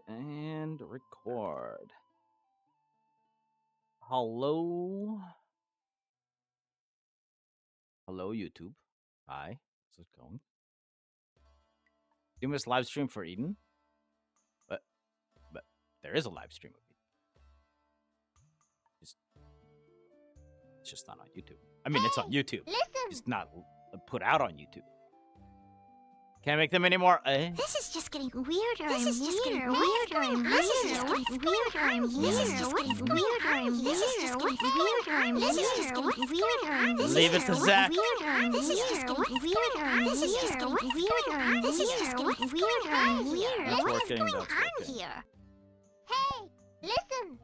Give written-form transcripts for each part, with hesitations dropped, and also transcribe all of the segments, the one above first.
And record. Hello. Hello, YouTube. Hi. How's it going? Doing this live stream for Eden. But there is a live stream of Eden. It's just not on YouTube. I mean, it's on YouTube. It's not put out on YouTube. Can't make them anymore. This is just getting weirder and weirder. Weirder and weirder. This is just getting weirder and weirder. This is just getting weirder and weirder. This is just getting weirder and weirder. This is just getting weirder and weirder. Leave it to Zach. This is just getting weirder and this is just getting weirder and this is just getting weirder and weirder. What is going on here? Hey, listen.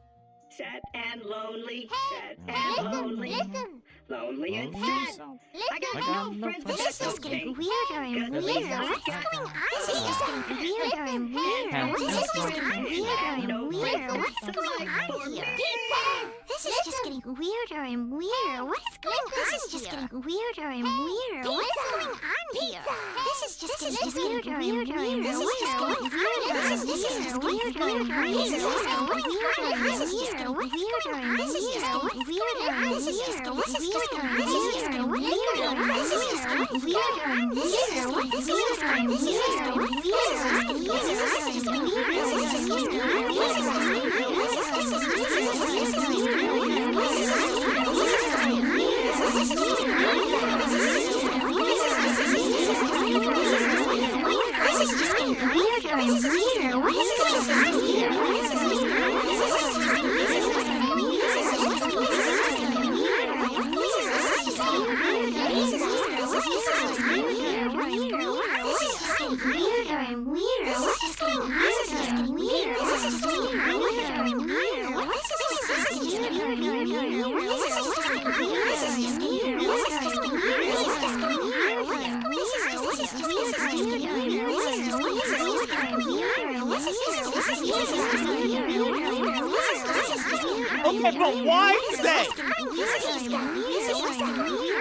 Sad and lonely. Hey, Sad and lonely. listen. Lonely and Lonely sad. yourself. I got no friends. This is just getting weirder and weirder. What is going on? This is just getting weirder and weirder. What is just getting weirder and weirder? What is going on here? This is just getting weirder and weirder. What is going on? This is just getting weirder and weirder. What is going on here? This is just getting weirder and weirder. What is going on? This is just weirder and weirder. What is going on? This is just getting weirder and weirder. This is just getting weirder and weirder. This is just getting weirder and weirder. This is just getting weirder and weirder. This is just getting weirder and weirder. What is weirder and weirder? This is just getting weirder and weirder. This is just getting weirder and weirder. This is just getting weirder and weirder. Okay, but why today?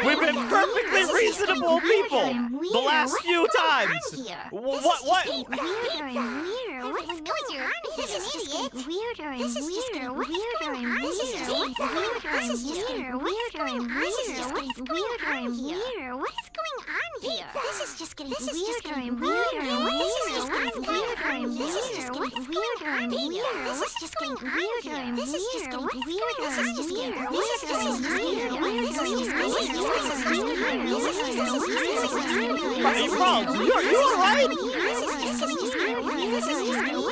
We've been perfectly reasonable people the last few times. What? Weirder and weirder. What is going on? This is just getting weirder and weirder. What is going on? This is just getting weirder and weirder. Weirder and weirder. What is weirder and weirder? What is going on here? This is just getting weirder and weirder. What is just getting weirder and weirder? What is weirder and weirder? This is just getting weirder and weirder. This is just getting weirder and weirder. This is just getting weirder. You alright?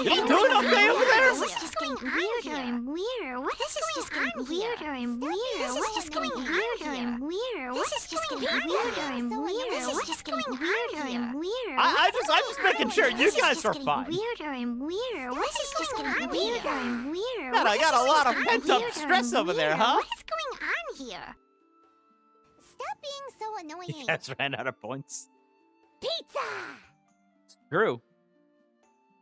You doing okay over there? This is just getting weirder and weirder. What is just getting weirder and weirder? What is getting weirder and weirder? What is just getting weirder and weirder? What is getting weirder and weirder? I'm just making sure you guys are fine. Weirder and weirder. What is just getting weirder and weirder? God, I got a lot of pent-up stress over there, huh? What is going on here? Stop being so annoying. You guys ran out of points. Pizza! True.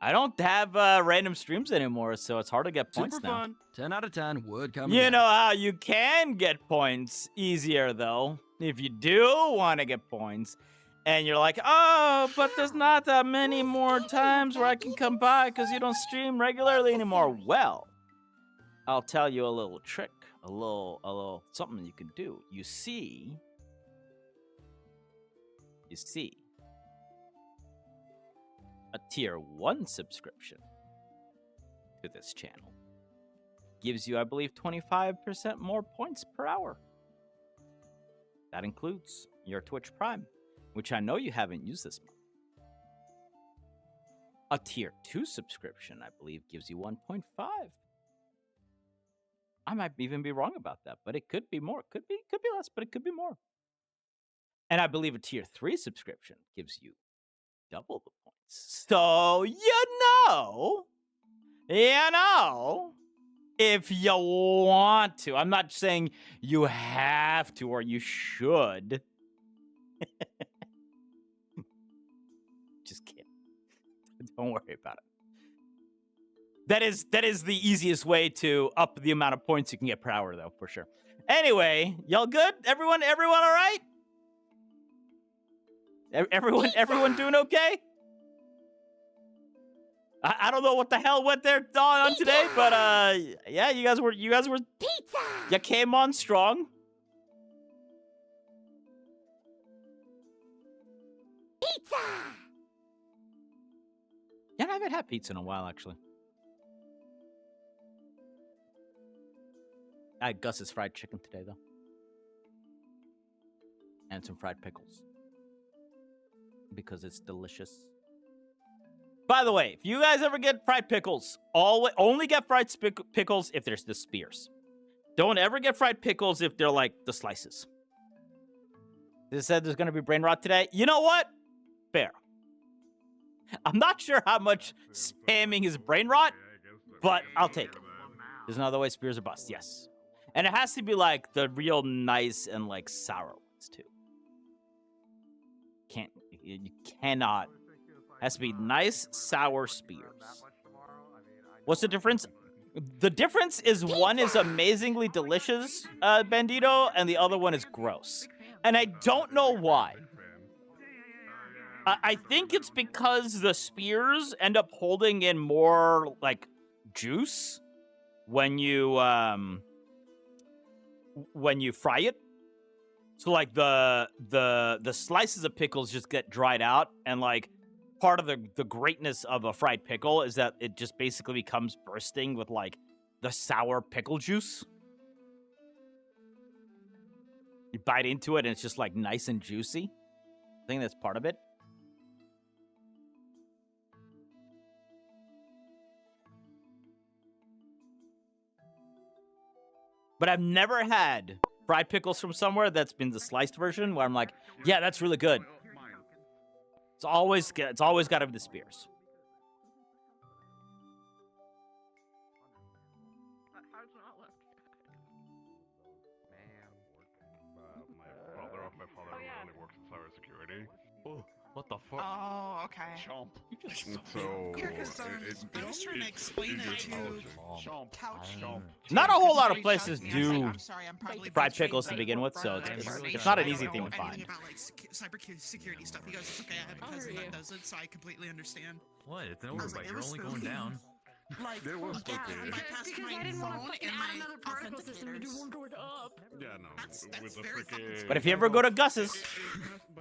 I don't have random streams anymore, so it's hard to get points Super now. fun. 10 out of 10. Would come. You know how you can get points easier, though. If you do want to get points, and you're like, oh, but there's not that many more times where I can come by because you don't stream regularly anymore. Well, I'll tell you a little trick, a little something you can do. You see, a tier 1 subscription to this channel gives you, I believe, 25% more points per hour. That includes your Twitch Prime, which I know you haven't used this month. A tier 2 subscription, I believe, gives you 1.5. I might even be wrong about that, but it could be more. Could be less, but it could be more. And I believe a tier 3 subscription gives you double the points. So, if you want to. I'm not saying you have to or you should. Just kidding. Don't worry about it. That is the easiest way to up the amount of points you can get per hour, though, for sure. Anyway, y'all good? Everyone all right? Everyone doing okay? I don't know what the hell went there on today, but yeah, you guys were Pizza! you came on strong. Pizza! Yeah, I haven't had pizza in a while actually. I had Gus's fried chicken today though, and some fried pickles because it's delicious. By the way, if you guys ever get fried pickles, only get fried pickles if there's the spears. Don't ever get fried pickles if they're like the slices. They said there's going to be brain rot today. You know what? Fair. I'm not sure how much spamming is brain rot, but I'll take it. There's another way spears are bust, yes. And it has to be like the real nice and like sour ones too. You cannot. Has to be nice, sour spears. What's the difference? The difference is one is amazingly delicious, Bandito, and the other one is gross. And I don't know why. I think it's because the spears end up holding in more, like, juice when you fry it. So, like, the slices of pickles just get dried out, and, like, part of the greatness of a fried pickle is that it just basically becomes bursting with like the sour pickle juice. You bite into it and it's just like nice and juicy. I think that's part of it. But I've never had fried pickles from somewhere that's been the sliced version where I'm like, yeah, that's really good. It's always got to be the spears. My father really works in cybersecurity. Oh, what the fuck? Oh, okay. Chomp. So Yeah, because I was trying to explain it to Couch. Not a whole lot of Reach places out to me. I said, do I'm sorry, I'm probably fried butchering pickles to begin with, so the it's name. not an I easy don't thing know to find. anything about like cybersecurity stuff. He goes, it's okay, I have a cousin that does it, so I completely understand. What? It's I over, was but like, you're it was only going spooky. down. Like, There was yeah, okay. I passed Because my I didn't want to phone fucking and add my another particle system to do authenticators. one going up. Yeah, no. That's with the very fucking freaking. But if you ever go to Gus's, No,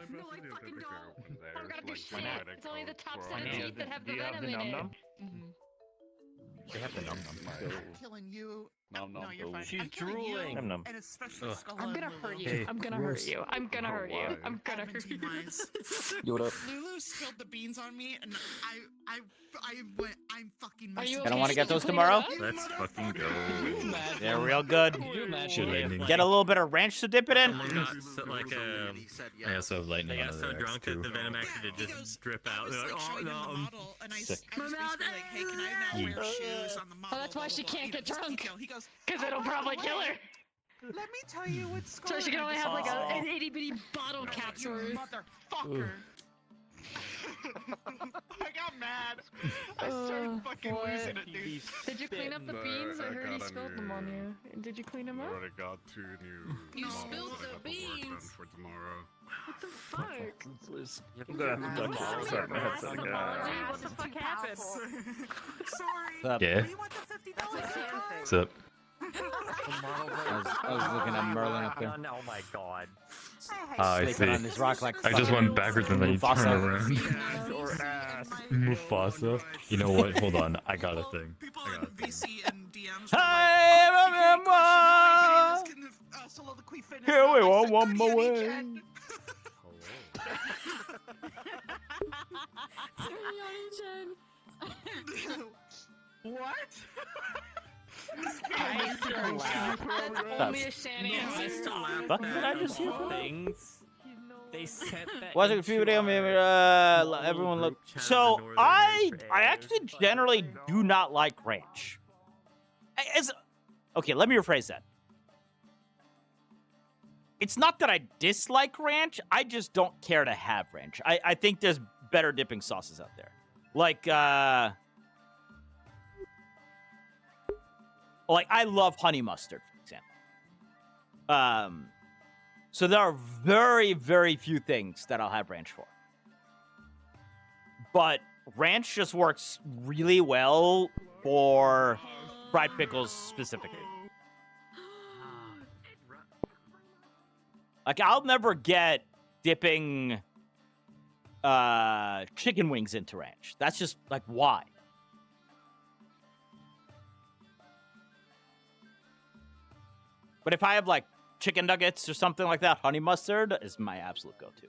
I fucking don't. I've got to do shit. It's only the top set of teeth that have the venom in it. They have the num-num I'm part. not killing you. No, you're fine. She's I'm killing you, drooling. And especially Ugh. Skull I'm and gonna Lulu. hurt you. Hey, I'm gonna hurt you. I'm gonna hurt you. I'm gonna hurt you. Adamantine-wise. Yo, what up? Lulu spilled the beans on me, and I went. I'm fucking. Are you messing I don't okay? want to get Did you those clean it tomorrow. up? Let's fucking go. They're real good. Should lightning. Get a little bit of ranch to dip it in. Someone got so, like I also have lightning they on got the so X drunk that too. the venom Yeah, actually he did goes- just drip I out. was They're like like, oh showing him the no. model, and I Sick. was basically like, "Hey, can I now wear shoes on the model?" Oh, that's why she blah, blah, can't blah, get you know, drunk. detail. He goes, Because "Oh, it'll by the probably kill way, her. Let me tell you what's So she can only have like Oh. an itty bitty bottle capsule. You motherfucker. I got mad. I started fucking what? losing it, dude. Did you clean up the No, beans? I I heard he got a spilled them on you. Did you clean them I up? already got 2 new. You models spilled that I the got the work done beans. for tomorrow. What the fuck? I'm gonna have to What talk happened? to my headset again. What the fuck happened? Sorry. What's up? Yeah. Do you want the $50? What's up? I was looking at Merlin up there. Oh my god. I Sleeping see. on his rock like I just went backwards and then you Mufasa. turned around. Or ass. Mufasa. You know what? Hold on. I got a thing. People I in got a thing. VC and DMs I remember. Here we are, one more way. What? That's only a Shannon answer. What did I just hear? Things. They sent that. Watching a few video, maybe everyone look. So I actually generally do not like ranch. Okay, let me rephrase that. It's not that I dislike ranch. I just don't care to have ranch. I think there's better dipping sauces out there. Like I love honey mustard, for example. So there are very, very few things that I'll have ranch for. But ranch just works really well for fried pickles specifically. Like, I'll never get dipping chicken wings into ranch. That's just, like, why? But if I have, like, chicken nuggets or something like that, honey mustard is my absolute go-to.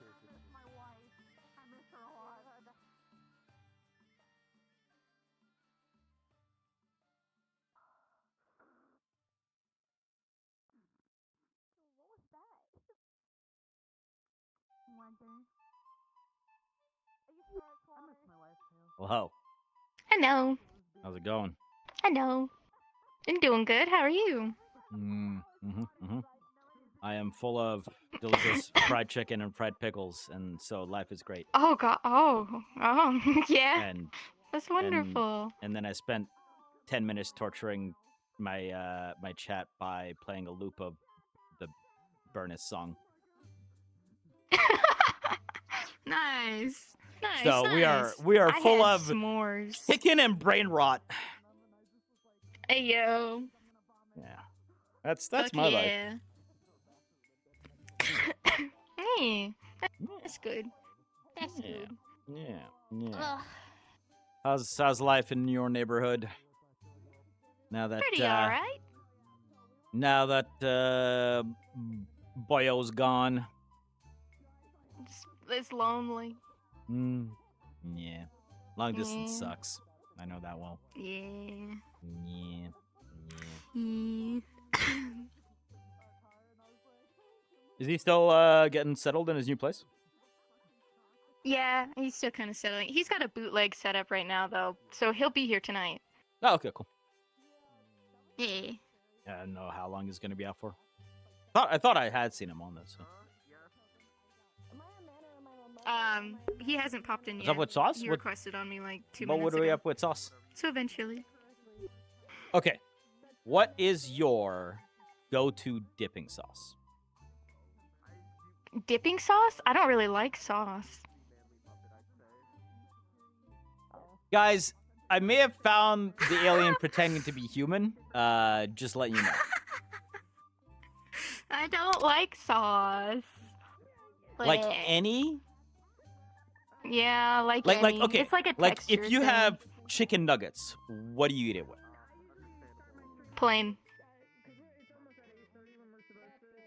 Hello. Hello. How's it going? Hello. I'm doing good. How are you? I am full of delicious fried chicken and fried pickles, and so life is great. Oh God. Oh. Yeah. And That's wonderful. and then I spent 10 minutes torturing my my chat by playing a loop of the Burnus song. Nice. Nice. So nice. we are I full had of s'mores. chicken and brain rot. Hey yo. Yeah, that's Fuck my life. yeah. Hey, that's good. That's good. Yeah. How's life in your neighborhood? Now that Pretty alright. Now that Boyo's gone. It's lonely. Yeah. Long distance sucks. I know that well. Yeah. Yeah. Is he still getting settled in his new place? Yeah, he's still kind of settling. He's got a bootleg set up right now, though, so he'll be here tonight. Oh, okay, cool. Yeah. I don't know how long he's gonna be out for. I thought I had seen him on this. So. He hasn't popped in yet. What's up with sauce? He What- requested on me like 2 But minutes what are we ago. up with sauce? So eventually. Okay. What is your go-to dipping sauce? Dipping sauce? I don't really like sauce. Guys, I may have found the alien pretending to be human. Just letting you know. I don't like sauce. Like Bleh. any? Yeah, like Like okay. It's like a like texture if you thing. have chicken nuggets, what do you eat it with? Plain.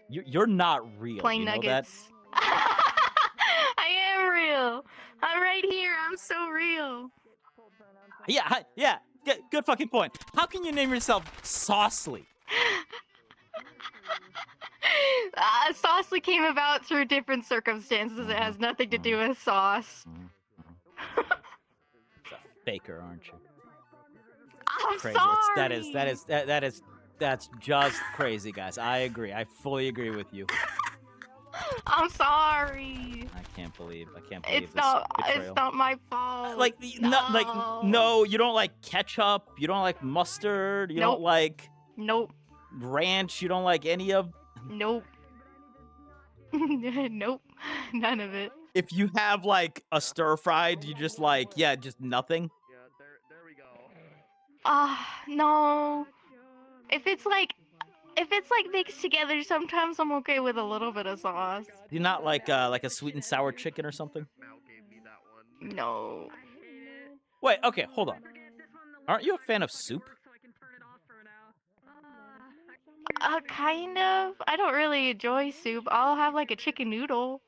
You're not real. Plain you know nuggets. I am real. I'm right here. I'm so real. That? Yeah. Good fucking point. How can you name yourself Saucely? Saucely came about through different circumstances. It has nothing to do with sauce. Faker, aren't you? I'm Crazy. sorry. That's just crazy, guys. I agree. I fully agree with you. I'm sorry. I can't believe It's this not. betrayal. It's not my fault. No, you don't like ketchup. You don't like mustard. You don't like Nope. ranch. You don't like any of. Nope. Nope. None of it. If you have like a stir fried, you just like just nothing. Yeah, there we go. No. If it's like mixed together, sometimes I'm okay with a little bit of sauce. Do you not like a sweet and sour chicken or something? Mal gave me that one. No. Wait, okay, hold on. Aren't you a fan of soup? Kind of. I don't really enjoy soup. I'll have like a chicken noodle.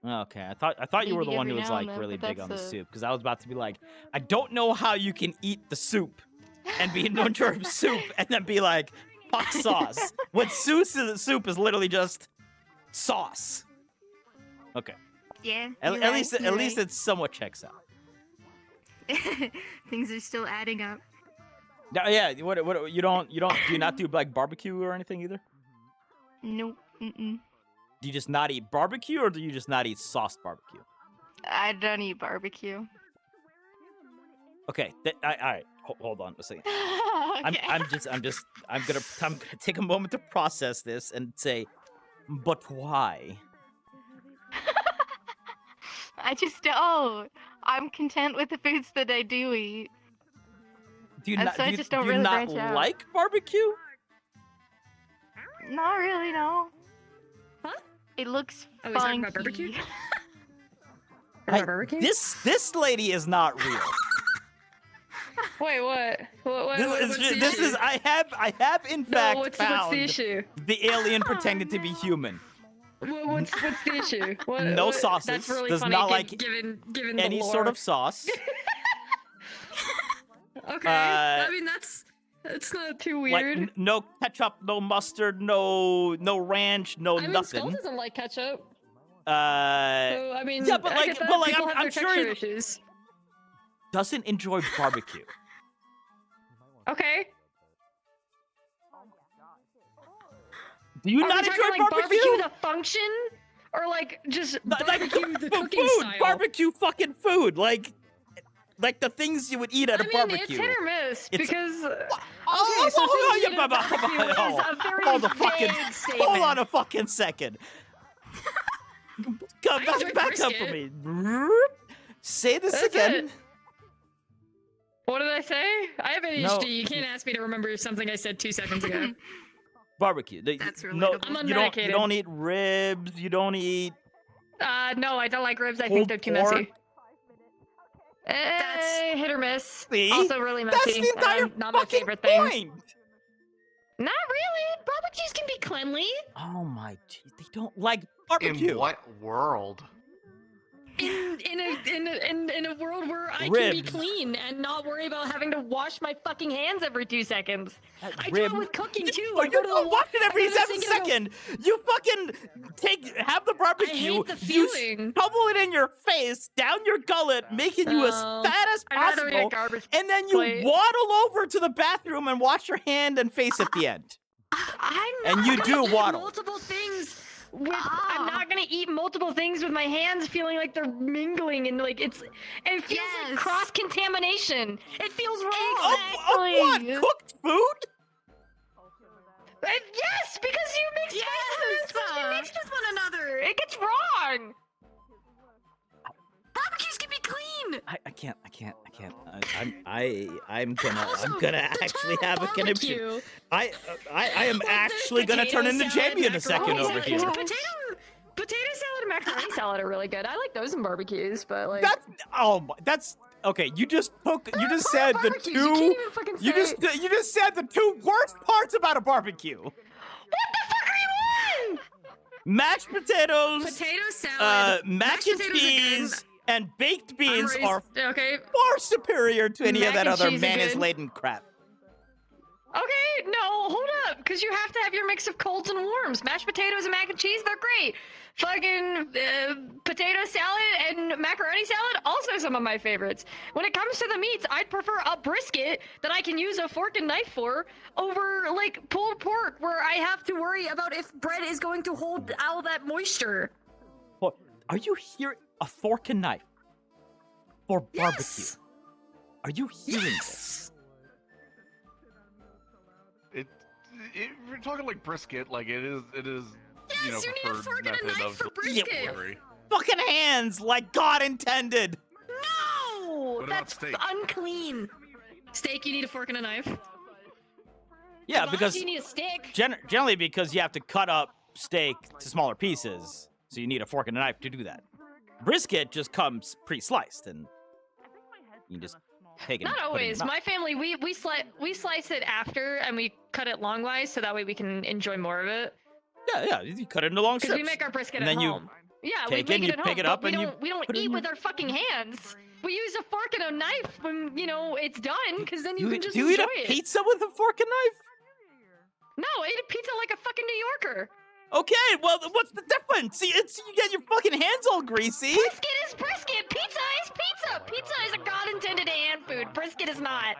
Okay, I thought you were the Maybe one who every was now like and then, really but big on the that's soup because I was about to be like, I don't know how you can eat the soup and be in terms of soup and then be like, fuck sauce. When soup is literally just sauce. Okay. Yeah. At least it somewhat checks out. Things are still adding up. Now, yeah. What do you not do like barbecue or anything either? Nope. Mm-mm. Do you just not eat barbecue or do you just not eat sauce barbecue? I don't eat barbecue. Okay. All right. Hold on a second. Okay. I'm gonna take a moment to process this and say, but why? I just don't. I'm content with the foods that I do eat. Do you And not, so I do you, just don't do you really not branch out. like barbecue? Not really, no. Huh? It looks Oh, he's talking funky. about barbecue? This lady is not real. Wait, what? What's the This issue? is I have in fact what's found the issue? the alien pretending to be human. What's the issue? No sauces. That's really Does funny. not like given any the sort lore. of sauce. Okay, I mean it's not too weird. Like no ketchup, no mustard, no ranch, no I mean, nothing. Skull doesn't like ketchup. So, I mean, yeah, but I like, get that. but like, People I'm have their sure texture he issues. doesn't enjoy barbecue. Okay. Do you Are not we enjoy talking, like, barbecue? the function, or like just Like barbecue the cooking food, style? barbecue, fucking food, like the things you would eat at a barbecue. It's hit or miss It's- because. Oh, so hold on, things you eat at barbecue is a very hold vague statement. Hold on a fucking second. Come I enjoy back up for brisket. me. Say this That's again. it. What did I say? I have ADHD. No. You can't ask me to remember something I said 2 seconds ago. Barbecue. That's No, relatable. you I'm don't eat ribs. You don't eat. No, I don't like ribs. I Pulled think they're too pork? messy. Hit or miss. See? Also really messy. That's the entire not my fucking favorite thing. point. Not really. Barbecues can be cleanly. Oh my, jeez, they don't like barbecue. In what world? In a world where I can Ribs. be clean and not worry about having to wash my fucking hands every 2 seconds. I do Rib- it with cooking too. Oh, I you go to the don't watch it every I go to the 7 sink and I second. You fucking have the barbecue. hate the You feeling. shovel it in your face, down your gullet, making you as No. fat as I'd rather eat a possible, garbage and then you plate. waddle over to the bathroom and wash your hand and face at the end. I'm And not you gonna do eat waddle. multiple things. I'm not gonna eat multiple things with my hands feeling like they're mingling and like it feels like Yes. cross contamination. It feels wrong. Of what? Cooked food? Yes, because you mix spices and it's supposed to be mixed with one another. It gets wrong. Barbecues can be clean. I can't. I'm gonna actually have a conniption. Barbecue. I am Like, actually there's gonna turn into potato salad, Jamie in a second macaroni over salad. here. Potato salad and macaroni salad are really good. I like those in barbecues, but like That's okay. You just said the barbecues, you can't two. even fucking You say- just said the two worst parts about a barbecue. What the fuck are you on? Mashed potatoes, Potato salad. mac mashed and potatoes are good. cheese, and baked beans are Okay. far superior to any of Mac that and other cheese are good. mayonnaise-laden crap. Okay, no, hold up, because you have to have your mix of colds and warms. Mashed potatoes and mac and cheese, they're great. Fucking potato salad and macaroni salad, also some of my favorites. When it comes to the meats, I'd prefer a brisket that I can use a fork and knife for over, like, pulled pork, where I have to worry about if bread is going to hold all that moisture. What? Are you hearing a fork and knife for barbecue? Yes. Are you hearing this? We're talking like brisket, like it is. Yes, you need a preferred fork and a method knife of for brisket. delivery. Fucking hands, like God intended. No! What about That's steak? unclean. Steak, you need a fork and a knife. Yeah, Kebabs, because you need a stick. generally because you have to cut up steak to smaller pieces, so you need a fork and a knife to do that. Brisket just comes pre-sliced, and you just take it. Not and put it in always. your mouth. My family, we slice it after, and we cut it longwise, so that way we can enjoy more of it. Yeah, you cut it into long Because strips. we make our brisket And at then you home. Yeah, take we it, make you it at pick home, it up, but and you we don't put it eat in with your- our fucking hands. We use a fork and a knife when it's done, because then you Do can just you eat enjoy a it. pizza with a fork and knife? No, I eat a pizza like a fucking New Yorker. Okay, well, what's the difference? See, you get your fucking hands all greasy. Brisket is brisket. Pizza is pizza. Pizza is a God-intended hand food. Brisket is not.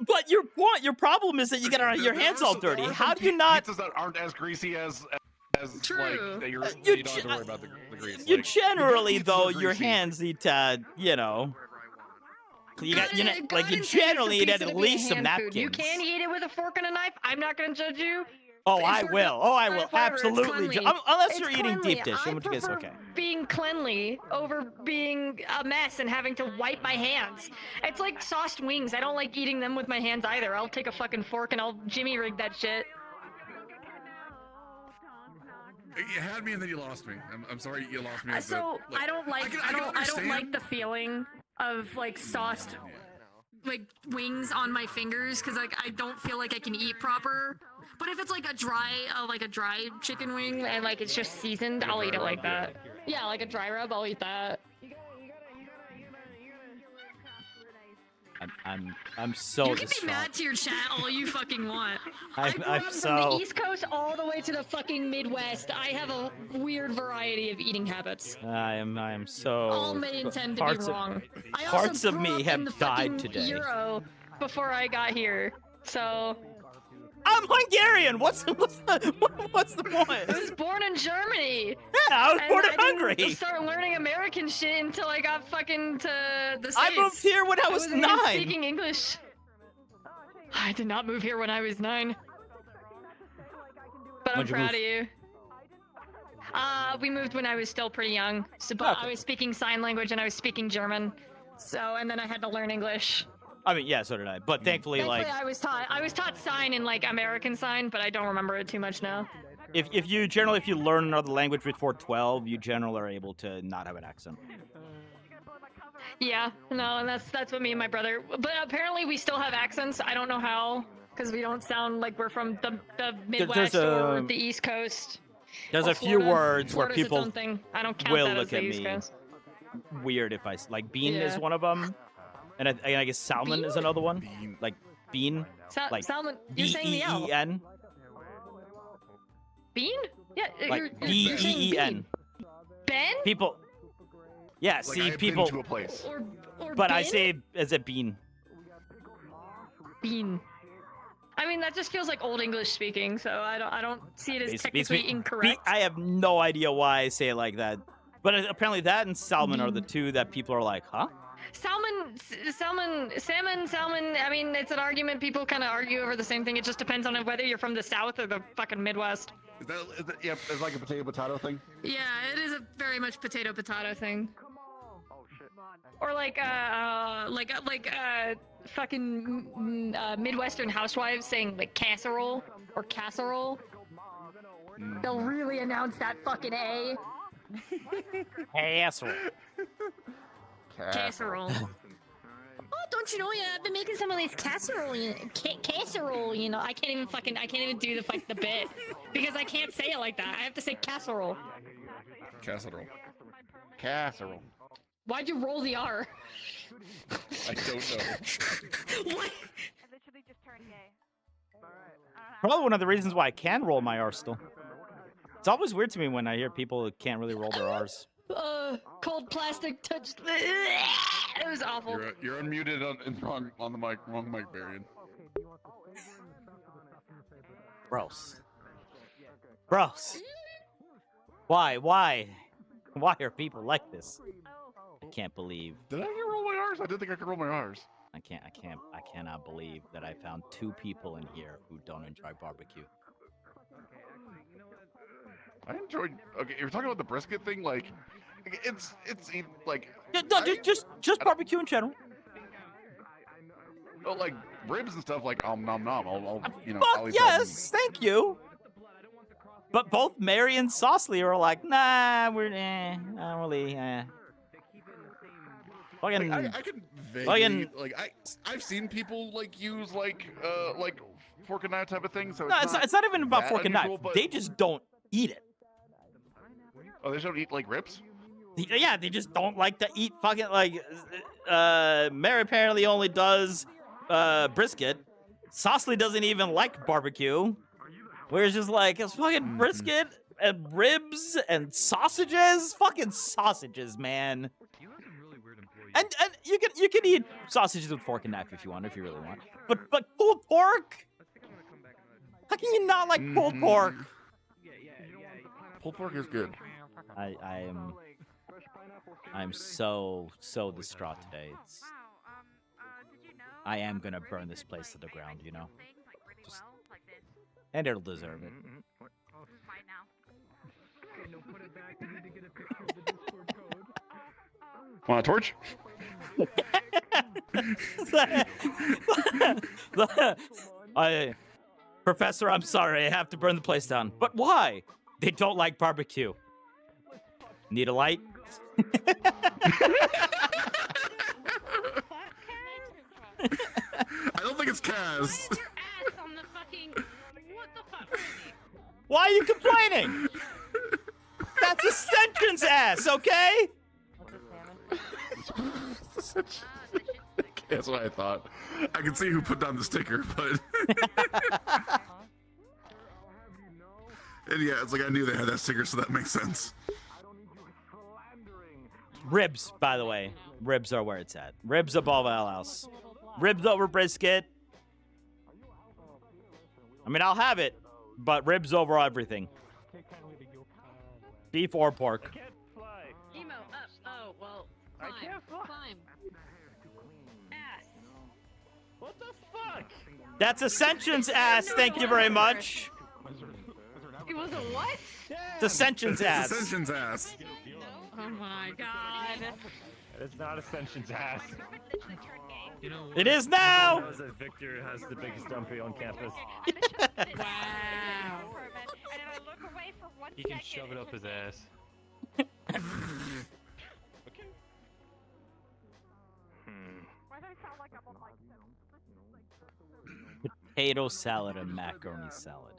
But your problem is that you get your hands all dirty. How do you not? Pizzas that aren't as greasy as True. like that you're, You you don't have to worry about the grease. You like, generally, pizzas though, are your greasy. hands eat, you generally eat God at intended for least pizza some to be a hand napkins. food. You can eat it with a fork and a knife. I'm not gonna judge you. Oh, If I we're will. Oh, I will. whatever, it's Absolutely. cleanly. Unless It's you're eating cleanly. deep dish, in which case, prefer okay. being cleanly over being a mess and having to wipe my hands. It's like sauced wings. I don't like eating them with my hands either. I'll take a fucking fork and I'll jimmy rig that shit. You had me and then you lost me. I'm sorry you lost me. So I don't like I don't like the feeling of like sauced like wings on my fingers because like I don't feel like I can eat proper. But if it's like a dry chicken wing and like it's just seasoned, I'll eat it like that. Yeah, like a dry rub, I'll eat that. I'm so You can distraught. be mad to your chat all you fucking want. I I'm grew up from so. the East Coast all the way to the fucking Midwest. I have a weird variety of eating habits. I am so. All may intend to be parts of- wrong. I also Parts of grew me up have in the died fucking today. Euro before I got here, so I'm Hungarian. What's the point? I was born in Germany. Yeah, I was And born in I didn't Hungary. start learning American shit until I got fucking to the States. I moved here when I was wasn't even 9. speaking English. I did not move here when I was 9. But I'm When'd you proud move? of you. We moved when I was still pretty young. So, but Okay. I was speaking sign language and I was speaking German. So, and then I had to learn English. I mean, yeah, so did I. But thankfully, like, I was taught sign in like American sign, but I don't remember it too much now. if you learn another language before 12, you generally are able to not have an accent. Yeah, no, and that's what me and my brother. But apparently we still have accents. I don't know how, because we don't sound like we're from the Midwest or the East Coast. There's or a few Florida. words where Florida's its people own thing. I don't count will that as look the at East me Coast. weird if I like bean is Yeah. one of them, and I guess salmon is another one. Like bean, like Salmon, you're saying the L. B-E-E-N, Bean? Yeah, like you're saying B-E-E-N. bean. Ben? People. Yeah, Like, see I have people. been to a place. Or But I bin? say as a bean. Bean. I mean, that just feels like old English speaking, so I don't see it as technically incorrect. I have no idea why I say it like that. But apparently that and salmon are the two that people are like, huh? Salmon. I mean, it's an argument. People kind of argue over the same thing. It just depends on whether you're from the South or the fucking Midwest. Is that yeah, it's like a potato thing? Yeah, it is a very much potato thing. Or like fucking Midwestern housewives saying like casserole or casserole. They'll really announce that fucking A. Casserole. Casserole. Oh, don't you know? Yeah, I've been making some of these casserole. Casserole. You know, I can't even do the bit because I can't say it like that. I have to say casserole. Casserole. Casserole. Why'd you roll the R? I don't know. What? Probably one of the reasons why I can roll my R still. It's always weird to me when I hear people who can't really roll their R's. Cold plastic touched. It was awful. You're unmuted on the mic. Wrong mic, Barian. Gross. Why are people like this? I can't believe. Did I ever roll my R's? I didn't think I could roll my R's. I cannot believe that I found 2 people in here who don't enjoy barbecue. I enjoyed. Okay, you're talking about the brisket thing, like it's like. No, just barbecue in general. Oh, like ribs and stuff, like nom nom. I'll Fuck I'll eat that yes, thank you. But both Mary and Saucely are like, nah, I don't really. Fucking. Like, I can vaguely, like I've seen people like use like fork and knife type of thing. So No, it's not even about that fork and knife. unusual, but- They just don't eat it. Oh, they just don't eat like ribs. Yeah, they just don't like to eat fucking like. Mary apparently only does brisket. Saucely doesn't even like barbecue. We're just like it's fucking brisket and ribs and sausages. Fucking sausages, man. And you can eat sausages with fork and knife if you want, if you really want. But pulled pork? How can you not like pulled pork? Pulled pork is good. I'm so distraught today. I am gonna burn this place to the ground, you know. And it'll deserve it. Fine now. Want a torch? Professor, I'm sorry. I have to burn the place down. But why? They don't like barbecue. Need a light? I don't think it's Kaz. Why are you complaining? That's Ascension's ass, okay? That's what I thought. I can see who put down the sticker, but and yeah, it's like I knew they had that sticker, so that makes sense. Ribs, by the way. Ribs are where it's at. Ribs above all else. Ribs over brisket. I mean, I'll have it, but ribs over everything. Beef or pork. Emo up. Oh, well, climb. Ass. What the fuck? That's Ascension's ass. Thank you very much. It was a what? It's Ascension's ass. Ascension's ass. Oh my god. It's not Ascension's ass. You know, It is now. Knows that Victor has the biggest dumpy on campus. Wow. He can shove it up his ass. Potato salad and macaroni salad.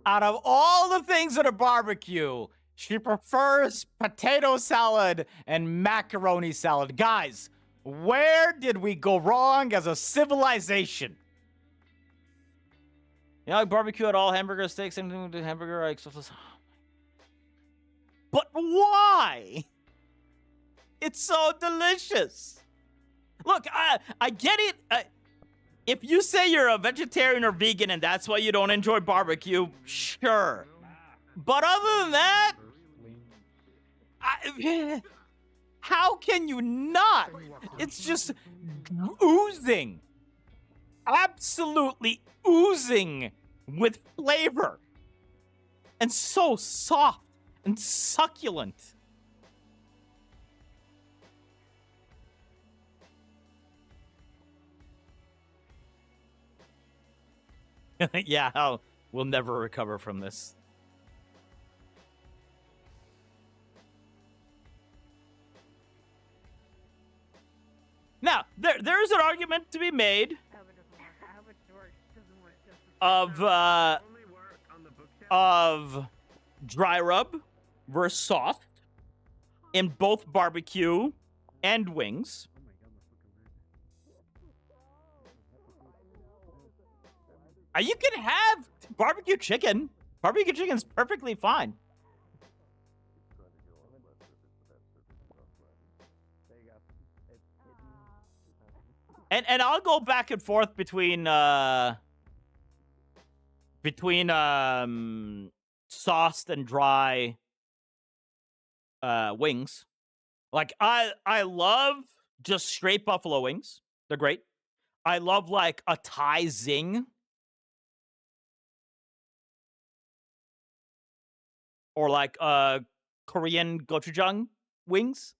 Out of all the things at a barbecue, she prefers potato salad and macaroni salad. Guys, where did we go wrong as a civilization? You like barbecue at all? Hamburger, steaks, and hamburger. But why? It's so delicious. Look, I get it. If you say you're a vegetarian or vegan and that's why you don't enjoy barbecue, sure. But other than that, how can you not? It's just oozing. Absolutely oozing with flavor. And so soft and succulent. Yeah, we'll never recover from this. Now, there's an argument to be made of dry rub versus soft in both barbecue and wings. You can have barbecue chicken. Barbecue chicken's perfectly fine. And I'll go back and forth between sauced and dry wings. Like I love just straight buffalo wings. They're great. I love like a Thai zing. Or like Korean gochujang wings.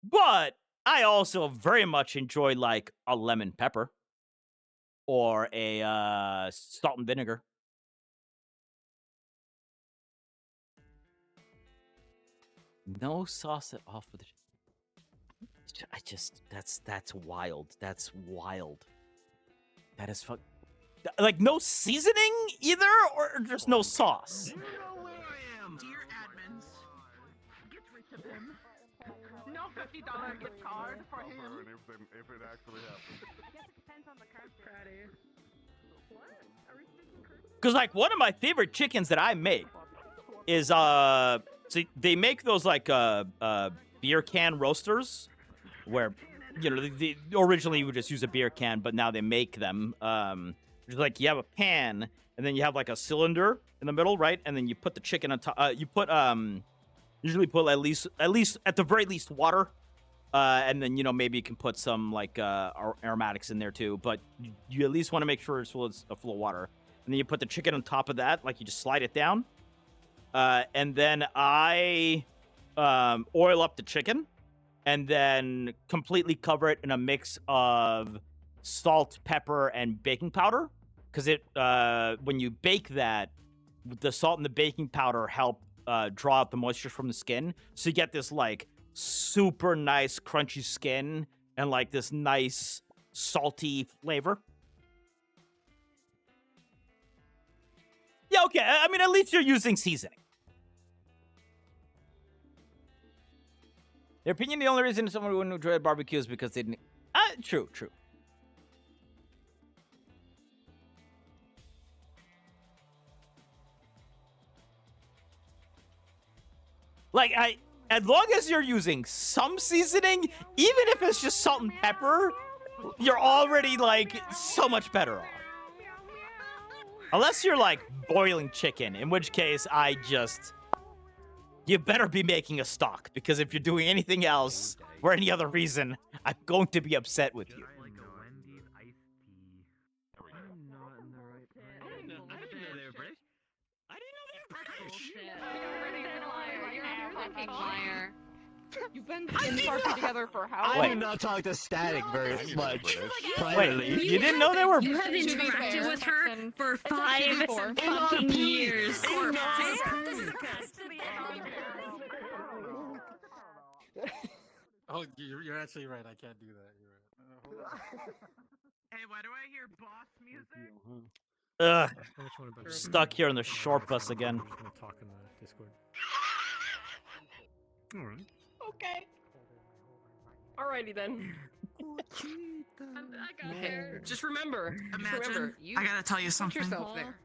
But I also very much enjoy like a lemon pepper or a salt and vinegar. No sauce at all for the. That's wild. That's wild. That is fuck. Like no seasoning either, or just no sauce. You know where I am, dear admins. Get rid of him. No $50 gift card for him. If it actually happens. Because like one of my favorite chickens that I make is so they make those like beer can roasters where they originally you would just use a beer can, but now they make them. It's like you have a pan and then you have like a cylinder in the middle, right? And then you put the chicken on top. You put usually put at least at the very least water, and then maybe you can put some like aromatics in there too. But you at least want to make sure it's full of water. and then you put the chicken on top of that, like you just slide it down. And then I oil up the chicken, and then completely cover it in a mix of salt, pepper, and baking powder. Because when you bake that, the salt and the baking powder help draw out the moisture from the skin. So you get this like super nice crunchy skin and like this nice salty flavor. Yeah, okay. I mean, at least you're using seasoning. Their opinion, the only reason someone wouldn't enjoy barbecue is because they didn't... True. Like, as long as you're using some seasoning, even if it's just salt and pepper, you're already, like, so much better off. Unless you're, like, boiling chicken, in which case you better be making a stock, because if you're doing anything else for any other reason, I'm going to be upset with you. Liar. You've been in party together for how I long? do not talk to Static very much. Wait, you didn't know they were... You have interacted with her for 5 fucking years. Oh, you're actually right. I can't do that. You're right. Hey, why do I hear boss music? Ugh. Stuck here on the short bus again. Talk in the Discord. All right. Okay. Alrighty then. I got there. Just remember. Imagine, you I gotta tell you put something. yourself there.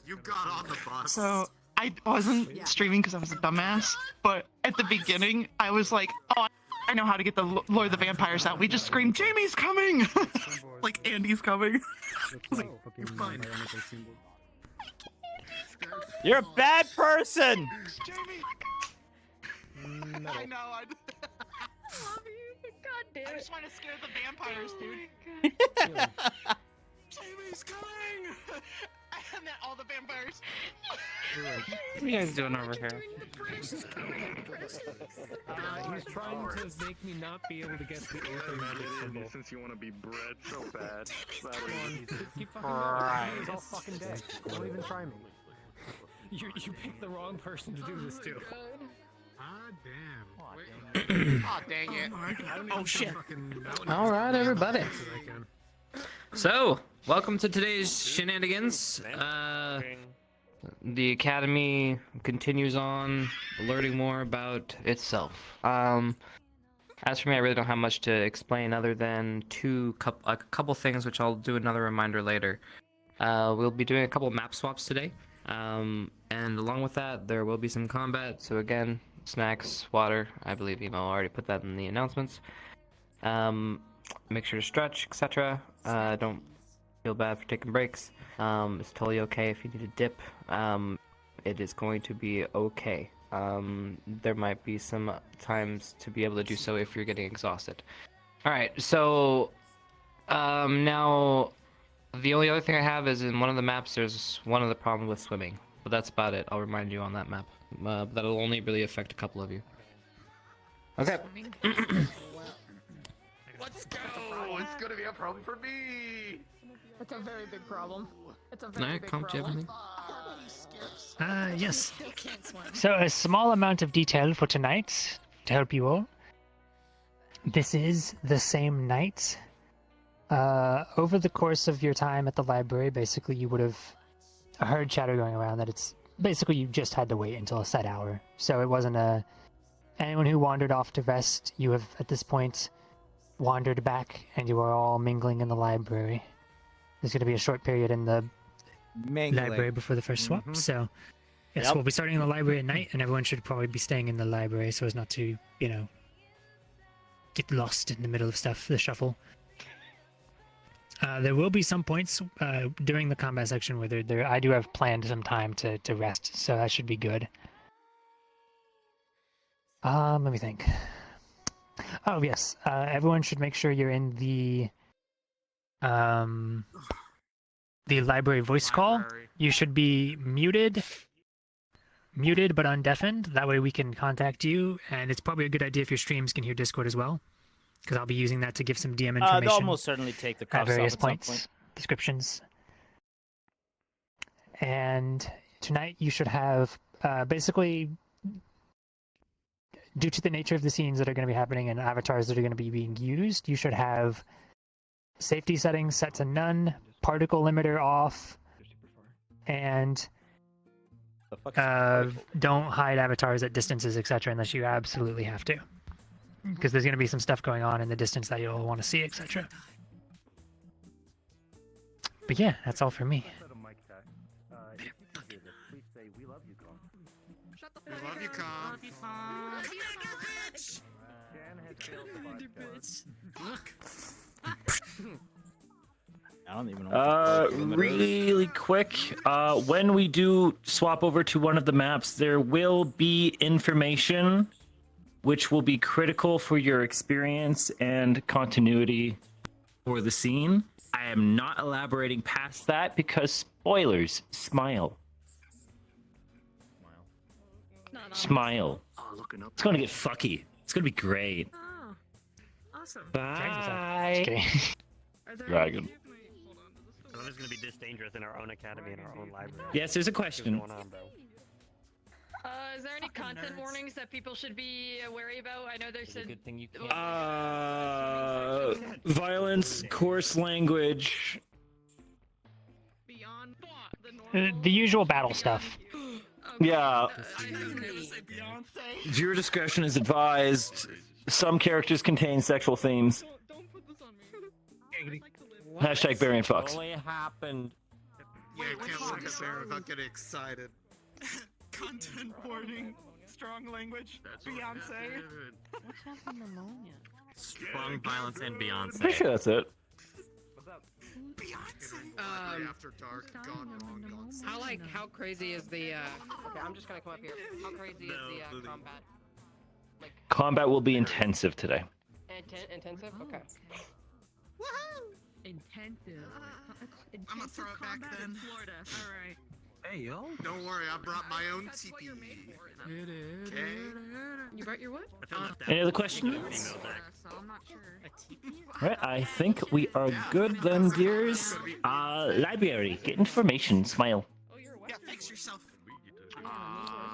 You got on the bus. So, I wasn't streaming because I was a dumbass, but at the beginning, I was like, oh, I know how to get the Lord of the Vampires out. We just screamed, Jamie's coming! Like, Andy's coming. I was like, you're fine. You're a bad person! Jamie! I know, I love you. God damn it. I just want to scare the vampires, dude. Jamie's coming! And then all the vampires. What are you guys doing over here? He's trying to make me not be able to get the Aether magic symbol. Since you want to be bred so bad. Keep fucking going. All fucking day. Don't even try me. You picked the wrong person to do this to. Aw, dang it. Oh, shit. Alright, everybody. So, welcome to today's shenanigans. The Academy continues on, learning more about itself. As for me, I really don't have much to explain other than a couple things, which I'll do another reminder later. We'll be doing a couple map swaps today, and along with that, there will be some combat. So again, snacks, water. I believe Emo already put that in the announcements. Make sure to stretch, etc. Don't feel bad for taking breaks. It's totally okay if you need a dip. It is going to be okay. There might be some times to be able to do so if you're getting exhausted. Alright, so now the only other thing I have is in one of the maps there's one of the problems with swimming. But that's about it. I'll remind you on that map. That'll only really affect a couple of you. Okay. Let's go! It's gonna be a problem for me! It's a very big problem. It's a very Alright, big Comp, do you have problem. Yes. So a small amount of detail for tonight to help you all. This is the same night. Over the course of your time at the library, basically you would have heard chatter going around that it's basically you just had to wait until a set hour. So it wasn't anyone who wandered off to rest, you have at this point wandered back and you are all mingling in the library. There's going to be a short period in the library before the first swap, so yes, we'll be starting in the library at night, and everyone should probably be staying in the library so as not to, get lost in the middle of stuff, the shuffle. There will be some points during the combat section where I do have planned some time to rest, so that should be good. Let me think. Oh, yes. Everyone should make sure you're in the the library voice call, you should be muted but undeafened. That way we can contact you, and it's probably a good idea if your streams can hear Discord as well, because I'll be using that to give some DM information. They'll almost certainly take the at cuffs various off at some points, point. descriptions. And tonight you should have basically, due to the nature of the scenes that are going to be happening and avatars that are going to be being used, you should have safety settings set to none, particle limiter off, and don't hide avatars at distances, etc., unless you absolutely have to, because there's going to be some stuff going on in the distance that you'll want to see, etc. But yeah, that's all for me. We love you, Calm. Look. I don't even know. Really quick, when we do swap over to one of the maps, there will be information which will be critical for your experience and continuity for the scene. I am not elaborating past that because spoilers. Smile. Smile. It's gonna get fucky. It's gonna be great. Oh, awesome. Bye. Dragon. So it's gonna be this dangerous in our own academy and our own library. Yes, there's a question. What's going on, bro? Is there any content warnings that people should be wary about? I know there's a good thing you Violence, coarse language. The usual battle stuff. Yeah. Viewer discretion is advised. Some characters contain sexual themes. Hashtag Barry fucks. Only happened. Yeah, I can't look at Bear without getting excited. Content warning, strong language, Beyonce. What's happened to pneumonia? Strong violence and Beyonce. Pretty sure that's it. After dark, gone wrong. How crazy is the okay, I'm just gonna come up here. How crazy is the combat? Combat will be intensive today. Intensive? Okay. Woohoo! Intensive. I'm gonna throw it back then. Florida. Alright. Hey yo. Don't worry, I brought my own TP. Okay. You brought your what? Any other questions? So I'm not sure. Right, I think we are good then, dears. Library, get information, smile. Yeah, fix yourself.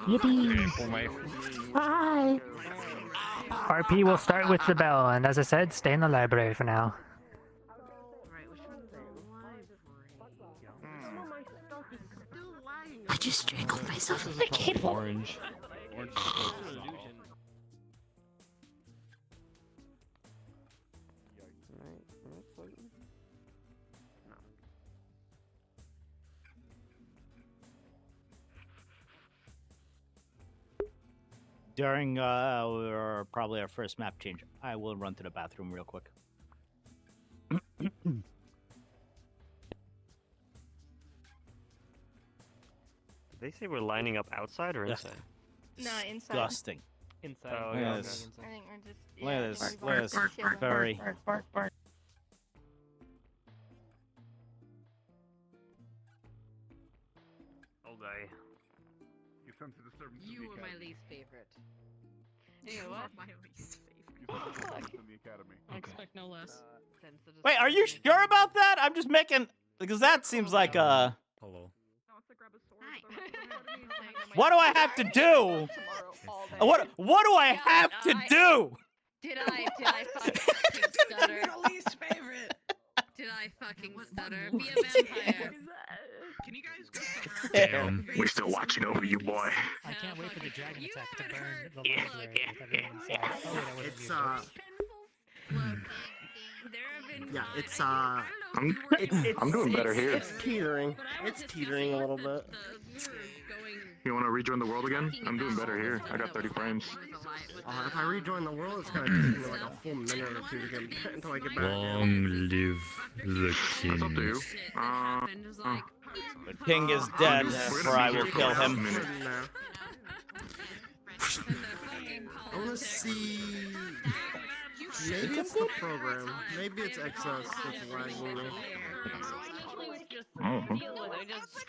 Yippee! Bye! RP will start with the bell, and as I said, stay in the library for now. I just strangled myself with my cable. Orange. During probably our first map change, I will run to the bathroom real quick. They say we're lining up outside or inside? No, inside. Disgusting. Inside. Oh, yeah, yeah, okay, this- I think we're just. Look at this. Look at this. Very. Okay. You sense a disturbance in You the were my academy. least favorite. You know what? My least favorite. You sense a disturbance in the academy. I expect no less. Wait, are you sure about that? I'm just making, because that seems like Hello. What do I have to do? What do I have to do? Did I fucking stutter? Least favorite. Did I fucking stutter? Be a vampire. Can you guys go somewhere? Damn, we're still watching over you, boy. I can't wait for the dragon attack to burn the Yeah, library with everyone inside. Oh, wait, that wasn't It's Yeah, it's I'm doing better here. It's teetering. It's teetering a little bit. You want to rejoin the world again? I'm doing better here. I got 30 frames. If I rejoin the world, it's gonna take me like a full minute or two to get until I get back. Long live the king. That's up to you. The king is dead, for I will kill him. I wanna see. Maybe it's the program. Maybe it's excess that's lagging me. just Mhm. deal with it. Just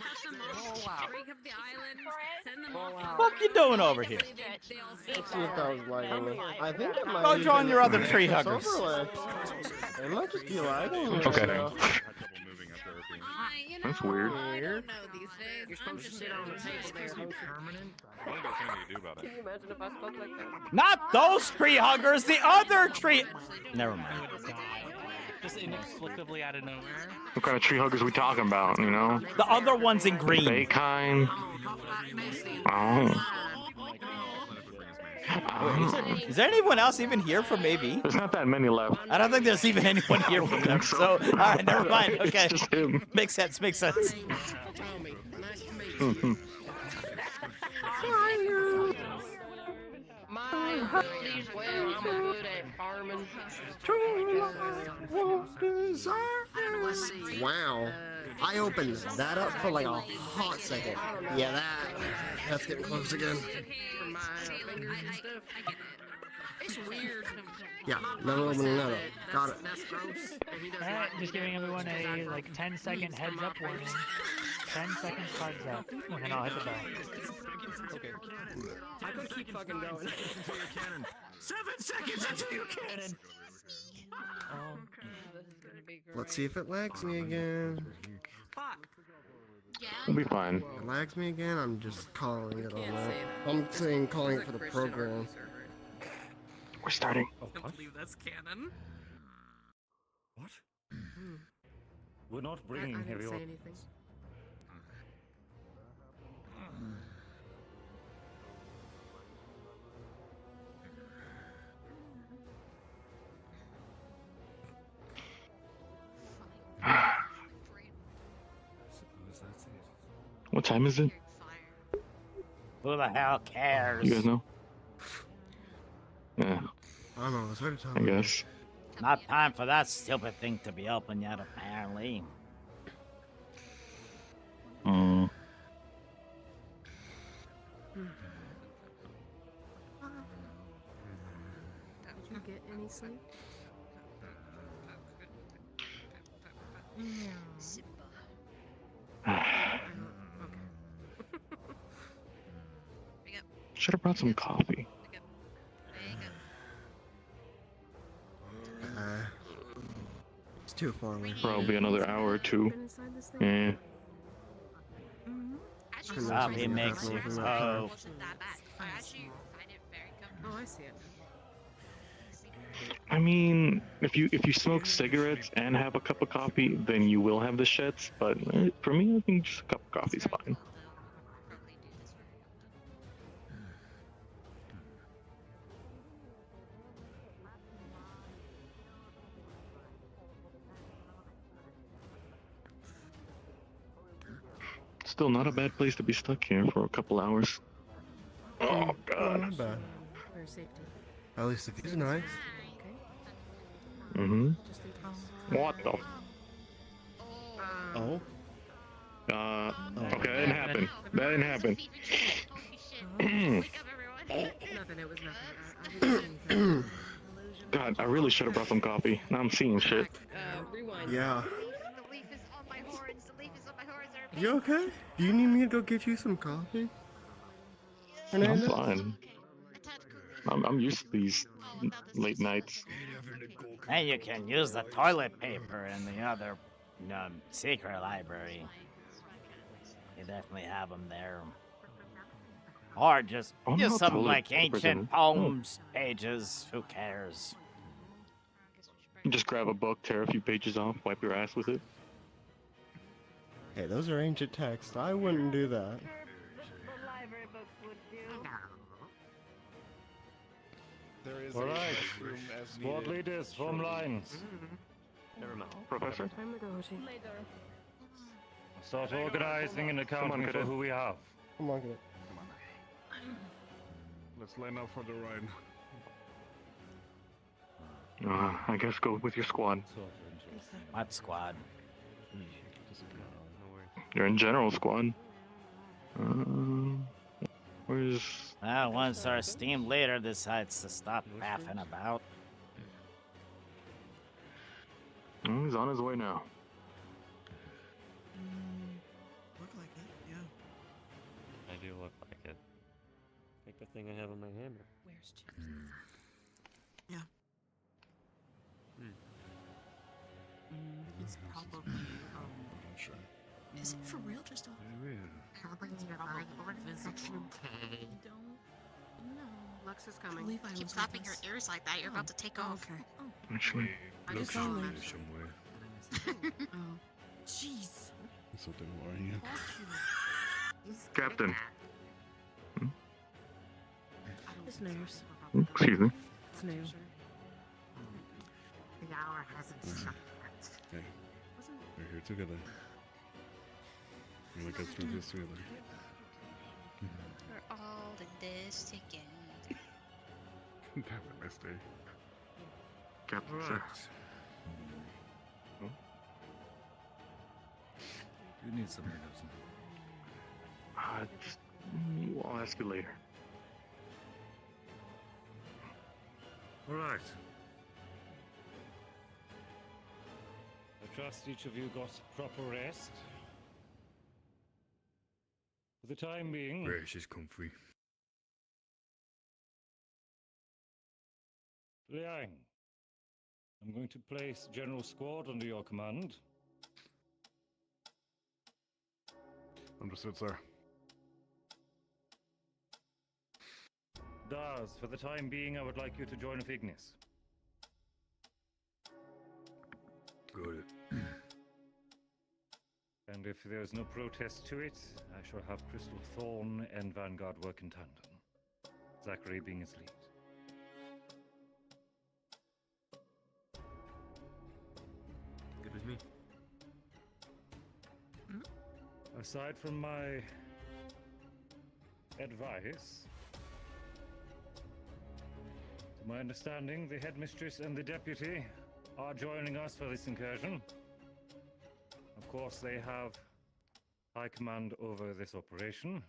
roll out. Break up the island, send them Roll off. out. What you doing over here? They all Let's see if that was lagging. I think it might Go be join your other the tree Nexus huggers. overlay. It might just be lagging. Okay. Now. That's weird. Weird. You're supposed to sit on the table there. permanent. Can you imagine if I spoke like that? Not those tree huggers, the other tree. Never mind. Just inexplicably out of nowhere. What kind of tree huggers we talking about, you know? The other one's in green. They kind. Oh. Is there anyone else even here from AB? There's not that many left. I don't think there's even anyone here from them. So, all right, never mind. Okay, It's just him. makes sense. Makes sense. My abilities, well, I'm good at farming. Wow. I opened that up for like a hot second. Yeah, that's getting close again. It's weird. Yeah, never opening that up. Got it. That's gross. Alright, just giving everyone a like 10-second heads up warning. 10 seconds cards up, and then I'll hit the bell. Okay. I could keep fucking going. 7 seconds until you cannon. Let's see if it lags me again. We'll be fine. It lags me again, I'm just calling it on that. I'm saying calling it for the program. We're starting. I don't believe that's canon. What? We're not bringing I didn't heavy say weapons. anything. What time is it? Who the hell cares? You guys know? Yeah, I don't know, it's hard to tell. I guess. Not time for that stupid thing to be open yet, apparently. Mm. Did you get any sleep? Should have brought some coffee. It's too far away. Probably another hour or two. Yeah. Coffee makes you go. Oh, I see it. I mean, if you smoke cigarettes and have a cup of coffee, then you will have the shits. But for me, I think just a cup of coffee is fine. Still not a bad place to be stuck here for a couple hours. Oh god. Not bad. Where's safety? At least the view's nice. Mm-hmm. Just in case. What the? Oh? Okay, that didn't happen. That didn't happen. Nothing, it was nothing. I didn't see anything. God, I really should have brought some coffee. Now I'm seeing shit. Rewind. Yeah. The leaf is on my horns. The leaf is on my horns. You okay? Do you need me to go get you some coffee? I'm Hernandez? fine. I'm used to these late nights. And you can use the toilet paper in the other secret library. You definitely have them there. Or just Oh, use no, some toilet like paper's in ancient it. poems, pages. Who cares? Just grab a book, tear a few pages off, wipe your ass with it. Hey, those are ancient texts. I wouldn't do that. There is Alright. a room as Squad needed. leaders, form lines. Never mind. Professor? Time to go, Hoshi. Start organizing and accounting for Cadet. who we have. Come on, get it. Let's line up for the ride. I guess go with your squad. What squad? You're in general squad. Where's... Well, once our steam leader decides to stop faffing about. Oh, he's on his way now. Look like it, yeah. I do look like it. Like the thing I have on my hammer. Where's Chips? Yeah. It's probably, Sure. Is it for real? Just a... Probably nearby or section K. Don't. No. Lux is coming. Believe I Keep was flapping with your us. ears like that. You're about to take off. Okay. Actually, I Lux just is saw there it. somewhere. Oh. Jeez. So then why are you? Captain. It's nerves. Excuse me. It's new. The hour hasn't struck yet. Hey, we're here together. We're like us through this together. We're all in this together. Damn it, Mister. Captain, Right. sir. You need some medicine. I'll ask you later. Alright. I trust each of you got proper rest. For the time being. Where she's comfy. Liang, I'm going to place General Squad under your command. Understood, sir. Daz, for the time being, I would like you to join with Ignis. Good. And if there's no protest to it, I shall have Crystal Thorn and Vanguard work in tandem. Zachary being his lead. Good with me. Aside from my advice, to my understanding, the Headmistress and the Deputy are joining us for this incursion. Of course, they have high command over this operation.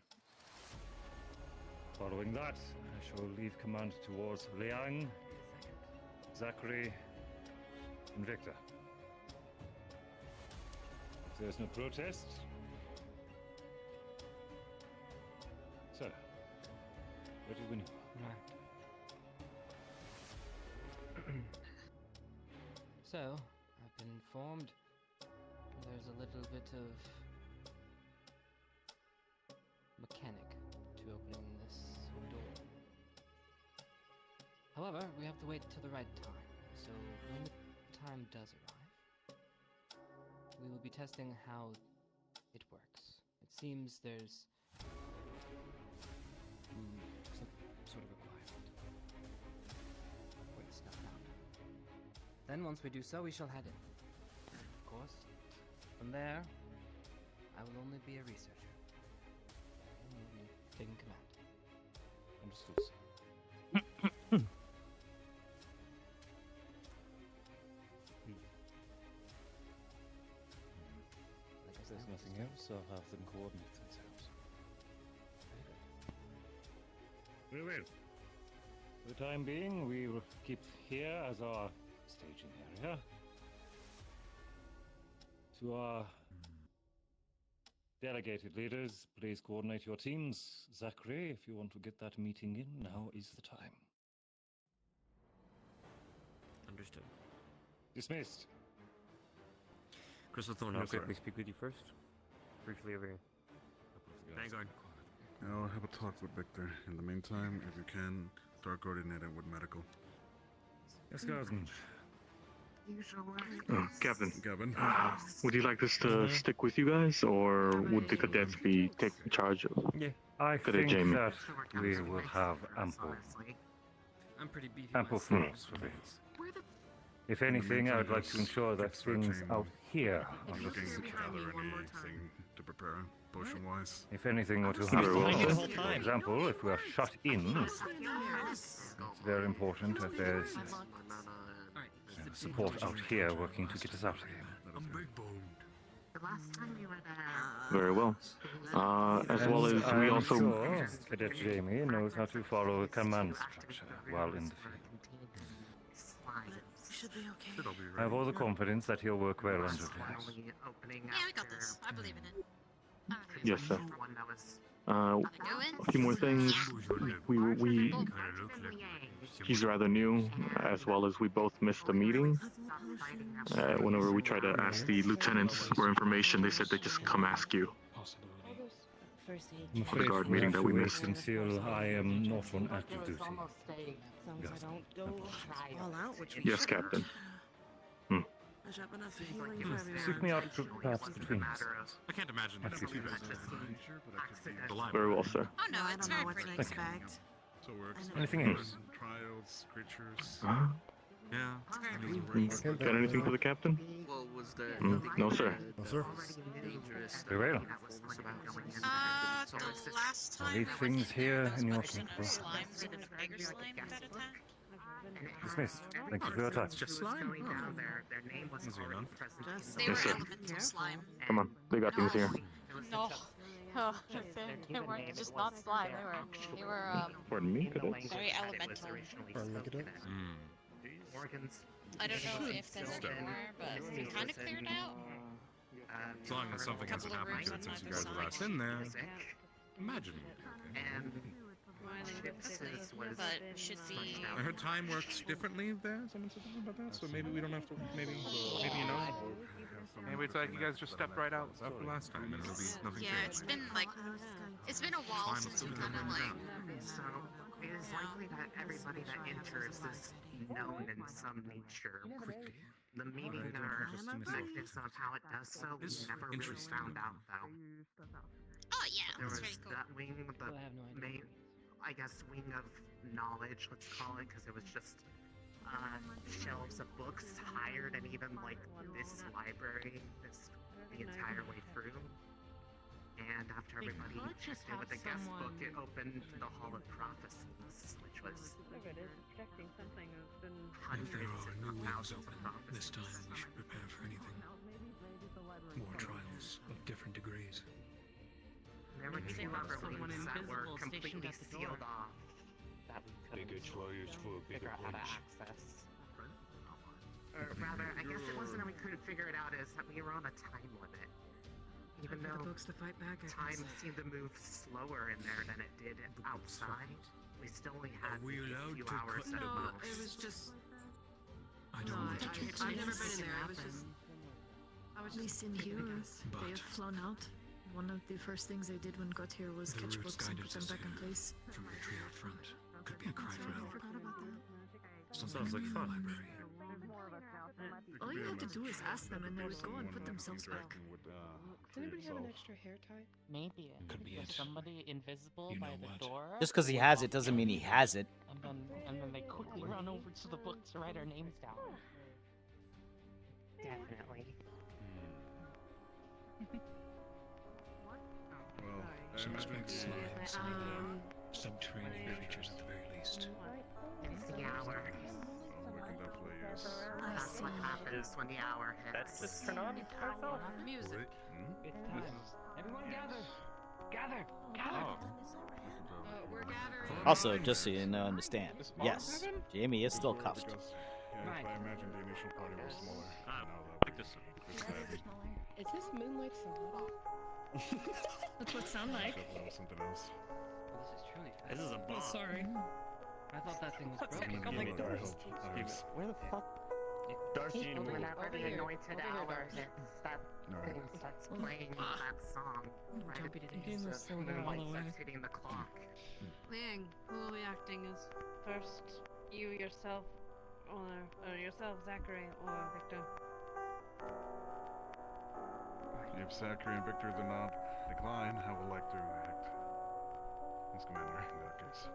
Following that, I shall leave command towards Liang, Zachary, and Victor. If there's no protest, sir, ready when you are. So, I've been informed there's a little bit of mechanic to opening this door. However, we have to wait till the right time. So, when the time does arrive, we will be testing how it works. It seems there's some sort of requirement. Wait, stop now. Then once we do so, we shall head in. Of course, from there, I will only be a researcher. I will be taking command. Understood, sir. Like If there's nothing else, I'll have them coordinate themselves. Very well. For the time being, we will keep here as our staging area. To our delegated leaders, please coordinate your teams. Zachary, if you want to get that meeting in, now is the time. Understood. Dismissed. Crystal Thorn, I'll Yes, sir. quickly speak with you first. Briefly over here. Vanguard. I'll have a talk with Victor. In the meantime, if you can, start coordinating with medical. Yes, Cousin. Captain. Gavin. Would you like this to stick with you guys, or would the cadets be taking charge of? Yeah. I Cadet think Jamie. that we will have ample funds for this. If anything, I would like to ensure that things out here are just Looking as at secure. anything to prepare, potion-wise. If anything were to Very well. happen, for example, if we are shut in, it's very important that there's support out here working to get us out of here. Very well. As well as we I'm also. sure Cadet Jamie knows how to follow a command structure while in the field. should be okay. It'll be I have all the confidence that he'll work well under this. Yeah, we got this. I believe in it. Yes, sir. A few more things. He's rather new, as well as we both missed a meeting. Whenever we tried to ask the lieutenants for information, they said they just come ask you. I'm For the guard meeting that we missed. Until I am not on active duty. All out, which we Yes, should. Captain. There's up enough healing for everyone. Seek me out perhaps between us. I can't imagine that's too bad. The library. Very well, sir. Oh no, I it's don't know very what pretty. to expect. So it works. Anything else? Trials, creatures. Uh-huh. Yeah. Got anything for the captain? Well, was there No, sir. No, sir. dangerous Very well. The last I'll time leave there things here in your percent of control. slimes and a bigger slime at a time. Dismissed. Thank you for your touch. Slime? Is there none? They Yes, were sir. elemental slime. Come on, they got things here. No. Oh, they weren't just not slime. They were Pardon me, cadets? Very elemental. I don't know if there were more, but we kind of cleared out. As long as something hasn't happened to it since you guys were last in there. Imagine. But should be. I heard time works differently there. Someone said something about that, so maybe we don't have to. Maybe you know. Maybe it's like you guys just stepped right out after last time, and it'll be nothing. Yeah, it's been like it's been a while since we kind of like. So it is likely that everybody that enters is known in some nature. The meaning or mechanism of how it does so, we never really found out though. Oh yeah, There that's was very cool. that wing, the main, I guess, wing of knowledge, let's call it, because it was just shelves of books higher than even like this library, the entire way through. And after everybody checked in with the guest book, it opened the Hall of Prophecies, which was hundreds of thousands of prophecies. This time we should prepare for anything. More trials of different degrees. There were two other wings that were completely sealed off that we couldn't figure out how to access. Or rather, I guess it wasn't that we couldn't figure it out, is that we were on a time limit. Even though the books to fight back, time seemed to move slower in there than it did outside, we still only had a few hours at most. It was just. I don't want to jinx I've it. never been in there. I was just. At least in here, they have flown out. One of the first things they did when we got here was catch books and put them back in place. From your tree out front. Could be a cry for help. Sounds like fun. Library. All you have to do is ask them and they would go and put themselves back. Does anybody have an extra hair tie? Maybe. Could be it. Somebody invisible You by know the what? door. Just because he has it doesn't mean he has it. And then they quickly run over to the book to write our names down. Definitely. Well, Suspect slimes. Subterranean creatures at the very least. It's the hour. we can definitely use. That's what happens when the hour hits. That's just turn on Music. It's time. Everyone gather! Gather! Gather! We're gathering. Also, just so you know, understand, yes, Jamie is still cuffed. Yeah, if I imagine the initial party was smaller. Is this Moonlight Sonata? That's what it sounds like. That was something else. This is truly This is a bomb. Sorry. I thought that thing was broken. Where the fuck? Darcy, Whenever the anointed hour hits, that thing starts playing that song. Right Jumpy at today. the piece of moonlight starts hitting the clock. Liang, who will be acting as first? You yourself, or yourself, Zachary, or Victor? If Zachary and Victor do not decline, I would like to act as commander in that case.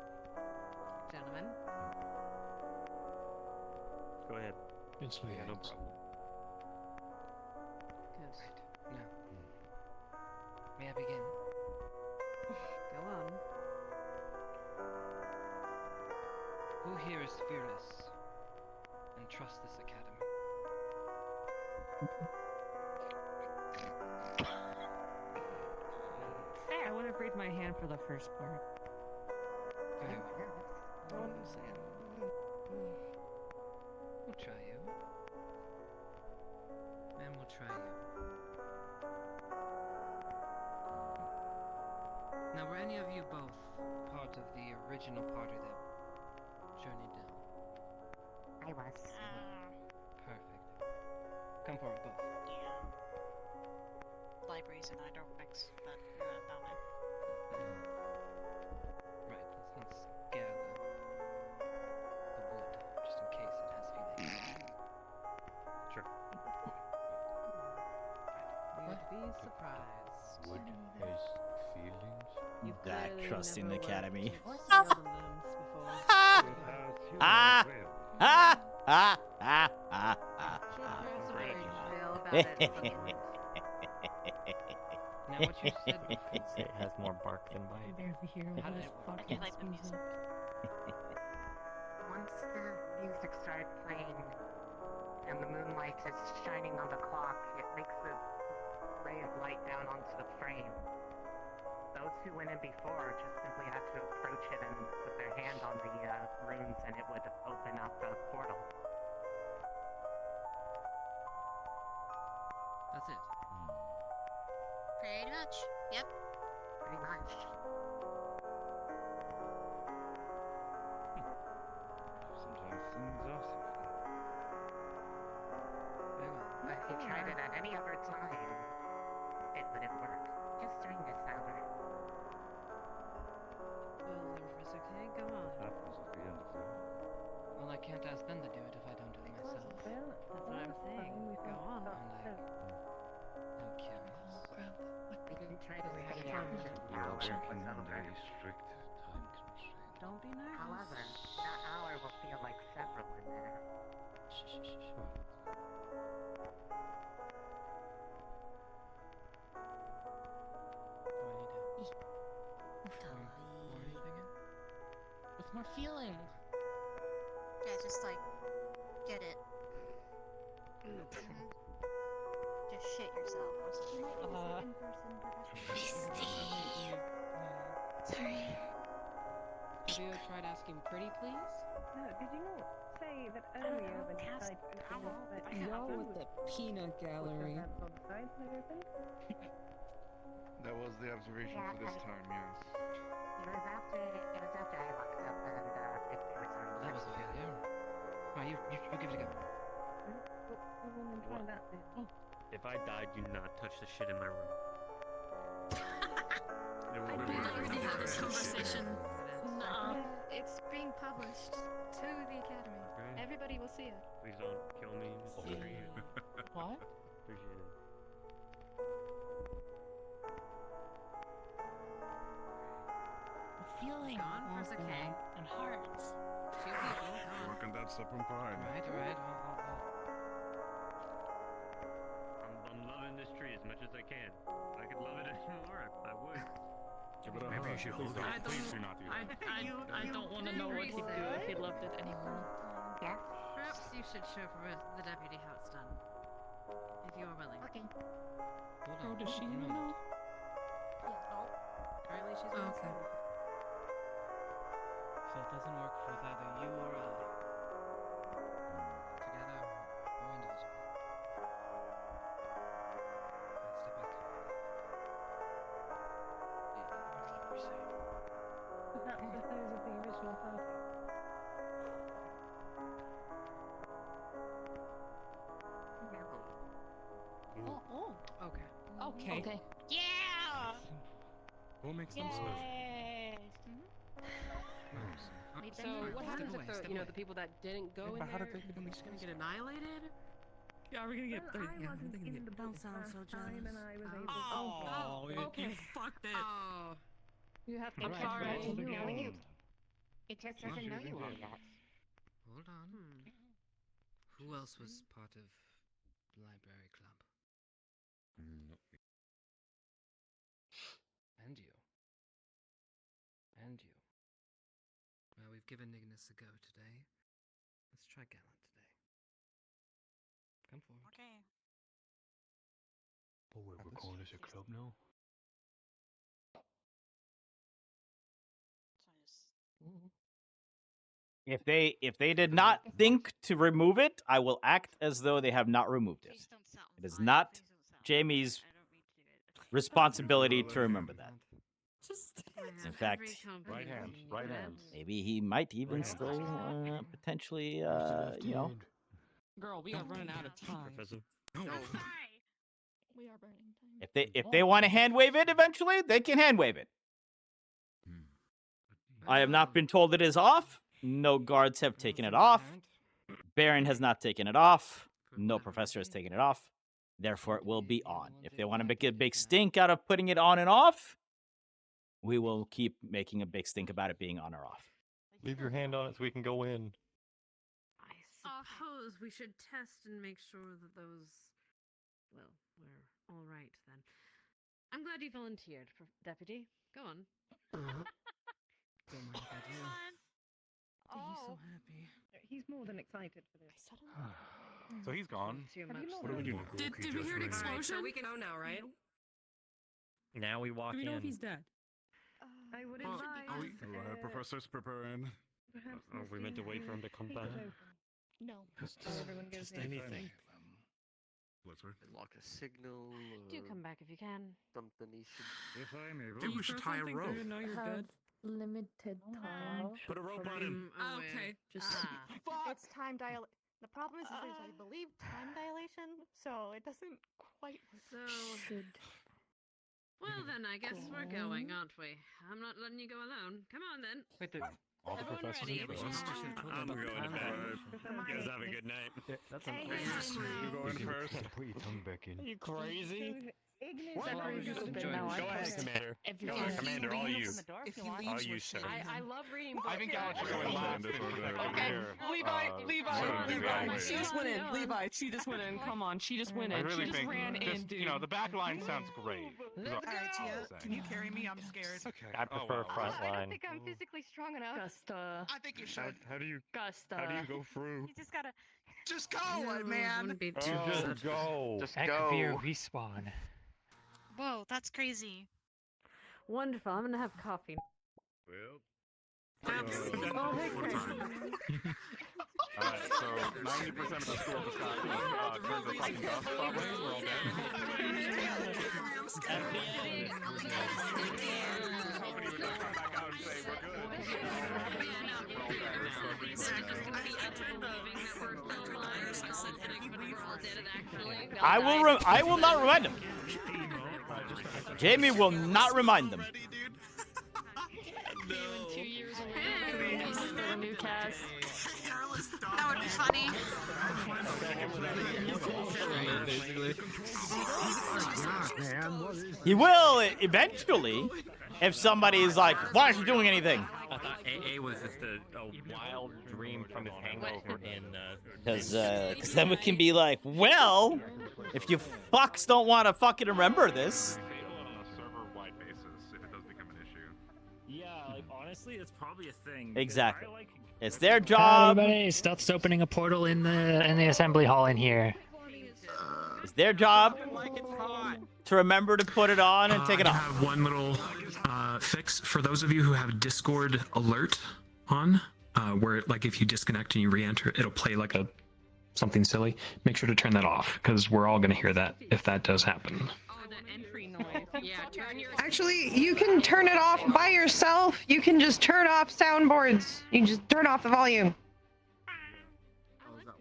Gentlemen. Go ahead. It's Yeah, no problem. Good. Now. May I begin? Go on. Who here is fearless and trusts this academy? I want to breathe my hand for the first part. Very well. We'll try you. any of you both part of the original party that journeyed down? I was. Perfect. Come forward, both. Yeah. Libraries and I don't mix, but down there. Right, let's scare the wood, just in case it has feelings. Sure. You'd be surprised. Wood has feelings? You've That clearly trust in never the academy. worked with the other limbs before. Ah! Ah! Ah! Ah! Ah! Now what you said It has more bark than bite. How did it work? I do like the music. Once the music started playing and the moonlight is shining on the clock, it makes a ray of light down onto the frame. Those who went in before just simply had to approach it and put their hand on the runes and it would open up a portal. That's it. Pretty much. Yep. Pretty much. Sometimes things are But if you tried it at any other time, it wouldn't work. Just during this hour. Well, Empress, okay, go on. happens at the end of the Well, I can't ask them to do it if I don't do it myself. That's what I'm saying. Go on. I'm curious. We didn't try to We have stay time. after the We are hour was working over. under a strict time constraint. Don't be nervous. However, that hour will feel like several in there. With more feeling. Yeah, just like get it. Just shit yourself or something. Sorry. Have you tried asking pretty please? No, did you not say that earlier when you tried to open it that Yo, with the peanut gallery. on the sides when it opened? That was the observation for this time, yes. It was after I locked up and picked yours on That was a failure. Alright, you give it a go. Well, then try that then. If I die, do not touch the shit in my room. We already had this conversation. Nuh-uh. It's being published to the academy. Okay. Everybody will see it. Please don't kill me. What? Appreciate it. Feeling. Empress, okay. And hearts. Two people, go on. Working that stubborn pride. Alright. I'm loving this tree as much as I can. If I could love it more, I would. Maybe you should hold it. Please do not do that. I don't want to know what he'd do if he loved it anymore. Yes? Perhaps you should show the deputy how it's done. If you're willing. Okay. Hold on. Does she even know? Apparently she's Oh, on okay. So it doesn't work with either you or I. Together or individually. Let's step back. Is that for those of the original party? Oh. Okay. Okay. Yeah. What makes them special? Yay. So Alright, what step happens away, if step the away. the people that didn't go in But how there did they get in the just gonna get annihilated? Yeah, we're gonna get Well, I 30. Yeah, wasn't we're gonna in get the boat sound so time and I was able to... Okay. You fucked it. Oh. You have to I'm write sorry. right. It just doesn't know you all yet. Hold on. Who else was part of Library Club? And you. And you. Well, we've given Ignis a go today. Let's try Gallant today. Come forward. Okay. Oh, we're calling this a club now? If they did not think to remove it, I will act as though they have not removed it. It is not Jamie's responsibility to remember that. Just In fact, Right hand, right hand. maybe he might even still potentially, you know. Girl, we are running out of time. Professor. No. We are burning time. If they want to hand wave it eventually, they can hand wave it. I have not been told it is off. No guards have taken it off. Baron has not taken it off. No professor has taken it off. Therefore, it will be on. If they want to make a big stink out of putting it on and off, we will keep making a big stink about it being on or off. Leave your hand on it so we can go in. I suppose we should test and make sure that those. Well, we're all right then. I'm glad you volunteered, Deputy. Go on. Don't mind if I do. He's so happy. He's more than excited for this. So he's gone. What do we do? Did we hear an explosion? So we can go now, right? Now we walk Do we in. know if he's dead? I would Oh, advise. Professor's preparing. Perhaps we meant to wait for him to come back? No. Everyone goes in. anything. Lock a signal. Do come back if you can. Something he should. If I'm able. Maybe we should tie a rope. No, you're good. Limited time. Put a rope on him. Okay. Just. It's time dilation. The problem is there's, I believe, time dilation, so it doesn't quite work. So. Well then, I guess we're going, aren't we? I'm not letting you go alone. Come on then. Wait, all the Everyone professors ready? are gone. I'm going to bed. You guys have a good night. That's You go in first. Put your tongue back in. Are you crazy? Ignis. Go ahead, Commander. Go ahead, Commander. All you. All you, sir. I love reading books. I think I should go in last. Okay, Levi, she just went in. Levi, she just went in. Come on, she just went I in. really She just think, ran in, dude. you know, the back line sounds great. Alright, Tia, can you carry me? I'm scared. Okay. I prefer front I don't line. think I'm physically strong enough. Gusta. I think you should. How do you Gusta. go through? You just gotta. Just go, man. Wouldn't be too Just go. Just go. respawn. Whoa, that's crazy. Wonderful. I'm gonna have coffee. Well. Oh, hey, Chris. Alright, so 90% of the school just got turned to fucking dust, probably. We're all Company would just come back out and say, we're good. I will not remind them. Jamie will not remind them. Even 2 years away from the new cast. That would be funny. He will eventually, if somebody is like, "Why aren't you doing anything?" I thought AA was just a wild dream from his hangover in. Because then we can be like, well, if you fucks don't want to fucking remember this. Server-wide basis, if it does become an issue. Yeah, like honestly, it's probably a thing. Exactly. It's their job. Everybody, Stealth's opening a portal in the assembly hall in here. It's their job to remember to put it on and take it I off. have one little fix for those of you who have Discord alert on, where like if you disconnect and you re-enter, it'll play like something silly. Make sure to turn that off because we're all going to hear that if that does happen. Actually, you can turn it off by yourself. You can just turn off soundboards. You can just turn off the volume.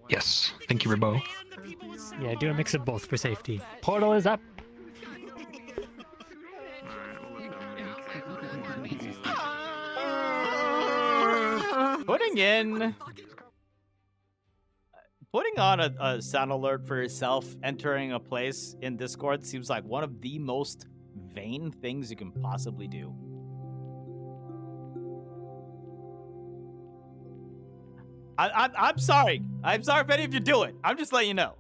Yes, thank you, Rebo. Yeah, do a mix of both for safety. Portal is up. Putting on a sound alert for yourself entering a place in Discord seems like one of the most vain things you can possibly do. I'm sorry. I'm sorry if any of you do it. I'm just letting you know.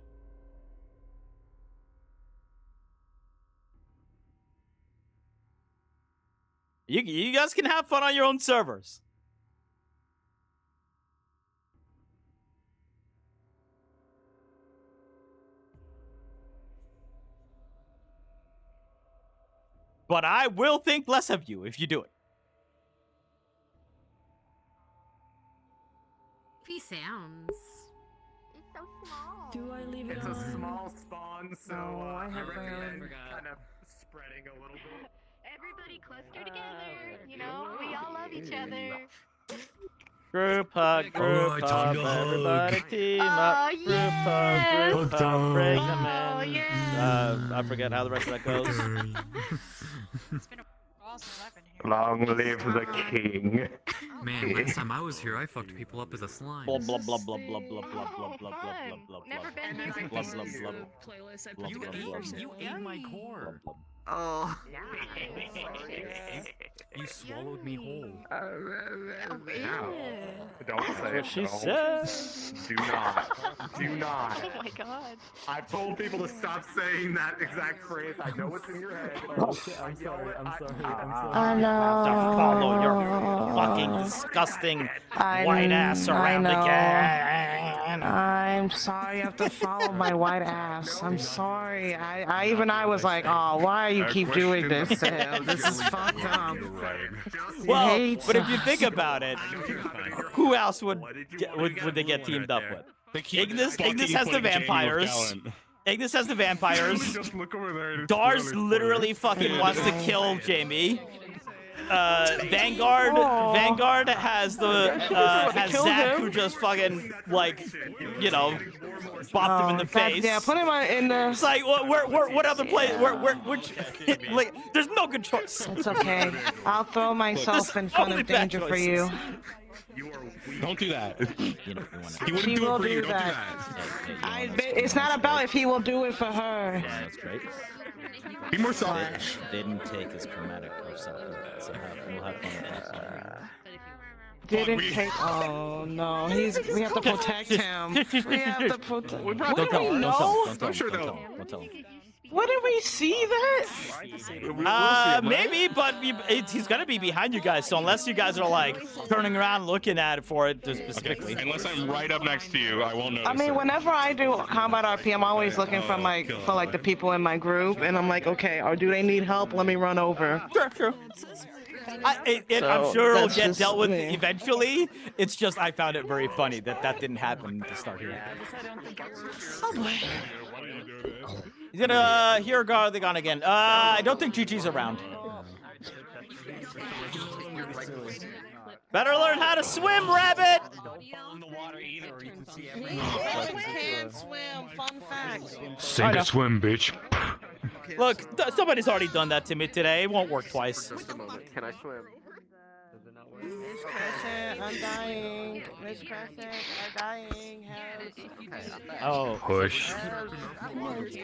You guys can have fun on your own servers. But I will think less of you if you do it. He sounds. It's so small. Do I leave it It's a on? small spawn, so No, I I have recommend been- kind of spreading a little bit. Everybody everybody cluster together. You know, we all love each other. Group hug, group hug, everybody team up. Group hug, group hug, bring them in. I forget how the rest of that goes. It's been a while since I've been here. Long live the king. Man, last time I was here, I fucked people up as a slime. Blah blah blah blah blah blah blah blah blah blah blah. Never been here. Blah blah blah. Playlist I Blah, put blah, together. blah, You ate my core. Oh. You swallowed me whole. Don't say it. She no. says. Do not. Do not. Oh my god. I've told people to stop saying that exact phrase. I know what's in your head. Oh shit, I'm sorry. I know. Follow your fucking disgusting white ass around again. I'm sorry, I have to follow my white ass. I'm sorry. I was like, oh, why you keep doing this to him? This is fucked up. Well, but if you think about it, who else would they get teamed up with? Ignis has the vampires. Ignis has the vampires. Dars literally fucking wants to kill Jamie. Vanguard has has Zach, who just fucking like, you know, bopped him in the face. Yeah, put him in the. It's like, what other play? Which? Like, there's no good choice. It's okay. I'll throw myself in front of danger for you. Don't do that. You know, he wouldn't She do will it for you. do Don't do that. that. It's not about if he will do it for her. Yeah, that's great. Be more selfish. Didn't take his chromatic or something, so we'll have fun with that. Didn't take. Oh no, we have to protect him. We have to protect. What do we know? I'm sure they'll. Don't tell him. What did we see that? Maybe, but he's gonna be behind you guys. So unless you guys are like turning around looking at it for it specifically, Unless I'm right up next to you, I won't notice. I mean, whenever I do combat RP, I'm always looking for the people in my group, and I'm like, okay, or do they need help? Let me run over. Sure. I'm sure it'll get dealt with eventually. It's just I found it very funny that didn't happen to start here. Oh boy. He's gonna hear Garligon again. I don't think Gigi's around. Better learn how to swim, rabbit! Can't swim. Fun fact. Sink or swim, bitch. Look, somebody's already done that to me today. It won't work twice. Can I swim? Miss Crescent, I'm dying. Miss Crescent, I'm dying. Help. Oh. Push.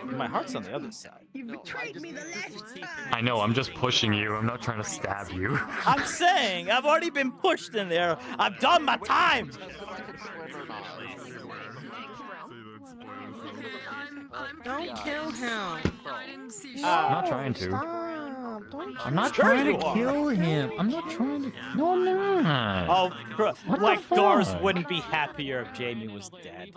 My heart's on the other side. You betrayed me the last time. I know, I'm just pushing you. I'm not trying to stab you. I'm saying, I've already been pushed in there. I've done my time. Don't kill him. I'm not trying to. I'm not trying to kill him. I'm not trying to. No, I'm not. Oh, What the like Dars fuck? wouldn't be happier if Jamie was dead.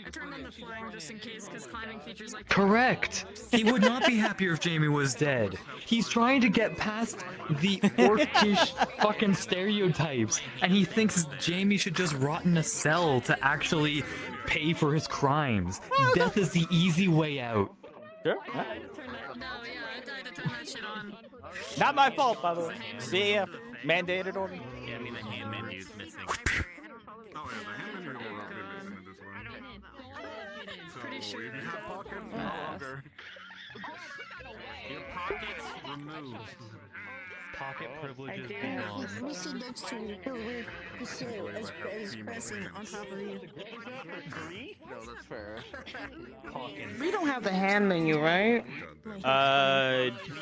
I turned on the flying just in case, because climbing features like Correct. He would not be happier if Jamie was dead. He's trying to get past the orcish fucking stereotypes, and he thinks Jamie should just rot in a cell to actually pay for his crimes. Death is the easy way out. Sure. Not my fault, by the way. See, mandated order. Yeah, I mean the hand menu's missing. Pretty sure you have pockets no longer. Your pockets removed. Pocket privileges be Let gone. me sit next to you. The soul is pressing on top of you. No, that's fair. We don't have the hand menu, right?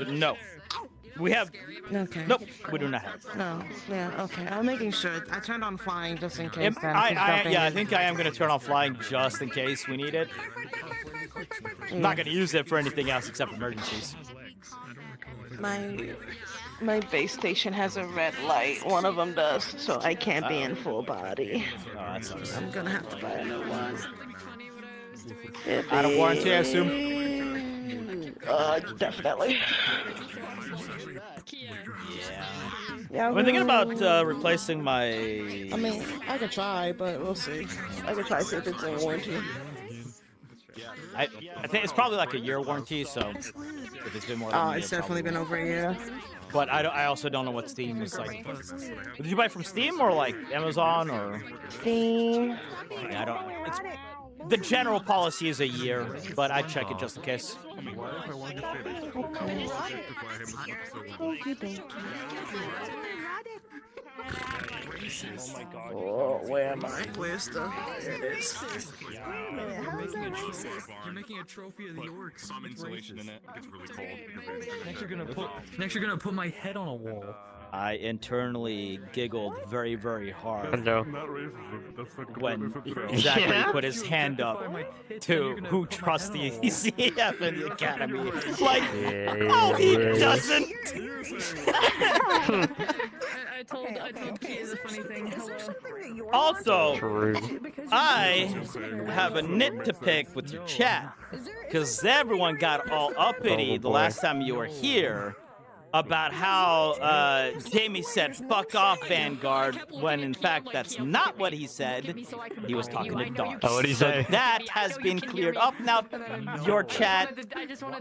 No. We have. Okay. Nope, we do not have. No. Yeah. Okay. I'm making sure. I turned on flying just in case. I think I am going to turn on flying just in case we need it. I'm not going to use it for anything else except emergencies. My base station has a red light. One of them does, so I can't be in full body. Oh, that sucks. I'm gonna have to buy a new one. Out of warranty, I assume. Definitely. Yeah. We're thinking about replacing my. I mean, I could try, but we'll see. I could try to see if it's in warranty. I think it's probably like a year warranty, so If it's been more than a year, It's definitely been over a probably. year. But I also don't know what Steam is like. Did you buy from Steam or like Amazon or? Steam. Yeah, I don't. It's, the general policy is a year, but I check it just in case. Oh my god. Oh, where am I? Where's the? There it is. You're making a trophy of the orcs. Some insulation in it. It gets really cold. Next you're gonna put my head on a wall. I internally giggled very, very hard Hello. when Zachary put his hand up to who trusts the ECF in the Academy. Like, oh, he doesn't! I told Key the funny thing. Hello. Also, I have a nit to pick with your chat, because everyone got all uppity the last time you were here about how Jamie said "fuck off, Vanguard," when in fact that's not what he said. He was talking to Dark. Oh, what'd he say? That has been cleared up now. Your chat,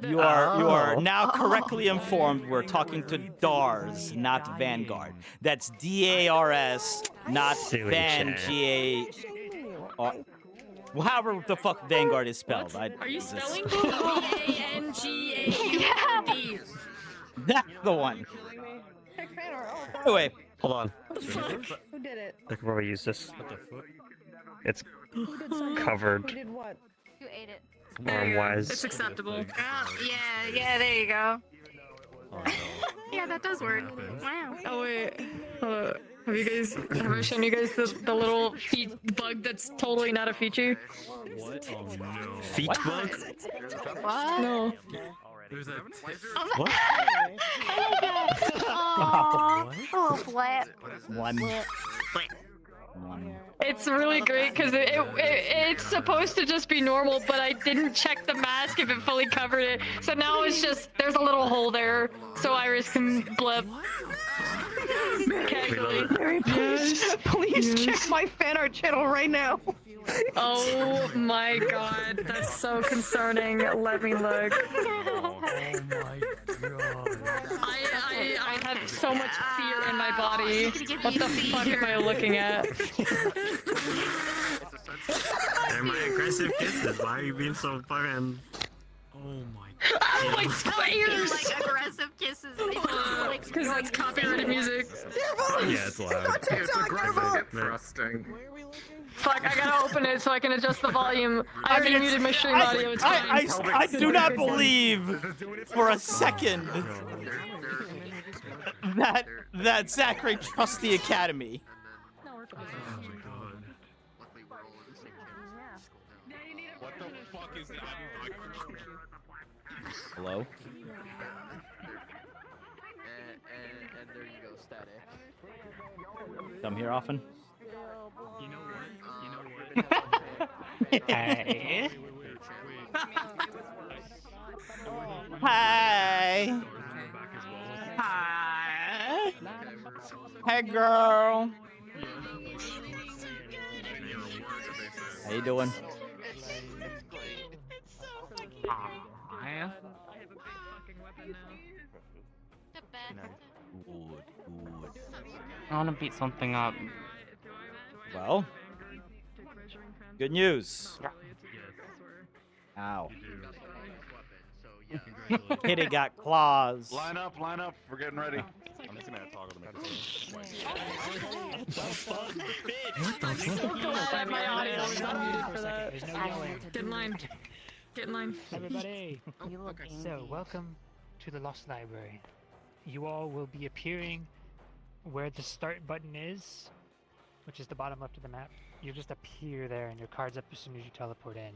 you are now correctly informed. We're talking to Dars, not Vanguard. That's D-A-R-S, not Silly Van chat. G-A. However the fuck Vanguard is spelled. Are you spelling V-A-N-G-A-R-D? That's the one. Anyway. Hold on. Who did it? I could probably use this. It's Who did something? covered Who did what? Who ate it? arm-wise. It's acceptable. Yeah, there you go. Yeah, that does work. Wow. Oh wait, have I shown you guys the little feet bug that's totally not a feature? What? Oh no. Feet bug? What? No. There's a. What? Aww. A little flap. One. It's really great because it's supposed to just be normal, but I didn't check the mask if it fully covered it. So now it's just, there's a little hole there so Iris can blip. Casually. Mary, please check my fan art channel right now. Oh my god, that's so concerning. Let me look. Oh my god. I have so much fear in my body. What the fuck am I looking at? They're my aggressive kisses. Why are you being so fucking... Oh my. Oh my ears! Like aggressive kisses. Because that's copyrighted music. Yeah, it's loud. It's aggressive thrusting. Fuck, I gotta open it so I can adjust the volume. I already muted my stream audio, it's fine. I do not believe for a second that Zachary trusts the Academy. What the fuck is that? Hello? And there you go, static. Come here often? You know what? Hey. Hi. Hi. Hey, girl. How you doing? I want to beat something up. Well, good news. Ow. Kitty got claws. Line up, line up. We're getting ready. I'm just gonna toggle to make it. What the fuck? My audio is unmuted for that. There's no yelling. Get in line. Get in line. Everybody. So, welcome to the Lost Library. You all will be appearing where the start button is, which is the bottom left of the map. You'll just appear there and your card's up as soon as you teleport in.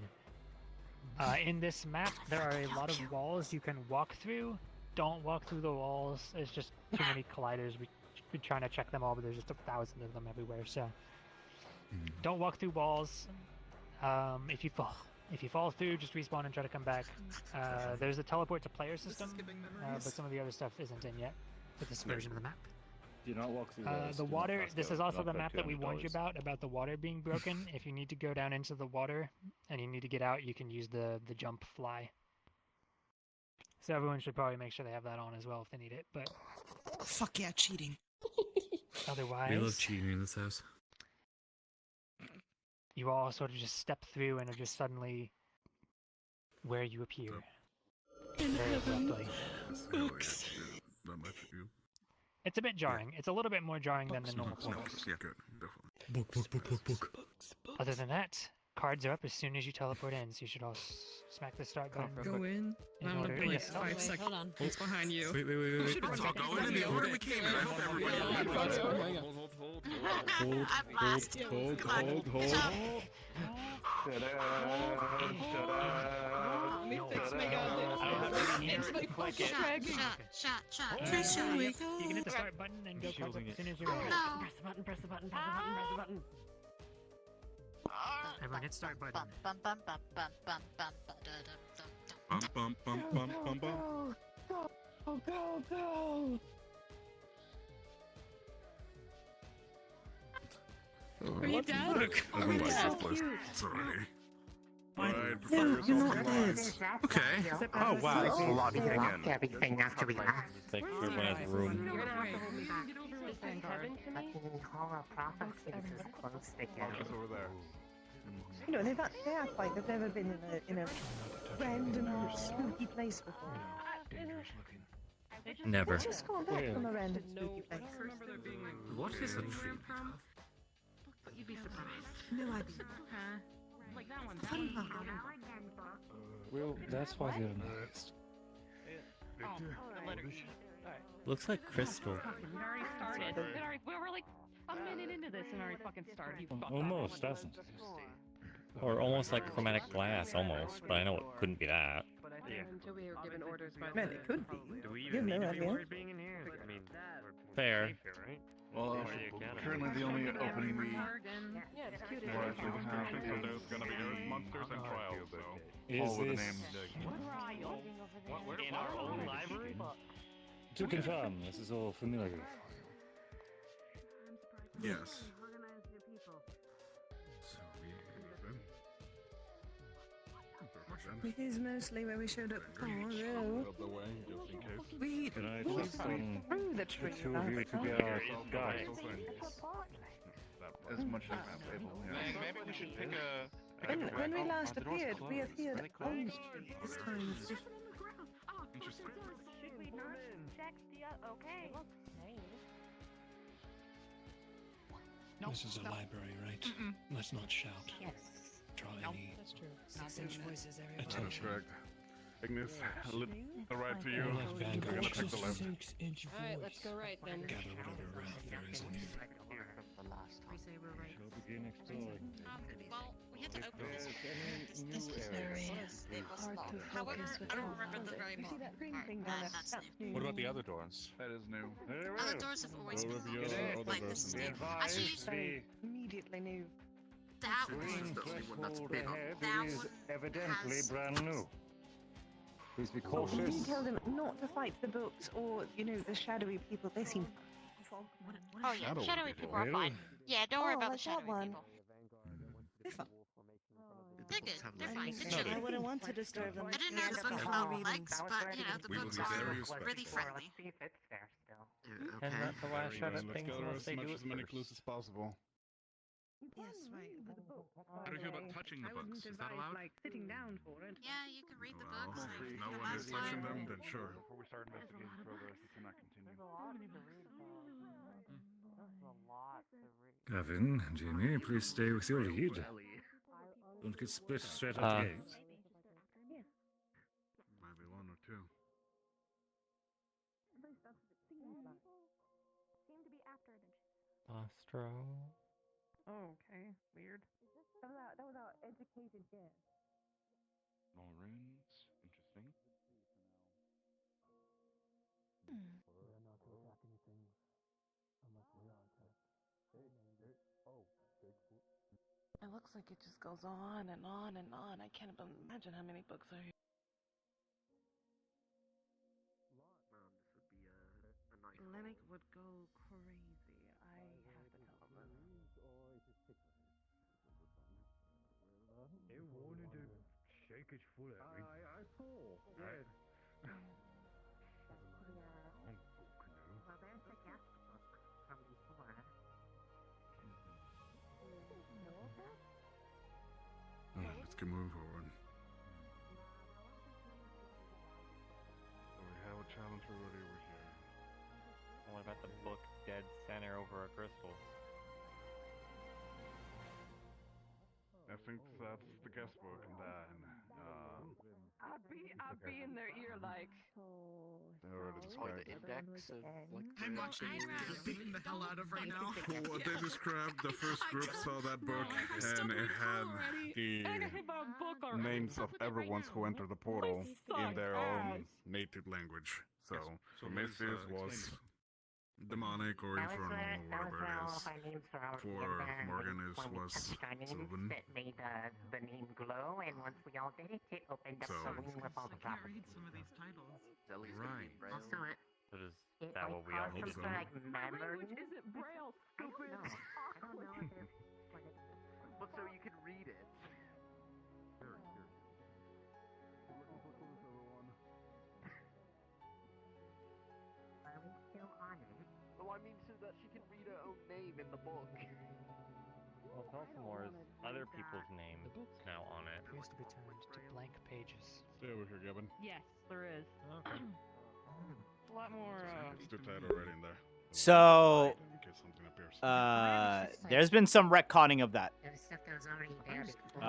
In this map, there are a lot of walls you can walk through. Don't walk through the walls. There's just too many colliders. We're trying to check them all, but there's just 1,000 of them everywhere, so don't walk through walls. If you fall through, just respawn and try to come back. There's a teleport to player system, but some of the other stuff isn't in yet for this version of the map. Do not walk through The water, this is also the map that we warned you about the water being broken. If you need to go down into the water and you need to get out, you can use the jump fly. So everyone should probably make sure they have that on as well if they need it. But Fuck yeah, cheating. otherwise, We love cheating in this house. you all sort of just step through and are just suddenly where you appear. Very abruptly. Books. Not much of you. It's a bit jarring. It's a little bit more jarring than the normal portals. Yeah, good. Definitely. Book. Other than that, cards are up as soon as you teleport in, so you should all smack the start button. Go in. I'm gonna put like 5 seconds. Hold on. It's behind you. Wait. Let's all go in the order we came in. I hope everybody. Hold. Let me fix my goddamn. It's my fucking dragon. Trisha, wake up. You can hit the start button and go cards up as soon as you're ready. Press the button, press the button, press the button, press the button. Everyone hit start button. Go. Are you dead? I'm like So this list. cute. Sorry. Right, prepare yourself for lines. Okay. Oh wow, that's a lot to take in. Everything after we laugh. Like everyone has room. You're gonna have to hold me back. It's over there. You know, they act like they've never been in a random spooky place before. Never. They just got back from a random spooky place. What is a tree? But you'd be surprised. No idea. Like that one. Fun part. Well, that's why they're next. Looks like crystal. It already started. We're like a minute into this and already fucking started. You fucked Almost, doesn't it? Or almost like chromatic glass, almost. But I know it couldn't be that. Until we were given orders by Man, it could be. Do we You even have need no to be idea. worried being in here? I mean, Fair. safe here, right? Well, currently the only opening we Yeah, it's cute. will actually have So is there's gonna be earth monsters and trials, so. all with the names. In our own library? To confirm, this is all familiar. Yes. Organize your people. So It is mostly where we showed up before, though. Up the way, just in case. We Can I walked please summon through the the tree. two of you to be our guides? as much as able. Yeah. Maybe we should pick a. When we last appeared, we appeared on the tree. This time it's different. Interesting. Should we not check the okay? This is a library, right? Let's not shout. Yes. Draw any That's true. Six-inch voices everywhere. That's attention. correct. Ignis, right to you. All right, We're Vanguard, gonna pick the left. 6-inch Alright, let's go right then. Gather whatever wrath there is on you. We say we're right. Shall begin exploring. Well, we had to open this. Any new This was areas? very. It was not. However, I don't remember the very See that green part. thing down there? That's new. What about the other doors? That is new. Other doors have always Go been review locked. other Like this is doors. new. Actually, The Immediately new. that green one. threshold ahead That is one evidently has- brand new. Please be You cautious. tell them not to fight the books or, the shadowy people. They seem Oh yeah, Shadowy shadowy people. people are fine. Yeah, don't worry about the like that shadowy one. people. They're fine. They're good. They're fine. They're I chilling. wouldn't want to disturb them. I didn't know the book about legs, but the We will books be very are respectful. really friendly. And not the last shot Let's at things gather unless as they much do as it many first. clues as possible. Yes, right. How do you feel about touching the books? Is that allowed? Like sitting down for it. Yeah, you can read the Well, books. if Like, no the one is last touching time. them, then sure. Before we start investigating further, we cannot continue. Gavin, Jamie, please stay with your lead. Don't get split straight out the gate. Might be one or two. Seem to be after it. Astro. Oh, okay. Weird. That was our educated guess. Runes. Interesting. It looks like it just goes on and on and on. I can't even imagine how many books are here. Lennox would go crazy. I have to tell him this. He wanted to shake his foot at me. I saw. Yes. Let's get moving forward. So we have a challenge already over here. What about the book dead center over a crystal? I think that's the guest book, and then I'd be in their ear like. they already described it. Index of like. I'm actually beating the hell out of right now. For what they described, the first group saw that book, and it had the names of everyone's who entered the portal in their own native language. So, So Macy's was demonic or infernal or whatever it is. For Morgan is was Sylvan. Made the name glow, and once we all did it, it opened up So- the room with all the I can't properties. read some of these titles. Right. Also, So is it that like what we all caused need some to sort do? of like memory. Isn't Braille I don't know. I don't know if it's what it is. But so you can read it. Are we still on it? Well, I mean, so that she can read her own name in the book. Well, Felsamore's other people's names now on it. Appears to be turned to blank pages. Stay over here, Gavin. Yes, there is. Okay. A lot more. It's the title right in there. So, In case something appears. there's been some retconning of that. There's stuff that was already there before.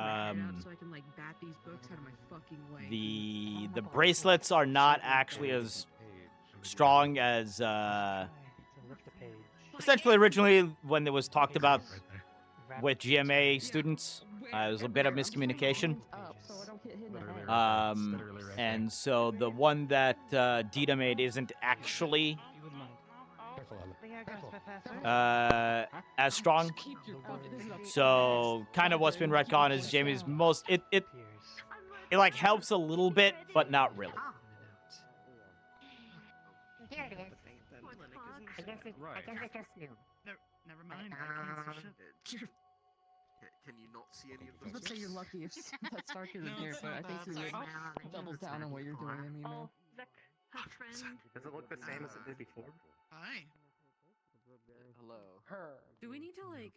So I can like bat these books out of my fucking way. The bracelets are not actually as strong as To lift the page. essentially originally when it was talked about with GMA students. It was a bit of miscommunication. And so the one that Dita made isn't actually as strong. So kind of what's been retcon is Jamie's most it like helps a little bit, but not really. Here it is. I guess it just knew. Never mind. I can't see shit. Can you not see any of I was them? about to say you're lucky if that's darker than No, here, it's but I not think that. you Sorry. would double down on what you're doing in the email. Her friend. Does it look the same as it did before? Hi. Hello. Do we need to like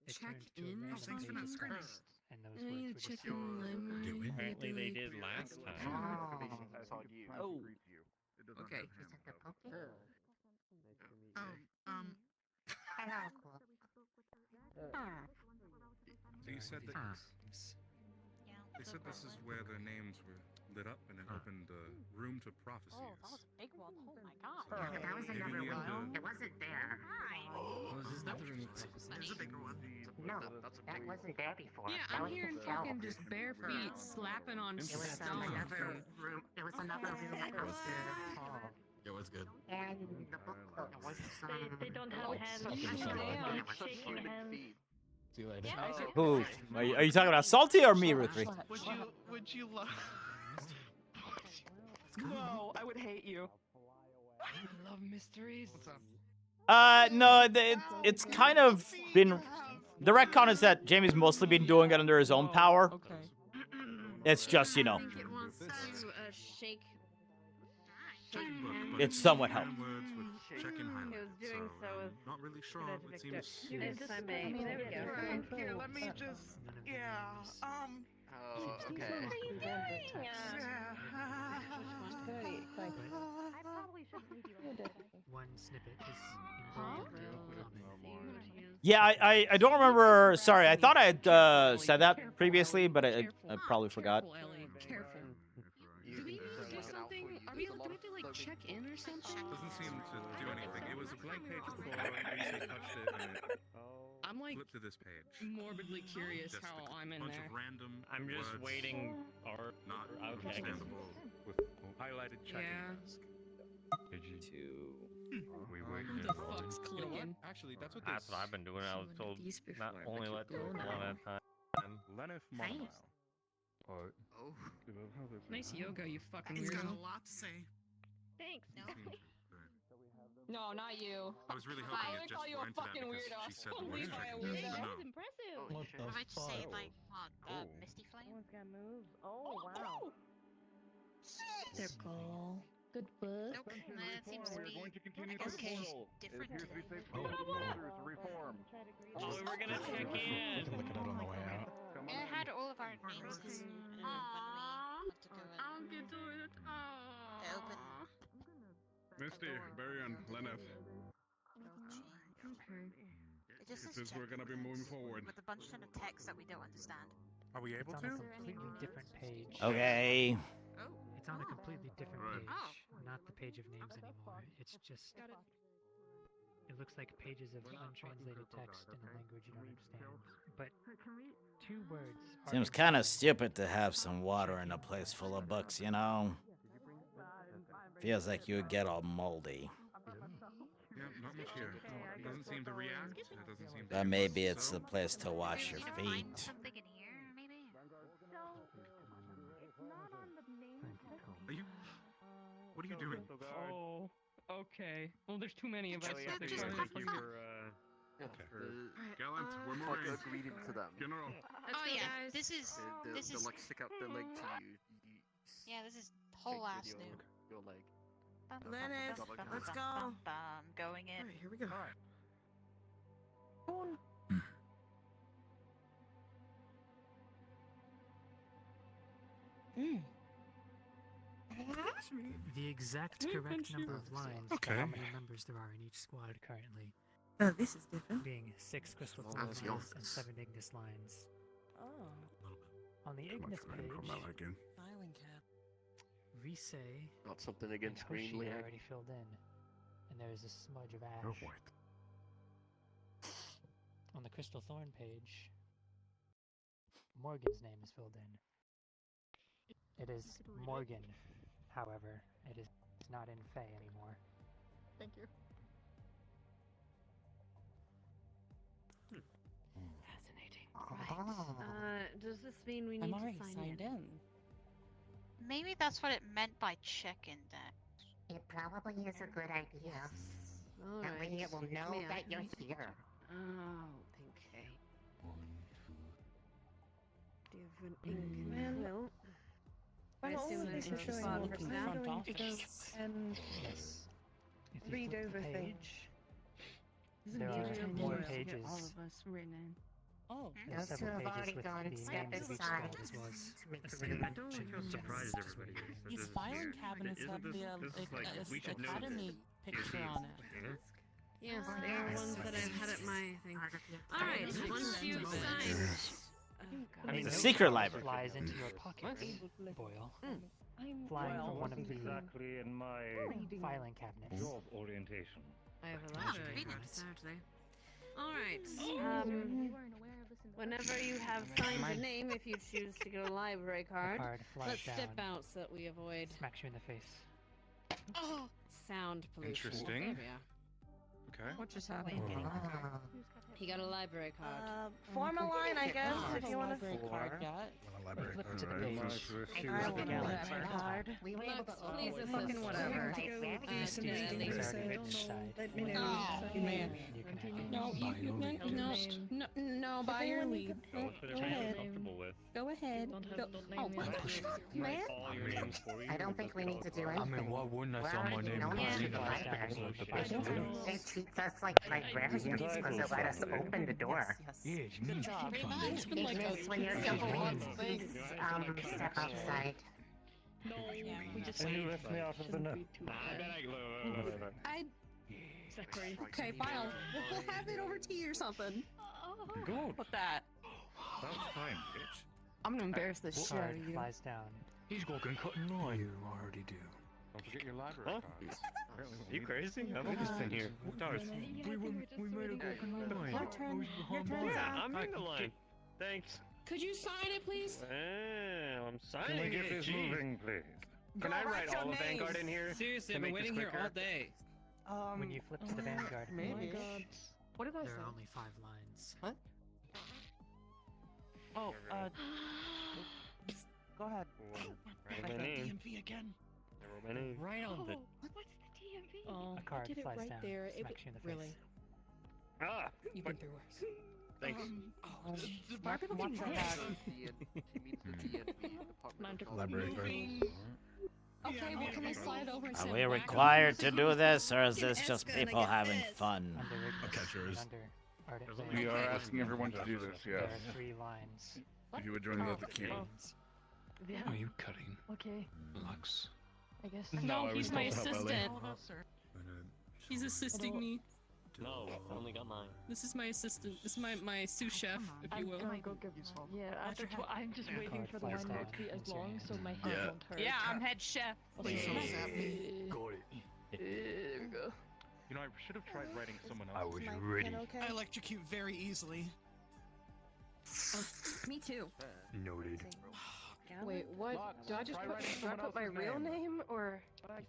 It check turned to a in or random Thanks for page not of screaming. text, and those I need words to were check just in the library. Apparently they did last time. I saw you. Oh. It doesn't Okay. have him, though. Hello, cool. They said that. They said this is where their names were lit up and it opened the room to prophecies. Yeah, but that was Maybe another we have one. to- It wasn't there. Is that the room of prophecies? There's a bigger one. No, that wasn't there before. Yeah, that I'm was here the shelf. fucking just bare feet slapping on It was stone. another room. It was another room across the hall. It was good. And the book was They don't have hands. Damn. Shaking hands. See you later. Who? Are you talking about Salty or me, Ruthie? Would you love? No, I would hate you. I love mysteries. What's up? No, it's kind of been. The retcon is that Jamie's mostly been doing it under his own power. Okay. It's just, you know, I think it wants to shake. it's somewhat helped. Words with check-in highlight. He was doing so with Not really sure. It seems. If I may. There we go. Right, here, let me just. Yeah. Oh, okay. One snippet is involved in Yeah, I don't remember. Sorry, I thought I had said that previously, but I probably forgot. Careful, Ellie. Careful. Do we need to do something? Do we have to like check in or something? Doesn't seem to do anything. It was a blank page before. Lisa touched it and it I'm like flipped to this page. morbidly curious Just how a I'm in bunch there. of random I'm just words waiting. Or not okay. understandable with highlighted check-in Yeah. desk. We Who wait. the fuck's clicking? Actually, that's what That's what I've been doing. I was told not only let to one at a time. Lenith Nice. Monomile. Oh. Nice yoga, you fucking He's got a weirdo. lot to say. Thanks. No, not you. I was really hoping I it would just call you a went to that fucking because weirdo. she said the Don't word leave my check-in desk, weirdo. but That no. was impressive. What about to say, like, what? Oh. Misty Flame? Someone's got moves. Oh, wow. Circle. Good book. Nope, that seems to be. Continue I guess through the portal. different. It appears to be safe for monsters to reform. Oh, we were gonna check in. Look at it on the way out. It had all of our names when we went to go in. I'll get to it. Open. Misty, Barry, and Lenneth. Okay. It just says Since we're gonna be moving forward. with a bunch of text that we don't understand. Are we able It's on a to? completely different page. Okay. It's on a completely different Right. page, not the page of names anymore. It's just. It looks like pages of untranslated text in a language you don't understand. But 2 words. Are Seems kind of stupid to have some water in a place full of books, you know? Feels like you would get all moldy. Yeah, not much here. It doesn't seem to react. It doesn't seem to. But maybe it's the place to wash your feet. Something in here, maybe. Are you? What are you doing? Oh, okay. Well, there's too many of us. Just There's just only pop you. them Okay. Gallant, we're Fuck moving. greeting to them. General. Oh yeah, this is They'll like stick out their leg to you. yeah, this is whole ass your, new. your leg. Lenneth, let's go. Going in. Alright, here we go. The exact correct number of lines for how many members there are in each squad currently. This is different. Being 6 crystal That's thorn lines yours. and 7 Ignis lines. Oh. On the Ignis page, Again. Filing cap. Rise Not something and against green Hoshi leg. are already filled in, and there is a smudge of ash. Oh, white. On the crystal thorn page, Morgan's name is filled in. It is Morgan, however, it is not in Fae anymore. Thank you. Fascinating. Does this mean we need to sign in? Maybe that's what it meant by check-in deck. It probably is a good idea. All That way right. it will know Yeah. that you're here. Oh, okay. Do you have an ink? Well, I assume there's a spot for that. Front going to go office. and Yes. If you read flip over the page, things. there are more Get pages. all of us written in. Oh, There's those who several have pages already with gone the step names of each aside squad as well as to make a the scheme. reading. I don't like how surprised everybody is. that These this is filing here. cabinets Isn't have this- the this is like, we should know Academy this. picture on it. Yeah. Yes, they are ones that I've had at my thing. All right, once you've signed. I mean, The no secret charge library. flies into your pocket, Boyle. Flying from one of the exactly in my filing cabinets. job orientation. I have a library card, apparently. All right. Whenever you have signed a name, if you choose to get a library card, card flies let's step down. out so that we avoid Smacks you in the face. Oh, sound pollution. Interesting. Yeah. Okay. What just happened? He got a library card. Form a line, I guess, if you want to. Library card yet? Flip to the Alright. page. I want a Gallon. library card. We were able to Please assist. fucking whatever. These These things are are already written aside. Let me know. Oh, man. You can have No, no, by your leave. Go with Go whatever you're ahead. comfortable with. Go ahead. Go. Oh, Man? Call your names for you. I don't think we need to do I anything. mean, why wouldn't I We're sign my already name known in to the the library. the best way? It treats us like librarians because it let us open the door. Yeah, it's me. Good job. It's been like Ignis, a when you're couple here, months. please step outside. No, we just And you left me out of the net. I. Okay, fine. We'll have it over tea or something. Good. With that. That's fine, bitch. I'm gonna embarrass the shit out Card of you. flies down. He's going cutting line. You already do. Don't forget your library card. You crazy? I've just been here. Stars. We made a broken line. Your turn. Your turn. Yeah, I'm in the line. Thanks. Could you sign it, please? Well, I'm Can we signing get it. this Jeez. moving, please? Can I write all of Vanguard in here? Seriously, to I've been make this waiting here all quicker? day. When you flip to the Vanguard Maybe. page, What did I there say? are only 5 lines. What? Oh, go ahead. Write my name. DMV again. I wrote my name. Right on the. what's the DMV? Oh, A card I did it flies right down, there. smacks you in the really? face. Ah! You've been through worse. Thanks. Why are people getting He mad? means the DNB department. Mind of if- Library card. Okay, well, can I slide over and Are sit we back required to on do this, or is Get this S just gonna people get having pissed. fun? Catchers. We are asking everyone to do this, There yes. are 3 lines. If you would join the queue. Yeah. Are you cutting? Okay. Lux. I guess. No, No, he's my assistant. He's He's assisting me. No, I only got 9. This is my assistant. This is my sous chef, if you will. Yeah, after I'm just waiting for the line to be as long so my head won't hurt. Yeah, I'm head chef. Please don't zap me. There we go. You know, I should have tried writing someone else. I was ready. I electrocute very easily. Me too. Noted. Wait, what? Do I just put my real name or?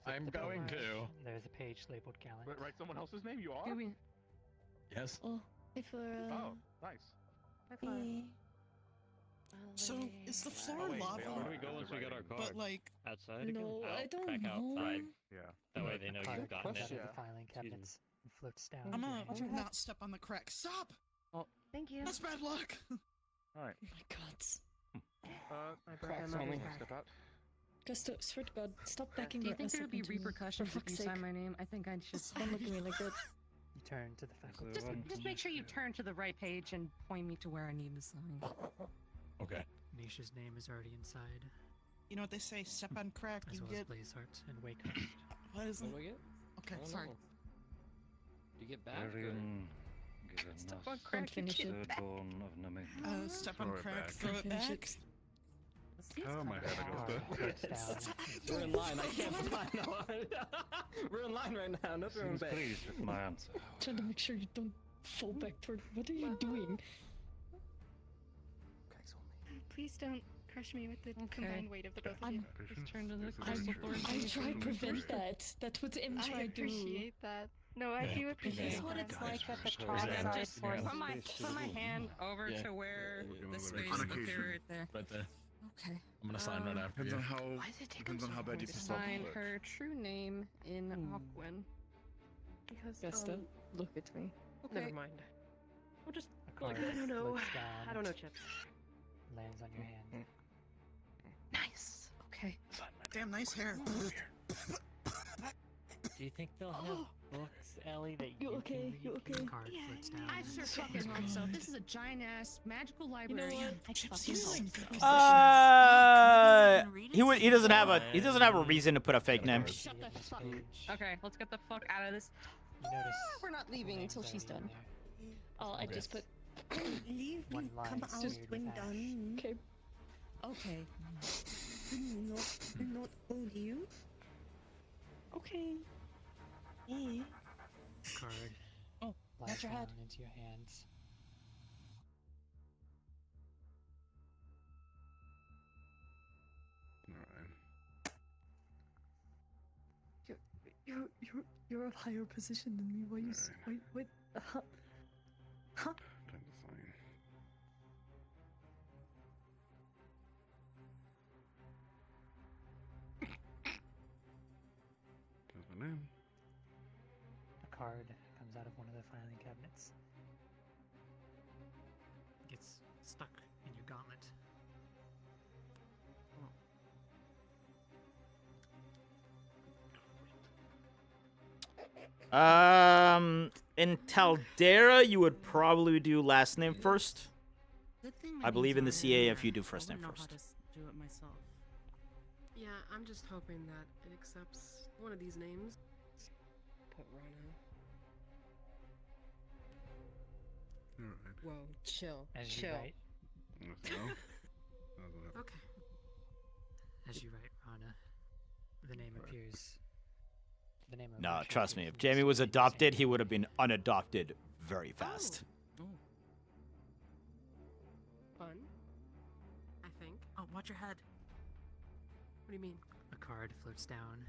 I'm going to. There's a page labeled Gallant. Wait, write someone else's name? You are? Do we? Yes. Oh, if Oh, nice. So is the floor Oh, wait, lava? Where do we go once we get our card? But like, Outside again? No, I Out? don't Back know. outside. Yeah. That way they know Card you've gotten comes it. out of the filing cabinets and floats down. I'm to gonna your hand. not step on the crack. Stop! Thank you. That's bad luck. Alright. Oh my god. Cracks only. Step out. Gusto, swear to God, stop backing Do you your think ass there up would be into me. repercussions For if you fuck's sign sake. my name? I think I should. Don't look at me like that. You turn to the faculty. Just make sure you turn to the right page and point me to where I need to sign. Okay. Nisha's name is already inside, You know what they say? Step on crack, as you well as get. Blazeheart and Wakehurst. What is it? What do I get? Okay, I don't sorry. know. Do you get back? Arian Step on crack, you Girenas, get it back. thirdborn of Nami. Step on Throw it crack, back. throw it Finish back. it. Oh, my head goes We're in line. I can't fly. No, we're in line right now. No throwing Seems back. pleased with my answer. Trying to make sure you don't fall back toward. What are you doing? Please don't crush me with the combined weight of the both of you. Just turn to the I crystal board. I try to prevent that. That's what M I tried to do. appreciate that. No, I do appreciate This is that. what it's like at the So top is that side just- for yeah. Put my hand over Yeah. to where the space On would appear occasion. right there. Right there. Okay. I'm gonna sign right after Depends you. on how. Why does it take Depends him on so how bad you long to piss off Sign the clerk. her true name in Aquin. Because Gusto, look at me. Okay. Never mind. We'll just. A card I don't know. floats down, I don't know, Chips. lands on your hand. Nice. Okay. Damn nice hair. Do you think they'll have books, Ellie, that You you okay? can You read? okay? Card floats down. I sure fucking hope so. This is a giant ass magical library. what? I Chips, fucking you hope sing so. good He doesn't have a reason to put a fake name. Shut the fuck. Okay, let's get the fuck out of this. You notice We're not leaving names until she's already done. in there. Oh, I just put. Leave One me. line Come out smeared when with ash. done. Okay. Okay. Do not hold you. Okay. Eh. Card Oh, flies that's your down head. into your hands. You're of higher position than me. Why you? Wait. Huh? Time to sign. There's my name. A card comes out of one of the filing cabinets. Gets stuck in your gauntlet. In Taldera, you would probably do last name first. Good thing I my believe in the name's CA already if you there. do first I name wouldn't know first. how to do it myself. Yeah, I'm just hoping that it accepts one of these names. Put Rana. Alright. Whoa, chill. As you chill. write, Okay. as you write Rana, the name appears. The name of No, Rachel trust me. appears If in the Jamie was CA adopted, he would have been unadopted very fast. Fun. I think. Oh, watch your head. What do you mean? A card floats down.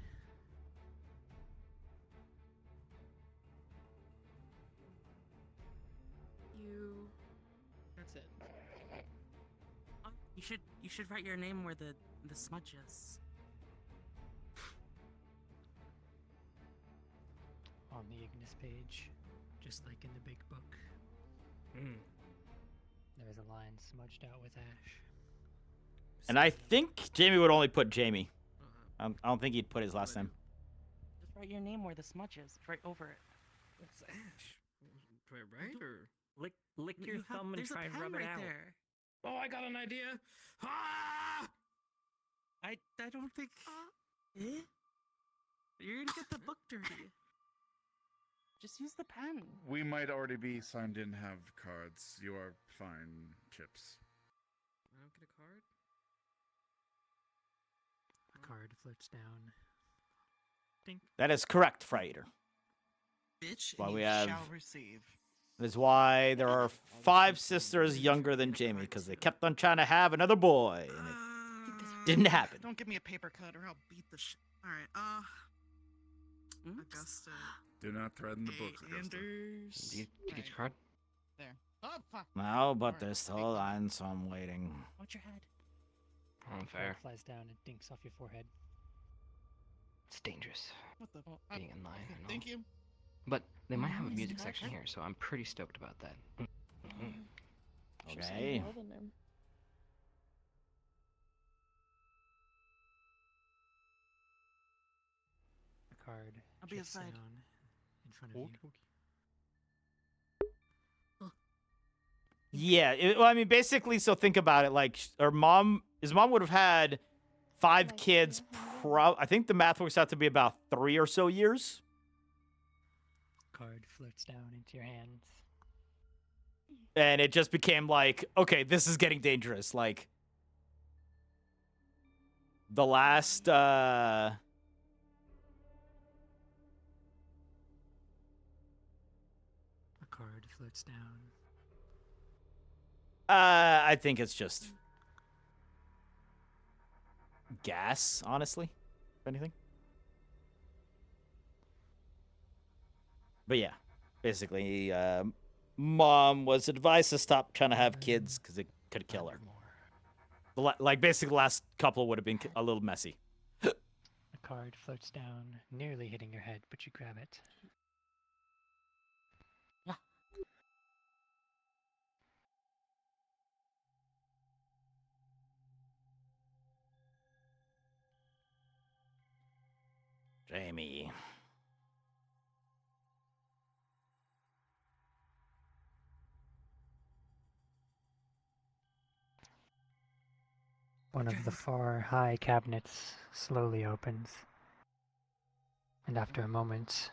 You. That's it. Oh, you should write your name where the smudge is. On the Ignis page, just like in the big book. There's a line smudged out with ash. And I think Jamie would only put Jamie. I don't think he'd put his last name. Just write your name where the smudge is. Right over it. It's Ash. Do I write or? Lick your thumb and try and rub it out. There. Oh, I got an idea. Ah! I don't think. Eh? You're gonna get the book dirty. Just use the pen. We might already be signed in, have cards. You are fine, Chips. I don't get a card? A card floats down. Dink. That is correct, Freighter. Bitch, Why and we you have- shall receive. That is why there are 5 sisters younger than Jamie, because they kept on trying to have another boy, and it didn't happen. Don't give me a paper cut or I'll beat the shit. Alright, Augusta. Do not threaten the books, Augusta. Anders. Do you get your card? There. Oh, fuck. No, but there's still a line, so I'm waiting. Watch your head. Fair. Flies down and dinks off your forehead. It's dangerous. What the? Being in line and all. Thank you. But they might have a Nice music touch. section here, so I'm pretty stoked about that. Okay. A card. I'll be drifts aside. down in front of you. Yeah, well, I mean, basically, so think about it. Like, his mom would have had 5 kids. I think the math works out to be about 3 or so years. Card floats down into your hands. And it just became like, okay, this is getting dangerous. Like, the last, A card floats down. I think it's just gas, honestly, if anything. But yeah, basically, mom was advised to stop trying to have kids because it could kill her. Like, basically, the last couple would have been a little messy. A card floats down, nearly hitting your head, but you grab it. Jamie. One of the far high cabinets slowly opens. And after a moment,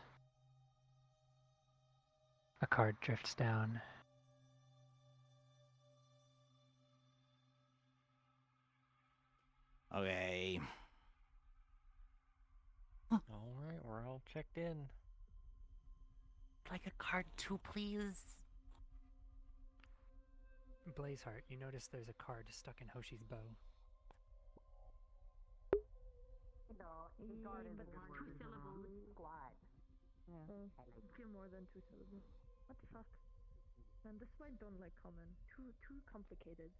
a card drifts down. Okay. Alright, we're all checked in. Like a card too, please. Blazeheart, you notice there's a card stuck in Hoshi's bow. But 2 syllables. Squad. Few more than 2 syllables. What the fuck? Man, this might don't like common. Too complicated.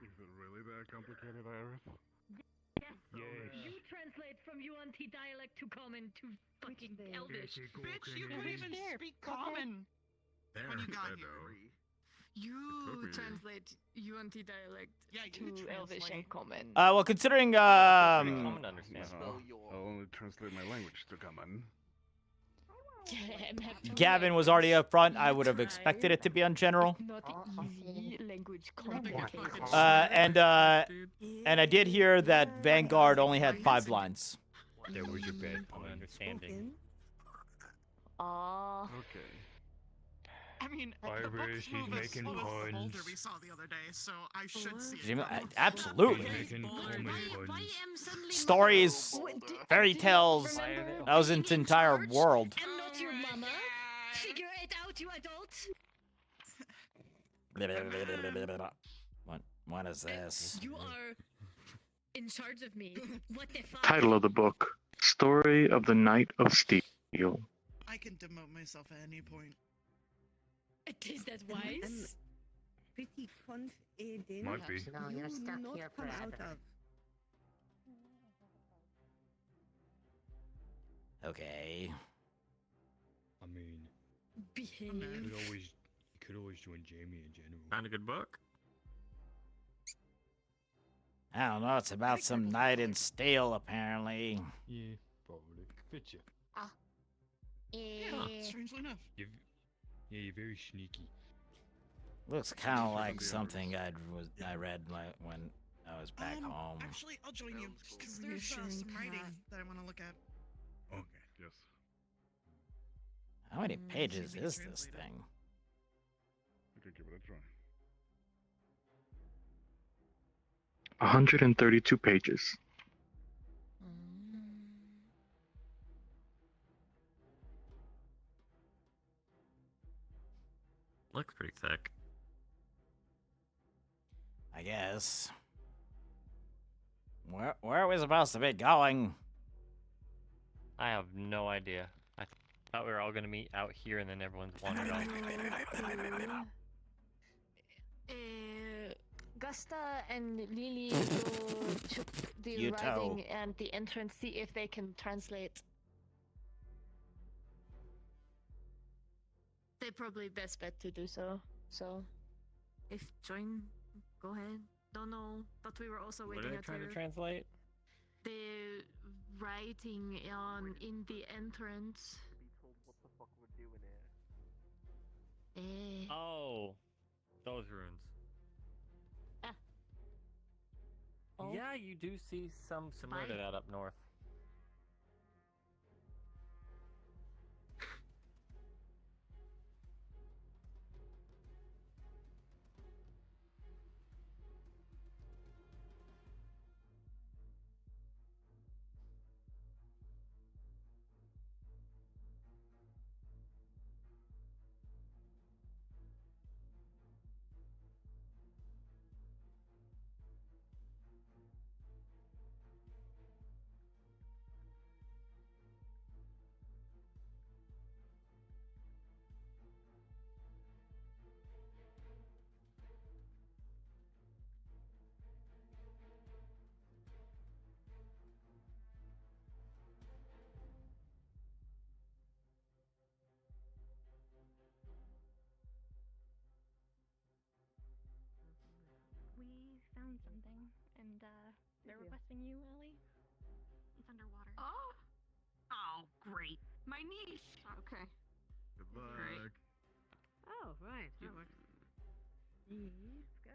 Is it really that complicated, Iris? Yes. You translate from UNT dialect to common to fucking Elvish. Bitch, you couldn't even speak common when you got here. You translate UNT dialect to Elvish and common. Well, considering, Common to understand. I'll only translate my language to common. Gavin was already up front, I would have expected it to be on general. Not easy language common. And I did hear that Vanguard only had 5 lines. There was your bad understanding. Okay. I mean, the Irish, book's he's moving making slower the folder puns. we saw the other day, so I should see it. Jimmy, coming. absolutely. Making common puns. Stories, fairy tales, that was its entire world. I'm not your mama. Figure it out, you adult. What is this? You are in charge of me. What the fuck? Title of the book: Story of the Knight of Steel. I can demote myself at any point. Is that wise? Pretty confident. Might be. No, you're stuck here forever. Okay. I mean, Behave. you could always join Jamie in general. Found a good book. I don't know. It's about some knight in steel, apparently. Yeah, probably. Fit you. Strangely enough. You're very sneaky. Looks kind of like something I read when I was back home. Actually, I'll join you because there's some writing that I want to look at. Okay, yes. How many pages is this thing? We could give it a try. 132 pages. Looks pretty thick. I guess. Where are we supposed to be going? I have no idea. I thought we were all gonna meet out here, and then everyone's wandered off. Gusta and Lily go check the writing and the entrance, see if they can translate. They probably best bet to do so. So, if join, go ahead. Don't know, but we were also What waiting are they out trying here. to translate? The writing in the entrance. Oh, those runes. Oh. Yeah, you do see some similar to that up north. We found something, and they're requesting you, Ellie. It's underwater. Oh, great. My niche. Okay. Good luck. Great. Oh, right. Good luck. Let's go.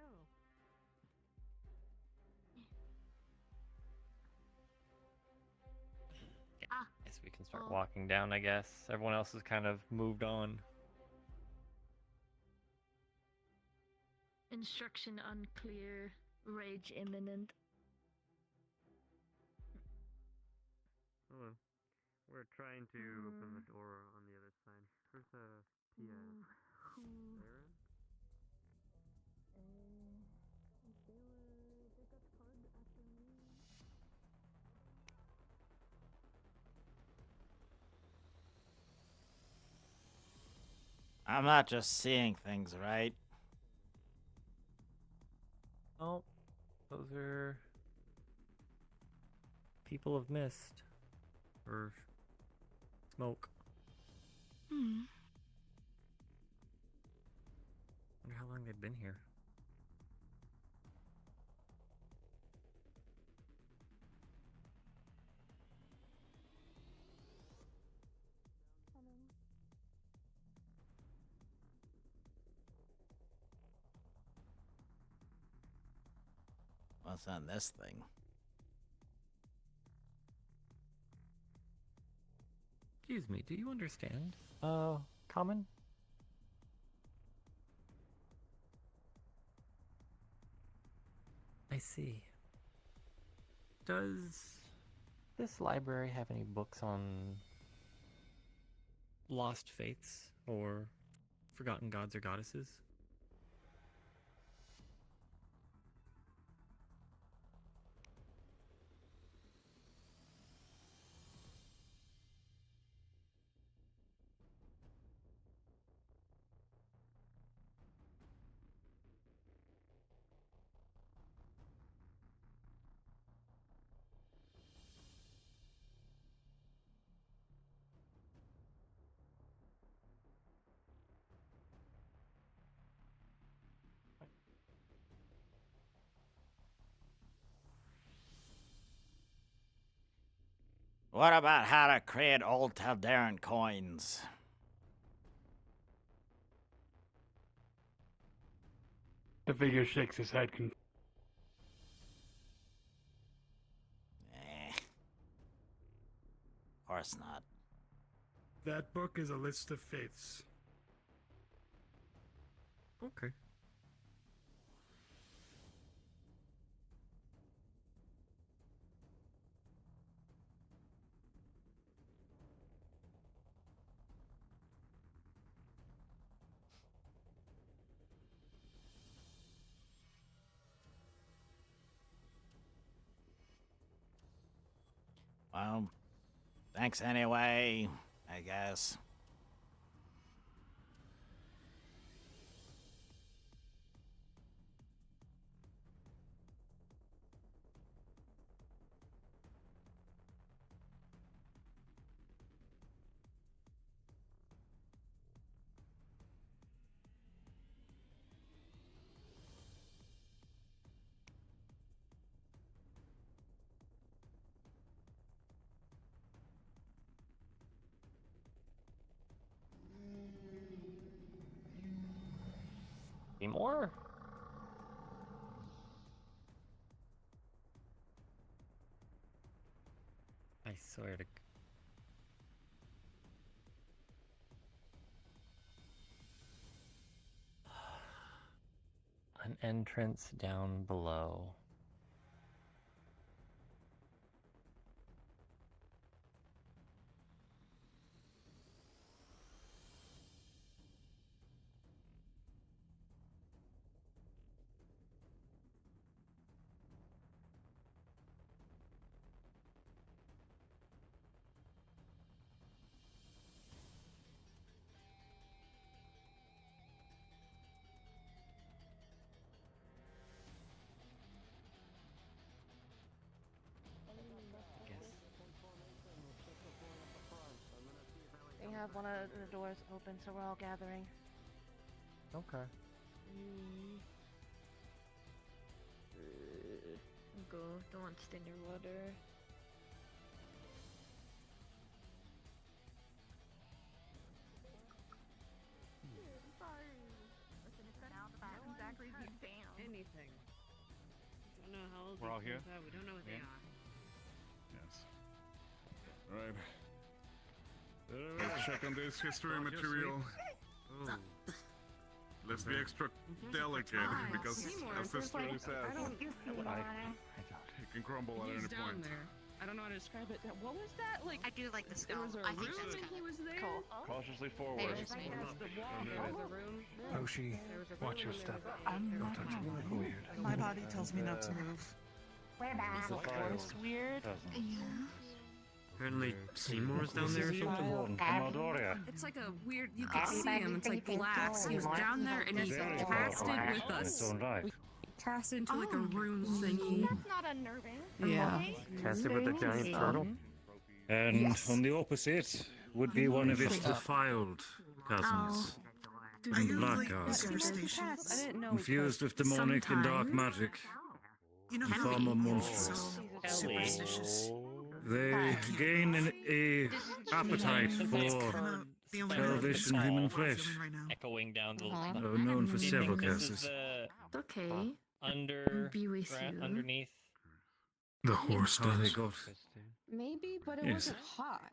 Guess we can start walking down, I guess. Everyone else has kind of moved on. Instruction unclear. Rage imminent. Hold on. We're trying to open the door on the other side. Where's the Aaron? I'm not just seeing things, right? Oh, those are people of mist or smoke. Hmm. Wonder how long they've been here. What's on this thing? Excuse me, do you understand? Common? I see. Does this library have any books on lost faiths or forgotten gods or goddesses? What about how to create old Taldaran coins? The figure shakes his head. Of course not. That book is a list of faiths. Okay. Well, thanks anyway, I guess. Any more? I swear to. An entrance down below. They have one of the doors open, so we're all gathering. Okay. Go. Don't want to stay near water. Sorry. Listen, it's been out about exactly anything. Don't know how old We're all these here? things are. We don't know what they Yeah. are. Yes. Right. Let's check on this history material. Oh. Let's be extra delicate because, as this really says, it can crumble at He's any down point. there. I don't know how to describe it. What was that? Like I do like the skull. There was a I think room that's and kind he of was there. cool. Cautiously forward. There's the wall. There was a room. Oshi, watch your step. I'm not touch anything weird. My body tells me not to move. We're back. Is the force weird? Apparently Seymour's down there or something? It's like a weird. You can see him. It's like glass. He was down there and he casted with us. We cast into like a room thingy. That's not unnerving. Yeah. Casted with a giant turtle. And Yes. on the opposite would be one of its defiled cousins. Are And you, black like, arts. superstitious? I didn't know. Infused with demonic and dark magic. You know, and far more monstrous. superstitious. They gain a appetite for elvish and human flesh. Echoing down the. Are known for Do you several think this is curses. the Okay. underneath? The horse does. Maybe, but it Yes. wasn't hot.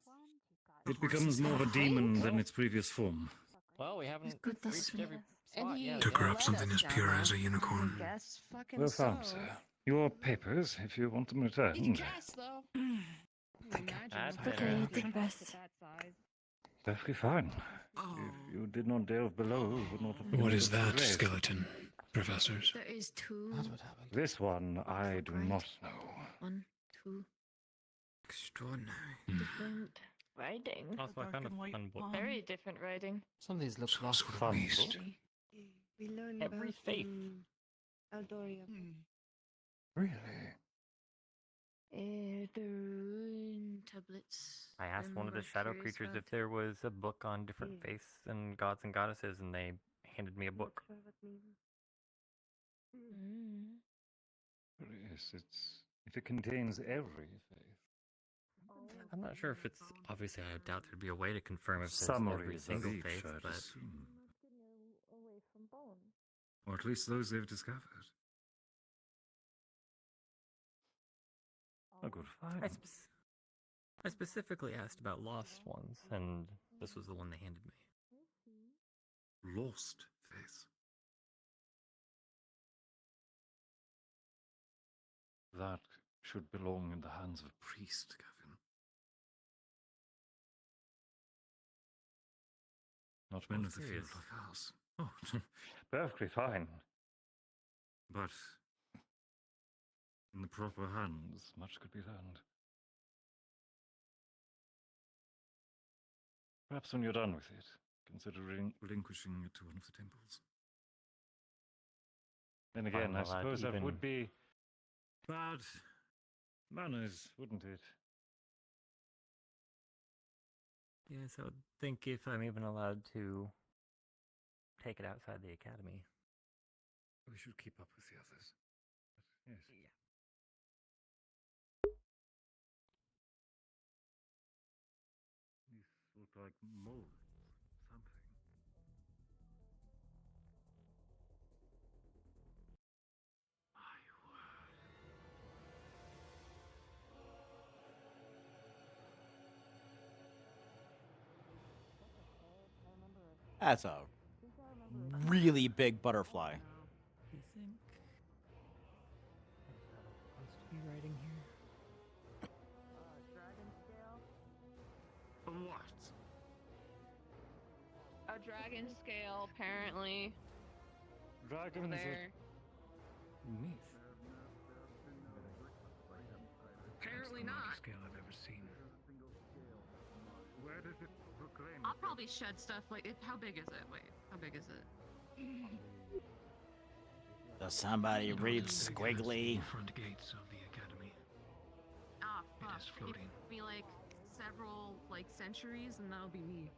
It becomes more of a demon than its previous form. Well, we haven't reached every And spot he yet. To grab something as pure as a unicorn. I guess fucking Well so. found, sir. Your papers, if you want them returned. though. That's Okay, better. take a rest. Perfectly fine. If you did not delve below, it would not have been What is such a that grave. skeleton, professors? There is two. This one I do not know. 1, 2. Extraordinary. Different writing. Also, I found a fun book. Very different writing. Some of these look lost for Fun waste. book. We learned Every about faith. Aldoria. Really? The rune tablets. I asked I'm one of the more shadow curious creatures about. if there was a book on different faiths and gods and goddesses, and they handed me a book. Mm. Yes, if it contains every faith. I'm not sure if it's obviously. I doubt there'd be a way to confirm if there's Summaries every of single each, faith, I'd but assume. Away from Bone. Or at least those they've discovered. A good find. I specifically asked about lost ones, and this was the one they handed me. Lost faith. That should belong in the hands of a priest, Gavin. Not men of the field like ours. Oh, perfectly fine. But in the proper hands, much could be learned. Perhaps when you're done with it, consider relinquishing it to one of the temples. Then again, I suppose that would be bad manners, wouldn't it? Yes, I would think if I'm even allowed to take it outside the academy. We should keep up with the others. Yes. Yeah. These look like moles. Something. That's a really big butterfly. You think? Supposed to be writing here. What? A dragon scale, apparently. Dragons there. Neat. Apparently not. Scale I've ever seen. Where does it proclaim? I'll probably shed stuff like it. How big is it? Wait, how big is it? Does somebody read squiggly? Front gates of the academy. Ah, fuck. It is floating. It'd be like several like centuries, and that'll be me.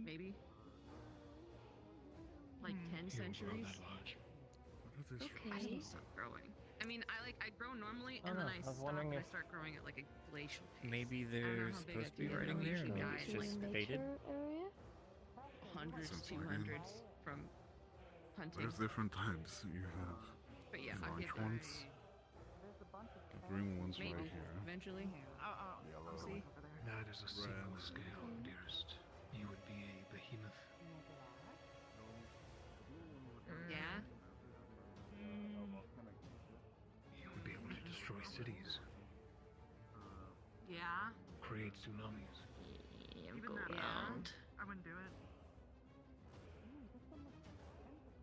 Maybe. Like 10 centuries. I still stop growing. I mean, I grow normally, and then I stop and I start growing at like a glacial pace. Maybe I don't know there's how big supposed to be I do. writing there, Usually maybe it's guys, just like, faded. hundreds, Sounds 200s from hunting. There's different types. You have But yeah, the I'll large get there. ones, the green ones Maybe right here, eventually. yellow, We'll see. That is a single red. scale, dearest. You would be a behemoth. Yeah. You would be able to destroy cities, Yeah. create tsunamis. I wouldn't do it.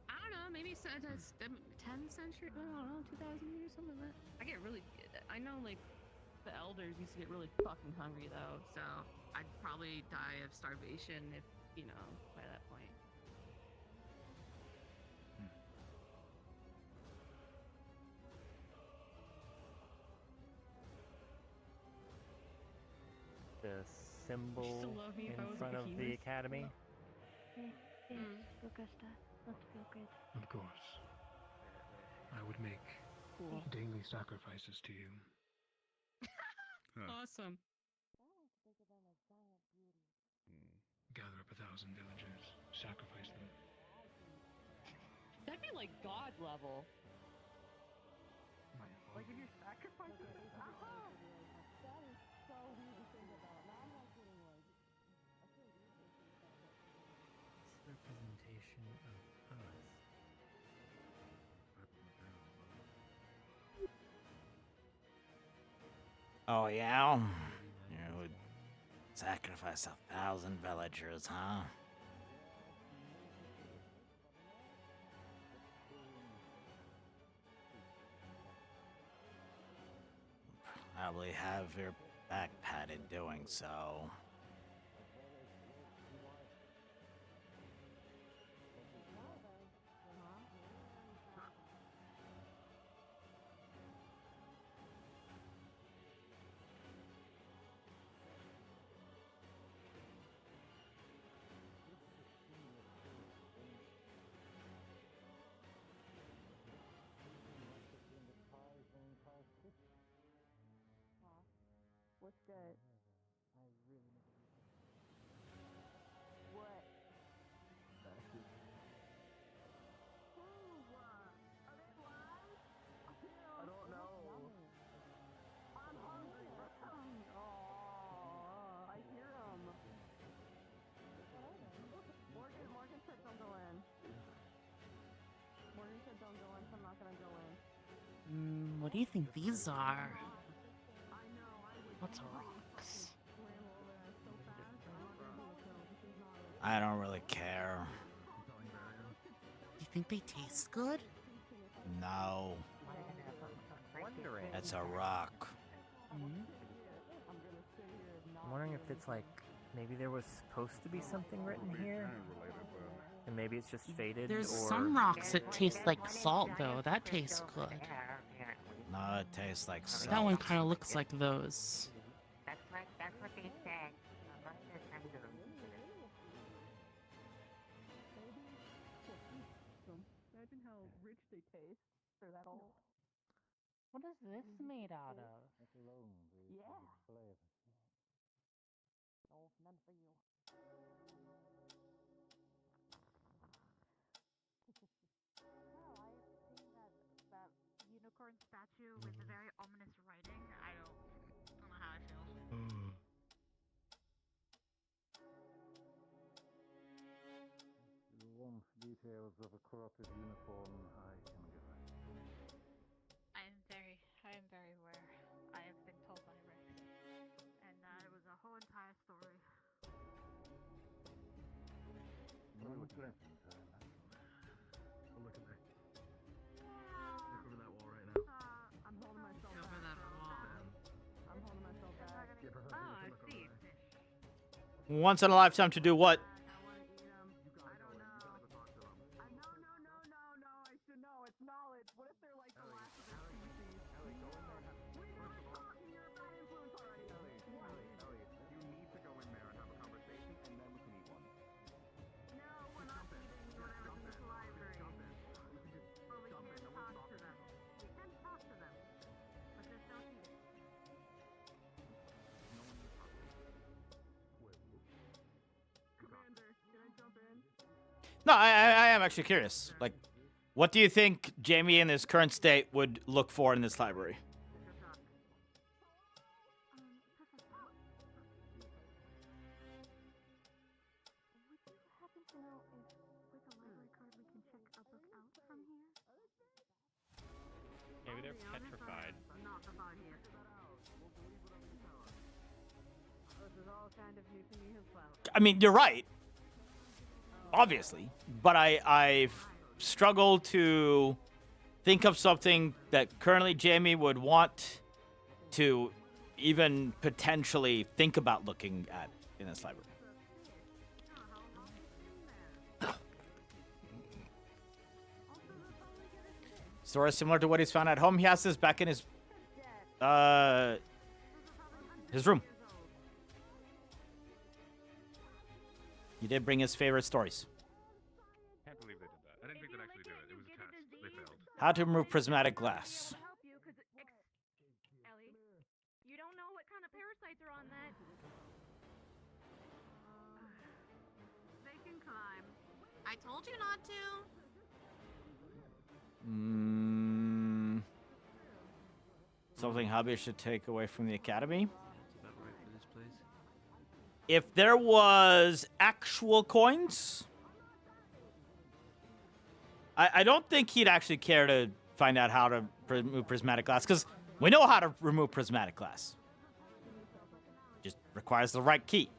I don't know. Maybe 10th century. I don't know, 2000 years, something like that. I get really. I know, like, the elders used to get really fucking hungry though, so I'd probably die of starvation if, you know, by that point. The symbol love me if I in was a front of the behemoth. academy. Augusta, let's feel good. Of course. I would make daily sacrifices to you. Awesome. Gather up 1,000 villagers, sacrifice them. That'd be like God level. Like if you're sacrificing that is so weird to think about. Now I'm not kidding, like I feel weird thinking about that. Representation of us. Oh yeah? You would sacrifice 1,000 villagers, huh? Probably have your back padded doing so. What looks good. What? I don't know. I'm hungry. Oh, I hear him. Morgan said don't go in. Morgan said don't go in, so I'm not gonna go in. What do you think these are? What's rocks? I don't really care. You think they taste good? No. It's a rock. I'm wondering if it's like maybe there was supposed to be something written here, and maybe it's just faded. There's or... some rocks that taste like salt, though. That tastes good. No, it tastes like salt. That one kind of looks like those. That's what they said. Imagine how rich they taste for that all. What is this made out of? Yeah. Oh, none for you. Well, I have seen that unicorn statue with the very ominous writing. I don't know how I feel. The warmth details of a corrupted uniform, I can give that. I am very aware. I have been told by Rex. And it was a whole entire story. Well, look at that. Look at that. Look over that wall right now. I'm holding myself back. Over that wall. I'm holding myself back. Oh, I see. Once in a lifetime to do what? No, it's knowledge. What if they're like the last of their species? We were talking, you're a bad influence already. Elliot, you need to go in there and have a conversation, and then we can eat one. No, we're not eating whatever's in this library. But we can talk to them. We can talk to them. But just don't eat it. Commander, can I jump in? No, I am actually curious. Like, what do you think Jamie in his current state would look for in this library? Would you happen to know if with a library card we can check a book out from here? Maybe they're petrified. Not about here. This is all kind of new to me as well. I mean, you're right. Obviously. But I've struggled to think of something that currently Jamie would want to even potentially think about looking at in this library. Story similar to what he's found at home. He has this back in his room. He did bring his favorite stories. Can't believe they did that. I didn't think they'd actually do it. It was attached. They failed. How to remove prismatic glass. Ellie, you don't know what kind of parasites are on that. They can climb. I told you not to. Something hobbyists should take away from the academy. If there was actual coins, I don't think he'd actually care to find out how to remove prismatic glass, because we know how to remove prismatic glass. Just requires the right key.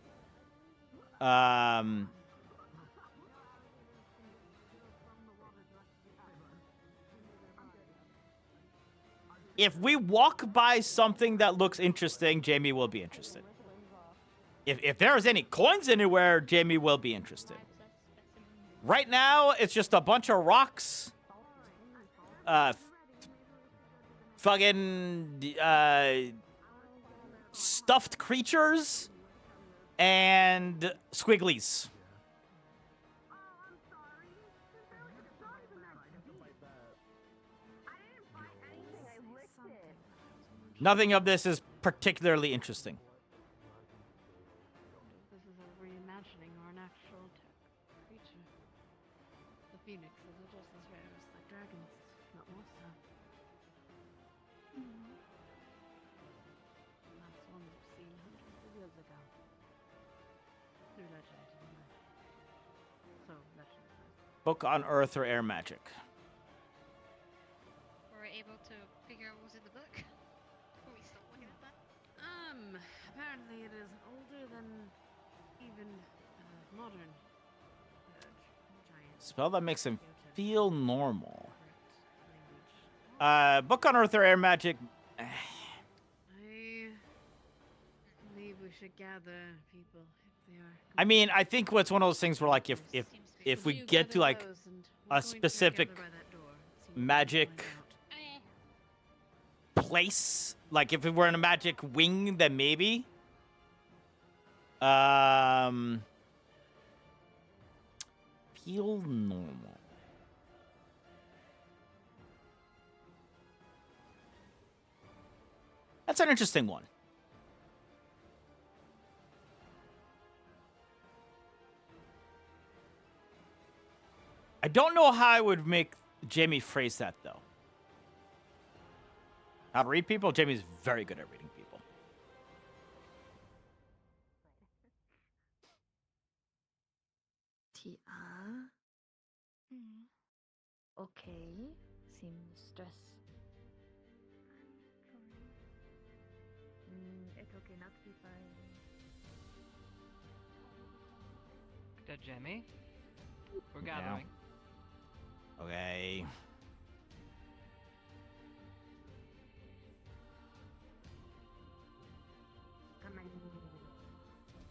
If we walk by something that looks interesting, Jamie will be interested. If there's any coins anywhere, Jamie will be interested. Right now, it's just a bunch of rocks. Fucking stuffed creatures and squigglies. Nothing of this is particularly interesting. This is a reimagining or an actual creature. The phoenixes are just as rare as the dragons, if not more so. The last one was seen hundreds of years ago. Through legend, anyway. So, legend says. Book on Earth or air magic. Were we able to figure out what was in the book? Are we still looking at that? Apparently it is older than even modern giants. Spell that makes him feel normal. Book on Earth or air magic. I believe we should gather people if they are. I mean, I think it's one of those things where, like, if we get to like a specific magic place, like if we were in a magic wing, then maybe. Feel normal. That's an interesting one. I don't know how I would make Jamie phrase that, though. How to read people? Jamie's very good at reading people. TR. Okay. Seamstress. It's okay not to be fine. Good, Jamie. We're gathering. Okay.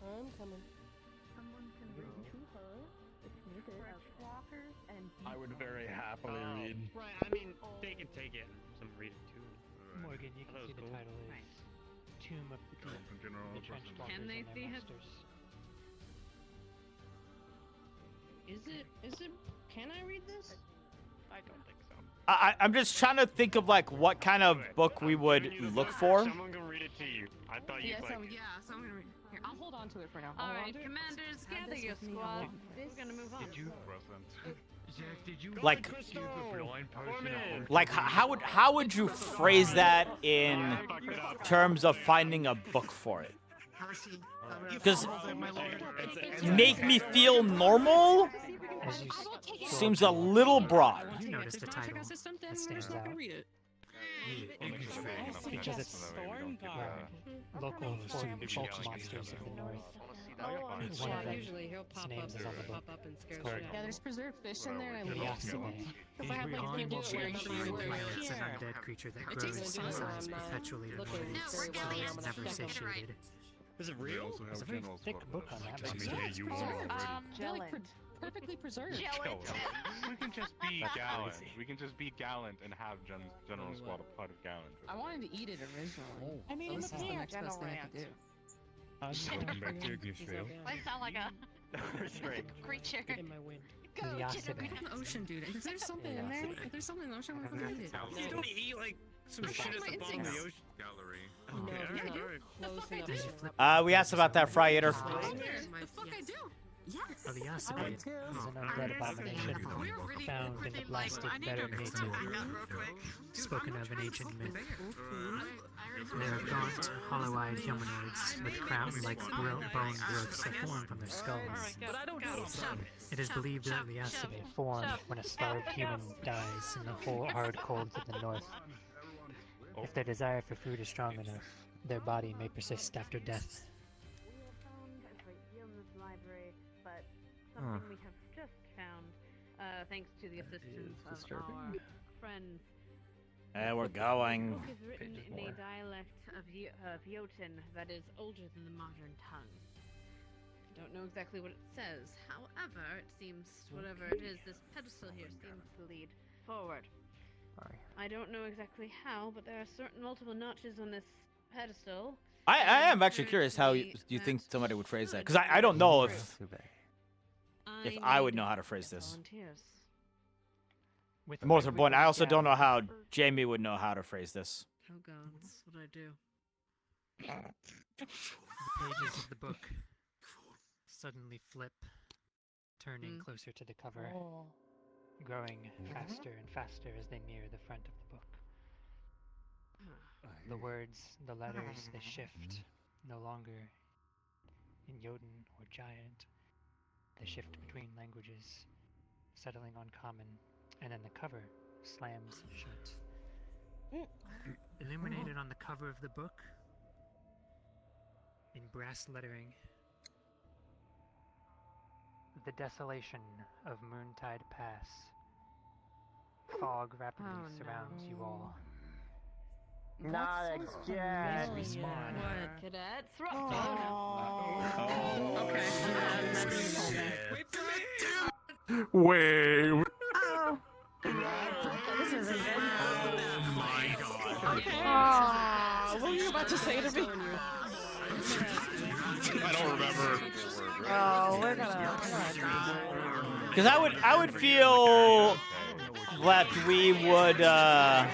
I'm coming. Someone can read to her. It's needed. Walkers and I would very happily read. Right, I mean, they can take it. Some read it too. Morgan, you can see the title is Tomb of the Deep. Entrenched Walkers Can they and see Their him? Masters. Is it? Can I read this? I don't think so. I'm just trying to think of like what kind of book we would look for. Someone can read it to you. I thought you Yeah, like. so I'm gonna read. Here, I'll hold on to it for now. All right, commanders, gather your squad. We're gonna move on. Did you Zach, did you Like- give the blind person a Like how would you phrase that in terms of finding a book for it? Because make me feel normal seems a little broad. You noticed the title that stands out. Because it's local folk monsters of the north. One of them, Usually he'll his pop name up, is on the book. and scare It's called shit. Yeah, there's preserved fish in there. And the Yatsube. If I have like to do it where you can do it It's an here. undead creature that It grows takes in time. size I'm not perpetually and looking avoids, very well. is never satiated. Is it They real? also It's a have very general thick spot book on that. I mean, monster. yeah, you are already. They're like perfectly preserved. We can just be gallant. We can just be gallant and have General Squad a part of gallant. I wanted to eat it originally. I mean, I'm this a is the beer next best thing I could do. Welcome back to Ignisville. I sound like a creature. In my wind. Go, Yatsube. In the ocean, dude. If there's something in there, if there's something in the ocean, I'm gonna eat it. You don't eat like some I shit follow at my the bottom of the instincts. ocean. Gallery. Okay, Yeah, alright. The fuck I do. We asked about that Friator. The fuck I do. Yes. Oh, the Yatsube is an undead abomination found in the blasted better native, spoken of in ancient myth. They are gaunt, hollow-eyed humanoids with crown-like bone growths that form from their skulls. It is believed that the Yatsube form when a starved human dies in the hard cold to the north. If their desire for food is strong enough, their body may persist after death. Something we have just found, thanks to the assistance of our friends. We're going. The book is written in a dialect of Jotun that is older than the modern tongue. I don't know exactly what it says. However, it seems whatever it is, this pedestal here seems to lead forward. I don't know exactly how, but there are certain multiple notches on this pedestal. I am actually curious how you think somebody would phrase that, because I don't know if I would know how to phrase this. More to the point, I also don't know how Jamie would know how to phrase this. Oh god, what would I do? The pages of the book suddenly flip, turning closer to the cover, growing faster and faster as they near the front of the book. The words, the letters, they shift, no longer in Jotun or Giant. They shift between languages, settling on Common, and then the cover slams shut. Illuminated on the cover of the book, in brass lettering, the desolation of Moontide Pass. Fog rapidly surrounds you all. Not again. Please respawn. What, cadets? Wait. Oh. This isn't good. Oh my god. Oh, what were you about to say to me? I don't remember. Oh, we're gonna. Because I would feel that we would. Yeah.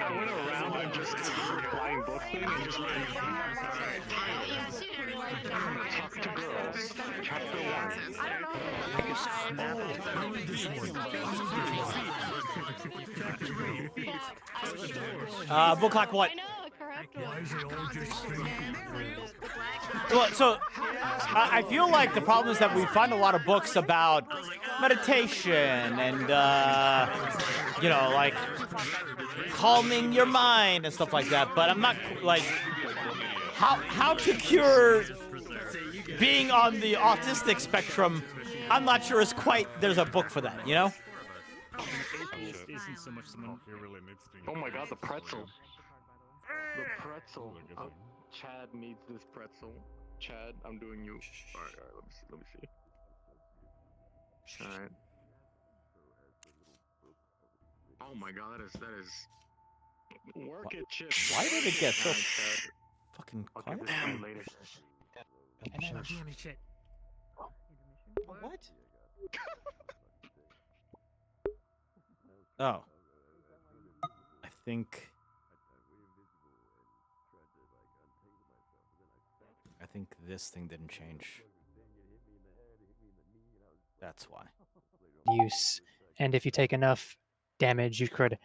I went around and just flying book thing and just went talk to girls. Chapter 1. Book clock what? Well, so I feel like the problem is that we find a lot of books about meditation and you know, like calming your mind and stuff like that. But I'm not like how to cure being on the autistic spectrum. I'm not sure it's quite. There's a book for that, you know. Oh my god, the pretzel. The pretzel. Chad needs this pretzel. Chad, I'm doing you. Alright, let me see. Alright. Oh my god, that is work it, Chip. Why did it get so fucking quiet? Later. Damn shit. What? Oh. I think this thing didn't change. That's why. Use, and if you take enough damage, you could,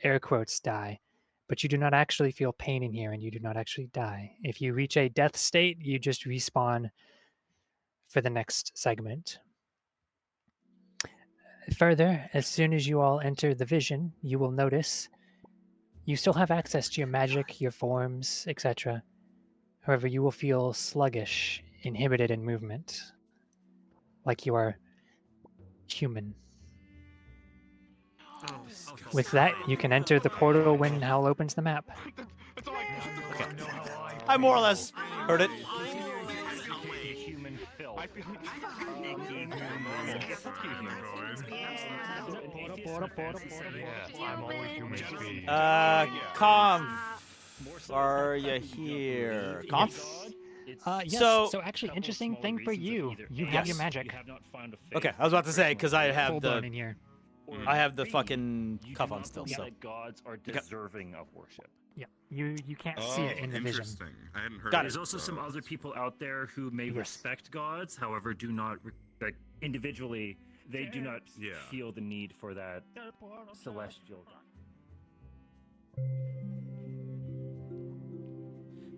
air quotes, die. But you do not actually feel pain in here, and you do not actually die. If you reach a death state, you just respawn for the next segment. Further, as soon as you all enter the vision, you will notice you still have access to your magic, your forms, etc. However, you will feel sluggish, inhibited in movement, like you are human. With that, you can enter the portal when Howl opens the map. Okay. I more or less heard it. Conf, are you here? Conf? Yes. So actually, interesting thing for you. You have your magic. Okay, I was about to say because I have Full-blown in here. I have the fucking cuff on still. So gods are deserving of worship. Yeah, you can't see it in the vision. I hadn't heard. There's also some other people out there who may respect gods, however, do not like individually. They do not feel the need for that celestial god.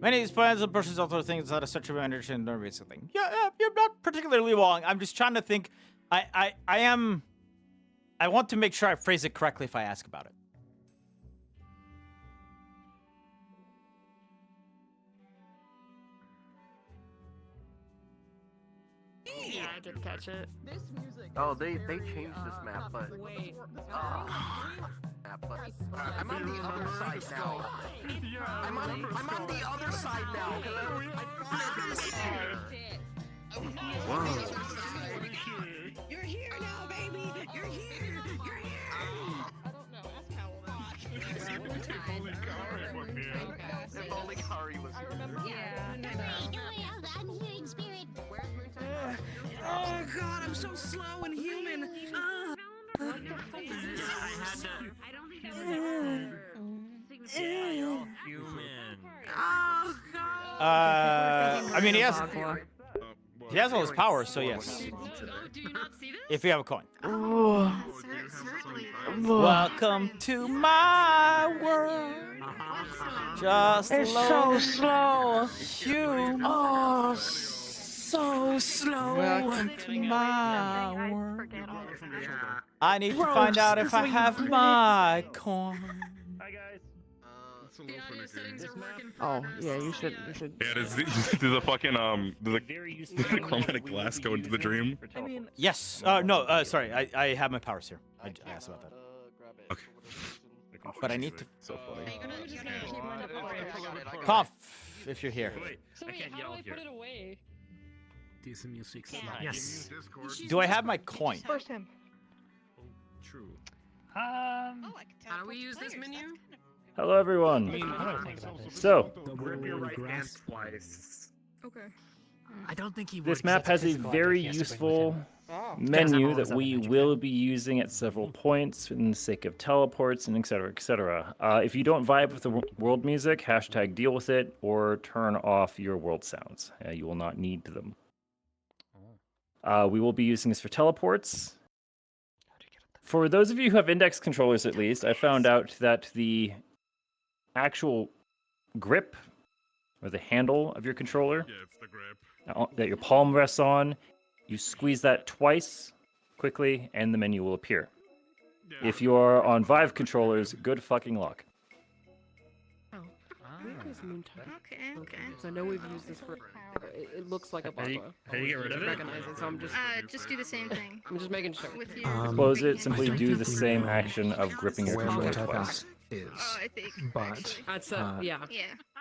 Many of these plans and persons also things that are such a understand or basic thing. Yeah, you're not particularly wrong. I'm just trying to think. I want to make sure I phrase it correctly if I ask about it. Yeah, I did catch it. Oh, they changed this map, but I'm on the other side now. I'm on the other side now. Wow. You're here now, baby. You're here. You're here. If only Kari was here. I'm hearing spirit. Oh God, I'm so slow and human. I don't think that was Human. Oh God. I mean, he has all his powers, so yes. If you have a coin. Welcome to my world. Just It's so slow. Human. Oh, so slow. Welcome to my world. I need to find out if I have my coin. Hi guys. Oh, yeah, you should. Yeah, does the fucking does the chromatic glass go into the dream? Yes. No. Sorry. I have my powers here. I asked about that. Okay. But I need to. So funny. Cough if you're here. Wait, I can't yell here. Decent music. Yes. Do I have my coin? First him. True. How do we use this menu? I Hello, everyone. don't think about this. So, Grip your right hand twice. Okay. I don't think he this map has a very useful menu that we will be using at several points in the sake of teleports and etc. etc. If you don't vibe with the world music, hashtag deal with it or turn off your world sounds. You will not need them. We will be using this for teleports. For those of you who have index controllers at least, I found out that the actual grip or the handle of your controller it's the grip. that your palm rests on, you squeeze that twice quickly and the menu will appear. If you are on Vive controllers, good fucking luck. Okay. So I know we've used this for. It looks like a How do you- baba. how do you get rid of it? Recognize it, so I'm just. Just do the same thing. I'm just making sure. With your Close it, simply do the same action of gripping your Where controller the twice. is. I think. But That's Yeah.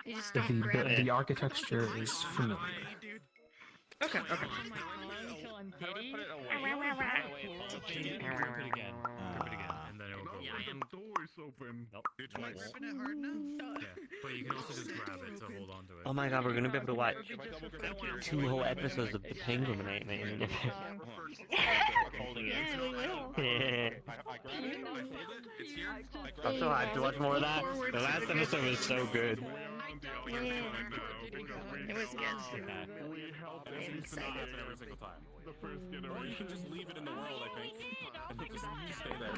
You just don't grab it. the architecture is familiar. Okay. The door's open. Nope. Am I gripping it hard enough? Yeah, but you can also just grab it to hold on to it. Oh my god, we're gonna be able to watch 2 whole episodes of the Penguin Anime. Holding it. Yeah, we will. Yeah. I'm so hyped to watch more of that. The last episode was so good. It was good. I'm excited. Every single time. The first generation. You can just leave it in the world, I think. And you just stay there.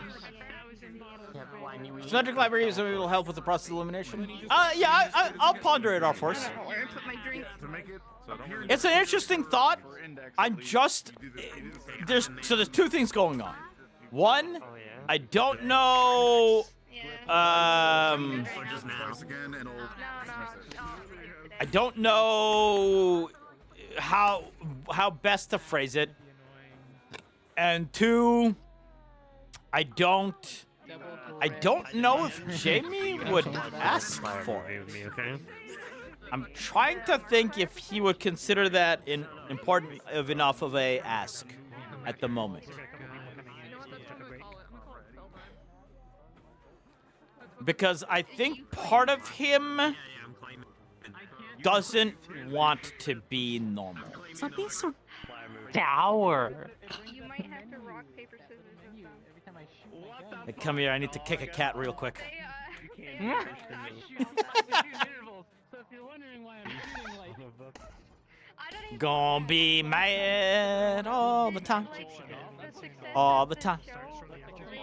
Subject library is will help with the process of elimination. Yeah, I'll ponder it, R-Force. Where I put my drink. It's an interesting thought. I'm just there's 2 things going on. One, I don't know. I don't know how best to phrase it. And 2, I don't know if Jamie would ask for it. I'm trying to think if he would consider that important enough of a ask at the moment. Because I think part of him doesn't want to be normal. Stop being so dour. You might have to rock, paper, scissors, and Hey, come here, I need to kick a cat real quick. Gonna be mad all the time. All the time.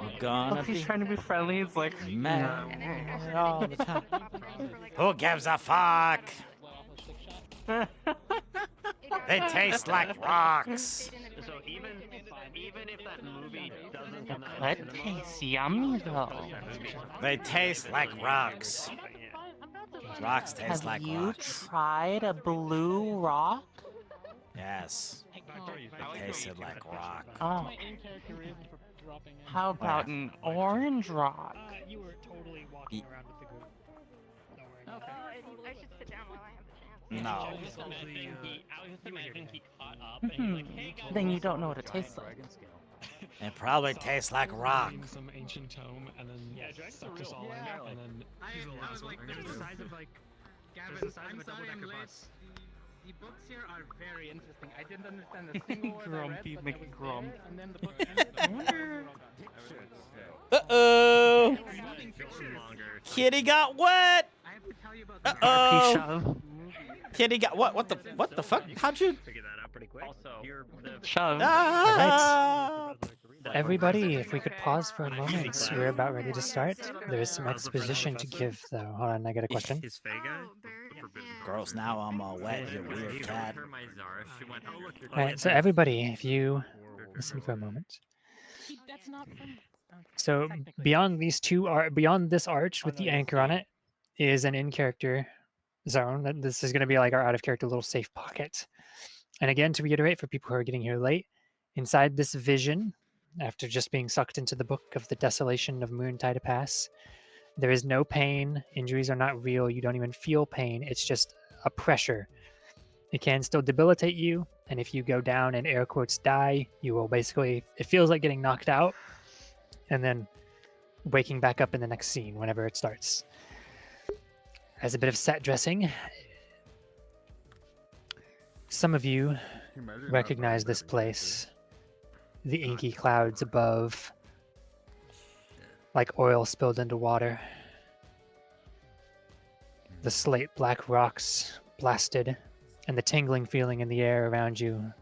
I'm gonna He's be trying to be friendly. It's like mad all the time. Who gives a fuck? They taste like rocks. So even if that movie doesn't that tastes yummy though. They taste like rocks. Rocks taste Have like you rocks. tried a blue rock? Yes. They tasted like rock. Oh. dropping in. How about an orange rock? You were totally walking around with the group. Don't worry. Okay. I should sit down while I have the chance. No. I was just imagining he caught up and he's like, hey guys. Then you don't know what it tastes like. It probably tastes like rock. Some ancient tome and then sucked us all in and then I was like, they're the size of like. Gavin, I'm sorry I'm late. The books here are very interesting. I didn't understand a single word Grumpy I read, but I was McGrump. there, and then the book ended. Uh-oh. Kitty got wet. Uh-oh. Kitty got what? What the fuck? How'd you? Shove. Ah! Everybody, if we could pause for a moment, we're about ready to start. There is some exposition to give, though. Hold on, I got a question. Is Vega? Gross, now I'm all wet, you weird cat. Alright, so everybody, if you listen for a moment. That's not from. So beyond these beyond this arch with the anchor on it, is an in-character zone. This is going to be like our out-of-character little safe pocket. And again, to reiterate for people who are getting here late, inside this vision, after just being sucked into the book of the desolation of Moontide Pass, there is no pain. Injuries are not real. You don't even feel pain. It's just a pressure. It can still debilitate you, and if you go down and air quotes die, you will basically, it feels like getting knocked out, and then waking back up in the next scene whenever it starts. As a bit of set dressing, some of you recognize this place. The inky clouds above, like oil spilled into water. The slate black rocks blasted, and the tingling feeling in the air around you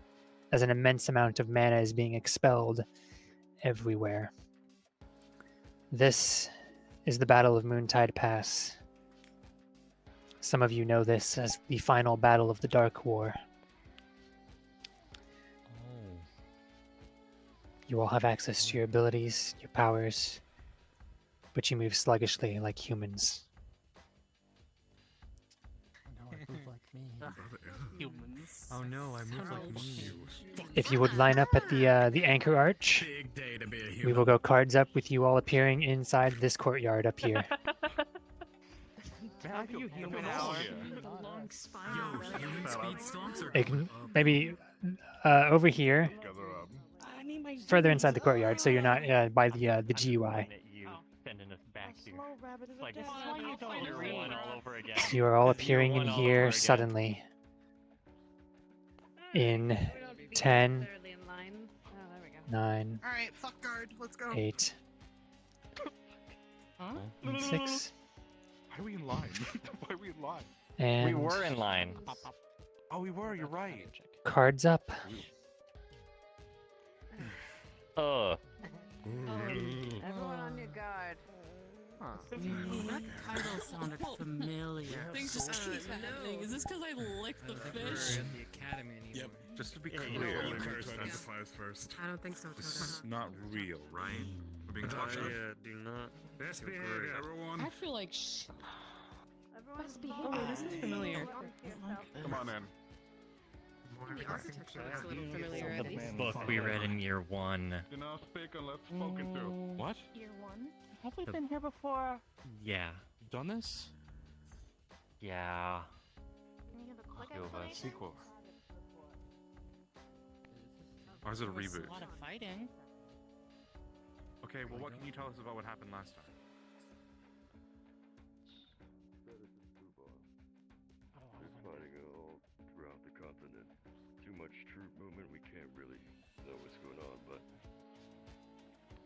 as an immense amount of mana is being expelled everywhere. This is the Battle of Moontide Pass. Some of you know this as the final battle of the Dark War. You all have access to your abilities, your powers, but you move sluggishly like humans. Humans. Oh no, I move like me. If you would line up at the anchor arch, we will go cards up with you all appearing inside this courtyard up here. Have you human hour? Maybe over here, further inside the courtyard, so you're not by the GUI. You are all appearing in here suddenly. In 10, 9, Alright, fuck guard, let's go. 8, 6, Why are we in line? Why are we in line? and We were in line. Oh, we were. You're right. cards up. Everyone on your guard. That title sounded familiar. Things just keep happening. Is this because I licked the fish? At the academy anymore. Yep. Just to be Yeah, you clear, know, let me cursed identify us first. I don't think so, This Toto. is not real, right? We're being cautious. do not. Best behavior, everyone. I feel like Everyone's Oh, this is familiar. Come on in. The architecture looks a little familiar at least. The book we read in year 1. Do not speak unless spoken to. What? Year 1? Have we been here before? Yeah. You've done this? Yeah. Few of us. Sequel. Or is it a reboot? A lot of fighting. Okay, well, what can you tell us about what happened last time? There's fighting all throughout the continent. Too much troop movement, we can't really know what's going on, but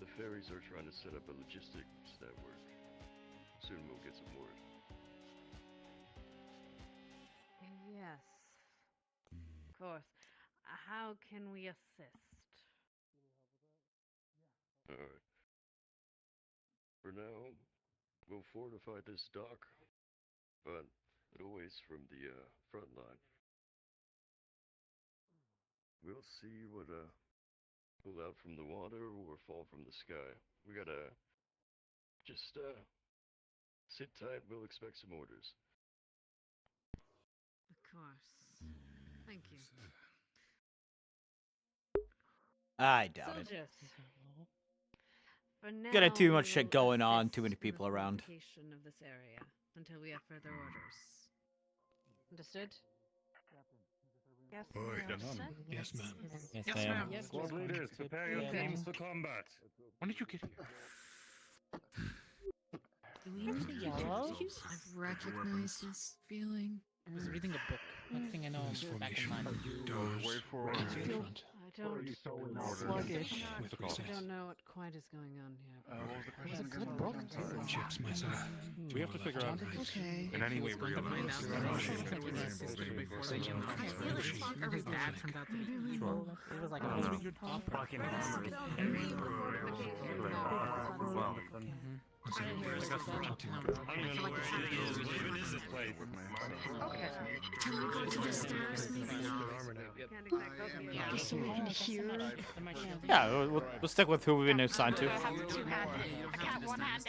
the fairies are trying to set up a logistics network. Soon we'll get some word. Yes. Of course. How can we assist? Alright. For now, we'll fortify this dock, but always from the front line. We'll see what pull out from the water or fall from the sky. We gotta just sit tight. We'll expect some orders. Of course. Thank you. I doubt it. Soldiers. For now, Got too much we shit will going on, assist too many with the people around. fortification of this area until we have further orders. Understood? Yes, Yes, ma'am. Yes, Yes, ma'am. ma'am. Yes, Squad leaders, prepare your Okay. teams for combat. When did you get here? Do we need a yellow? I've recognized this feeling. I was reading a book. One thing I know back in mind. Wait for I don't. sluggish. I don't know what quite is going on here. It was a good book, too. Chips, my son. We have to figure out Okay. in any way we're Going to gonna find out that she said with his sister before they came out. His dad turned out to be evil. It was like I a don't know. weird offer. Fucking Well, I'm going Can we go to the stairs, maybe? Just so we can hear. Yeah, we'll stick with who we've been assigned to.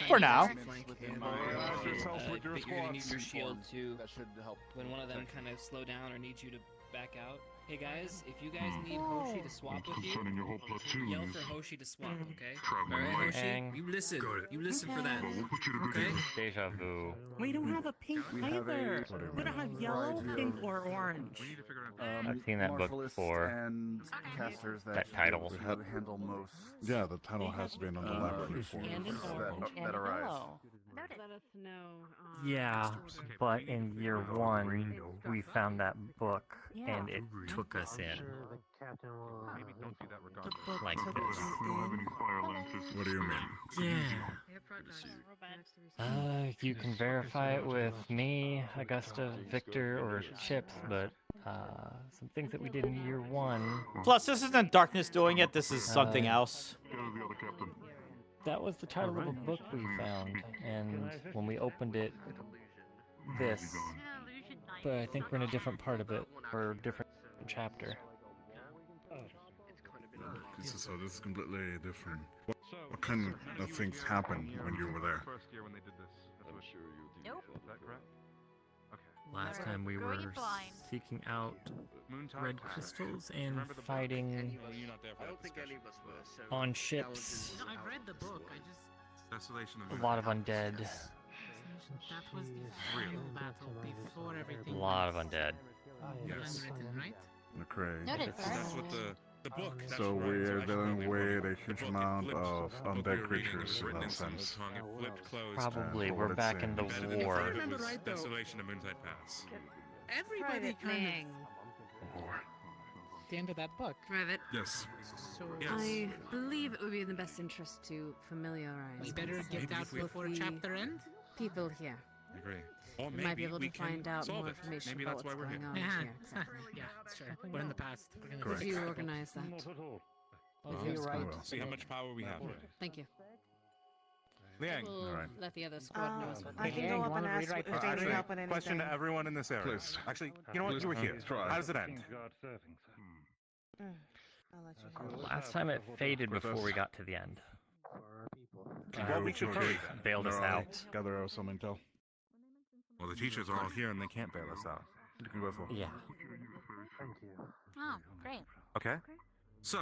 For now. But you're gonna need your shield too. That should help. When one of them kind of slow down or needs you to back out. Hey guys, if you guys need Hoshi to swap with you, sending your whole platoon yell is for Hoshi to swap, okay? traveling Alright, light. Hoshi, you listen. You listen for that. We'll put you to good Okay? use. Deja vu. We don't have a pink either. We don't have yellow, pink, or orange. I've seen that book before. And casters That title. handle most. Yeah, the title has been on the library before. And an orange and that a arise. yellow. Let us know. Yeah, but in year one, we found that book, and it took us in. Maybe don't do that regardless. Like this. Don't have any fire lances. What do you mean? Yeah. You can verify it with me, Augusta, Victor, or Chips, but some things that we did in year one. Plus, this isn't Darkness doing it. This is something else. Go to the other captain. That was the title of a book we found, and when we opened it, this. But I think we're in a different part of it, or a different chapter. So this is completely different. What kind of things happened when you were there? First year when they did this. I'm sure you do. Nope. Is that correct? Last time we were seeking out red crystals and fighting on ships. No, I've read the book. I just. Desolation A lot of undead. That was the final battle before everything. A lot of undead. Yes. Unwritten, right? McRae. Noted. That's what the book. So we're dealing with a huge book, amount it of flips. undead creatures in that sense. Probably, we're back in the war. remember right, though. Desolation of Moontide Pass. Everybody kind Thing. War. the end of that book. Private. Yes. So I believe it would be in the best interest to familiarize. we better get out before chapter end. People here. I agree. Or We might be able to find out more solve it. information Maybe about that's why what's we're going here. on here. Exactly. Yeah, sure. We're in the past. We're gonna Correct. Could you organize that? You're right. See how much power we have. Thank you. Liang. We'll Alright. let the other squad know as well. I can go up and ask if they need Actually, help in anything. question to everyone in this area. Please. Actually, you know what? Please, You were here. try. How does it end? I'll let you know. Last time it faded before we got to the end. Well, we should hurry then. Bailed us out. Gather out some intel. Well, the teachers are all here and they can't bail us out. You can go for. Yeah. Oh, great. Okay. So,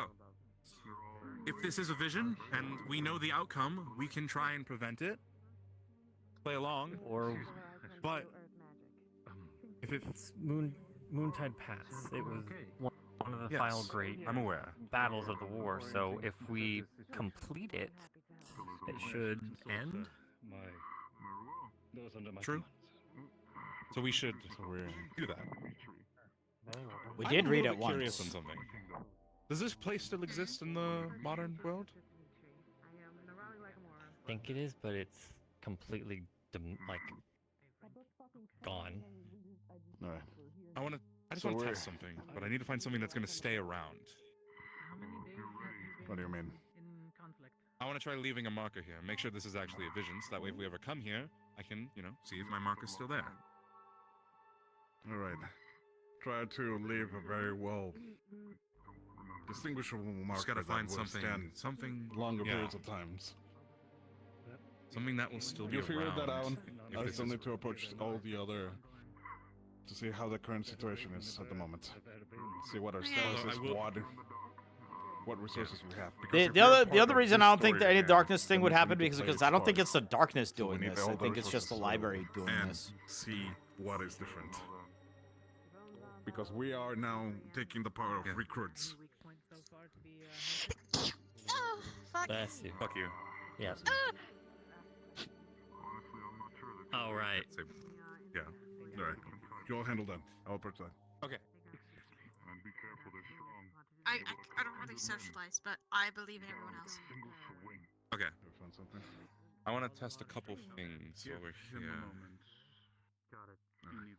if this is a vision and we know the outcome, we can try and prevent it. Play along. Or But if it's it's Moontide Pass. It was one of the Yes, final great I'm aware. battles of the war. So if we complete it, it should end. True. So we should do that. We I'm did a read little it bit curious once. on something. Does this place still exist in the modern world? I think it is, but it's completely gone. All right. I just So want to we're- test something, but I need to find something that's going to stay around. What do you mean? In conflict. I want to try leaving a marker here. Make sure this is actually a vision, so that way if we ever come here, I can, see if my marker's still there. All right. Try to leave a very well distinguishable marker Just gotta that find will something, stand longer yeah. periods of times. Something that will still be You figured that out. around. if I this still is- need to approach all the other to see how the current situation is at the moment. See what our status Although I is, will- what. what resources we have. Because The, if the we're other part the other of reason this I don't think story that any again, darkness thing then would we happen need to because play I don't think story. it's the darkness So we doing need this. all I the think it's just the resources library available doing and this. see what is different. Because we are now taking the power of recruits. Oh, fuck. Bless you. Fuck you. Yes. All right. Yeah. All right. You all handle that. I'll protect. Okay. I don't really socialize, but I believe in everyone else. Okay. Found something? I want to test a couple things over here. Got it. Please.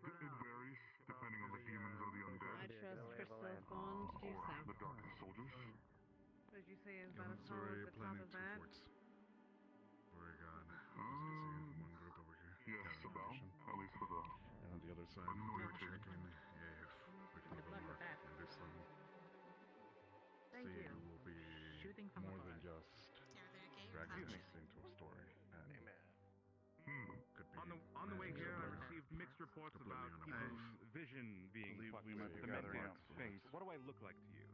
It varies depending on the humans or the undead. I trust Crystal's bond to do so. The darkness soldiers. What did you say is about as tall Sorry, as the top planning of two that? forts. Oregon. One group over here. Yes, about. At least for the. And on the other side, we're checking if we can go north on this level. Thank you. Will be Shooting from more afar. than just dragging this into a story. And could be On the way here, I received mixed reports about people's vision being fucked with the gathering Mendiant things. What do I look like to you?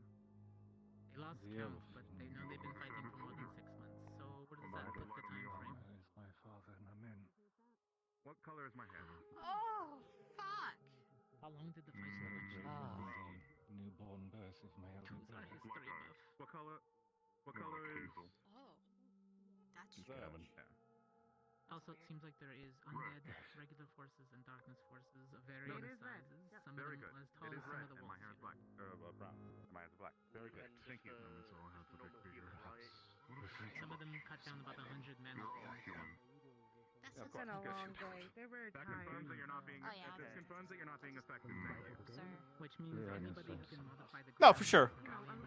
They lost count, but they know they've been fighting for more than 6 months. So where does that put the time frame? my father, Namen. What color is my hair? Oh, fuck. How long did the fight last? Newborn birth of my Who's our history buff? What color? What color is? Oh, that's Salmon. Also, it seems like there is undead, regular forces, and darkness forces of varying It is red. sizes. Yep. Some Very of them good. as tall It is as some red, of the and wolves. my hair is black. Brown. And my eyes are black. Very good. Thank you. So I'll have to make bigger huts. Some of them cut down about 100 men. That's Of course. Been a Good. long day. They were That tired. confirms that you're not being. Oh, yeah. This confirms that you're not being effective. Thank you. Sir. Which means anybody who can modify the No, ground for sure.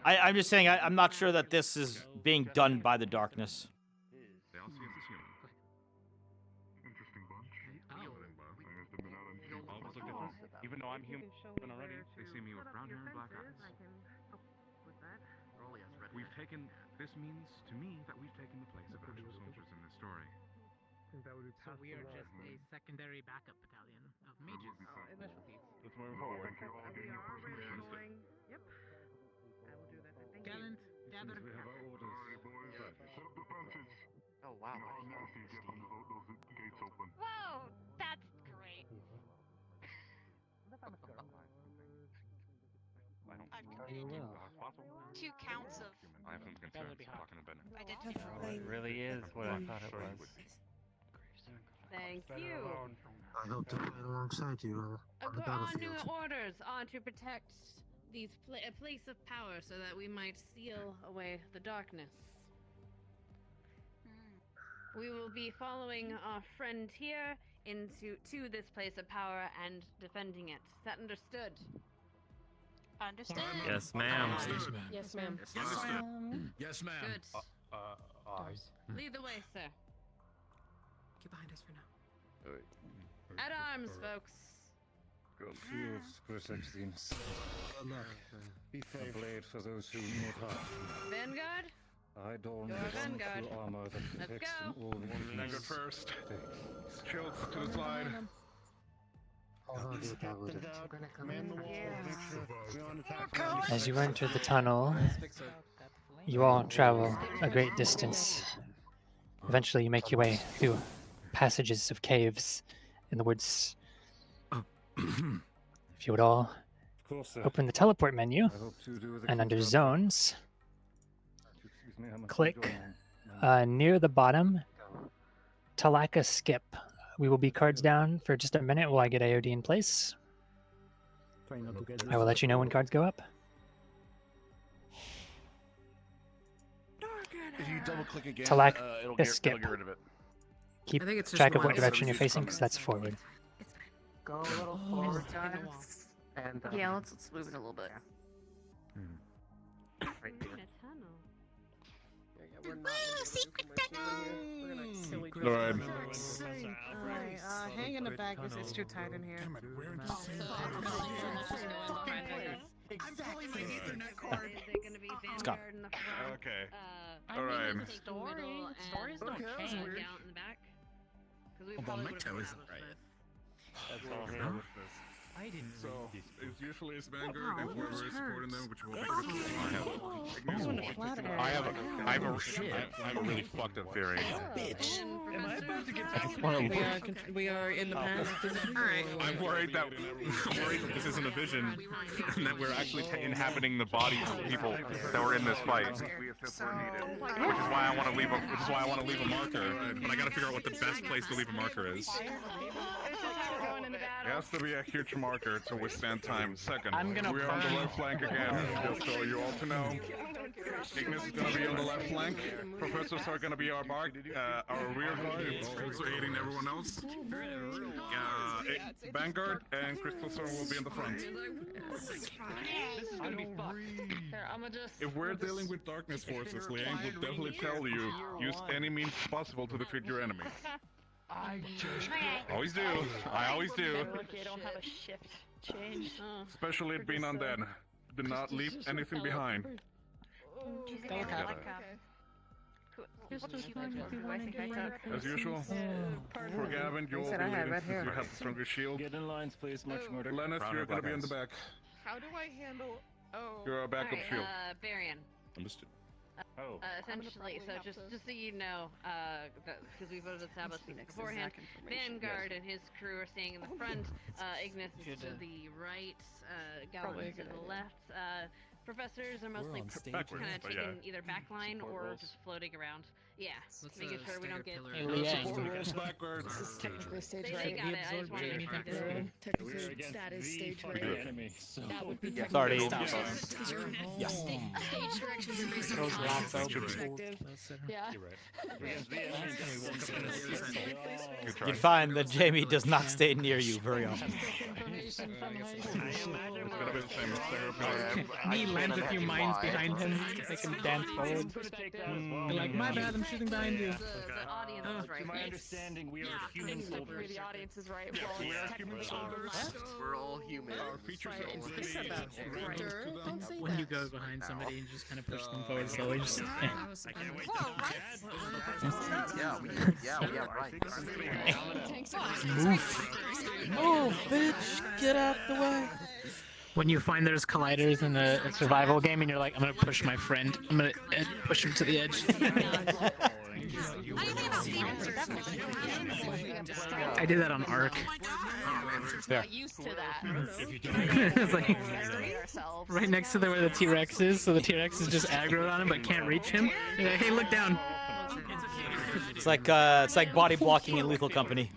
battalion- I'm just saying I'm not sure that this is being done by the darkness. They all see us as human. Interesting bunch. Oh. All of us look different. Even though I'm human already, they see me with brown hair and black eyes. We've taken. This means to me that we've taken the place of actual soldiers in this story. So we are just a secondary backup battalion of mages. Specialties. Let's move forward. We are already going. Yep. I will do that. Thank you. Gallant, gather. We have our orders. Oh wow. Gates open. Whoa, that's great. Two counts of I have some concerns talking about it. identity. Oh, it really is what I thought it was. Thank you. I hope to fight alongside you on the On battlefield. to orders, on to protect these a place of power so that we might seal away the darkness. We will be following our friend here to this place of power and defending it. Is that understood? Understood. Yes, ma'am. Yes, ma'am. Yes, ma'am. Yes, ma'am. Good. Lead the way, sir. Get behind us for now. Alright. At arms, folks. Shields protect the innocent. Good luck. Be A safe. blade for those who need harm. Vanguard. I don Your the vanguard. wonderful armor that Let's protects go. from all Vanguard first. Shields to the side. I'll not do that with it. Man the wall. Make sure we're on attack. As you enter the tunnel, you all travel a great distance. Eventually, you make your way through passages of caves in the woods. If you would all Of course, sir. open the teleport menu, I hope to do the and under king's zones, Excuse me, I must click join. near the bottom, Talaka skip. We will be cards down for just a minute while I get AOD in place. I will let you know when cards go up. If you double click again, Talak it'll skip. get rid of it. Keep I think it's just track of one what of direction those you're facing, because that's forward. Go a little forward, guys. And Yeah, let's move it a little bit. right there. Woo, secret tunnel! Alright. Alright, hang in the back because it's too tight in here. I'm pulling my Ethernet cord. Is it going to be Vanguard in the front? Okay. Alright. Stories don't change. Out in the back. Because we probably would have Mecto isn't right. That's all him. I didn't So read this. it's usually it's Vanguard and whoever is supporting them, which will be I have a really fucked up theory. Am I about to get We are in the past. Alright. I'm worried that this isn't a vision, and that we're actually inhabiting the bodies of people that were in this fight. Which is why I want to leave a marker. But I gotta figure out what the best place to leave a marker is. It has to be a huge marker to withstand time. Second, I'm gonna we're on the left flank again, just so you all to know. Ignis is gonna be on the left flank. Professors are gonna be our rear guard, also aiding everyone else. Vanguard and Crystal Storm will be in the front. This is gonna be fucked. Here, I'ma just... If we're dealing with darkness forces, Liang will definitely tell you, use any means possible to defeat your enemy. I just... Always do. I always do. Okay, I don't have a shift change. Especially it being undead. Do not leave anything behind. As usual, for Gavin, you will be leading because you have the strongest shield. Get in lines, please. Much murder. Lennis, you're gonna be in the back. How do I handle... Oh. You're a backup shield. Varian. Understood. Essentially, so just so you know, because we've established this beforehand, Vanguard and his crew are staying in the front, Ignis is to the right, Galvin to the left. Professors are mostly kind of taking either backline or just floating around. Yeah, making sure we don't get... Backwards. This is technically stage They right. got it, I just wanted to practice. Technically, status stage right. That would be Sorry. Yeah. Stage directions are based on perspective. Yeah. You'd find that Jamie does not stay near you very often. Me lands a few mines behind him, make him dance forward. Be like, my bad, I'm shooting behind you. The audience is right. To my understanding, we are human soldiers. The audience is right. Yeah, Well, we it's are human technically soldiers. We're all human. Our features are already When you go behind somebody and just kind of push them forward slowly, just... I can't wait to Move, bitch! Get out the way! When you find there's colliders in a survival game and you're like, I'm gonna push my friend, I'm gonna push him to the edge. I did that on Ark. There. used to that. It's like right next to where the T-Rex is, so the T-Rex is just aggroed on him but can't reach him. You're like, hey, look down. It's like body blocking in Lethal Company.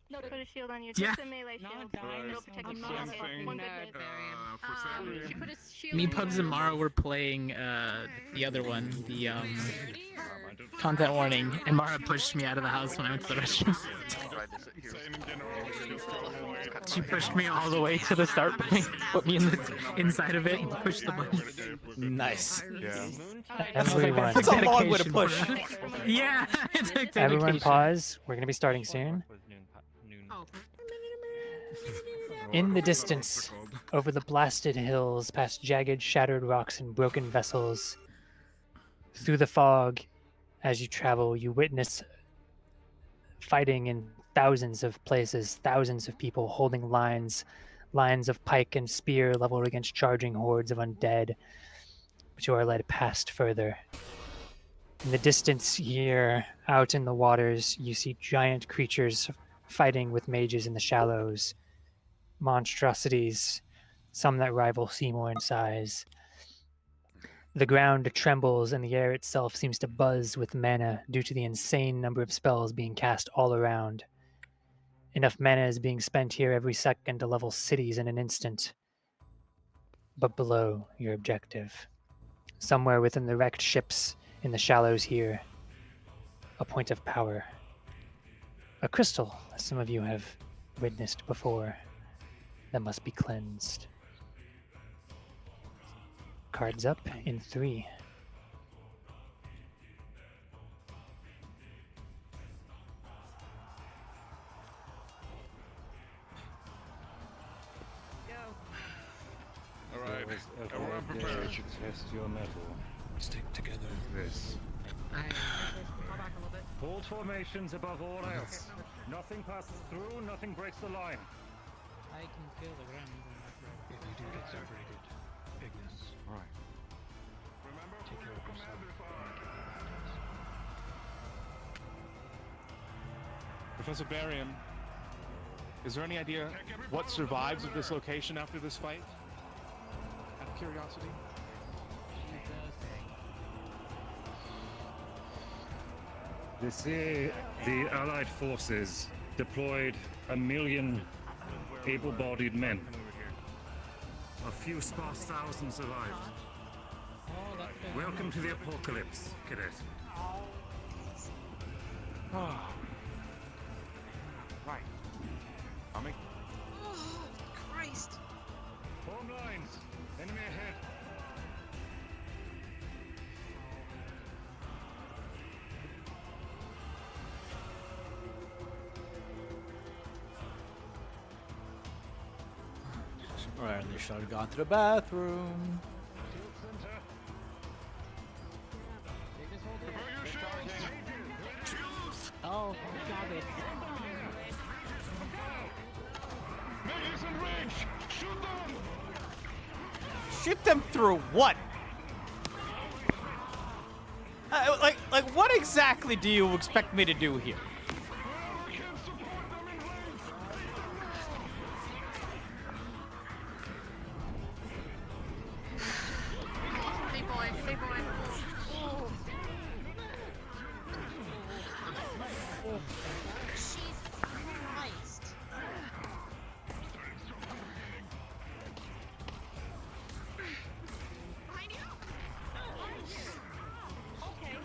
No, put a shield on you. Yeah. Just a melee shield. No protective shield. One good hit. Me, Pugs, and Mara were playing the other one, the content warning, and Mara pushed me out of the house when I went to the restroom. She pushed me all the way to the start point, put me in the inside of it, and pushed the button. Nice. Yeah. Everyone. That's a long way to push. Yeah, it took dedication. Everyone pause. We're going to be starting soon. In the distance, over the blasted hills, past jagged, shattered rocks and broken vessels, through the fog, as you travel, you witness fighting in thousands of places, thousands of people holding lines of pike and spear leveled against charging hordes of undead, but you are led past further. In the distance here, out in the waters, you see giant creatures fighting with mages in the shallows, monstrosities, some that rival Seymour in size. The ground trembles and the air itself seems to buzz with mana due to the insane number of spells being cast all around. Enough mana is being spent here every second to level cities in an instant. But below your objective, somewhere within the wrecked ships in the shallows here, a point of power. A crystal, as some of you have witnessed before, that must be cleansed. Cards up in 3. Alright, everyone prepared. Test your metal. Stick together. This. Hold formations above all else. Nothing passes through, nothing breaks the line. I can kill the Grim, then that's right. If you do get separated, Ignis, Right. take care of yourself. Professor Barium, is there any idea what survives of this location after this fight? Out of curiosity. The Allied forces deployed 1 million able-bodied men. A few sparse thousands survived. Welcome to the apocalypse, cadet. Right. Coming. Oh, Christ. Form lines. Enemy ahead. Right, they should have gone to the bathroom. Oh, got it. Shoot them through what? Like what exactly do you expect me to do here? Hey boy, hey boy. Oh. Jesus Christ. Behind you. Okay.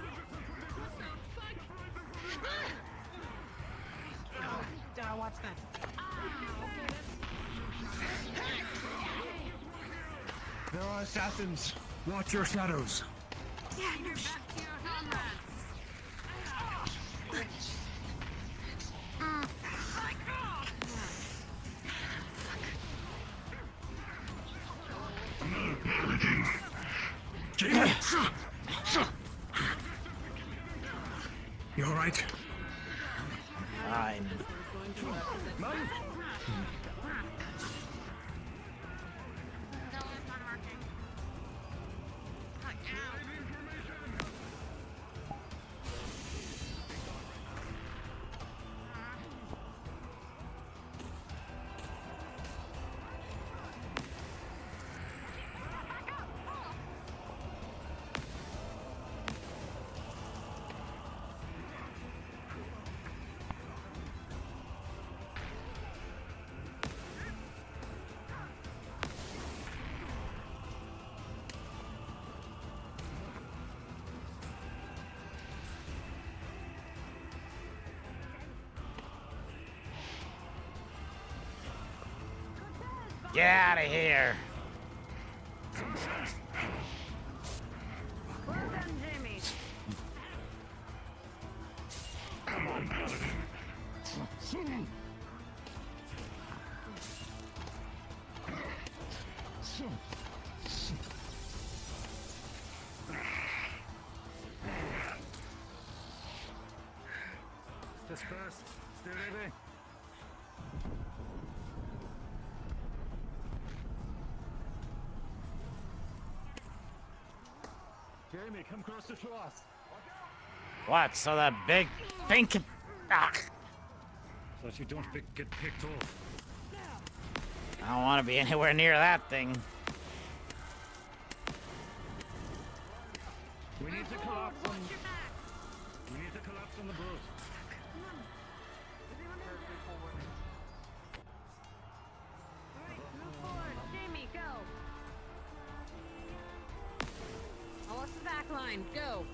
What the fuck? Watch that. There are assassins. Watch your shadows. Yeah, you're back to your comrades. You all right? Fine. Get out of here. Well done, Jamie. Come on, Paladin. Disperse. Stay ready. Jamie, come close to us. What? So that big pink. Ah. So that you don't get picked off. I don't want to be anywhere near that thing. We need to collapse on. We need to collapse on the boat. Jamie, go. Almost the back line. Go.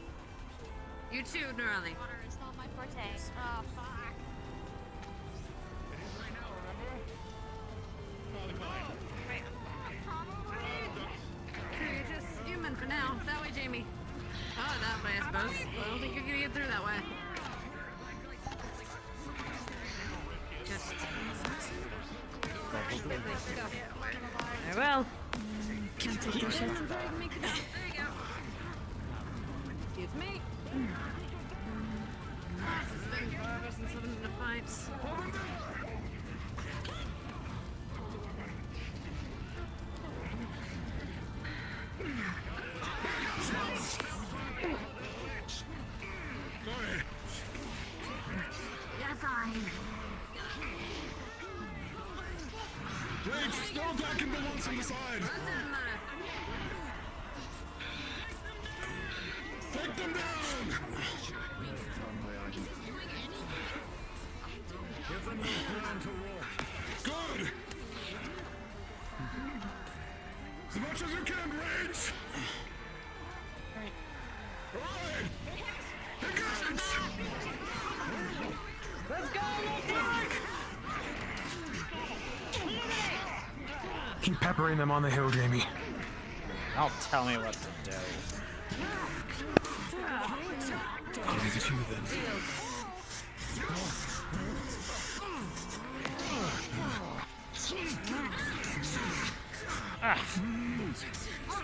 You too, Gnarly. Water is not my forte. Oh, fuck. Okay, you're just human for now. That way, Jamie. Oh, that way, I suppose. I don't think you're gonna get through that way. Just... Go. Very well. Can't take your shit. There you go. Excuse me. This has been 4 of us and 7 in a fight. Go back in the ones on the side. Take them down. Give them no plan to walk. Good. As much as you can, Rage. Alright. Engage. Let's go, Wolfpack! Keep peppering them on the hill, Jamie. Don't tell me what to do. I'll leave it to you then.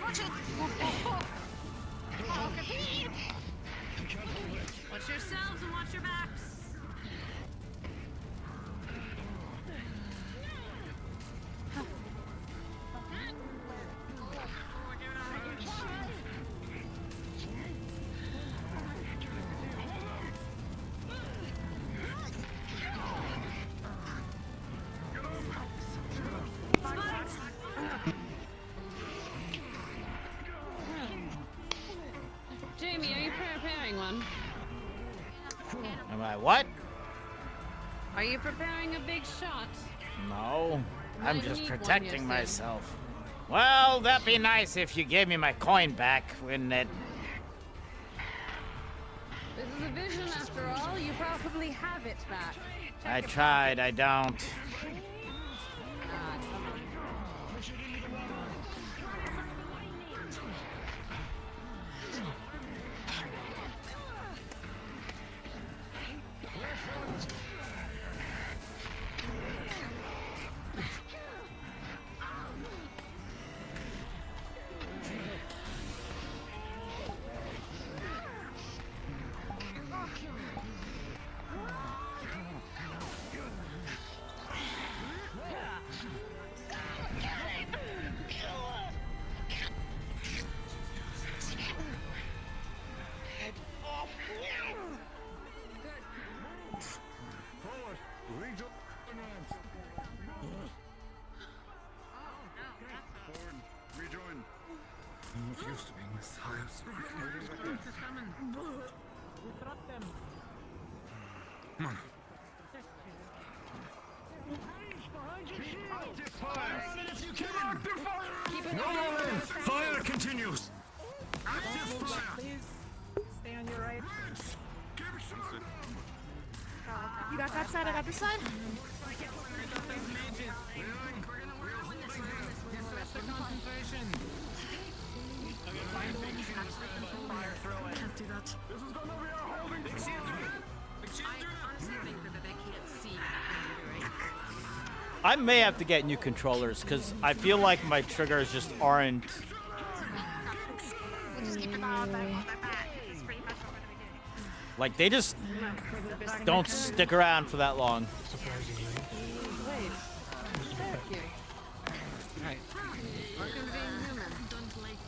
Watch it! Watch yourselves and watch your backs. Jamie, are you preparing one? Am I what? Are you preparing a big shot? No, Well, I'm you just need one protecting yourself. myself. Well, that'd be nice if you gave me my coin back, wouldn't it? This is a vision after all. You probably have it back. I tried, I don't. Ah, come on. Forward. Rejoin. Forward. Rejoin. I'm not used to being this high up so quickly. Disrupt them. Come on. No, fire continues. Active fire. Please stay on your right. You got that side, I got this side. Can't do that. This is gonna be a holding I may have to get new controllers because I feel like my triggers just aren't. Like they just don't stick around for that long. Wait. Thank you. Right. Welcome to being human. Don't like.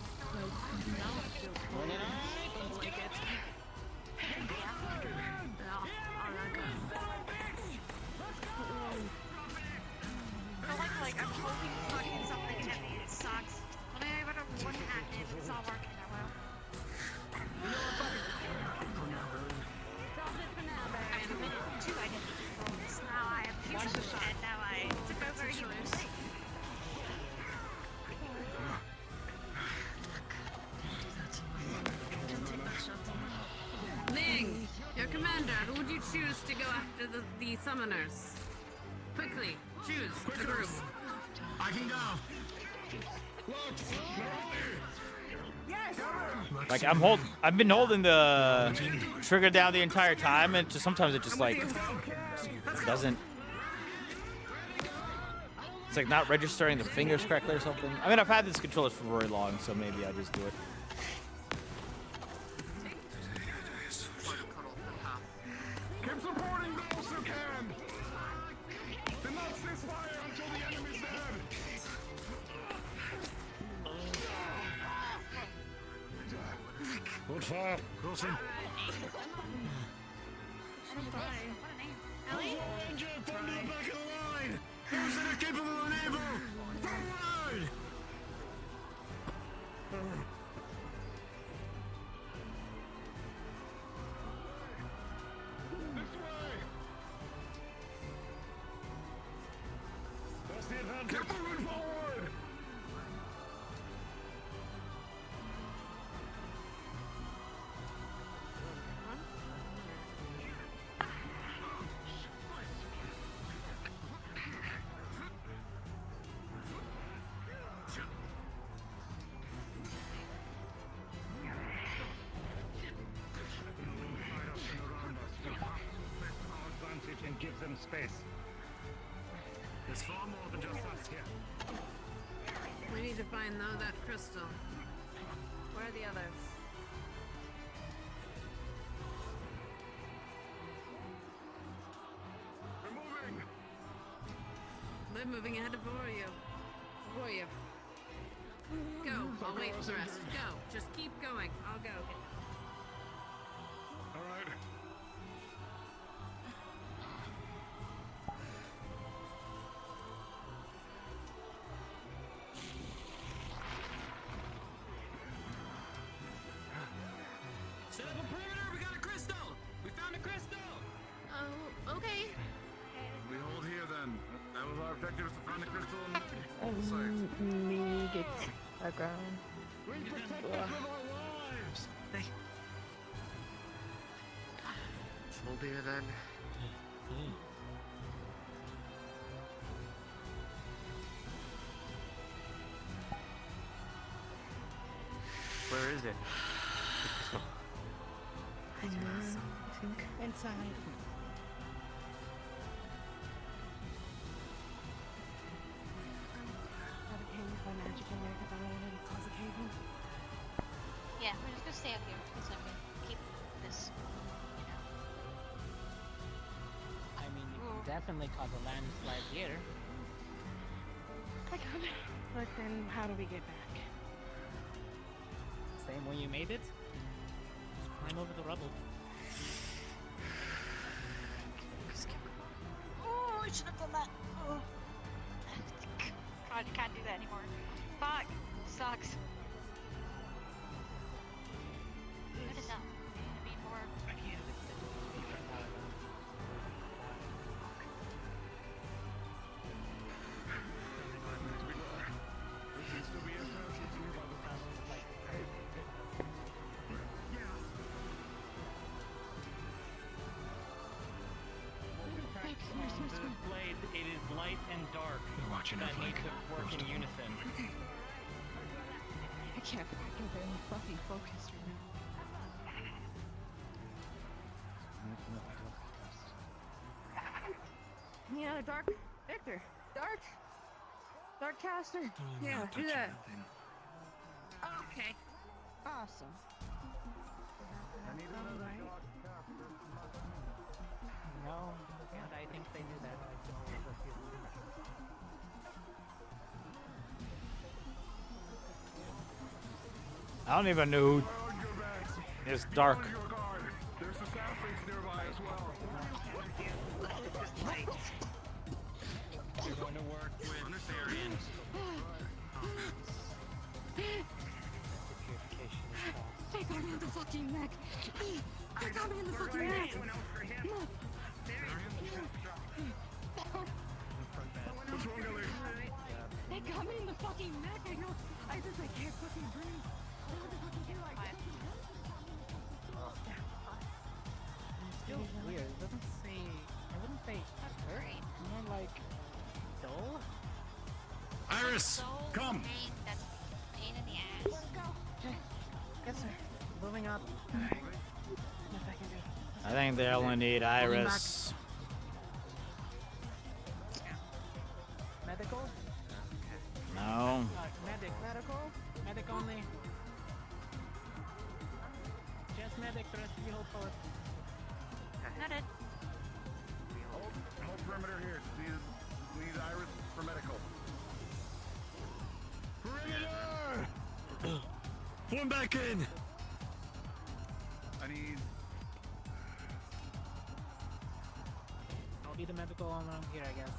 Like I'm hoping fucking something hit me. It sucks. When I went over one active, it's not working that well. I mean, a minute or two I didn't control this. Now I have fusion, and now I took over humans. Ning, your commander, who would you choose to go after the summoners? Quickly, choose a group. I can go. Yes! Like I've been holding the trigger down the entire time, and just sometimes it just like doesn't. It's like not registering the fingers correctly or something. I mean, I've had this controller for very long, so maybe I just do it. Keep supporting those who can. Do not cease fire until the enemy's dead. Hold fire. Crossing. Ranger, thunder back in line. Those that are capable and able. in space. There's far more than just us here. We need to find that crystal. Where are the others? We're moving. They're moving ahead of you. Go. I'll wait for the rest. Go. Just keep going. I'll go. All right. Set up a perimeter. We got a crystal. We found a crystal. Oh, okay. We hold here then. That was our objective, is to find the crystal and hold the site. Me get aground. We protect them with our lives. Hold here then. Where is it? I think. Inside. Have a cave by magic in there because I don't want to cause a cave in. Yeah, we're just gonna stay up here because I'm gonna keep this, you know. I mean, you can definitely cause a landslide here. I got it. But then how do we get back? Same way you made it. Just climb over the rubble. Oh, I should have done that. Oh. God, you can't do that anymore. Fuck. Sucks. Good enough. Be more. The blade, it is light and dark. You're watching that it need like to work in unison. I can't. I can barely fucking focus right now. Yeah, dark. Victor. Dark caster. Yeah, do that. Okay. Awesome. No, and I think they knew that. I don't even know who is dark. There's the sound things nearby as well. We're going to work with Variant. They got me in the fucking neck. They got me in the fucking neck. What's wrong, Ellie? They got me in the fucking neck. I know. I can't fucking breathe. What the fuck do I do? It's still weird. It doesn't say. I wouldn't say hurt. More like dull. Iris, So come. That's pain in the ass. Okay. Yes, sir. Moving up. Alright. If I can do it. I think they only need Iris. Medical? No. Medical? Medic only. Just medic, the rest of you hold forward. Noted. Hold perimeter here. Need Iris for medical. Perimeter! Form back in. I need. I'll be the medical while I'm here, I guess.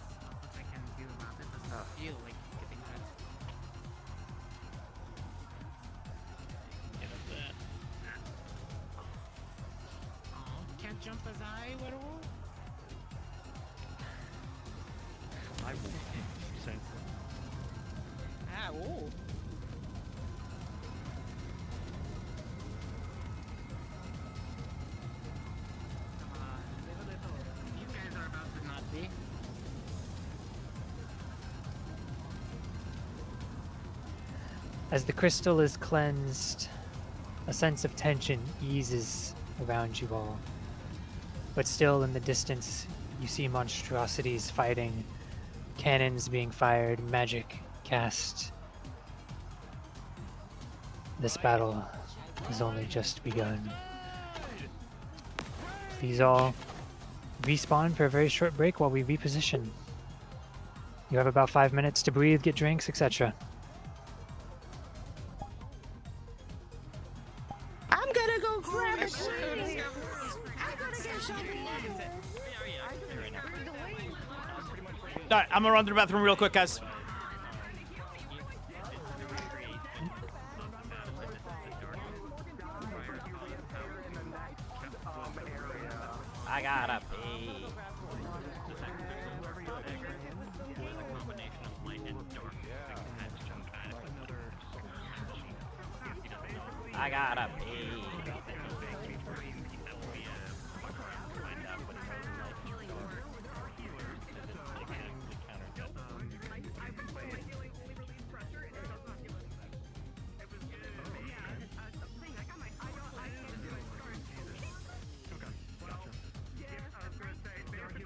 Once I can do that, it doesn't feel like getting hurt. Get up that. Oh, can't jump as high, werewolf? I will sense it. Ah, oh. Come on, little. You guys are about to not be. As the crystal is cleansed, a sense of tension eases around you all. But still in the distance, You see monstrosities fighting, cannons being fired, magic cast. This battle has only just begun. Please all respawn for a very short break while we reposition. You have about 5 minutes to breathe, get drinks, etc. I'm gonna go grab a sweetie. I'm gonna get something. Alright, I'm gonna run to the bathroom real quick, guys. I gotta pee. I gotta pee.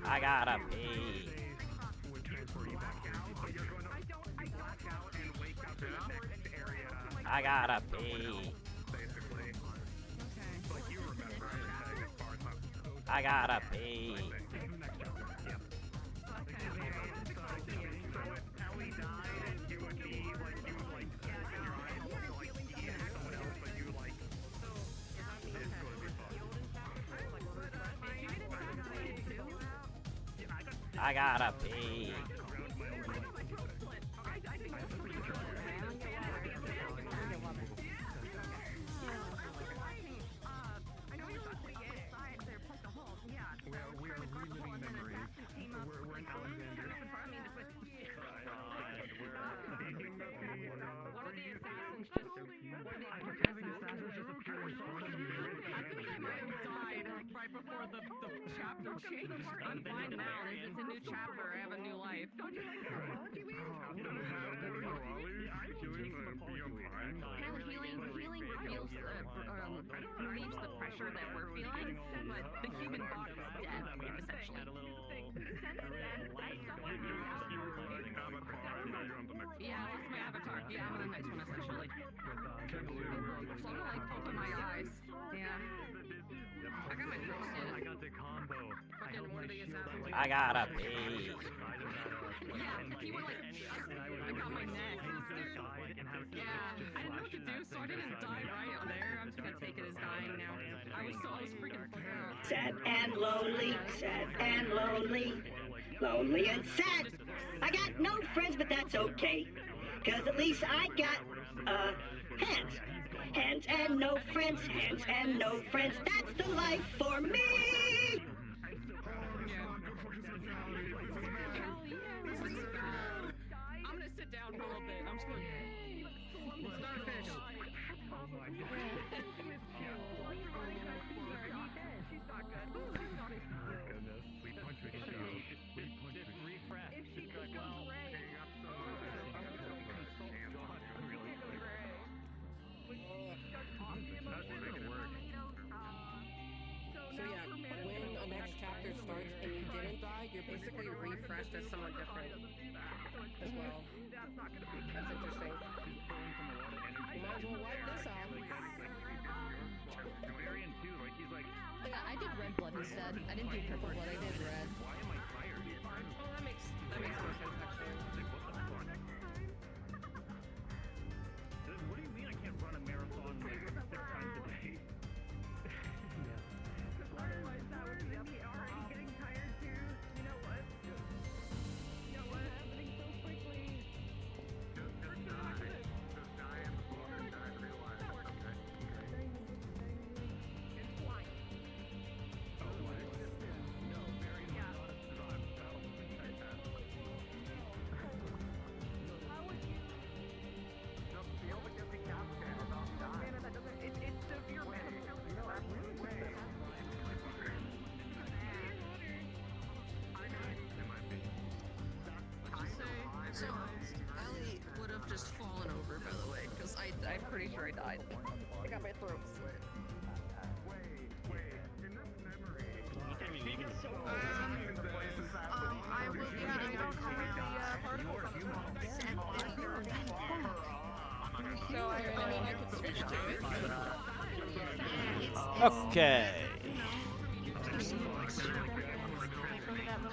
I gotta pee. I gotta pee. I gotta pee. I gotta pee. Right before the chapter changed. I'm fine now. It's a new chapter. I have a new life. Hell, healing relieves the pressure that we're feeling, but the human body is dead, essentially. Yeah, I lost my avatar. Yeah, I'm on the next one, essentially. So I'm like poking my eyes. Yeah. I got my throat slit. I got the combo. Fucking one of the assassins. I gotta pee. Yeah, he went like, I got my neck. Yeah, I didn't know what to do, so I didn't die right there. I'm just gonna take it as dying now. I was freaking fucked. Sad and lonely, sad and lonely, lonely and sad. I got no friends, but that's okay, 'cause at least I got, hands. Hands and no friends, hands and no friends, that's the life for me! I'm gonna sit down for a little bit. I'm just gonna... Starfish. Oh my god. She's not good. Goodness. We punch her. Just refresh. If she could go gray. So yeah, when a next chapter starts and you didn't die, you're basically refreshed as someone different as well. That's interesting. You might as well wipe this out. Yeah, I did red blood instead. I didn't do purple blood, I did red. Why am I tired? Oh, that makes more sense actually. What do you mean I can't run a marathon like 6 times a day? Otherwise that would be me already getting tired too. You know what? You know what? Happening so quickly. Just die. Just die and realize. Okay. It's flying. So, Ellie would have just fallen over, by the way, because I'm pretty sure I died. I got my throat slit. Wait, in this memory... Okay.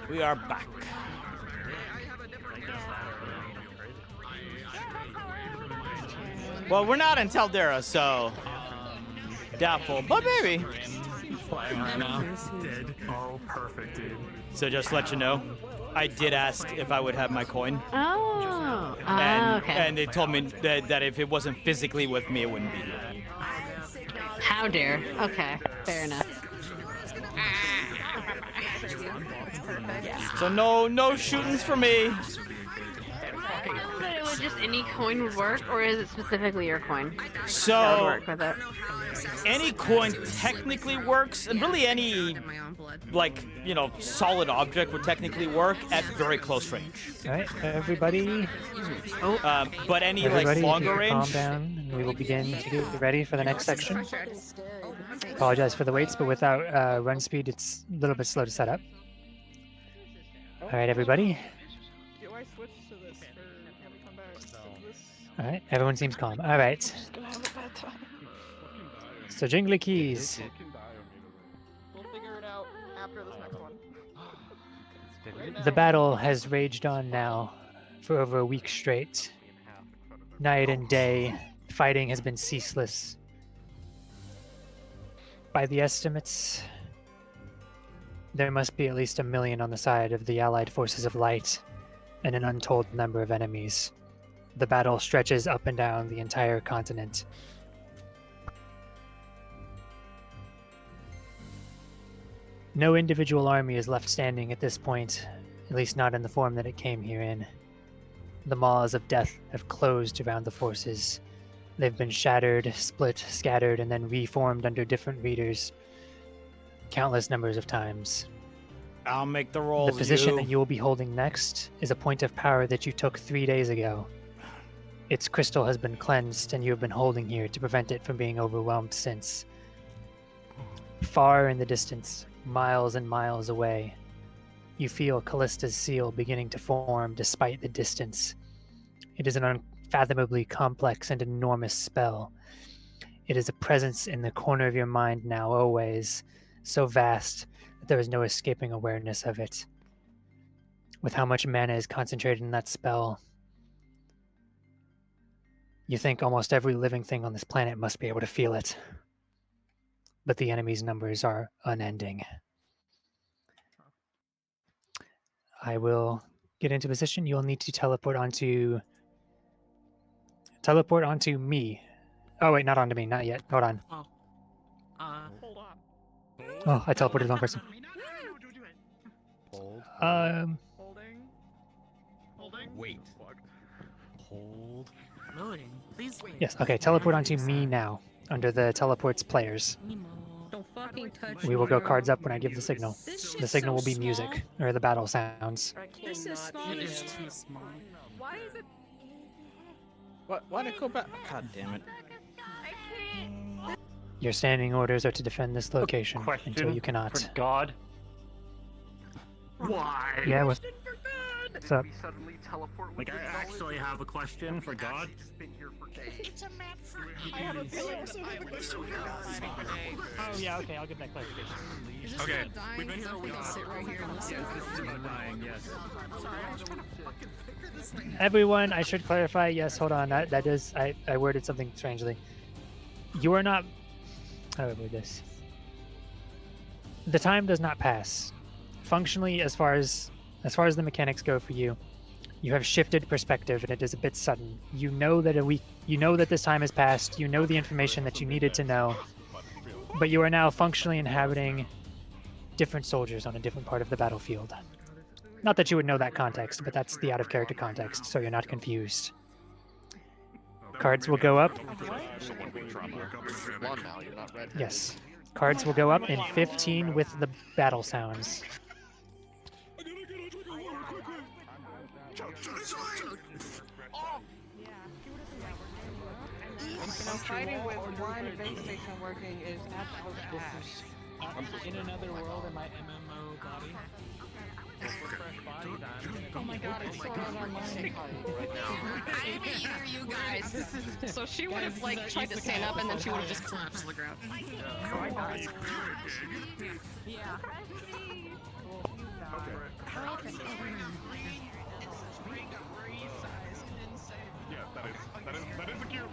We are back. Well, we're not in Taldera, so doubtful, but maybe. Dead. Oh, perfect, dude. So just to let you know, I did ask if I would have my coin. Oh. Okay. And they told me that if it wasn't physically with me, it wouldn't be here. How dare. Okay, fair enough. So no shootings for me. But it would just any coin would work, or is it specifically your coin? So that would work with it? Any coin technically works, and really any solid object would technically work at very close range. All right, everybody. But any Everybody, longer range. calm down, and we will begin to get ready for the next section. Apologize for the waits, but without run speed, it's a little bit slow to set up. All right, everybody. Do I switch to this, or can we come back to this? All right, everyone seems calm. All right. So jingly keys. We'll figure it out after this next one. The battle has raged on now for over a week straight. Night and day, fighting has been ceaseless. By the estimates, there must be at least 1 million on the side of the Allied Forces of Light, and an untold number of enemies. The battle stretches up and down the entire continent. No individual army is left standing at this point, at least not in the form that it came here in. The maws of death have closed around the forces. They've been shattered, split, scattered, and then reformed under different leaders countless numbers of times. I'll make the roll. The position that you will be holding next is a point of power that you took 3 days ago. Its crystal has been cleansed, and you have been holding here to prevent it from being overwhelmed since. Far in the distance, miles and miles away, you feel Callista's seal beginning to form despite the distance. It is an unfathomably complex and enormous spell. It is a presence in the corner of your mind now always, so vast that there is no escaping awareness of it. With how much mana is concentrated in that spell, you think almost every living thing on this planet must be able to feel it. But the enemy's numbers are unending. I will get into position. You'll need to teleport onto me. Oh wait, not onto me, not yet. Hold on. Hold on. Oh, I teleported the wrong person. Holding. Wait. Hold. Loading. Please wait. Yes, okay, teleport onto me now, under the teleports players. Don't fucking touch We will go cards up when I give the signal. The signal will be music, or the battle sounds. This is small. It is too small. Why is it? Why'd it go back? God damn it. Your standing orders are to defend this location until you cannot. For God. Why? Yeah, what's up? Like, I actually have a question for God. I have a question. Oh yeah, okay, I'll get that clarification. Okay, we've been here a week. Sit right here and listen. Yes, this is about dying, yes. Everyone, I should clarify. Yes, hold on. That is, I worded something strangely. You are not. How do I word this? The time does not pass. Functionally, as far as the mechanics go for you, you have shifted perspective, and it is a bit sudden. You know that this time has passed. You know the information that you needed to know, but you are now functionally inhabiting different soldiers on a different part of the battlefield. Not that you would know that context, but that's the out-of-character context, so you're not confused. Cards will go up. Yes. Cards will go up in 15 with the battle sounds. Fighting with one base station working is absolute ass. In another world in my MMO body. Oh my god, it's so hard online. I didn't even hear you guys. So she would have like tried to stand up and then she would have just collapsed to the ground. Yeah. Yeah, that is a cute.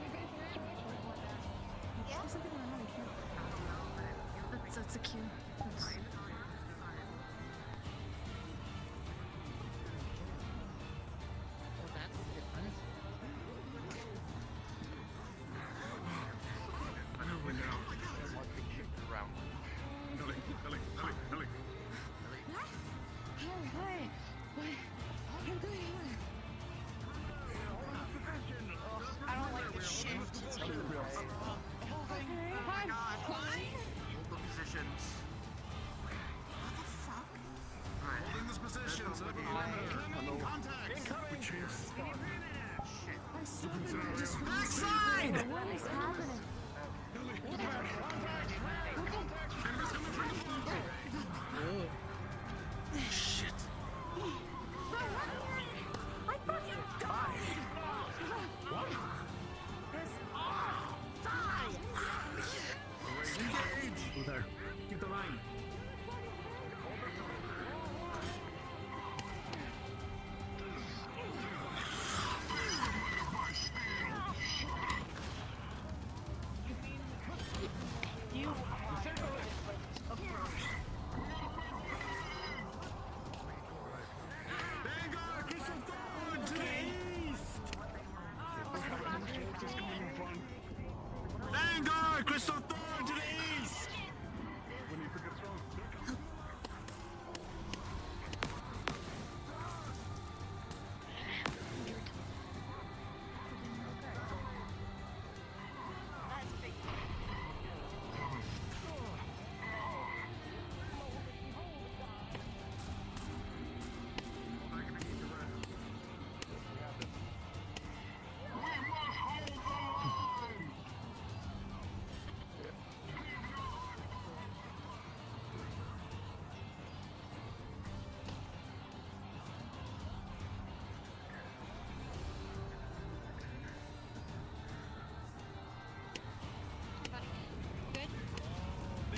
That's a cute. I don't like the shift. It's like, Positions. Alright. Holding this position. Contact. Backside! What is happening? Shit. I fucking died! What? Die! Engage! There. Keep the line. You. Vanguard, Crystal Thorn to the east! Vanguard, Crystal Thorn to the east! When you forget strong.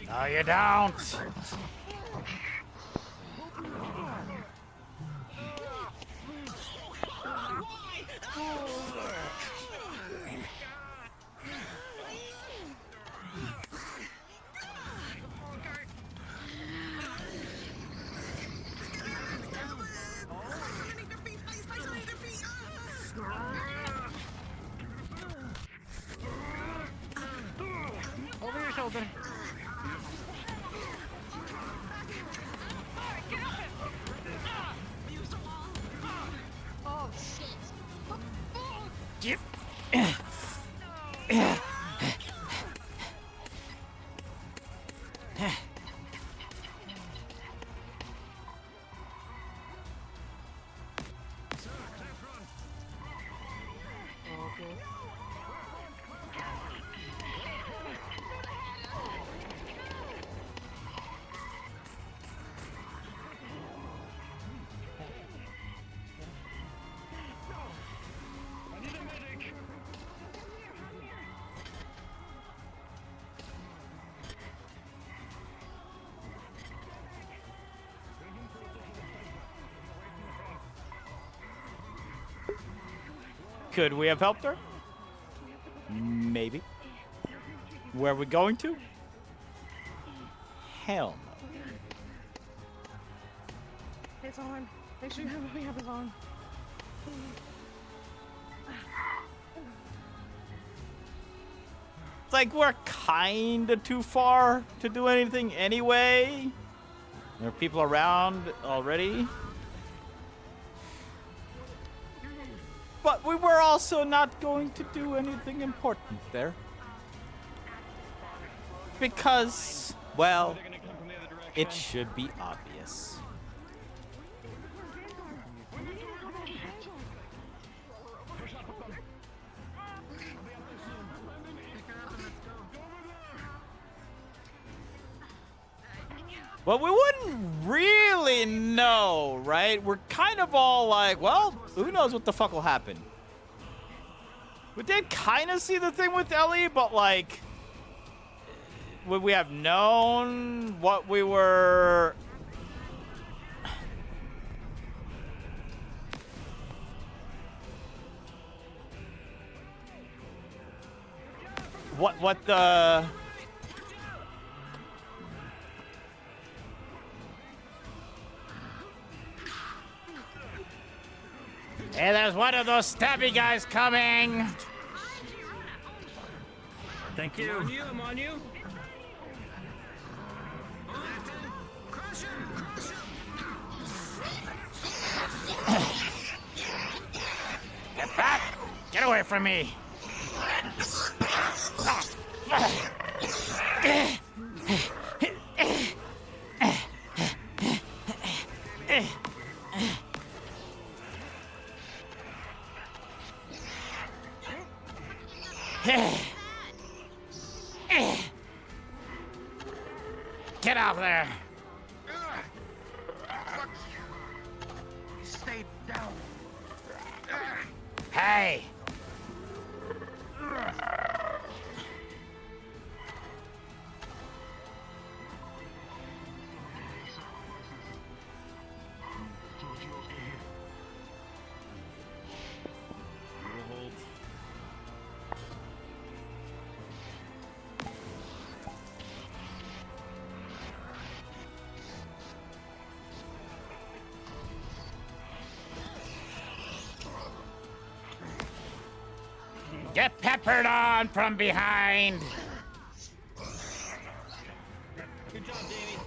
No, you don't. Over your shoulder. Oh shit. Yep. Could we have helped her? Maybe. Where are we going to? Hell no. It's on. Make sure you have what we have is on. It's like we're kinda too far to do anything anyway. There are people around already. But we were also not going to do anything important there. Because, well, it should be obvious. But we wouldn't really know, right? We're kind of all like, well, who knows what the fuck will happen. We did kind of see the thing with Ellie, but like, would we have known what we were... What the... Hey, there's one of those stabby guys coming! Thank you. I'm on you, I'm on you. Get back! Get away from me! Get out there! Stay down. Hey! Get peppered on from behind! Good job, Davey.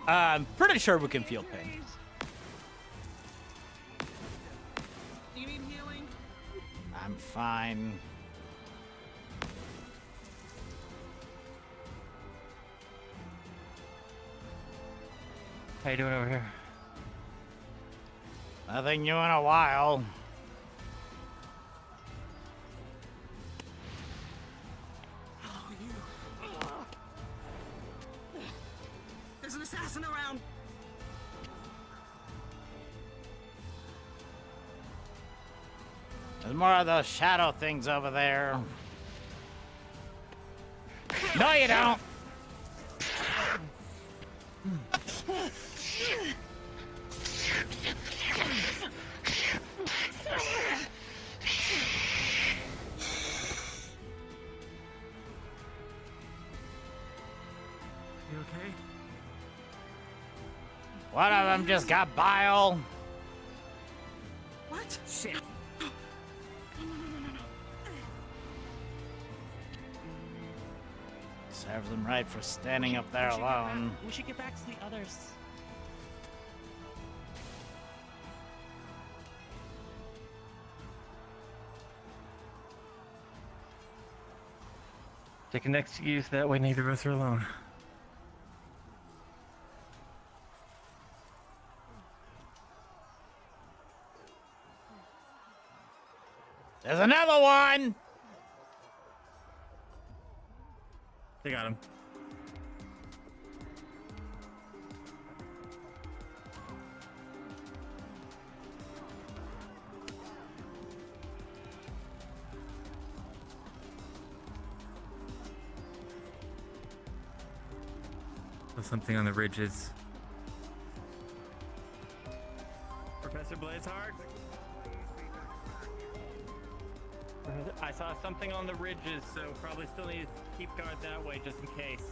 I'm pretty sure we can feel pain. Do you need healing? I'm fine. How you doing over here? Nothing new in a while. There's an assassin around. There's more of those shadow things over there. No, you don't. You okay? One of them just got bile. What? Shit. Serves them right for standing up there alone. We should get back to the others. Take an excuse, that way neither of us are alone. There's another one! They got him. Something on the ridges. Professor Blazeheart? I saw something on the ridges, so probably still need to keep guard that way just in case.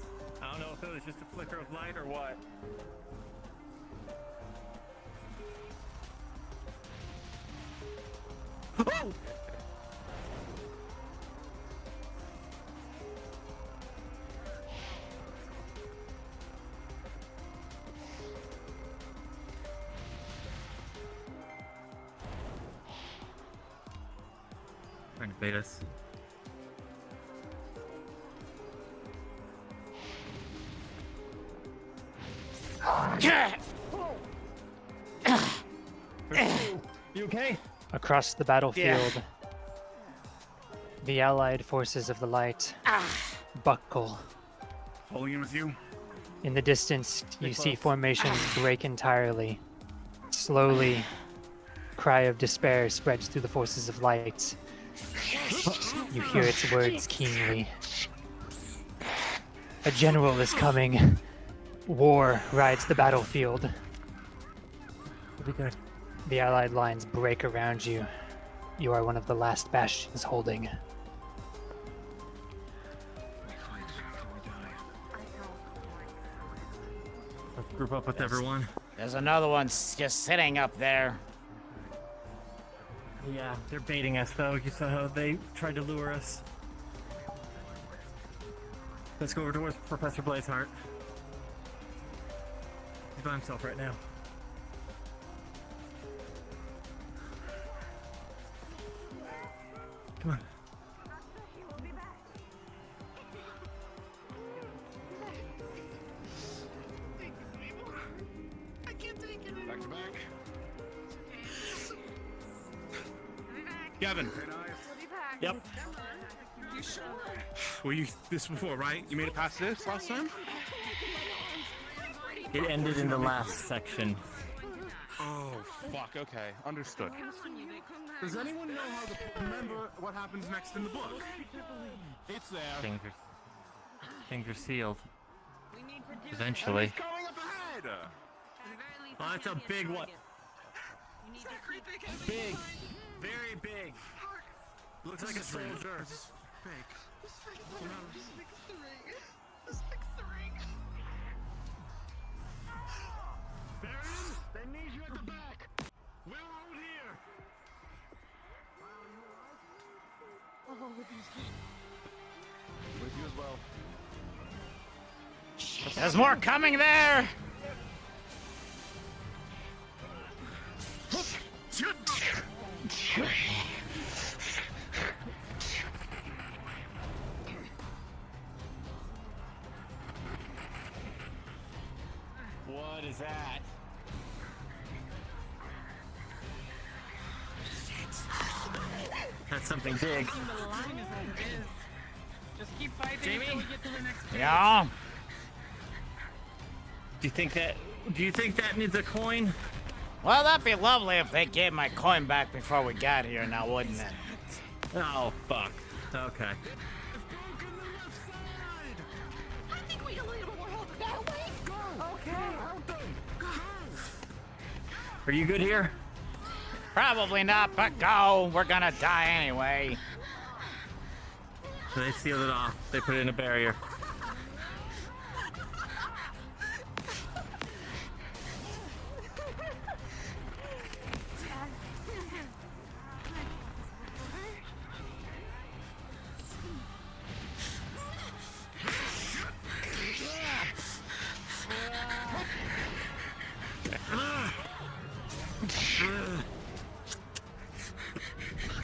I don't know if it was just a flicker of light or what. Oh! Trying to bait us. You okay? Across the battlefield, the allied forces of the light buckle. Falling in with you? In the distance, you see formations break entirely. Slowly, cry of despair spreads through the forces of light. You hear its words keenly. A general is coming. War rides the battlefield. We'll be good. The allied lines break around you. You are one of the last bastions holding. Let's group up with everyone. There's another one just sitting up there. Yeah, they're baiting us though. You saw how they tried to lure us. Let's go over towards Professor Blazeheart. He's by himself right now. Come on. Back to back. Gavin. Yep. You sure? Were you this before, right? You made it past this last time? It ended in the last section. Oh, fuck. Okay. Understood. Does anyone know how to remember what happens next in the book? It's there. Things are sealed. Eventually. And he's coming up ahead. Oh, that's a big one. Big. Very big. Looks like a soldier. Baron, they need you at the back. We're out here. Oh, with you as well. There's more coming there! What is that? That's something big. Just keep fighting Jamie? until we get to the next phase. Yeah. Do you think that needs a coin? Well, that'd be lovely if they gave my coin back before we got here now, wouldn't it? Oh, fuck. Okay. I think we need a little more help that way. Go. Okay, help them. Go. Are you good here? Probably not, but go. We're gonna die anyway. So they sealed it off. They put it in a barrier.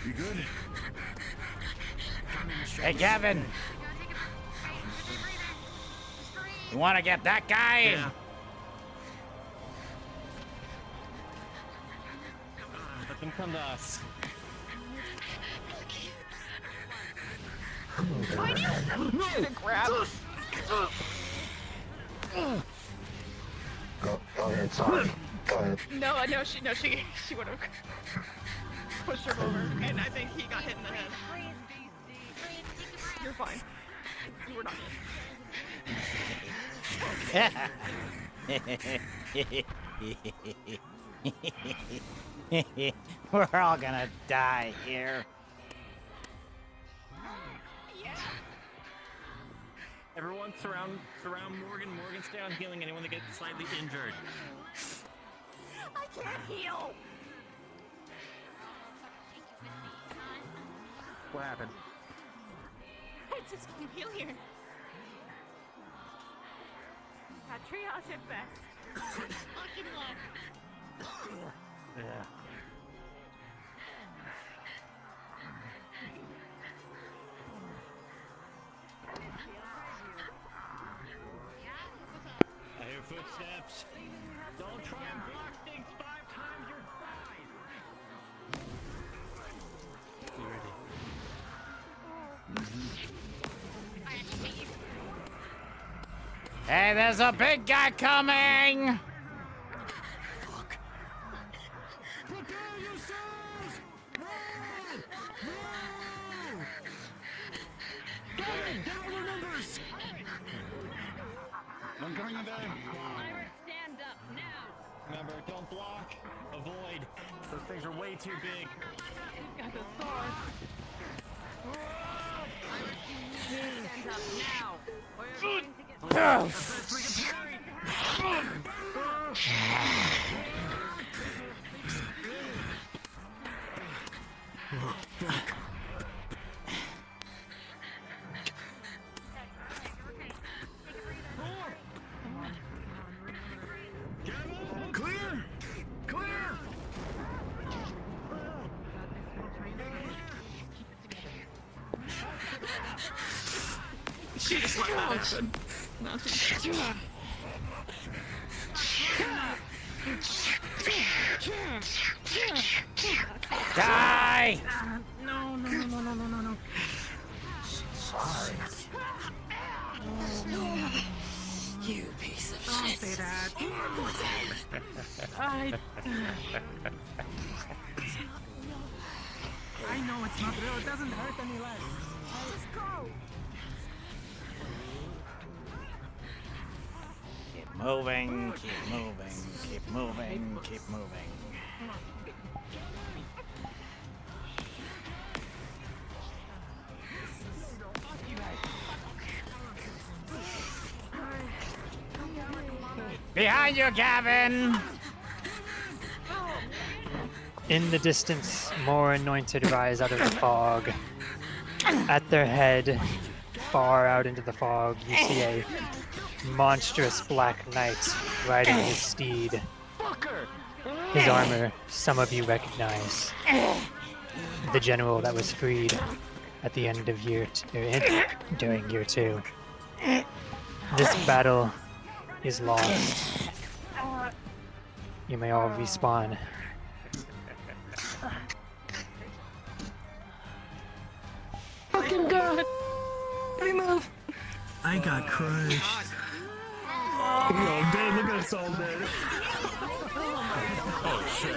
You good? Hey, Gavin. You want to get that guy? Yeah. Let them come to us. Why do you grab? Go ahead, sorry. Go ahead. No, she would have pushed him over, and I think he got hit in the head. You're fine. You were not hit. We're all gonna die here. Everyone surround Morgan. Morgan, stay on healing anyone that gets slightly injured. I can't heal. What happened? I just can't heal here. Got triage at best. Fucking luck. Yeah. Hey, there's a big guy coming! I'm coming in there. Stand up now. Remember, don't block. Avoid. Those things are way too big. Got the sword. Stand up now. Or you're going to Clear! Clear! She just went out. Die! No. You piece of shit. Don't say that. I know it's not real. It doesn't hurt any less. Just go. Keep moving, keep moving, keep moving, keep moving. Behind you, Gavin! In the distance, more anointed rise out of the fog. At their head, far out into the fog, you see a monstrous black knight riding his steed. His armor, some of you recognize. The general that was freed at the end of during year 2. This battle is lost. You may all respawn. Fucking God! Let me move! I got crushed. We're all dead. Look at us all dead. Oh shit. I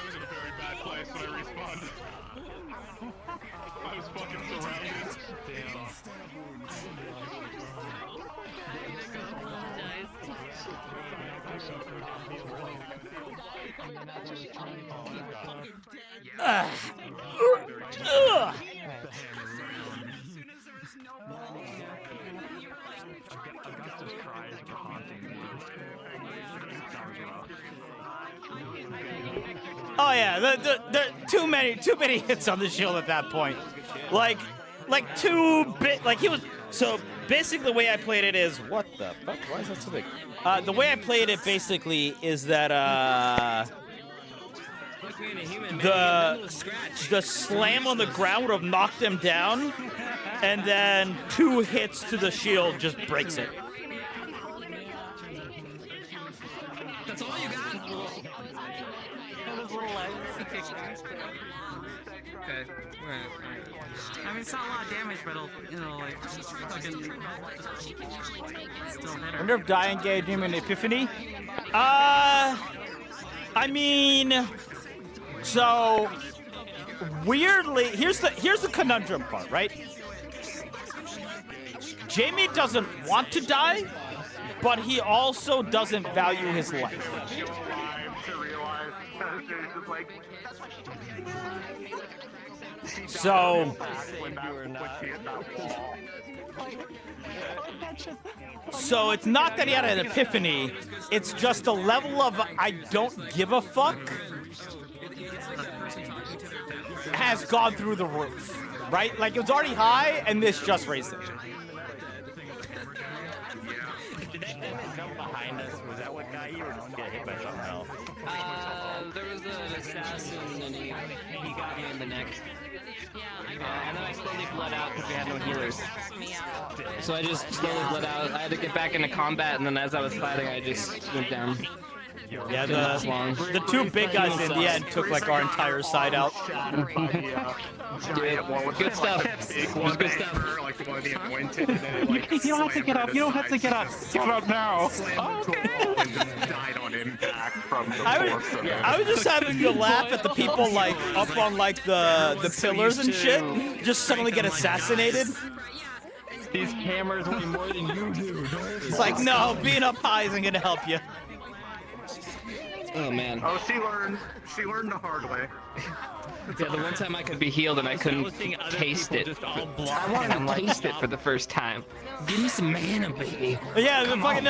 was in a very bad place when I respawned. I was fucking surrounded. Oh yeah, the too many hits on the shield at that point. Like he was. So basically, the way I played it is, what the fuck? Why is that so big? The way I played it basically is that the slam on the ground would have knocked him down, and then 2 hits to the shield just breaks it. That's all you got? Okay. Alright. I mean, it's not a lot of damage, but it'll, like, fucking still hit her. Wonder if dying gave him an epiphany. I mean, so weirdly, here's the conundrum part, right? Jamie doesn't want to die, but he also doesn't value his life. So it's not that he had an epiphany, it's just the level of I don't give a fuck has gone through the roof, right? Like, it was already high, and this just raised it. Did that guy come behind us? Was that what got you, or did you get hit by something else? There was an assassin, and he got me in the neck. And then I slowly bled out because we had no healers. So I just slowly bled out. I had to get back into combat, and then as I was fighting, I just went down. Yeah, the two big guys in the end took like our entire side out. Good stuff. It was good stuff. You don't have to get up. You don't have to get up. Get up now. Died on impact from the force of it. I was just having a laugh at the people like up on like the pillars and shit, just suddenly get assassinated. These cameras weigh more than you do. It's like, no, being up high isn't gonna help you. Oh man. Oh, she learned. She learned the hard way. Yeah, the one time I could be healed and I couldn't taste it. I wanted to taste it for the first time. Give me some mana, baby. Yeah, the fucking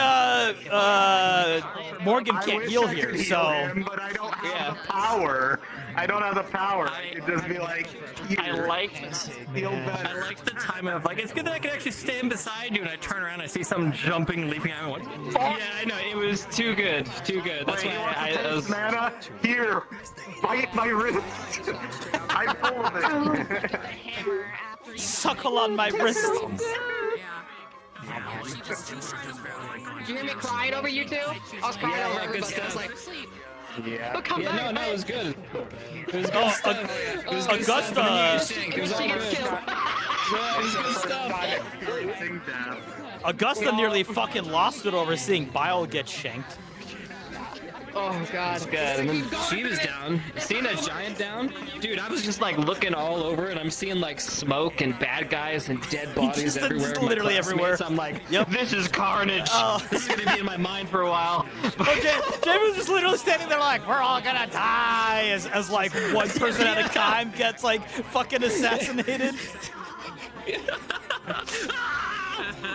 Morgan can't heal here, so. Him, but I don't have the power. I don't have the power. I could just be like, I liked the time of like, it's good that I can actually stand beside you and I turn around and I see someone jumping, leaping out. I'm like, Yeah, I know, it was too good. Too good. That's why I was... mana? Here, bite my wrist. I'm full of it. Suckle on my wrist. Did you hear me crying over you two? I was crying over everybody. I was like, yeah. but come back. No, it was good. It was good Oh, stuff. It was good Augusta. stuff. It was all She good. gets killed. Yeah, it was good stuff. Augusta nearly fucking lost it over seeing Bile get shanked. Oh god. Good. And then she was down. Seeing a giant down? Dude, I was just like looking all over and I'm seeing like smoke and bad guys and dead bodies everywhere. Literally everywhere. I'm like, yep, this is carnage. Oh. This is gonna be in my mind for a while. Okay, Jamie was just literally standing there like, we're all gonna die, as like one person at a time gets like fucking assassinated.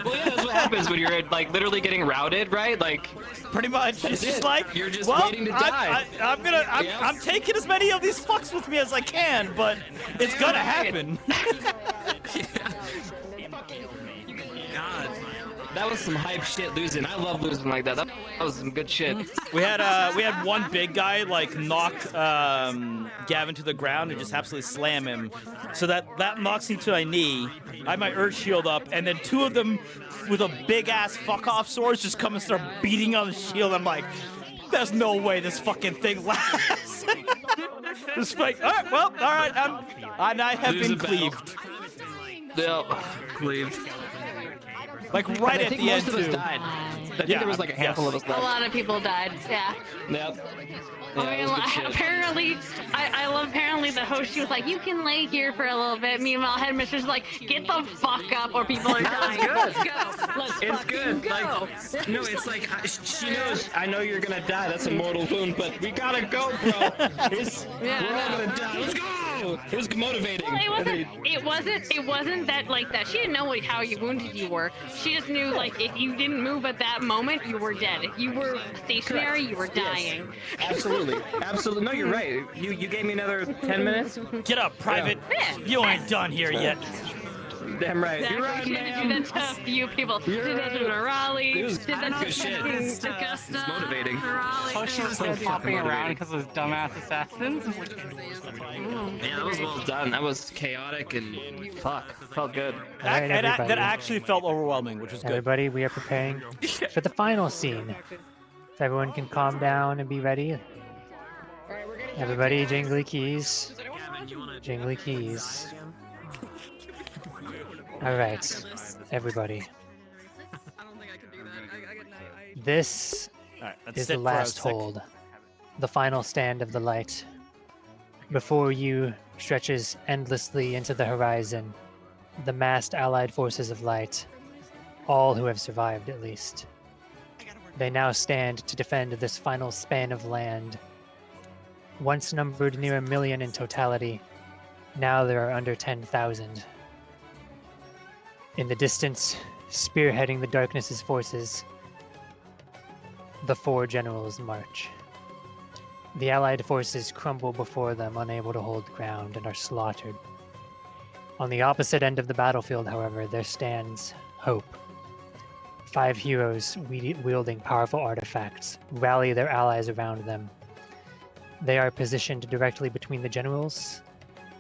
Well, yeah, that's what happens when you're like literally getting routed, right? Like, pretty much. It's just like, you're just well, waiting to die. I'm taking as many of these fucks with me as I can, but it's gonna happen. God, that was some hype shit losing. I love losing like that. That was some good shit. We had one big guy like knock Gavin to the ground and just absolutely slam him, so that knocks him to my knee. I have my Earth Shield up, and then two of them with a big ass fuck off swords just come and start beating on the shield. I'm like, there's no way this fucking thing lasts. It's like, all right, well, all right, I have been cleaved. Yep, cleaved. Like right I at think the most end of us too. died. I think there was like a handful of us A left. lot of people died, yeah. Yep. I mean, apparently, I love apparently the host, she was like, you can lay here for a little bit. Meanwhile, Headmistress was like, get the fuck up or people are dying. Let's go. Let's It's fucking good. go. Like, no, it's like she knows. I know you're gonna die. That's a mortal wound, but we gotta go, bro. We're all gonna die. Let's go. It was motivating. Well, it wasn't that like that. She didn't know how wounded you were. She just knew like if you didn't move at that moment, you were dead. If you were stationary, you were dying. Yes. Absolutely. No, you're right. You gave me another 10 minutes. Get up, Private. Yeah. You ain't done here yet. Damn right. Exactly. You're right, She had to do that to a few people. Did that to Raleigh. It was Did that good to shit. Augusta. It's motivating. Raleigh. Oh, she was like popping around because of those dumbass assassins. Yeah, that was well done. That was chaotic and fuck, felt good. Alright, everybody. That actually felt overwhelming, which was good. Everybody, we are preparing for the final scene. If everyone can calm down and be ready. Everybody, jingly keys. Jingly keys. Alright, everybody. This is the last hold. The final stand of the light. Before you stretches endlessly into the horizon. The massed allied forces of light. All who have survived, at least. They now stand to defend this final span of land. Once numbered near 1 million in totality, now there are under 10,000. In the distance, spearheading the darkness's forces, the 4 generals march. The allied forces crumble before them, unable to hold ground, and are slaughtered. On the opposite end of the battlefield, however, there stands hope. 5 heroes wielding powerful artifacts rally their allies around them. They are positioned directly between the generals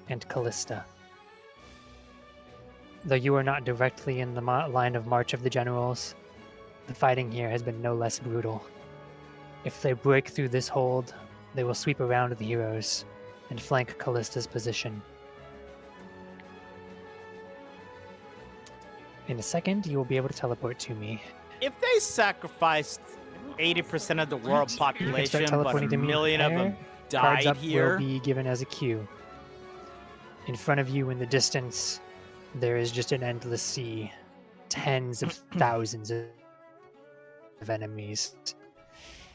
and Callista. Though you are not directly in the line of march of the generals, the fighting here has been no less brutal. If they break through this hold, they will sweep around the heroes and flank Callista's position. In a second, you will be able to teleport to me. If they sacrificed 80% of the world You can start population, but a teleporting to me million of them there. Cards died up here, will be given as a queue. In front of you in the distance, there is just an endless sea. Tens of thousands of enemies.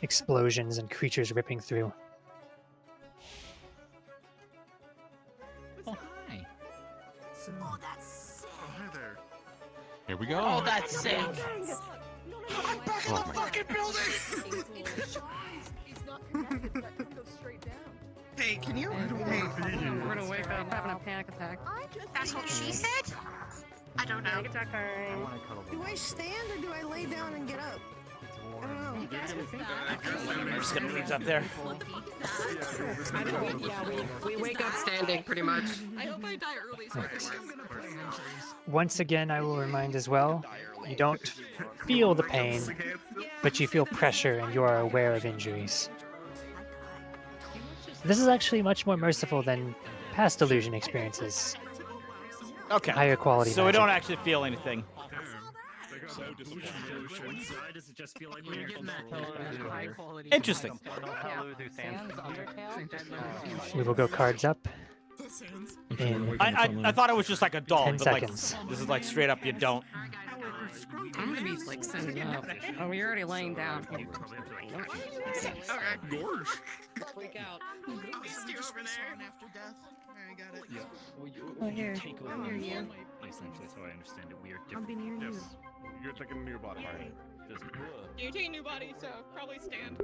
Explosions and creatures ripping through. Oh, hi. Oh, that's sick. Oh, hi there. Here we go. Oh, that's sick. I'm back in the fucking building! It's not connected, that can go straight down. Hey, can you? We're gonna wake up having a panic attack. That's what she said? I don't know. Do I stand or do I lay down and get up? I don't know. I'm just gonna leave up there. We wake up standing pretty much. I hope I die early so I can Once again, I will remind as well, you don't feel the pain, but you feel pressure and you are aware of injuries. This is actually much more merciful than past illusion experiences. Okay. Higher quality So we magic. don't actually feel anything. Does it just feel like We're getting that high quality. Interesting. We will go cards up. In I thought it was just like a doll, 10 but seconds. like this is like straight up you don't. I'm gonna be like sitting up. Oh, you're already laying down. Okay. Freak out. Stairs over there. After death. I got it. Yeah. Well, Oh, here. take over I'm near you. Essentially, so I understand it. We are I'll be near you. Yes. You're taking a new body. You're taking a new body, so probably stand.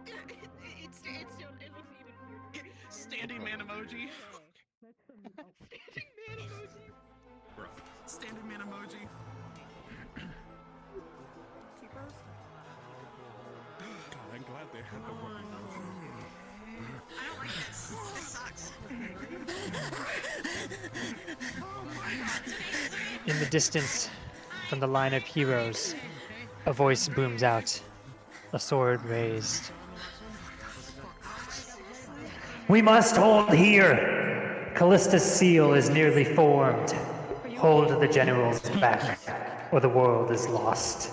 It looks even weird. Standing man emoji. Standing man emoji. Standing man emoji. God, I'm glad they had the work. I don't like this. This sucks. In the distance, from the line of heroes, a voice booms out, a sword raised. We must hold here! Callista's seal is nearly formed. Hold the generals back, or the world is lost.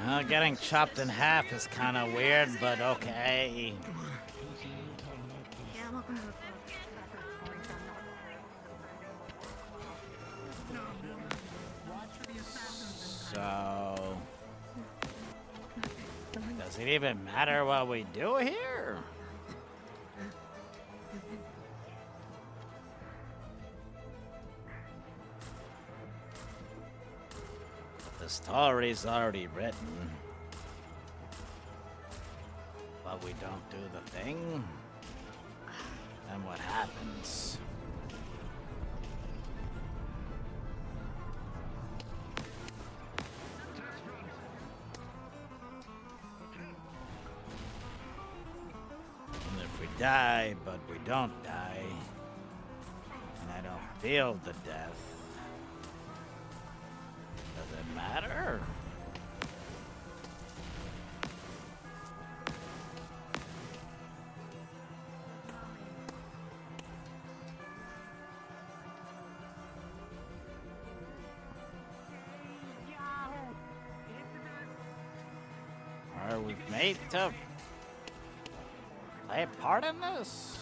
Well, getting chopped in half is kind of weird, but okay. Yeah, welcome to the club. So, does it even matter what we do here? The story's already written, but we don't do the thing, then what happens? And if we die, but we don't die, and I don't feel the death, does it matter? Are we made to play a part in this?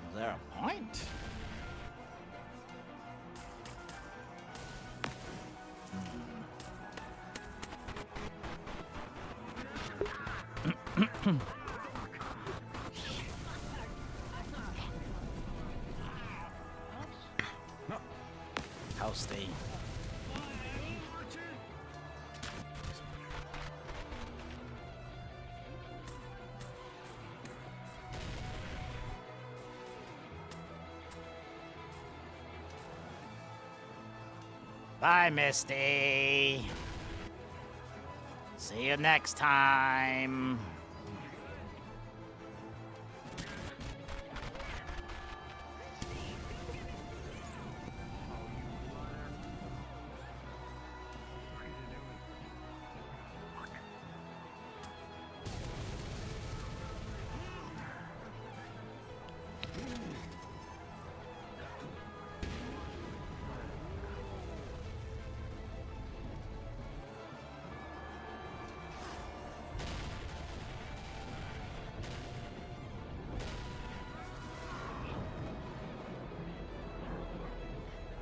Is there a point? House stay. Bye, Misty. See you next time.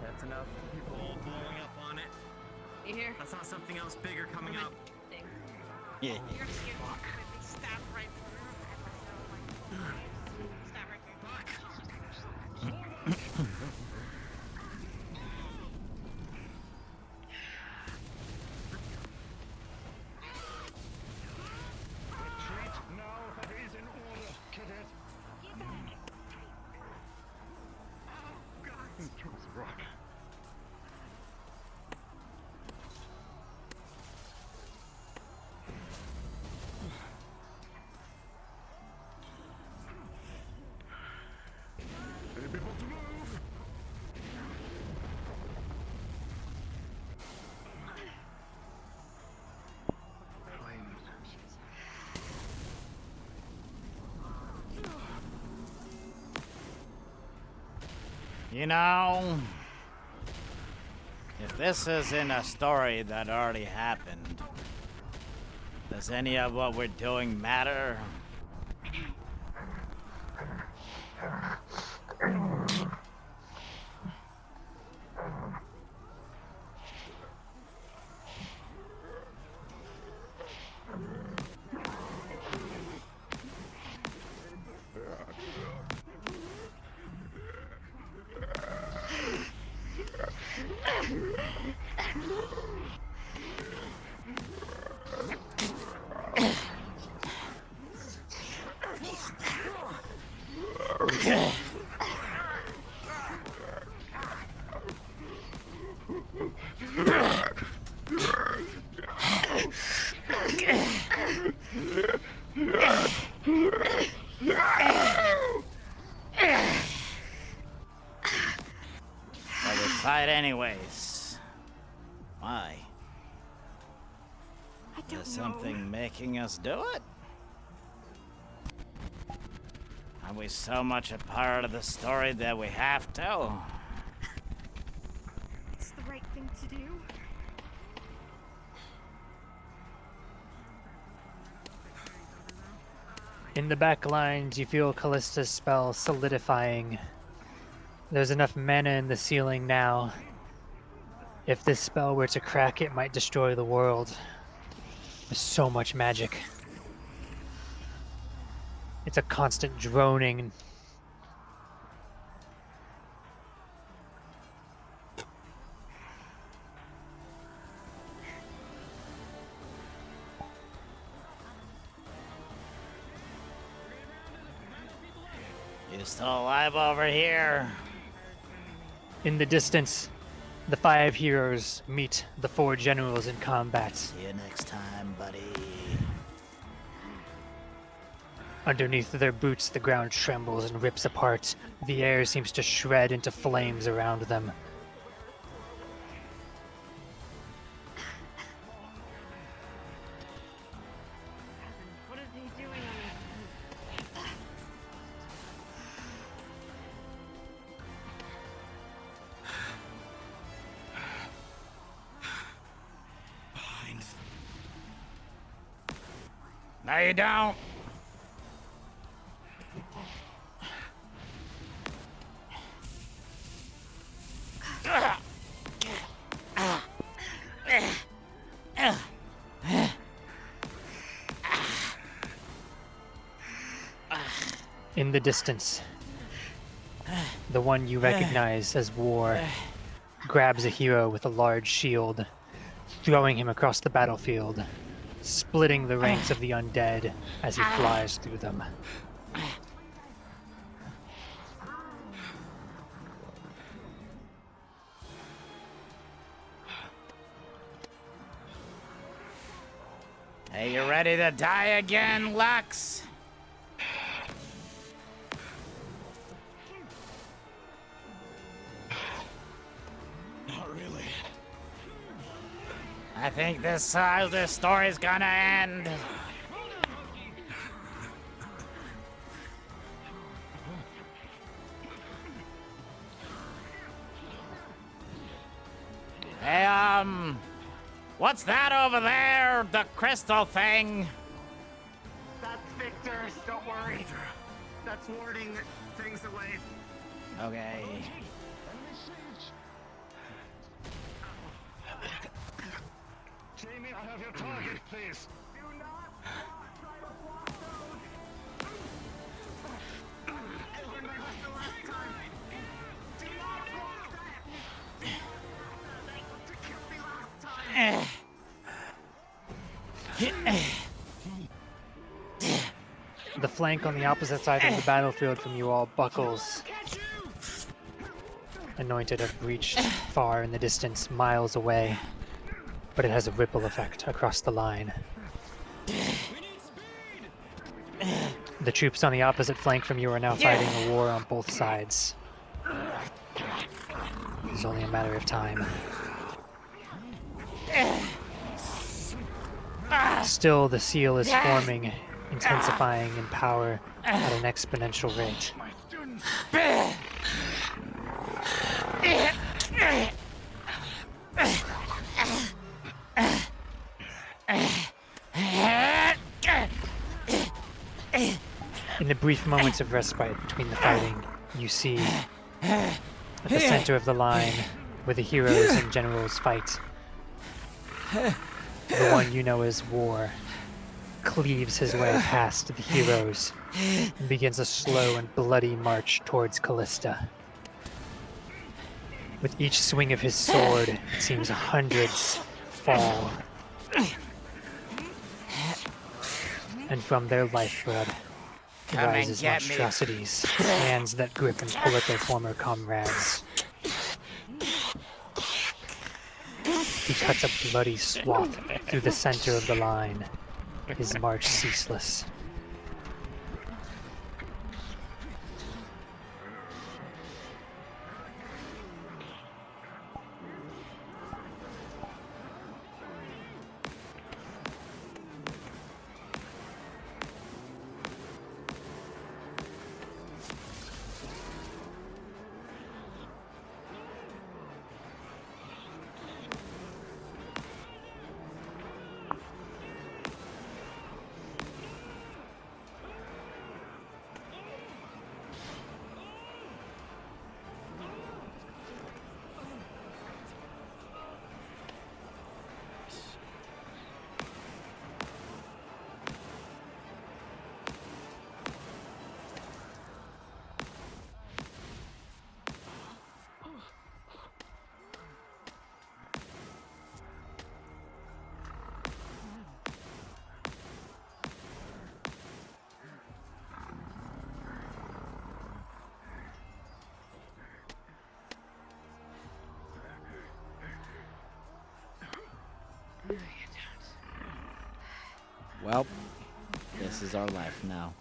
That's enough people blowing up on it. You hear? I saw something else bigger coming up. Yeah. Stab right through. Stab right through. You know, if this isn't a story that already happened, does any of what we're doing matter? But we fight anyways. Why? Is something making us do it? Are we so much a part of the story that we have to? It's the right thing to do. In the back lines, you feel Callista's spell solidifying. There's enough mana in the ceiling now. If this spell were to crack, it might destroy the world. There's so much magic. It's a constant droning. You still alive over here? In the distance, the 5 heroes meet the 4 generals in combat. See you next time, buddy. Underneath their boots, the ground trembles and rips apart. The air seems to shred into flames around them. What are they doing? No, you don't. In the distance, the one you recognize as War grabs a hero with a large shield, throwing him across the battlefield, splitting the ranks of the undead as he flies through them. Hey, you ready to die again, Lux? Not really. I think this story's gonna end. Hey, what's that over there? The crystal thing? That's Victor's, don't worry. That's warding things away. Okay. Jamie, I have your target, please. Do not try to block those. Remember the last time. Do not block that. To kill me last time. The flank on the opposite side of the battlefield from you all buckles. Anointed have reached far in the distance, miles away, but it has a ripple effect across the line. The troops on the opposite flank from you are now fighting a war on both sides. It's only a matter of time. Still, the seal is forming, intensifying in power at an exponential rate. In the brief moments of respite between the fighting, you see at the center of the line where the heroes and generals fight, the one you know as War cleaves his way past the heroes and begins a slow and bloody march towards Callista. With each swing of his sword, it seems hundreds fall. And from their lifeblood rises monstrosities, hands that grip and pull at their former comrades. He cuts a bloody swath through the center of the line, his march ceaseless. Well, this is our life now.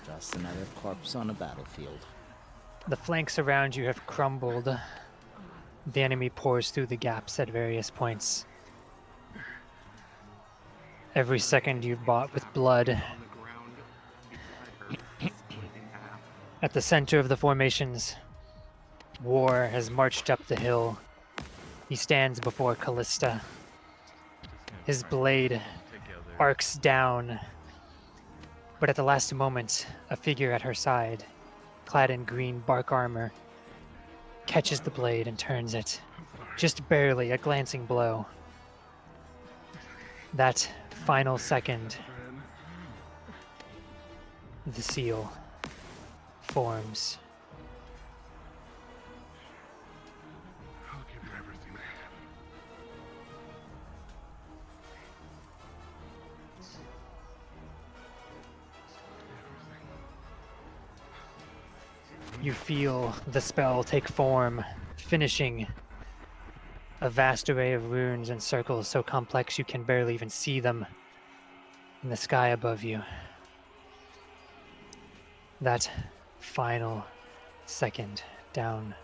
Just another corpse on a battlefield. The flanks around you have crumbled. The enemy pours through the gaps at various points. Every second you've bought with blood. At the center of the formations, War has marched up the hill. He stands before Callista. His blade arcs down, but at the last moment, a figure at her side, clad in green bark armor, catches the blade and turns it, just barely, a glancing blow. That final second, the seal forms. I'll give you everything I have. You feel the spell take form, finishing A vast array of runes and circles so complex you can barely even see them in the sky above you. That final second down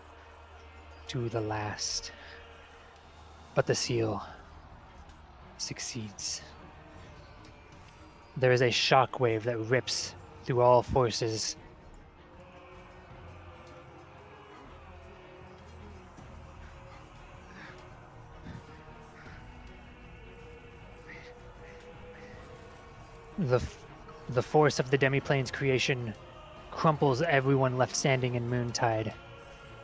to the last. But the seal succeeds. There is a shockwave that rips through all forces. The force of the Demiplane's creation crumples everyone left standing in Moontide,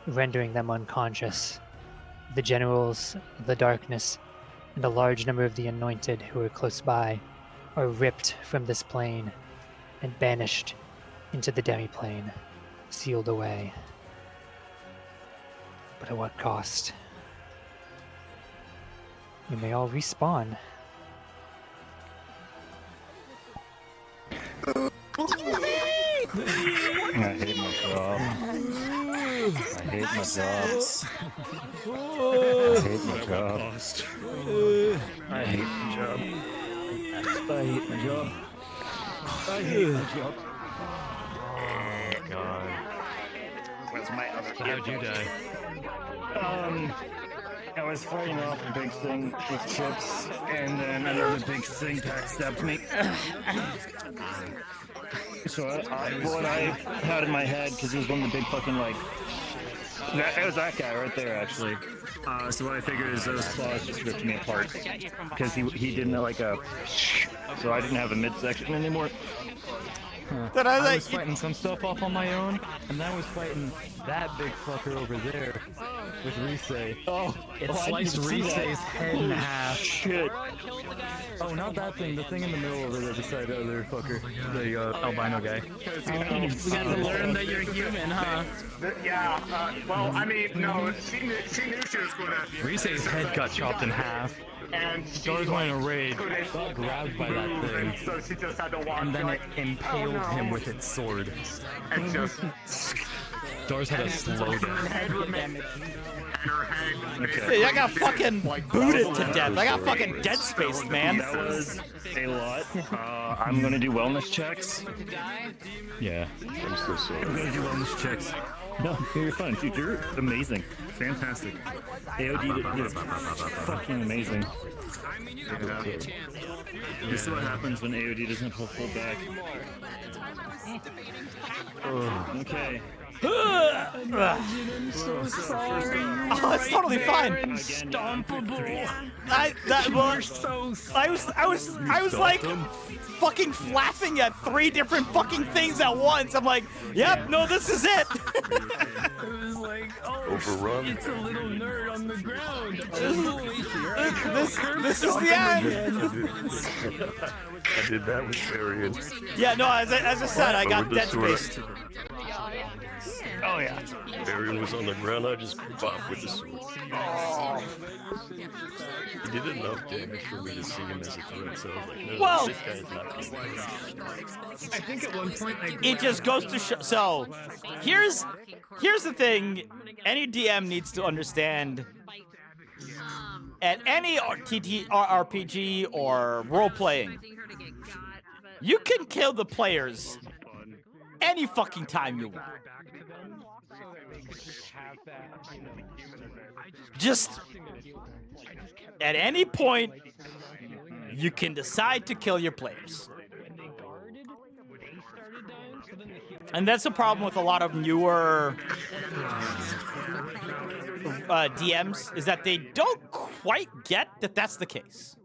rendering them unconscious. The generals, the darkness, and a large number of the anointed who are close by are ripped from this plane and banished into the Demiplane, sealed away. But at what cost? You may all respawn. I hate my job. I hate my job. I hate my job. I hate my job. I hate my job. I hate my job. Oh god. Where's my other kid? How'd you die? I was fighting off a big thing with chips, and then another big thing stabbed me. So what I had in my head, because it was one of the big fucking, like, it was that guy right there, actually. So what I figured is those claws just ripped me apart, because he didn't like a, so I didn't have a midsection anymore. That I was fighting some stuff off on my own, and I was fighting that big fucker over there with Risei. Oh, it sliced Risei's head in half. Shit. Oh, not that thing. The thing in the middle over there beside the other fucker. The albino guy. We got to learn that you're human, huh? Yeah, well, I mean, no, she knew she was going to... Risei's head got chopped in half. And Doris went in a rage, got grabbed by that thing, so she just had to walk, and then it impaled him with its sword. And just... Doris had a slow down. Okay. Yeah, I got fucking booted to death. I got fucking Dead Space, man. That was a lot. I'm gonna do wellness checks. Yeah. I'm so sorry. I'm gonna do wellness checks. No, you're fine. Dude, you're amazing. Fantastic. AOD is fucking amazing. This is what happens when AOD doesn't have full back. Okay. I'm so sorry. Oh, it's totally fine. Unstoppable. I was like fucking flapping at 3 different fucking things at once. I'm like, yep, no, this is it. It was like, oh, Overrun. it's a little nerd on the ground. This is the end. I did that with Varian. Yeah, no, as I said, I got Dead Space. Oh yeah. Varian was on the ground, I just bopped with the sword. Oh. He did enough damage for me to see him as a threat, so I was like, no, Well, this guy is not good. I think at one point it just goes to show. So, here's the thing. Any DM needs to understand. At any RPG or role-playing, you can kill the players any fucking time you want. Just at any point, you can decide to kill your players. And that's the problem with a lot of newer DMs, is that they don't quite get that that's the case.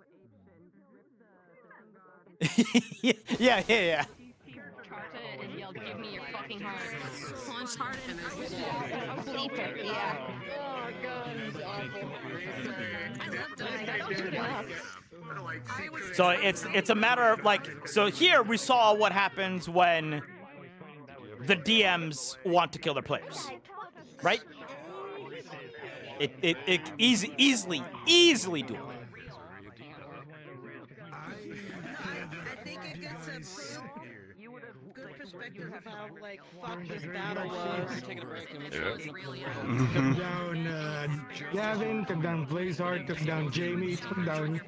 yeah. Give me your fucking heart. Punch hard in this. Bleeper, yeah. So it's a matter of like, so here we saw what happens when the DMs want to kill their players, right? It easily doable. I think it gets a good perspective how like fuck this battle was. Taking a break and Took down Gavin, took down Blazehard, took down Jamie, took down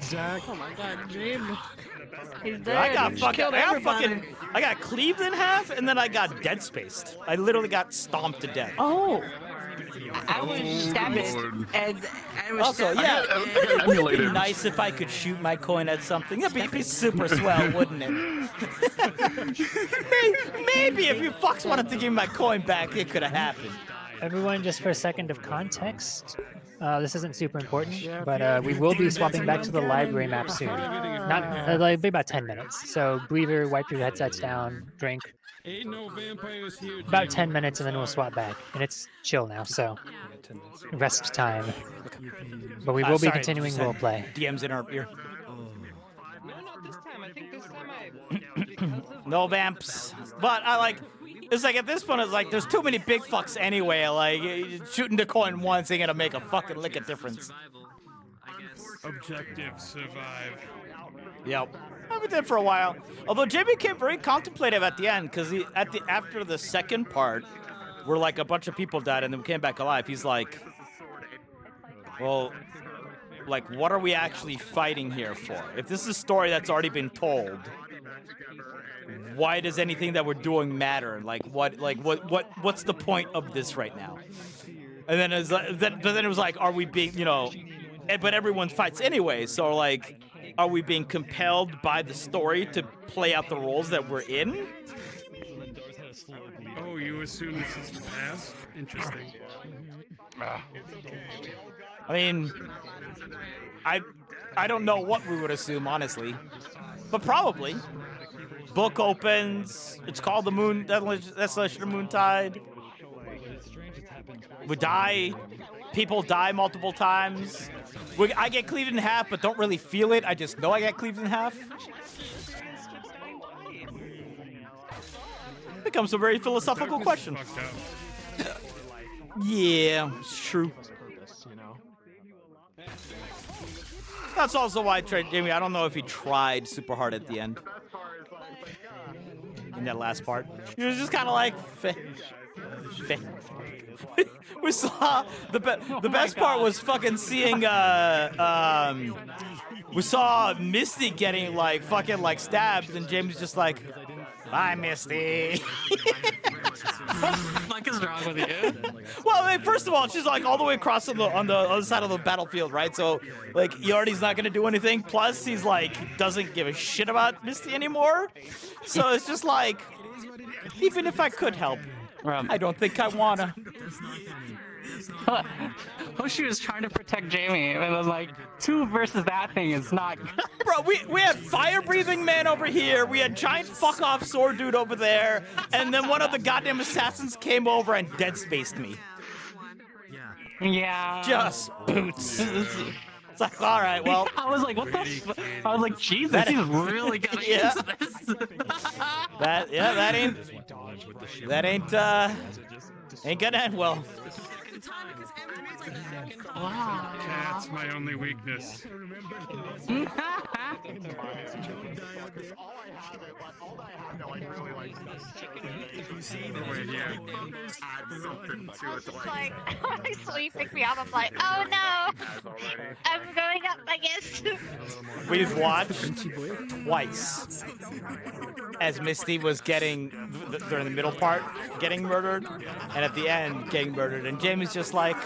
Zach. Oh my god, Jamie. He's Dude, dead. I got He fucking, killed I got cleaved in half, and then I got dead spaced. I literally got stomped to death. Oh. I was stabbed and I was Also, stabbed. yeah, wouldn't it be nice if I could shoot my coin at something? It'd be super swell, wouldn't it? Maybe if you fucks wanted to give me my coin back, it could have happened. Everyone, just for a second of context, this isn't super important, but we will be swapping back to the library map soon. Not like about 10 minutes. So, Breather, wipe your headsets down, drink. Ain't no vampires here. About 10 minutes, and then we'll swap back. And it's chill now, so rest time. But we will be continuing roleplay. DM's in our ear. No, not this time. I think this time No vamps. But I like, it's like at this point, it's like there's too many big fucks anyway. Like shooting the coin once ain't gonna make a fucking lick of difference. Objective survive. Yep. We did for a while. Although Jimmy became very contemplative at the end, because after the second part, where like a bunch of people died and then we came back alive, he's like, well, like what are we actually fighting here for? If this is a story that's already been told, why does anything that we're doing matter? What's the point of this right now? And then but then it was like, are we being, but everyone fights anyway, so like, are we being compelled by the story to play out the roles that we're in? Oh, you assume this is the past? Interesting. I mean, I don't know what we would assume, honestly, but probably. Book opens. It's called the Moon Desolation of Moontide. We die. People die multiple times. I get cleaved in half, but don't really feel it. I just know I get cleaved in half. Becomes a very philosophical question. Yeah, it's true. That's also why Jamie, I don't know if he tried super hard at the end. In that last part. He was just kind of like, feh. We saw the best part was fucking seeing we saw Misty getting like fucking like stabbed, and James just like, bye Misty. What the fuck is wrong with you? Well, I mean, first of all, she's like all the way across on the other side of the battlefield, right? So like Yardy's not gonna do anything. Plus he's like doesn't give a shit about Misty anymore. So it's just like, even if I could help, I don't think I wanna. Hoshi was trying to protect Jamie, and then like 2 versus that thing is not. Bro, we had fire-breathing man over here, we had giant fuck-off sword dude over there, and then one of the goddamn assassins came over and dead spaced me. Yeah. Just boots. It's like, all right, well. I was like, what the? I was like, Jesus, he's really getting into this. Ain't gonna end well. Wow. Cat's my only weakness. Like, so you pick me up, I'm like, oh no, I'm going up, I guess. We've watched twice as Misty was getting, during the middle part, getting murdered, and at the end, getting murdered, and Jamie's just like,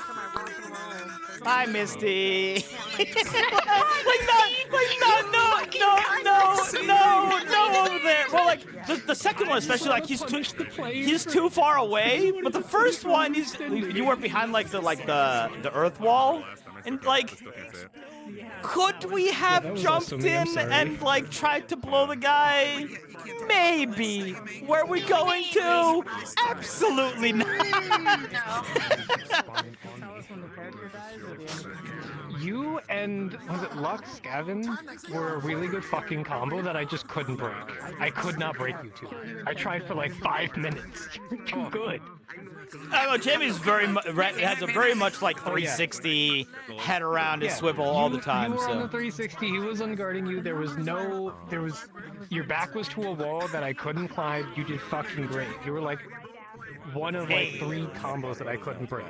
hi, Misty. No, over there. Well, like the second one, especially, like he's too far away. But the first one, you were behind like the earth wall, and like, could we have jumped in and like tried to blow the guy? Maybe. Were we going to? Absolutely not. You and was it Lux, Gavin, were a really good fucking combo that I just couldn't break. I could not break you two. I tried for like 5 minutes. You're too good. I know Jamie's has a very much like 360 head around his swivel all the time. You were So on the 360. He was unguarding you. Your back was to a wall that I couldn't climb. You did fucking great. You were like one of like 3 combos that I couldn't break.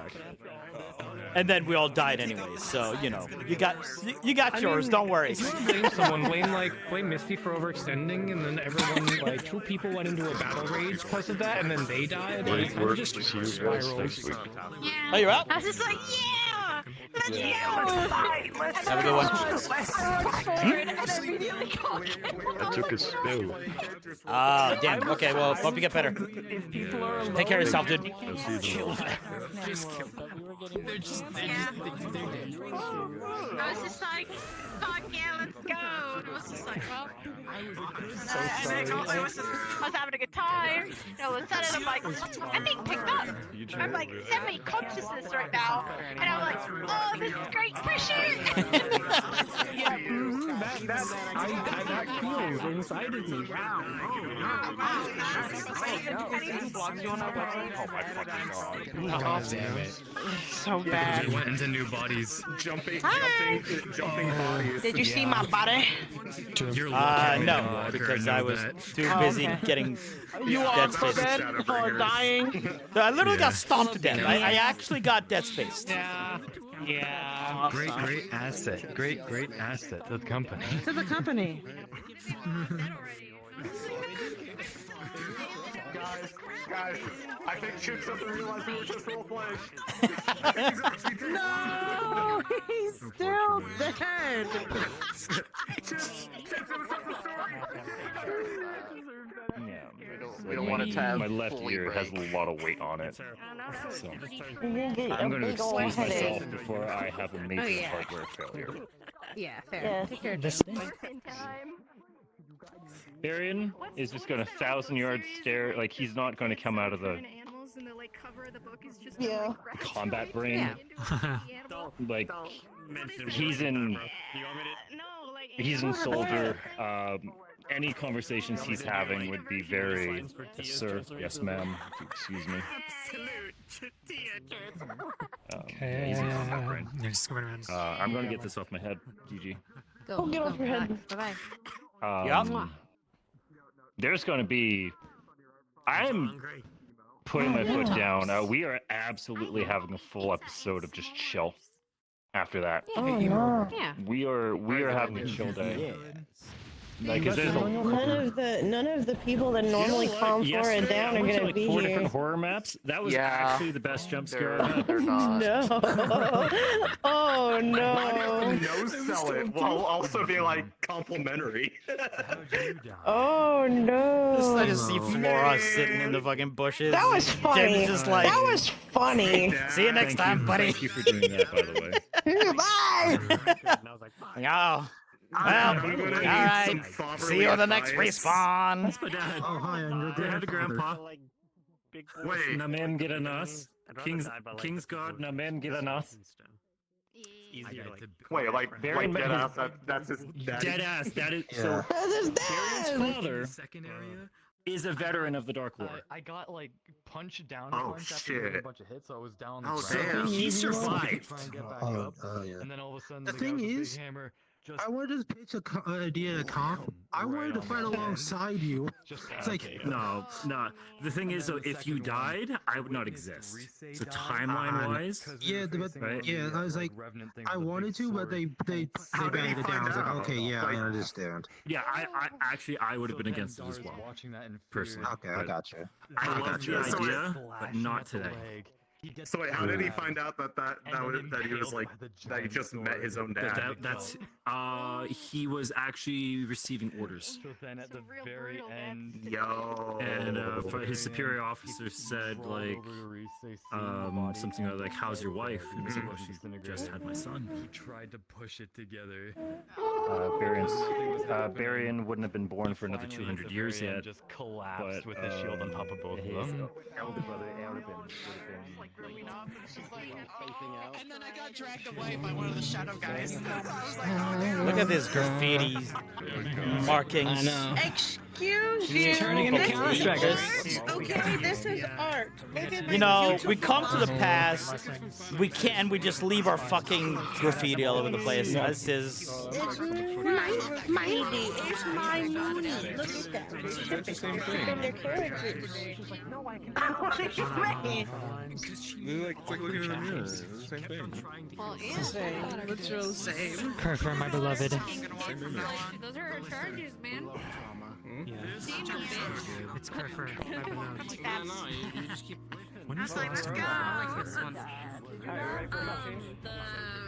and then we all died anyways. So you know, you got yours. Don't worry. If you want to blame someone, blame Misty for overextending, and then everyone like 2 people went into a battle rage because of that, and then they died. Great and work just to you guys spiraled. next week. Oh, you're out? I was just like, yeah! Let's go! Let's fight! Have a good one. I took a spill. Ah, damn. Okay, well, hope you get better. Take care of yourself, dude. I'll see you tomorrow. I was just like, fuck yeah, let's go! And I was just like, well, and then also I was having a good time. And all of a sudden, I'm like, I'm being picked up. I'm like semi-consciousness right now, and I'm like, oh, this is great pressure. Yeah, that feels inside of me. Wow. Oh, damn it. So bad. We went into new bodies. Jumping bodies. Did you see my body? You're lucky. No, because I was too busy getting dead space. Dying. I literally got stomped to death. I actually got dead spaced. Yeah. Great asset. Great asset to the company. To the company. Guys, I think Chip doesn't realize we were just roleplaying. No, he's still dead. We don't want to have my left ear has a lot of weight on it. So I'm going to excuse myself before I have a major hardware failure. Yeah, fair. Take care. Arian is just going to 1,000-yard stare, like he's not going to come out of the combat brain. Like he's in soldier. Any conversations he's having would be very, yes, sir, yes, ma'am, excuse me. Okay. Easy combat brain. I'm going to get this off my head, GG. Go get off your head. Bye-bye. There's going to be... I'm putting my foot down. We are absolutely having a full episode of just chill after that. Oh, no. Yeah. We are having a chill day. Like, is None of the people that normally calm Flora down are going to be 4 here. different horror maps. That was actually the best jump scare I've had. They're not. No. Oh no. No sell it while also being like complimentary. Oh no. I just see Flora sitting in the fucking bushes. That was funny. Just like, that was funny. See you next time, buddy. Thank you for doing that, by the way. Bye. Oh. Well, alright. See you on the next respawn. That's my dad. Oh, hi, I'm your Dad, Grandpa. Wait. Na men get an us. King's God, na men get an us. Wait, like dead ass, that's his daddy? Dead ass, that is... So, Barry's father is a veteran of the Dark Lord. I got like punched down once after getting a bunch of hits, so I was down. Oh, damn. He survived. And then all of a sudden, the thing is, hammer I wanted to pitch an idea to comp. I wanted to fight alongside you. It's like no. The thing is, though, if you died, I would not exist. So timeline-wise, yeah, I was like, I wanted to, but they batted it down. I was like, okay, yeah, I understand. Yeah, I would have been against it as well. Personally. Okay, I got you. I love the idea, but not today. So wait, how did he find out that he was like that he just met his own dad? He was actually receiving orders. So then at the very end, and his superior officer said like something like, "How's your wife?" And he was like, "Well, she just had my son." He tried to push it together. Barian wouldn't have been born for another 200 years yet. Just collapsed with the shield on top of both of them. Elder brother would have And then I got dragged away by one of the shadow guys. Look at this graffiti markings. I know. Excuse you. Turning into Okay, this is art. Look at my You know, beautiful we come to the art. past. We can't. We just leave our fucking graffiti all over the place. This is. It's my lady. It's my moody. Look at that. That's the same thing. Their characters. It's like looking in the mirror. It's the same thing. Well, yeah. Literal same. Kirker, my beloved. Those are our charges, man. Yeah. It's Kirker, my beloved. When was the last time you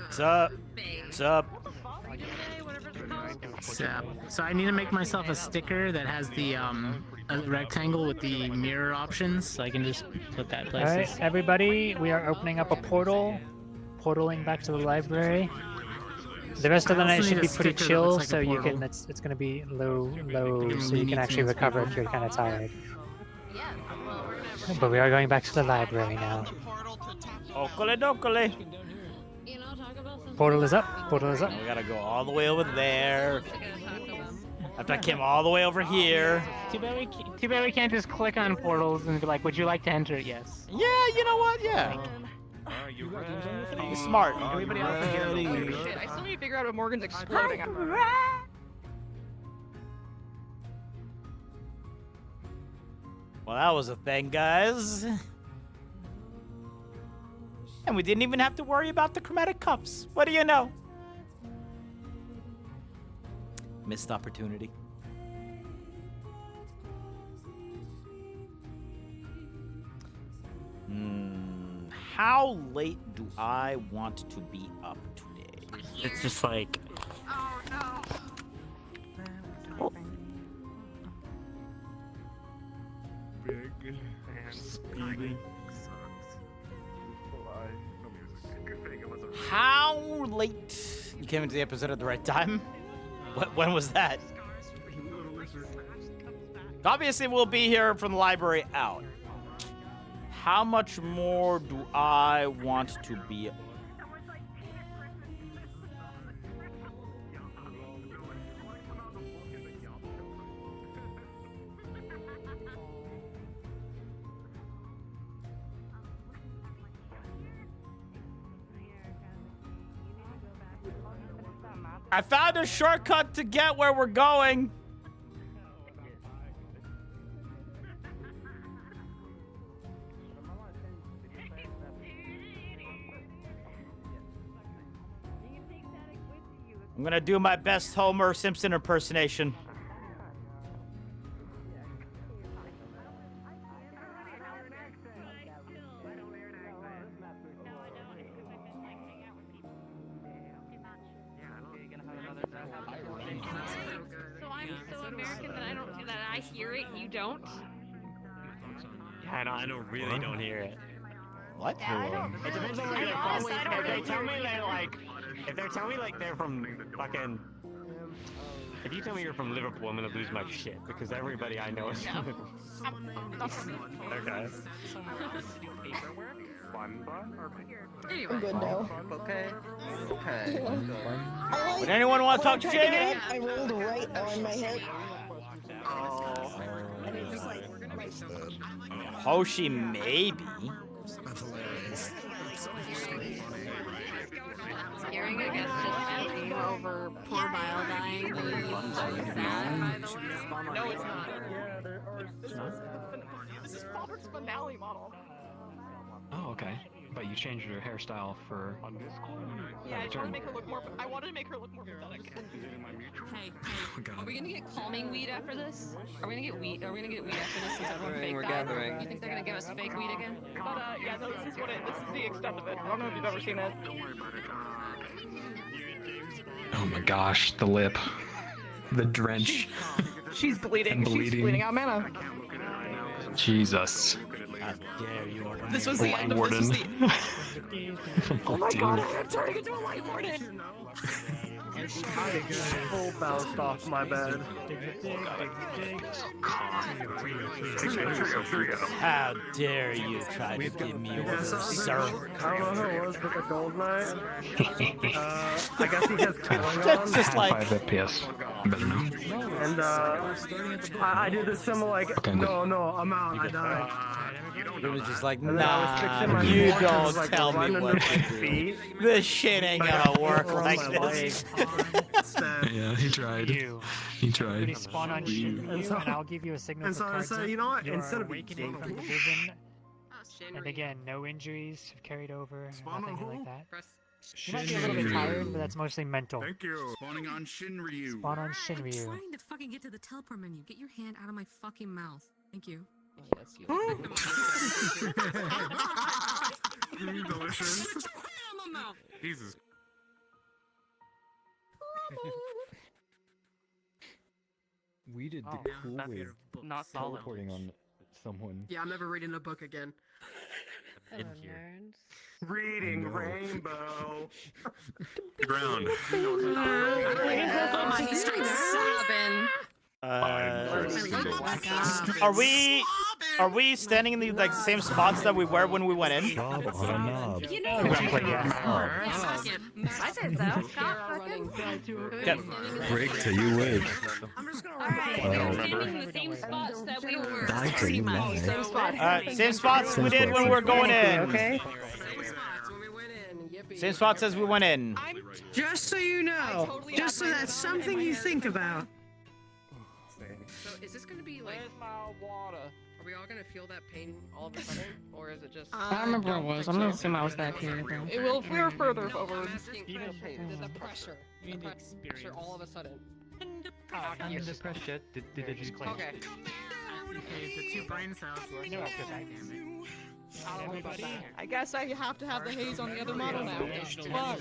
What's up? What's up? So I need to make myself a sticker that has the a rectangle with the mirror options, so I can just put that All places. right, everybody, we are opening up a portal, portaling back to the library. The rest of the I night also should need be a pretty sticker that chill, looks like a so you portal. can. It's gonna be low, so you can Looney actually Tunes recover portal. if you're kind of tired. Yeah, well, we're gonna But we are going back to the library now. Okole dokole. you know, talk about something. Portal is up. Portal is up. We gotta go all the way over there. After I came all the way over here. Too bad we can't just click on portals and be like, would you like to enter? Yes. Yeah, you know what? Yeah. He's smart. Everybody else is getting Shit, I still need to figure out if Morgan's exploding. Well, that was a thing, guys. And we didn't even have to worry about the chromatic cups. What do you know? Missed opportunity. How late do I want to be up today? It's just like. Oh no. Big and speedy. How late? You came into the episode at the right time? When was that? Obviously, we'll be here from the library out. How much more do I want to be? I found a shortcut to get where we're going. I'm gonna do my best Homer Simpson impersonation. So I'm so American that I don't do that. I hear it, you don't. Yeah, I don't really don't hear it. What? It depends on where they're from. If they tell me they're like, if they're telling me like they're from fucking, if you tell me you're from Liverpool, I'm gonna lose my shit because everybody I know is from Liverpool. Okay. I'm good now. Okay. Would anyone want to talk to Jamie? I rolled right on my head. Hoshi, maybe. Hearing, I guess, just asking over poor Bile dying. No, it's not. This is Robert's finale model. Oh, okay. But you changed your hairstyle for. Yeah, I wanted to make her look more. I wanted to make her look more pathetic. Hey, are we gonna get calming weed after this? Are we gonna get weed? Are we gonna get weed after this since everyone fake We're died? gathering. You think they're gonna give us fake weed again? But yeah, no, this is what this is the extent of it. I don't know if you've ever seen it. Oh my gosh, the lip. The drench. She's bleeding. I'm bleeding. She's bleeding out mana. Jesus. How dare you order This me was a the end of this was the Oh my god, I am turning into a light warden! I full bounced off my bed. How dare you try to give me orders, sir? I don't know who it was, but the Gold Knight. I guess he has killing on. Just like 5 FPS. Better know. And I did this symbol like, no, I'm out, I died. It was just like, And then I was fixing my you fork, don't it was like tell me running what my to do. feet. This shit ain't gonna work like my this. Yeah, he tried. He tried. You spawn on Shinryu, And so- and I'll give you a signal and for so I cards said, up. you know what, You are instead of awakening being- from the vision. And again, no injuries have carried over, nothing like that. You might be a little bit tired, but that's mostly mental. Thank you. Spawning on Shinryu. Spawn on I'm Shinryu. trying to fucking get to the teleport menu. Get your hand out of my fucking mouth. Thank you. Delicious. Jesus. We did the Oh, cool that's with not solid. teleporting on someone. Yeah, I'm never reading a book again. Hello, nerds. Reading Rainbow. Ground. He starts sobbing. Are we standing in the like same spots that we were when we went in? You know, I said so. Stop fucking. Break till you live. Alright, we were standing in the same spots that we were. Die till you lie. Same spot. Same spots Same we did spots. when we were going in. Okay. Same spots as we went in. Just so you know, just so that's something you think about. So is this gonna be like? Are we all gonna feel that pain all of a sudden, or is it just? I don't remember what it was. I'm gonna assume I was back here. Though. It will. If we were further forward. Even The pressure. You need The to experience. pressure all of a sudden. Under the pressure. Did it just claim? Okay. Okay, the 2 brain cells. No extra damage. I guess I have to have the haze on the other model now. Fuck.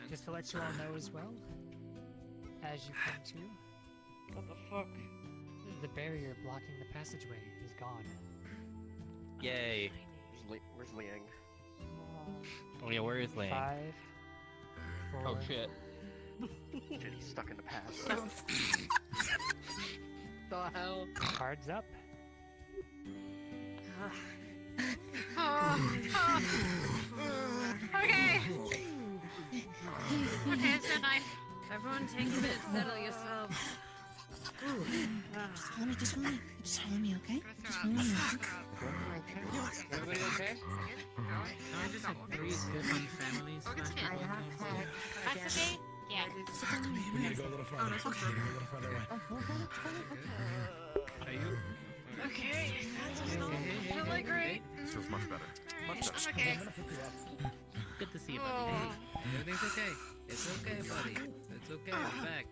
Just to let you all know as well, as you come to, What the fuck? the barrier blocking the passageway is gone. Yay. Where's Liang? Oh yeah, where is Lane? 5, 4, Oh shit. Shit, he's stuck in the past. The hell? Cards up. Okay. Okay, it's midnight. Everyone take a minute to settle yourselves. Just follow me, okay? Just follow me. Everybody okay? I just had 3 different families. That's okay? Yeah. We need to go a little farther. We need to go a little farther away. Are you? Okay. That does not feel like great. Feels much better. Much better. I'm okay. Good to see you, buddy. Hey, everything's okay. It's okay, buddy. It's okay. We're back.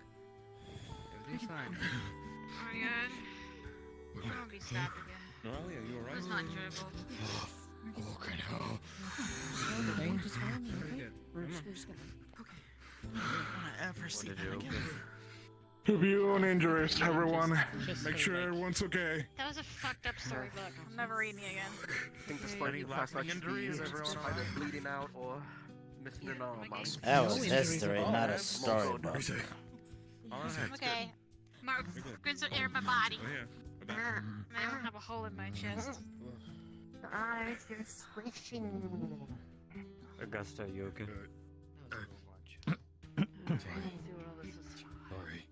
Everything's fine. Oh my god. I'll be stabbed again. Noralia, you alright? It's not enjoyable. Okay, now. Just follow me, okay? We're just gonna. Okay. I don't wanna ever see that again. Hope you won't injure us, everyone. Make sure everyone's okay. That was a fucked up storybook. I'm never reading it again. I think despite the fact that she's either bleeding out or missing an arm. That was history, not a storybook. Okay. Mark, grins of air in my body. Oh, yeah. I don't have a hole in my chest. Eyes, you're squishing. Augusta, are you okay? Sorry.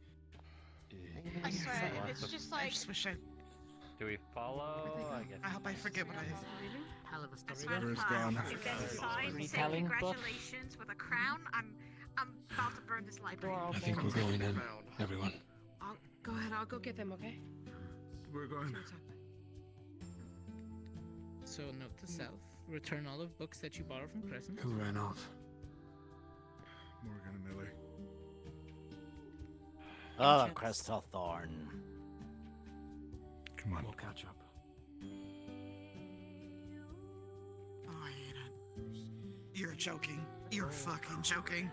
I swear, it's just I like. just wish I. Do we follow? I guess. I hope I forget what I. Hell of a I story. swear to Where's God, gone? if there's a sign saying Retelling book? congratulations with a crown, I'm about to burn this library. I think we're going in, everyone. Go ahead. I'll go get them. Okay. We're going. So, note to self: return all of books that you borrow from Crescent. Who ran off? Morgan and Millie. Oh, Crystal Thorn. Come on. We'll catch up. Oh, I hate it. You're joking. You're fucking joking.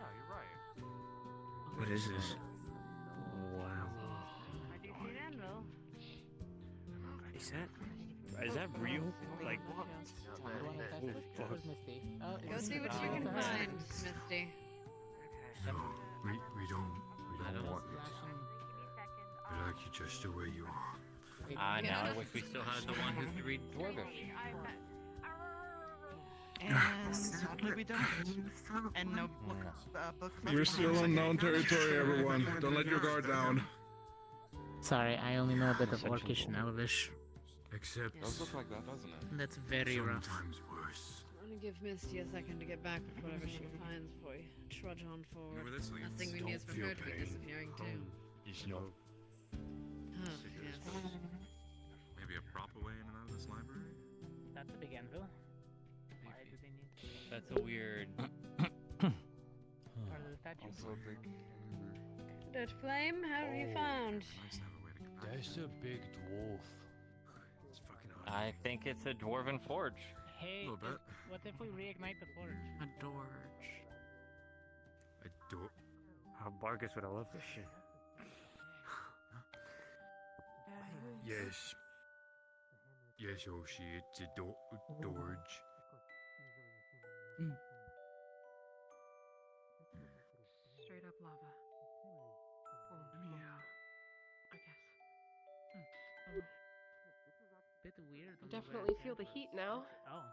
What is this? I do see an anvil. Is that real? Where's Misty? Go see what you can find, Misty. We don't want you to. We like you just the way you are. Now I wish we still had the one who could read Dwarvish. And sadly we don't. And no book. You're still on known territory, everyone. Don't let your guard down. Sorry, I only know a bit of Orcish and Elvish. Except It does look like that, doesn't it? That's very rough. sometimes worse. I'm gonna give Misty a second to get back with whatever she finds for you. Trudge on forward. Where this leads. Nothing we need is for her to be disappearing too. No. Oh, yes. Maybe a proper way in and out of this library? That's a big anvil. Why do they need That's a weird. part of the statue? Dirt Flame, how have you found? That's a big dwarf. I think it's a dwarven forge. Hey, little bit. what if we reignite the forge? A Dorge. Oh, Bargus would have loved this shit. Yes. Yes, Oshi, it's a Dorge. Straight up lava. Yeah. I guess. Bit weird. I definitely feel the heat now. Oh.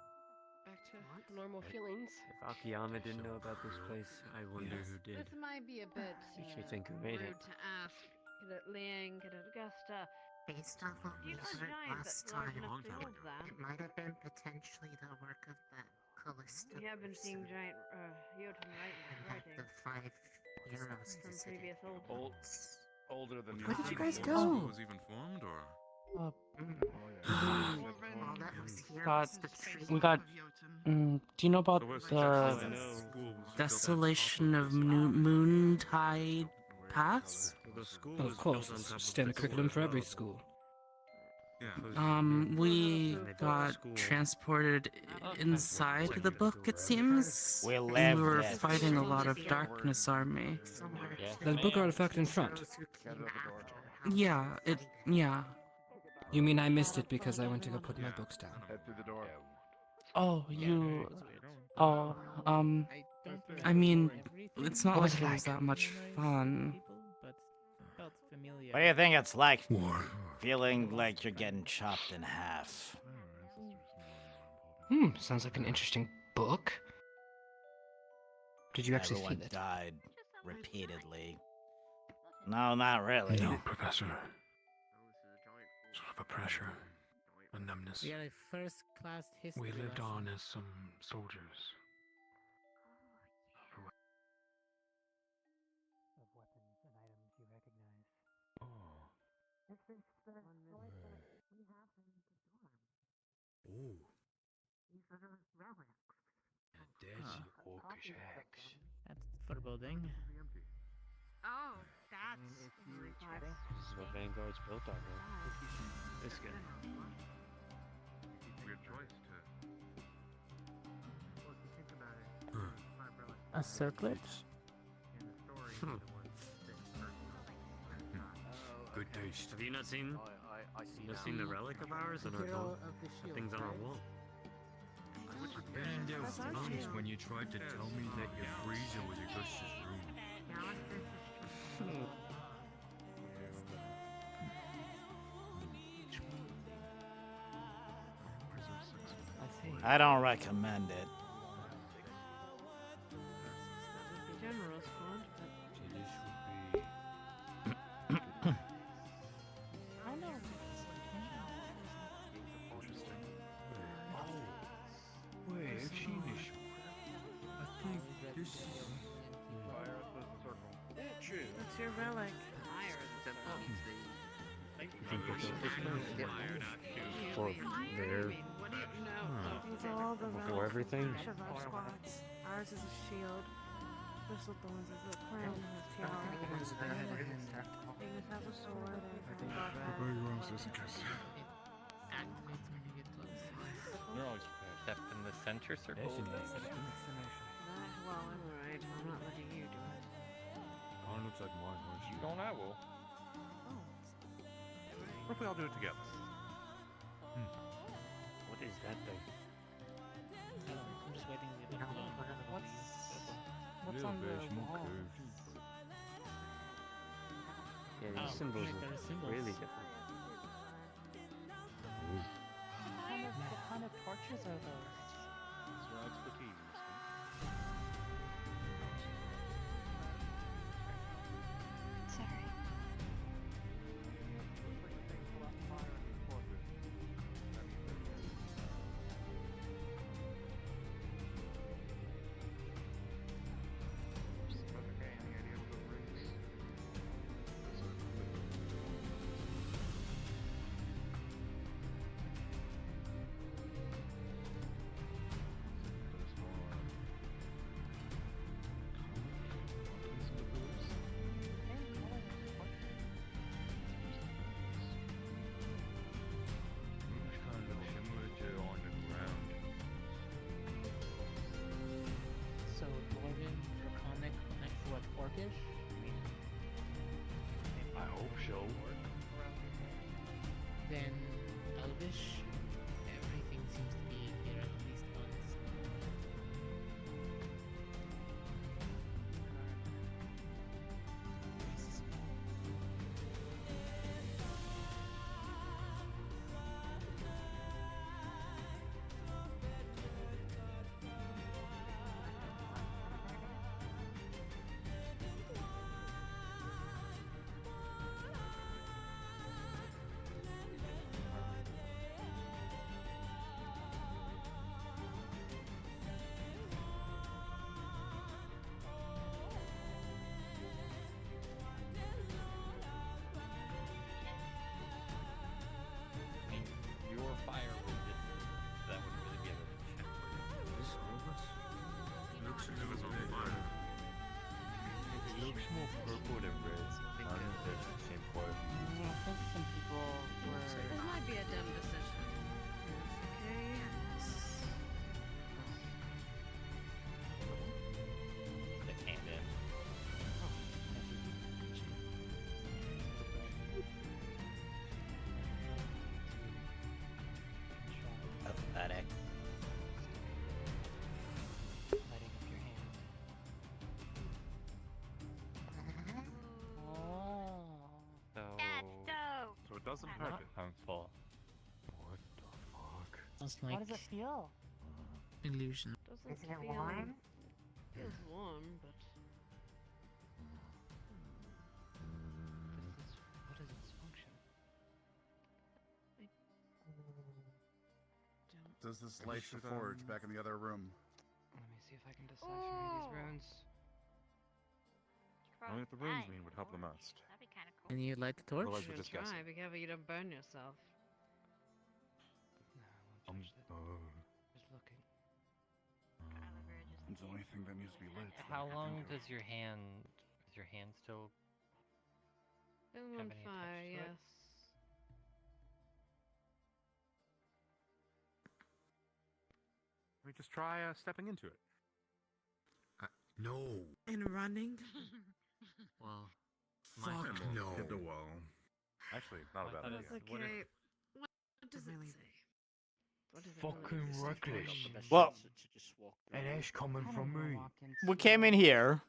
Back to normal feelings. If Akiyama didn't know about this place, I wonder who did. This might be a bit Makes me think who made it. rude to ask. Could it Liang, could it Augusta? Based off what we You are heard giant last that's large time, enough to hold that. it might have been potentially the work of that Callista We have been seeing person giant Jotun and had writing the 5 heroes from visiting. previous old Older than Where did you guys before go? school was even formed, or? All that was here Got, was the tree we got. Do you know about the Desolation of Moontide Pass? Of course, it's just in the curriculum for every school. We got transported inside the book, it seems. We And lived we were it. fighting a lot of darkness army. There's a book artifact in front. Yeah, yeah. You mean I missed it because I went to go put my books down? Head through the door. Oh, you. Oh, I mean, it's not like it was that much fun. What do you think it's like? Feeling like you're getting chopped in half. Sounds like an interesting book. Did you actually Everyone feel it? died repeatedly. No, not really. No, Professor. Sort of a pressure, a numbness. We had a first-class history. We lived on as some soldiers. Of weapons and items you recognize. Oh. These are those relics. There's the orcish hex. That's for building. Oh, that's This is what Vanguard's built on, right? This guy. Weird choice to. Well, if you think about it, Huh. 5 relics A circlet? in the story, the ones that Good taste. Have you not seen? You not seen the relic of ours on our wall? The things on our wall. I've been there once when you tried to tell me that your freezer was Augustus' room. I don't recommend it. generous fund, I don't know. Wait, I've seen this. I think this is. What's your relic? For there. These are all the Before everything. relics of our squads. Ours is a shield. Bristlestone's is a crown and a tiara. Venus has a sword and You're always step in the center circle. well, I'm alright. I'm not letting you do it. Oh, looks like mine was you. Don't I will. What if we all do it together? What is that thing? Yeah, these Oh, symbols like are there are symbols. really different. What kind of torches are those? It's your expertise. Sorry. Which kind of similar to on the ground. So Dwarven, Draconic, next to what, Orcish? I hope so. Then Elvish. Everything seems to be here at least once. I mean, your fire resistance, that would really give it a check for you. This Hogwarts looks as if it's on fire. It looks more purple than red. I don't know if that's the same color. I think some people were... This might be a dumb decision. Okay. The hand in. Pathetic. Lighting up your hand. So, So it doesn't hurt not it. harmful. What the fuck? Sounds like... How does it feel? illusion. Doesn't Isn't it feel- warm? Feels warm, but What is its function? Does this light the forge back in the other room? Let me see if I can decipher these runes. Only if the runes mean would help the most. That'd be kind of cool. Can you light the torch? Otherwise, you we're can just guessing. try. Be careful you don't burn yourself. Just looking. It's the only thing that needs to be lit. How long does your hand still Still have on any fire, attached to it? yes. We just try stepping into it. No. And running. Well, Fuck no. Hit the wall. Actually, not a bad idea. It's okay. What does it say? What does it Fucking really say? reckless. Well, And that's coming from me. we came in here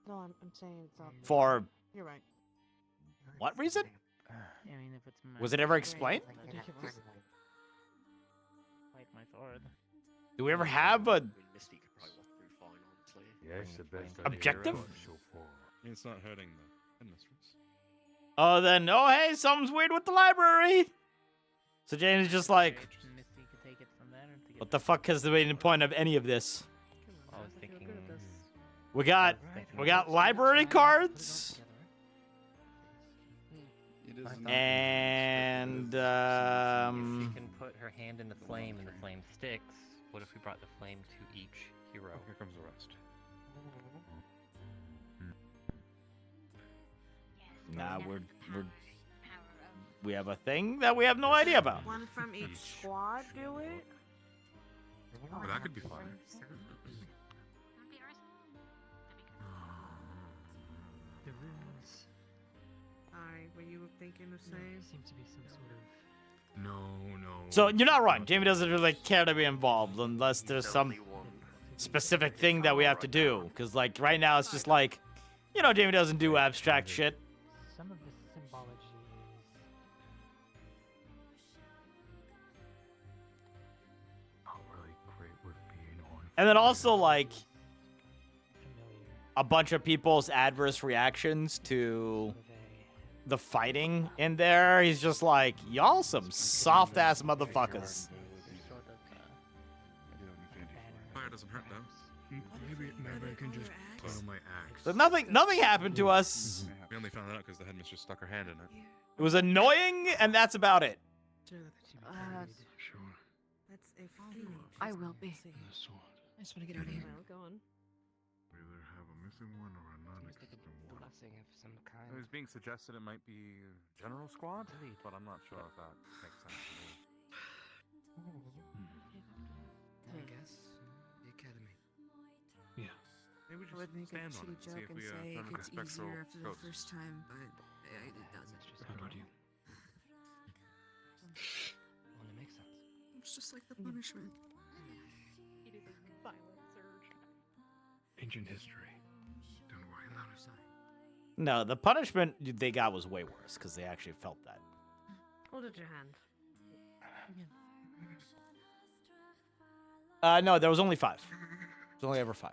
No, I'm saying it's up. for You're right. what reason? I mean, if it's Was it ever explained? Ridiculous. Light my sword. Do we ever have a Yeah, it's the best Objective? idea so far. It's not hurting the Headmistress. Oh, then, oh, hey, something's weird with the library. So James is just like, Misty could take it from there to get what the fuck has been the point of any of this? I was thinking. We got library cards. And If she can put her hand in the flame and the flame sticks, what if we brought the flame to each hero? Oh, here comes the rest. nah, we have a thing that we have no idea about. One from each squad do it? Oh, that could be fun. the runes. Alright, were you thinking the same? Seems to be some sort of... No. So you're not wrong. Jamie doesn't really care to be involved unless there's some specific thing that we have to do. Because, like, right now it's just like, you know, Jamie doesn't do abstract shit. Some of this symbology is Not really great with being on. And then also, like, a bunch of people's adverse reactions to the fighting in there. He's just like, y'all some soft-ass motherfuckers. Fire doesn't hurt though. Maybe I can just put on my axe. But nothing happened to us. We only found that out because the headmistress stuck her hand in it. It was annoying, and that's about it. Sure. That's a feeling. I will be. I just want to get out of here. Well, go on. We either have a missing one or a non-existent one. Blessing of some kind. It was being suggested it might be General Squad, but I'm not sure if that makes sense to me. I guess the academy. Yeah. Maybe we I would make a stand on shitty it and see joke if and we say turn it into gets spectral easier after the ghosts. first time, but it doesn't. How about you? Well, it makes sense. It's just like the punishment. Ancient history. Don't worry about it. No, the punishment they got was way worse because they actually felt that. Hold out your hand. No, there was only 5. There's only ever 5.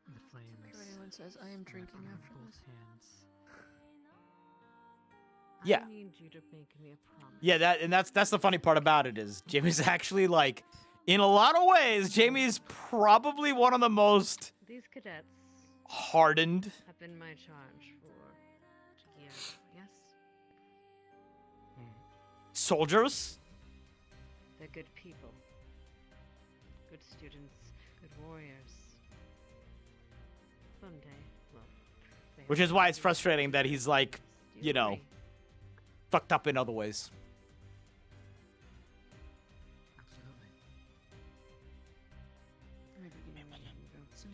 The flames. If anyone says I am drinking after both this. hands. Yeah. I need you to make me a promise. Yeah, that's the funny part about it is Jamie's actually like, in a lot of ways, Jamie's probably one of the most These cadets hardened. have been my charge for years, yes? Soldiers. They're good people. Good students, good warriors. Someday, well, they Which is why it's frustrating that he's like, you know, fucked up in other ways.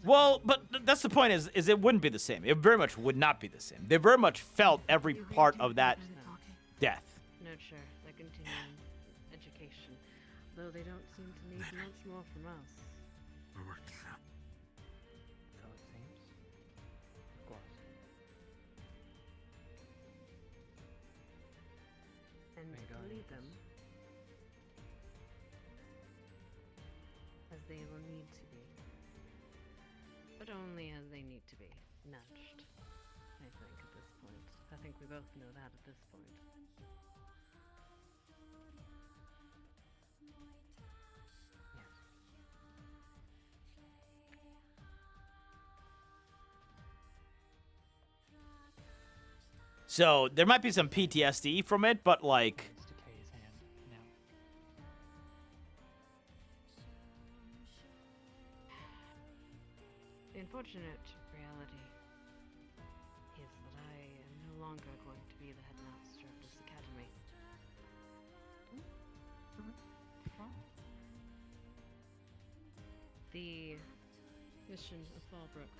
Well, but that's the point is it wouldn't be the same. It very much would not be the same. They very much felt every part of that death. nurture their continuing education, though they don't seem to need much more from us. We're working out. So it seems. Of course. And May to God lead them as they will need to be, but only as they need to be, nudged, I think, at this point. I think we both know that at this point. So there might be some PTSD from it, but like, The unfortunate reality is that I am no longer going to be the headmaster of this academy. The mission of Fallbrook,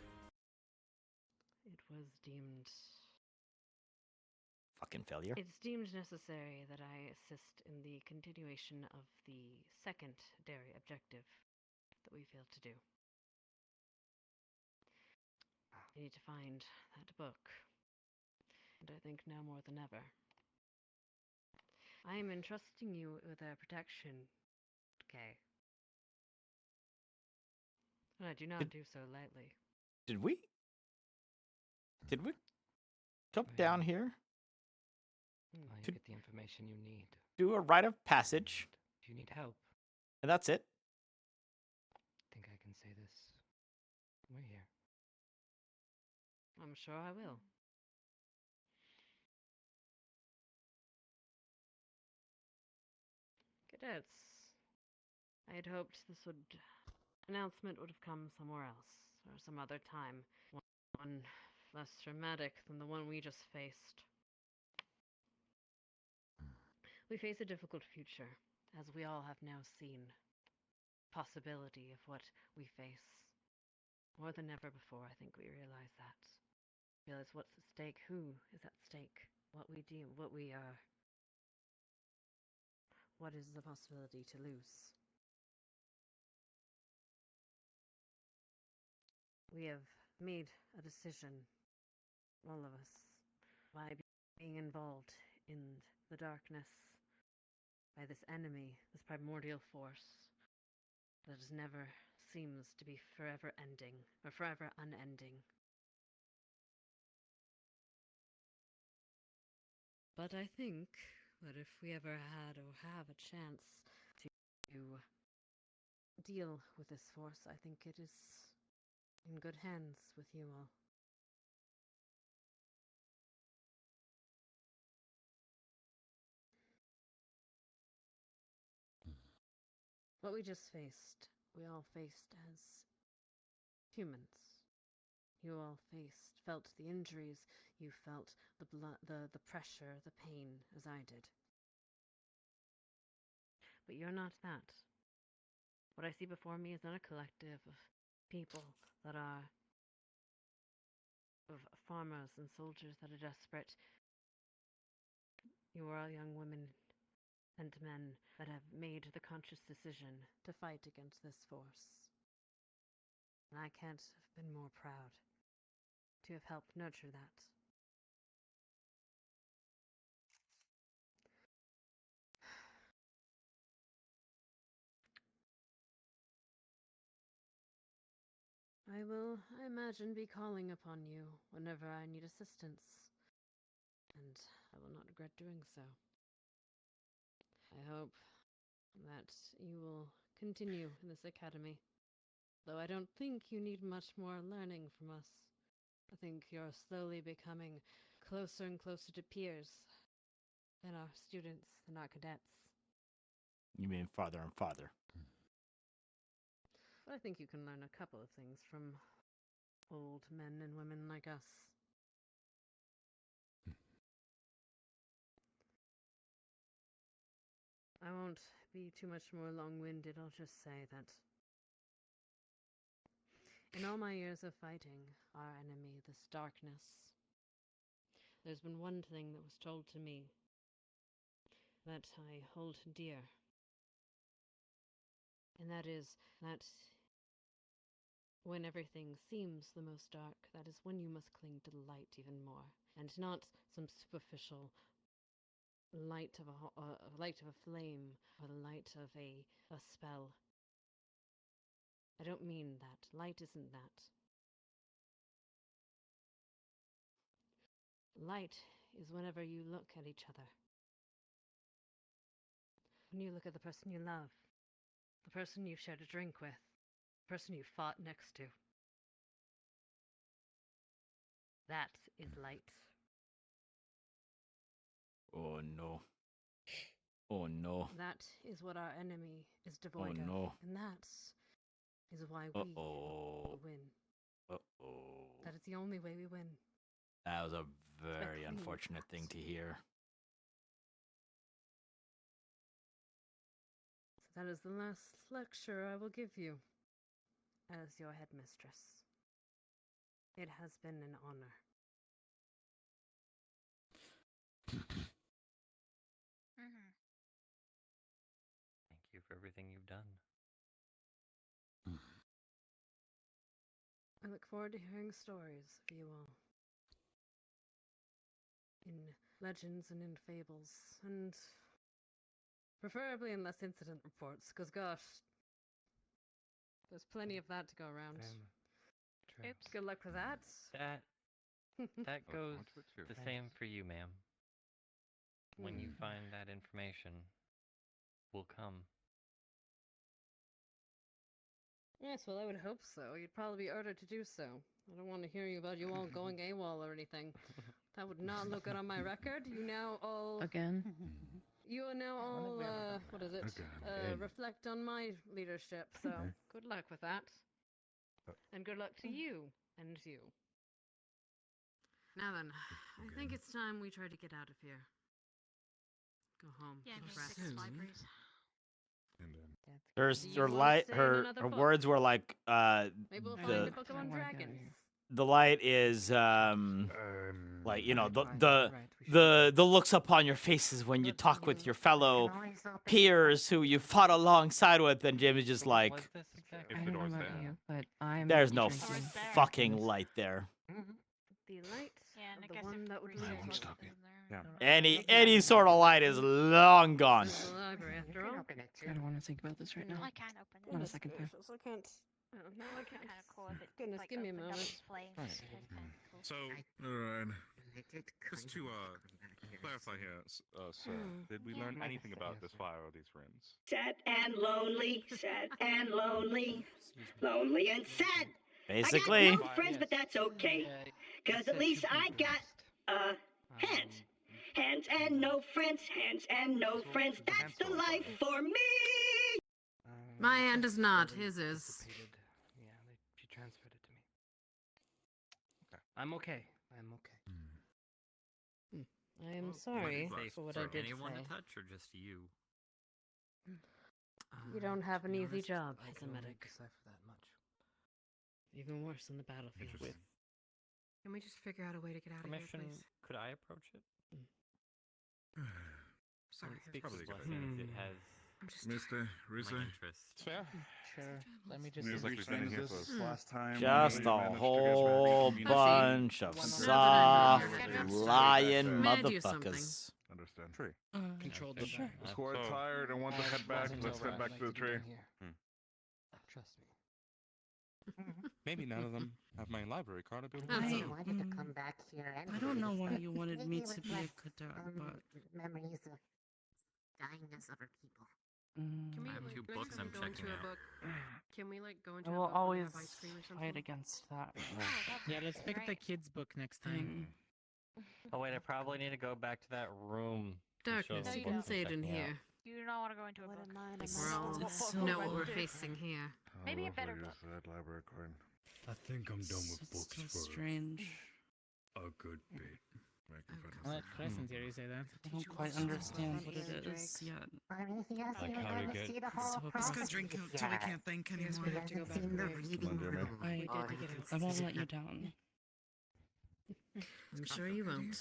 it was deemed... fucking failure. It's deemed necessary that I assist in the continuation of the secondary objective that we failed to do. I need to find that book, and I think now more than ever. I am entrusting you with their protection, Kay. And I do not do so lightly. Did we jump down here? Well, you To get the information you need. do a rite of passage, If you need help, and that's it. I think I can say this. We're here. I'm sure I will. Cadets, I had hoped this announcement would have come somewhere else, or some other time. One less dramatic than the one we just faced. We face a difficult future, as we all have now seen. Possibility of what we face. More than ever before, I think we realize that. Realize what's at stake, who is at stake, what we do, what we are. What is the possibility to lose? we have made a decision, all of us, by being involved in the darkness, by this enemy, this primordial force that never seems to be forever ending, or forever unending. But I think that if we ever had or have a chance to deal with this force, I think it is in good hands with you all. What we just faced, we all faced as humans. You all felt the injuries, you felt the blood, the pressure, the pain, as I did. But you're not that. What I see before me is not a collective of people that are of farmers and soldiers that are desperate. You are all young women and men that have made the conscious decision to fight against this force. And I can't have been more proud to have helped nurture that. I will, I imagine, be calling upon you whenever I need assistance, and I will not regret doing so. I hope that you will continue in this academy, though I don't think you need much more learning from us. I think you're slowly becoming closer and closer to peers than our students and our cadets. You mean farther and farther? But I think you can learn a couple of things from old men and women like us. I won't be too much more long-winded. I'll just say that in all my years of fighting our enemy, this darkness, there's been one thing that was told to me that I hold dear. And that is that when everything seems the most dark, that is when you must cling to the light even more, and not some superficial light of a flame or the light of a spell. I don't mean that. Light isn't that. Light is whenever you look at each other. When you look at the person you love, the person you've shared a drink with, the person you fought next to. That is light. Oh no. Oh no. That is what our enemy is devoid of. No. And that is why we will win. Uh-oh. That is the only way we win. That was a very unfortunate thing to hear. So that is the last lecture I will give you as your headmistress. It has been an honor. Thank you for everything you've done. I look forward to hearing stories of you all. In legends and in fables, and preferably in less incident reports, because gosh, there's plenty of that to go around. Oops. Good luck with that. That goes the same for you, ma'am. When you find that information, we'll come. Yes, well, I would hope so. You'd probably be ordered to do so. I don't want to hear you about you all going AWOL or anything. That would not look good on my record. You now all... Again? You are now all, what is it? Reflect on my leadership, so good luck with that. And good luck to you, and you. Now then, I think it's time we try to get out of here. Go home. Yeah, rest. libraries. Her words were like Maybe we'll find a book on dragons. the light is like, you know, the looks upon your faces when you talk with your fellow peers who you fought alongside with, and Jim is just like, check. If the door's there. but I'm There's no drinking. fucking light there. The light Yeah, and I of the guess one if that would Reese lead wasn't us in there. Yeah. Any sort of light is long gone. to the library after all. I don't want to think about this right now. I can't open it. Not a second there. I can't. Oh, no, I can't. Kind of cool if it Goodness, like give me a opened up moment. in flames. Right. It's kinda cool. So, alright. Just to clarify here, sir, did we learn anything about this fire or these runes? Sad and lonely, lonely and sad. Basically. I got no friends, but that's okay. Cause at least I got, hands and no friends, that's the life for me! My hand is not, his is. Yeah, she transferred it to me. I'm okay. I'm okay. I am sorry for what I did anyone say. to touch or just you? You don't have an To be easy honest, job I as a don't medic. decipher that much. Even worse on the battlefield. Can we just figure out a way to get out of here, Permission? please? Could I approach it? Sorry. It speaks Probably as a good blessings. It has Mr. Risa? my interest. It's fair. Sure. Let me just. Seems like we've been here for last time. Just we a managed to get whole back. bunch of Now that soft, I know. lying May I do something? motherfuckers. Understand. Tree. Control the Sure. vibe. We're tired and want to head back. Buzzing's Let's over, head I'd back like to the be tree. done here. Trust me. Maybe none of them have my library card. I'll be able to That's use all. it. wanted to come back here I don't know why you wanted me to be a cadet, but memories of dyingness of our people. Can we, I have like, two next books time I'm we go into checking a out. book, can we like go into I a will book where we always have ice cream or something? fight against that. Yeah, let's pick the kids' book next time. Oh wait, I probably need to go back to that room. and show Darkness, them you the can books I'm say it in checking out. here. You do not want to go into a book. We're all know what we're facing here. Maybe a I'll better use book. that library card. I think I'm done with books so for strange. a good bit. Let Crescent Theory say that. I don't quite understand what it is yet. Like how to get. So Let's go drink till we can't think anymore. We have to go back to the reading room. I won't let you down. I'm sure you won't.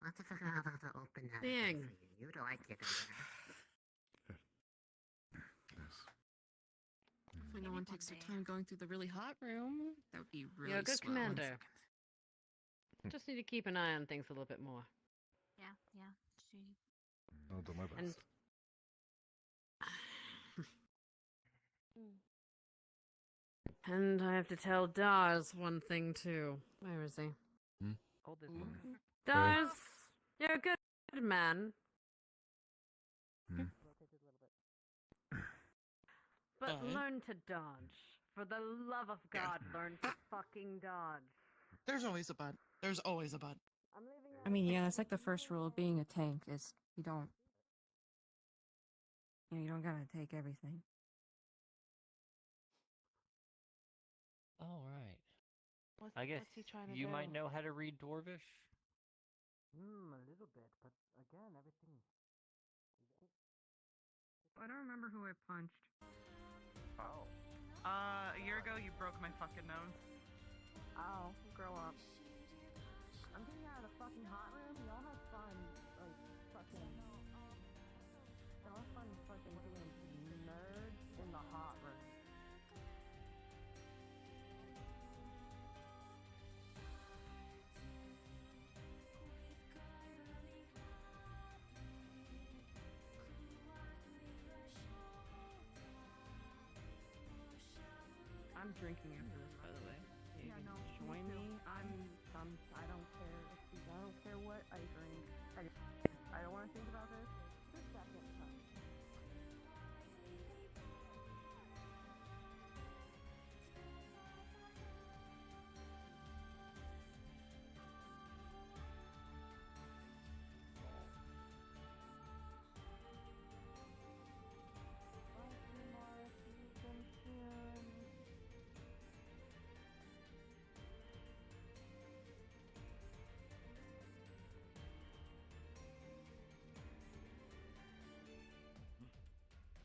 Let's figure out how to open that. Dang. You'd like it in Hopefully no one takes their time going through the really hot room. That would be really You're a good swell. commander. Just need to keep an eye on things a little bit more. Yeah. I'll do my best. And I have to tell Dars one thing too. Where is he? Hold this one. Dars, you're a good man. But learn to dodge. For the love of God, learn to fucking dodge. There's always a bud. There's always a bud. I mean, yeah, that's like the first rule of being a tank is you don't gotta take everything. All right. I guess you might know how to read Dwarvish. A little bit, but again, everything. I don't remember who I punched. Oh. A year ago, you broke my fucking nose. Ow, grow up. I'm getting out of the fucking hot room. Y'all have fun, like, fucking. Y'all have fun fucking being nerds in the hot room. I'm drinking after this, by the way. You can join me. I don't care. I don't care what I drink. I don't want to think about this. The second time.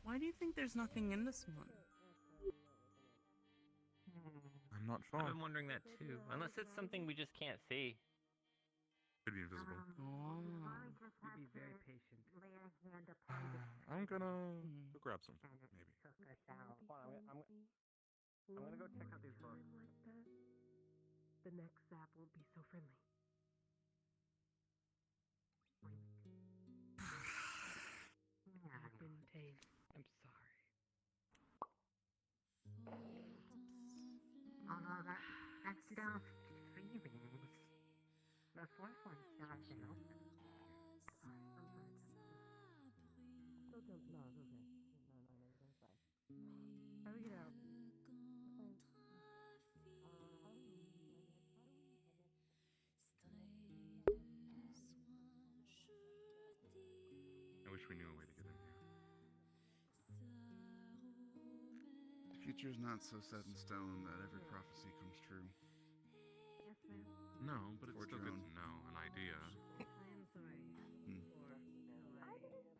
Why do you think there's nothing in this one? I'm not sure. I've been wondering that too. Unless it's something we just can't see. Could be invisible. You'd be very patient. I'm gonna look grab some, maybe. I'm gonna go check out these books. The next zap won't be so friendly. I'm sorry. Although that's still 3 rings. The fourth one's still been open. Still don't. No, it's okay. No, it's fine. How do we get out? I wish we knew a way to get in here. The future's not so set in stone that every prophecy comes true. Yes, ma'am. No, but it's still good to know, an idea. I am sorry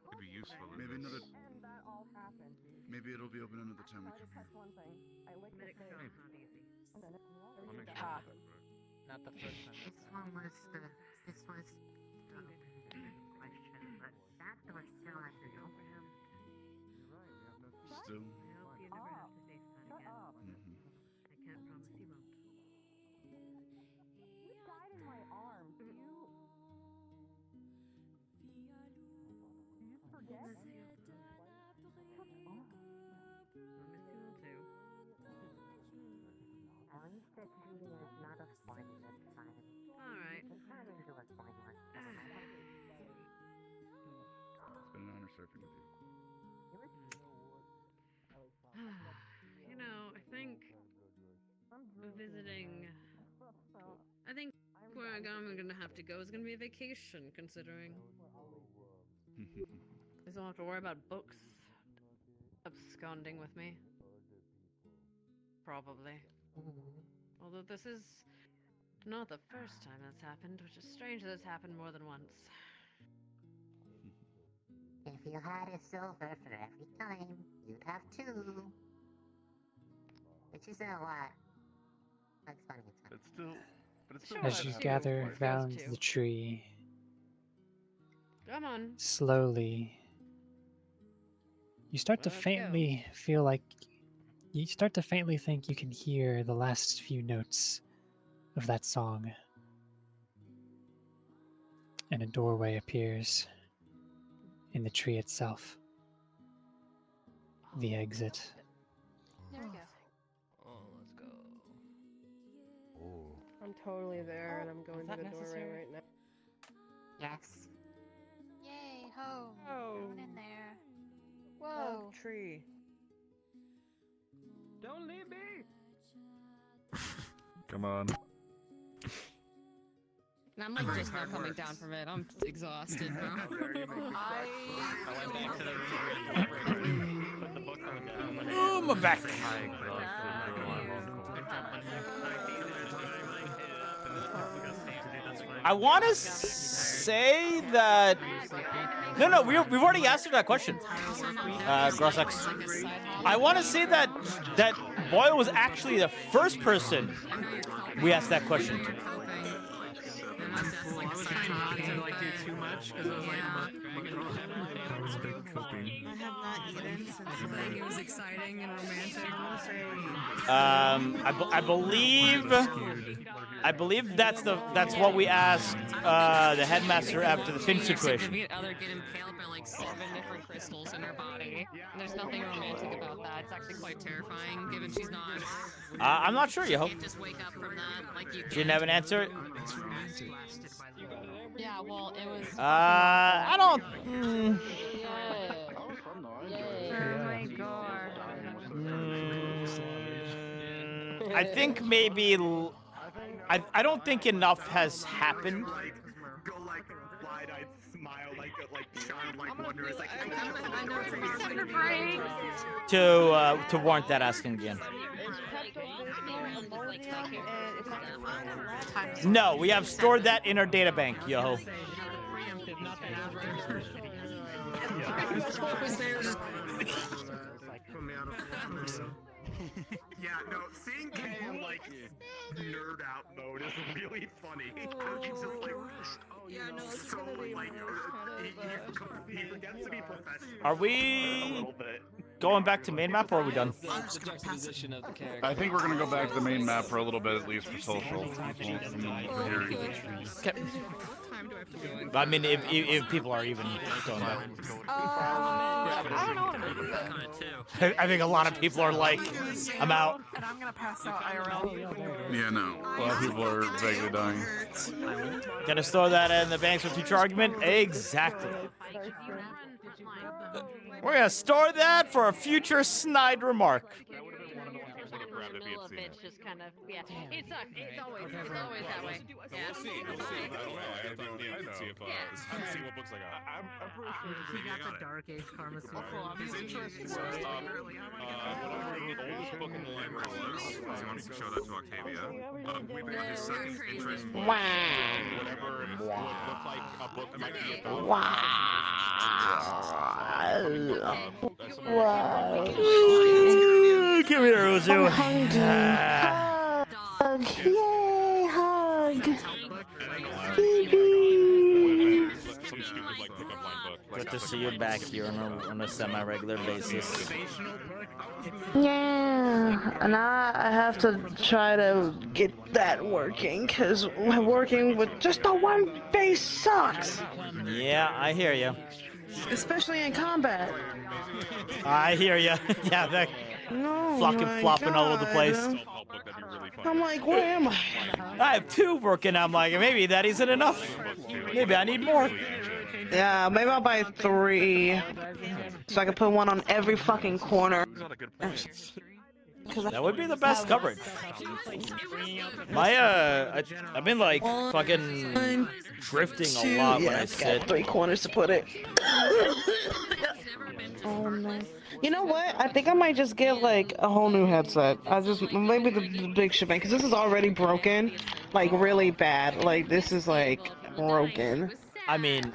Could be useful. Maybe another. And that all happened. Maybe it'll be open another time we come here. That's one thing. I licked the Medic thing. shop's not easy. And then I'll make sure Ah. to do it. Not the first time. This was the open question, but that door still hasn't opened. Still. I hope you never have to face that again. I can't promise you won't. You died in my arms. Do you forget? I'll miss you too. At least the cheating is not a fun this time. Alright. We turned into a spoiler. It's been an honor serving with you. You know, I think visiting. I think where I'm gonna have to go is gonna be a vacation, considering. I don't have to worry about books absconding with me. Probably. Although this is not the first time that's happened, which is strange that it's happened more than once. If you had a silver for every time, you'd have 2. Which isn't a lot. That's funny. It's still. But it's still. As you gather round the tree, Come on. slowly, you start to faintly feel like you start to faintly think you can hear the last few notes of that song. And a doorway appears in the tree itself. The exit. There we go. Oh, let's go. I'm totally there, and I'm going to that the doorway necessary? right now. Yes. Yay, ho. Oh. Going in there. Whoa. Tree. Don't leave me! Come on. I'm like just not coming down from it. I'm exhausted now. I went back to the put the book on down. Oh, my back. I want to say that. No, we've already answered that question. Grossex. I want to say that Boyle was actually the first person we asked that question to. I was trying not to like do too much because I was like, That was a big cooking. I have not eaten since like it was exciting and romantic. I believe that's what we asked the headmaster after the Finch situation. We'd either get impaled by like 7 different crystals in her body. And there's nothing romantic about that. It's actually quite terrifying, given she's not. I'm not sure, Yo. You can't just wake up from that like you. She didn't have an answer. Yeah, well, it was. I don't. Oh my god. I think maybe. I don't think enough has happened. Go like wide-eyed smile, like sound like wonder. It's like To warrant that asking again. No, we have stored that in our data bank, yo. Yeah, no, seeing Cam like nerd out mode is really funny. He's just like, so like he forgets to be professional. Are we? A little bit. going back to main map, or are we done? The juxtaposition of the character. I think we're gonna go back to the main map for a little bit at least for social. I mean, if people are even going back. I don't know. I think a lot of people are like, I'm out. And I'm gonna pass out IRL. Yeah, no. A lot of people are vaguely dying. Gonna store that in the banks for future argument? Exactly. We're gonna store that for a future snide remark. It's just kind of, yeah. It sucks. It's always that way. Yeah. We'll see. I have to see what books I got. I'm pretty sure He got the Dark Age Karma Sutra. his interest was whatever the oldest book in the library was. He wants to show that to Octavia. His second interest was whatever would look like a book that might be a book. Come here, Uzu. Hug. Yay, hug. Some stupid like pickup line book. Good to see you back here on a semi-regular basis. Yeah, and I have to try to get that working, because working with just the one base sucks. Yeah, I hear you. Especially in combat. I hear you. Yeah, that flopping all over the place. I'm like, where am I? I have 2 working. I'm like, maybe that isn't enough. Maybe I need more. Yeah, maybe I'll buy 3, so I can put one on every fucking corner. That would be the best coverage. I've been like fucking drifting a lot when I sit. Got 3 corners to put it. Oh no. You know what? I think I might just get like a whole new headset. Maybe the big shebang, because this is already broken, like really bad. Like this is like broken. I mean,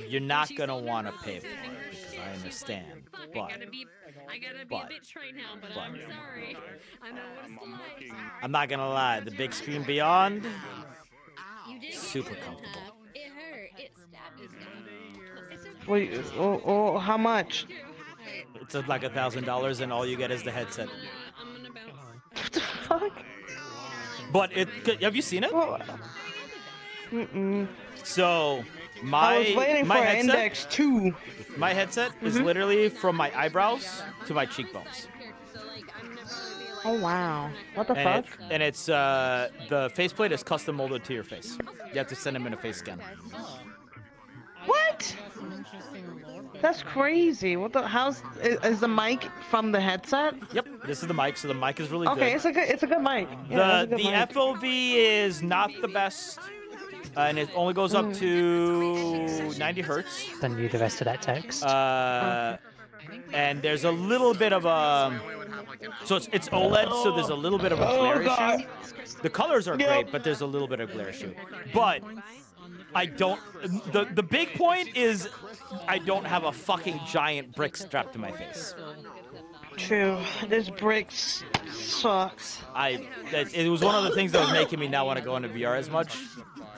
you're not gonna want to pay for it because I understand, but I gotta be a bitch right now, but I'm sorry. I know what it's like. I'm not gonna lie, the big screen beyond, super comfortable. It hurt. It stabbed me. Wait, oh, how much? It's like $1,000, and all you get is the headset. What the fuck? But have you seen it? Mm-mm. So I was waiting for headset, Index 2. My headset is literally from my eyebrows to my cheekbones. Oh wow! What the fuck? And it's the faceplate is custom molded to your face. You have to send them in a face scan. What? That's crazy. What the? Is the mic from the headset? Yep, this is the mic. So the mic is really okay, good. it's a good mic. Yeah, The FOV is not the best, and it only goes up to 90 hertz. Send you the rest of that text. And there's a little bit of a, so it's OLED, so there's a little bit of a glare issue. The colors are great, but there's a little bit of glare issue. But I don't. The big point is I don't have a fucking giant brick strapped to my face. True. This brick sucks. It was one of the things that was making me not want to go into VR as much.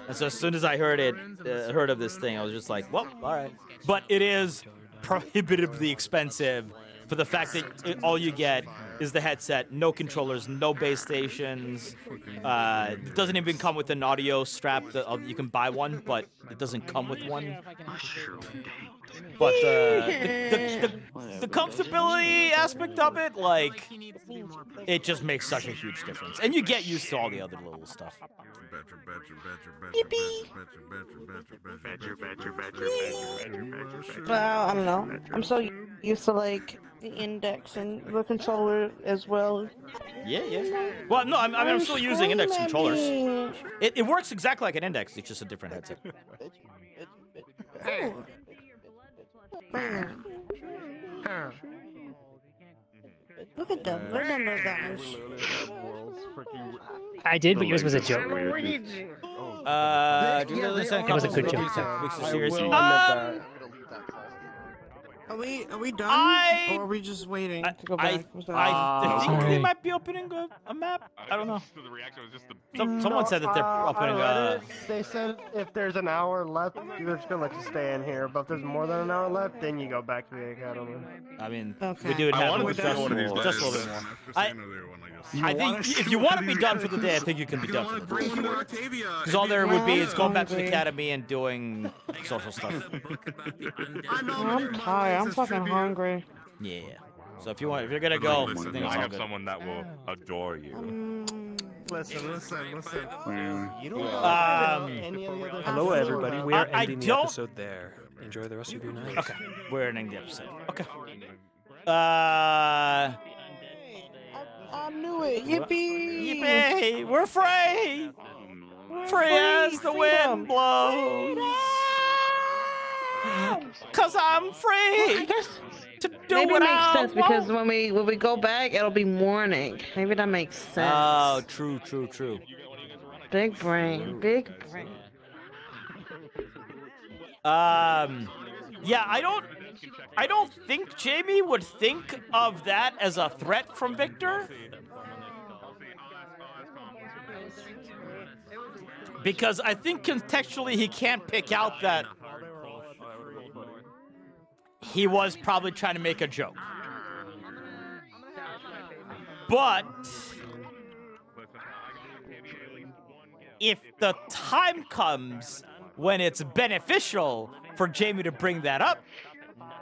And so as soon as I heard of this thing, I was just like, well, all right. But it is prohibitively expensive for the fact that all you get is the headset, no controllers, no base stations. It doesn't even come with an audio strap. You can buy one, but it doesn't come with one. But the comfortability aspect of it, like, it just makes such a huge difference. And you get used to all the other little stuff. Well, I don't know. I'm so used to like the index and the controller as well. Yeah. Well, no, I'm still using index controllers. It works exactly like an index. It's just a different headset. Look at them. Look at those guys. I did, but yours was a joke. It was a good joke. Seriously. Are we done? I- Or are we just waiting to go I back? What's that? think they Sorry. might be opening a map. I don't know. The reaction was just the Someone said that they're I opening read a. it. They said if there's an hour left, they're just gonna let you stay in here. But if there's more than an hour left, then you go back to the academy. I mean, Okay. we do it I have wanted with to do one of these just a days. little bit more. After seeing another one, I guess. I think if you want to be done for the day, I think you can be done for the day. Because all there would be is going back to the academy and doing social stuff. I'm tired. I'm fucking hungry. Yeah. So if you're gonna go, I Listen, think it's I all have good. someone that will adore you. Listen. You don't any of the other Hello, everybody. We are I ending the don't- episode there. Enjoy the rest of your night. Okay, we're ending the episode. Okay. I knew it. Yippee! Yippee! We're free! Free as the wind blows. Cause I'm free to do Maybe it what makes I sense because want. when we go back, it'll be morning. Maybe that makes sense. Oh, true. Big brain. Big brain. Yeah, I don't think Jamie would think of that as a threat from Victor. Because I think contextually he can't pick out that he was probably trying to make a joke. But if the time comes when it's beneficial for Jamie to bring that up,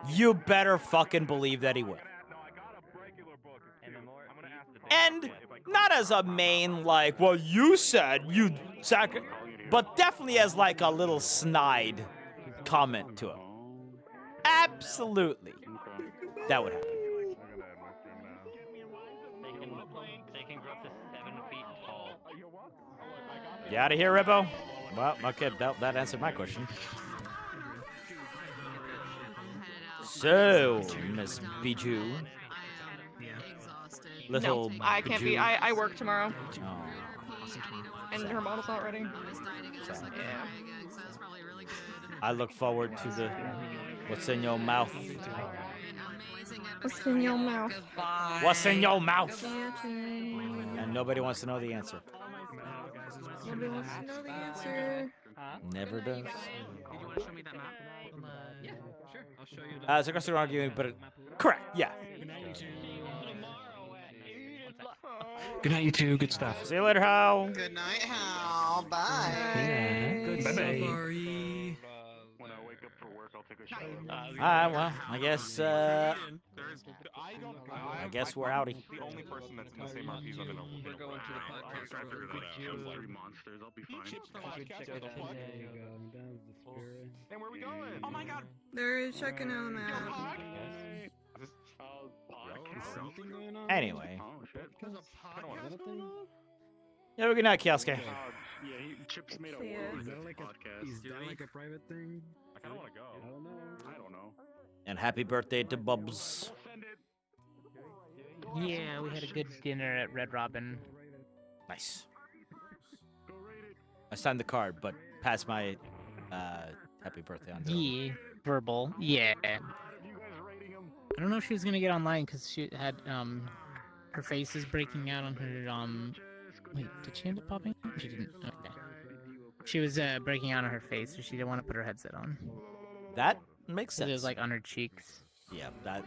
you better fucking believe that he will. And not as a main, like, well, you said you but definitely as like a little snide comment to him. Absolutely. That would happen. They can grow up to 7 feet tall. You out of here, Ribbo? Well, okay, that answered my question. So, Miss Bijou. Little No, I can't be. Bijou. I work tomorrow. Oh. And her model's not ready. I look forward to the what's in your mouth. What's in your mouth? What's in your mouth? And nobody wants to know the answer. Nobody wants to know the answer. Never does. Did you want to show me that map? Yeah, sure. I'll show you the It's a question arguing, but correct. Yeah. Good night, you two. Good stuff. See you later, Hal. Good night, Hal. Bye. Yeah. Bye-bye. When I wake up for work, I'll take a shower. Well, I guess we're outie. The only person that's in the same RP zone in a We're going to the podcast. trying to figure that out. Those 3 monsters, I'll be fine. And where are we going? Oh my god! They're checking out the map. Anyway. Oh shit. Yeah, good night, Kioske. Yeah, Chip's made a See ya. podcast. Is that like a private thing? I kind of want to go. I don't know. And happy birthday to Bubs. Yeah, we had a good dinner at Red Robin. Nice. I signed the card, but passed my happy birthday on to her. Yeah, verbal. Yeah. I don't know if she was gonna get online because she had her face is breaking out on her Wait, did she end up popping? She didn't. Okay. She was breaking out on her face, so she didn't want to put her headset on. That makes So sense. it was like on her cheeks. Yeah, that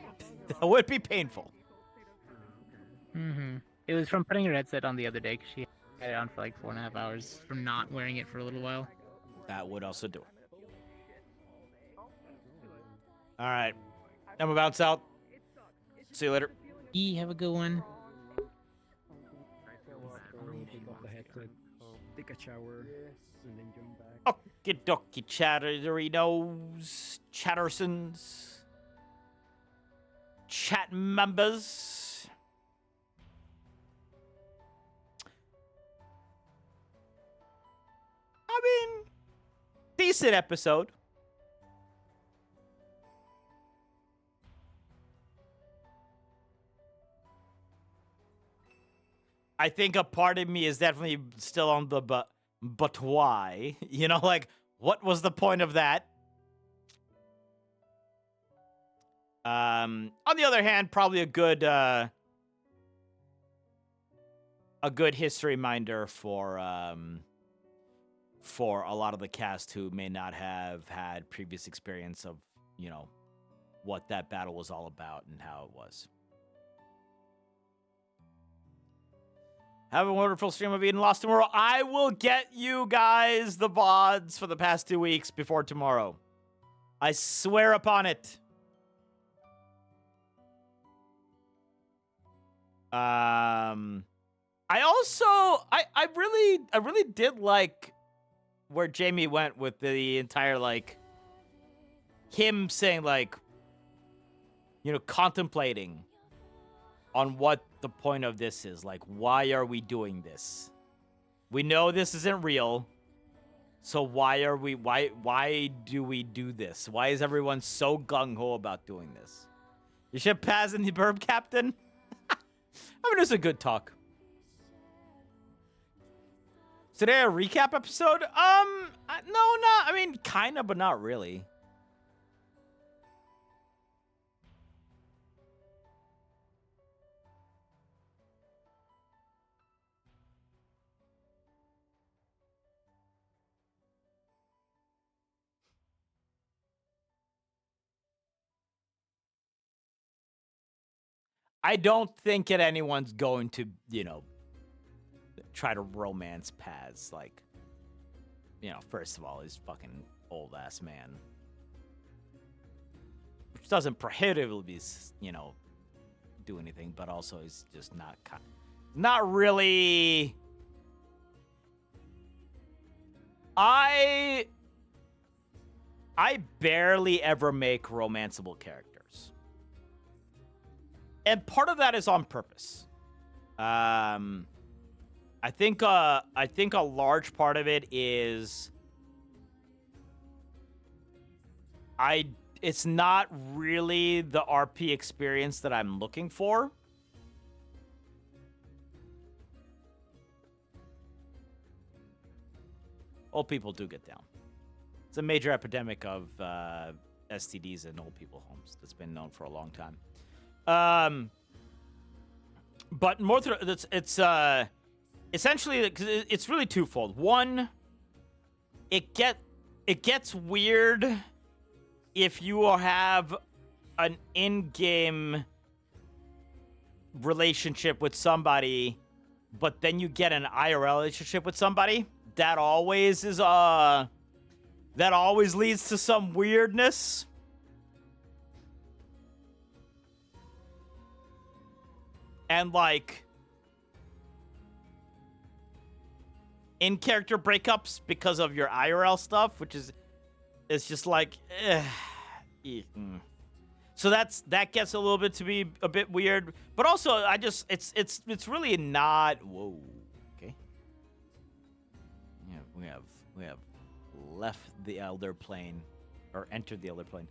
would be painful. Mm-hmm. It was from putting her headset on the other day because she had it on for like 4.5 hours from not wearing it for a little while. That would also do it. All right. I'm gonna bounce out. See you later. Have a good one. Take a shower and then come back. Okie dokie, chatterinos, chattersons, chat members. I mean, decent episode. I think a part of me is definitely still on the but why? You know, like, what was the point of that? On the other hand, probably a good history reminder for a lot of the cast who may not have had previous experience of, you know, what that battle was all about and how it was. Have a wonderful stream of Eden Lost tomorrow. I will get you guys the VODs for the past 2 weeks before tomorrow. I swear upon it. I really did like where Jamie went with the entire, like, him saying, like, you know, contemplating on what the point of this is. Like, why are we doing this? We know this isn't real. So why do we do this? Why is everyone so gung-ho about doing this? You should pass in the burb, Captain? I mean, it was a good talk. Today a recap episode? I mean, kinda, but not really. I don't think that anyone's going to, you know, try to romance Paz. Like, you know, first of all, he's fucking old-ass man. Which doesn't prohibitively, you know, do anything, but also he's just not really... I barely ever make romanceable characters. And part of that is on purpose. I think a large part of it is it's not really the RP experience that I'm looking for. Old people do get down. It's a major epidemic of STDs in old people homes that's been known for a long time. But more through it's essentially, it's really twofold. One, it gets weird if you have an in-game relationship with somebody, but then you get an IRL relationship with somebody. That always leads to some weirdness. And, like, in-character breakups because of your IRL stuff, which is, it's just like, So that gets a little bit to be a bit weird. But also, it's really not, whoa, okay. Yeah, we have left the Elder Plane, or entered the Elder Plane.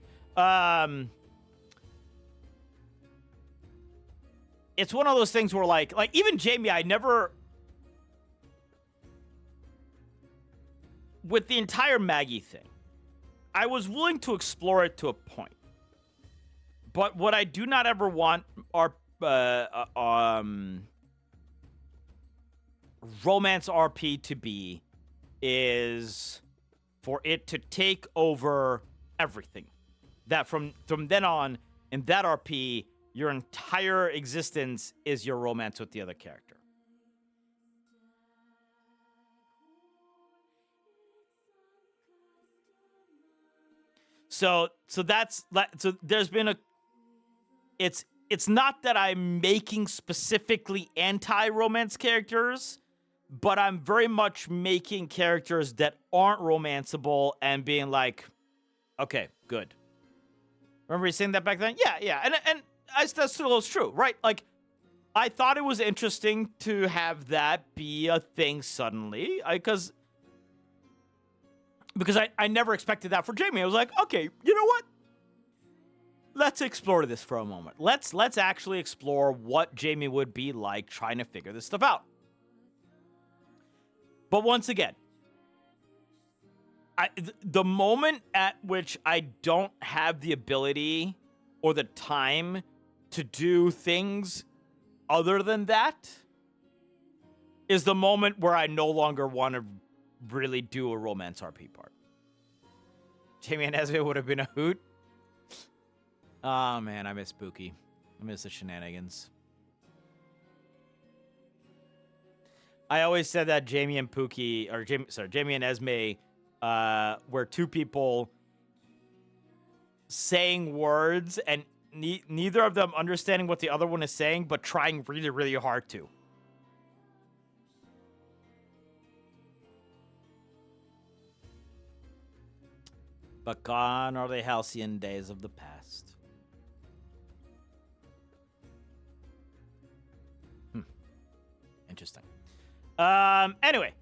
It's one of those things where, like even Jamie, I never, with the entire Maggie thing, I was willing to explore it to a point. But what I do not ever want are romance RP to be is for it to take over everything. That from then on, in that RP, your entire existence is your romance with the other character. So there's been it's not that I'm making specifically anti-romance characters, but I'm very much making characters that aren't romanceable and being like, okay, good. Remember you saying that back then? Yeah. And that still is true, right? Like, I thought it was interesting to have that be a thing suddenly, because I never expected that for Jamie. I was like, okay, you know what? Let's explore this for a moment. Let's actually explore what Jamie would be like trying to figure this stuff out. But once again, the moment at which I don't have the ability or the time to do things other than that is the moment where I no longer want to really do a romance RP part. Jamie and Esme would have been a hoot. Oh man, I miss Spooky. I miss the shenanigans. I always said that Jamie and Pookie, or Jamie and Esme, were two people saying words and neither of them understanding what the other one is saying, but trying really, really hard to. But gone are the halcyon days of the past. Interesting. Anyway.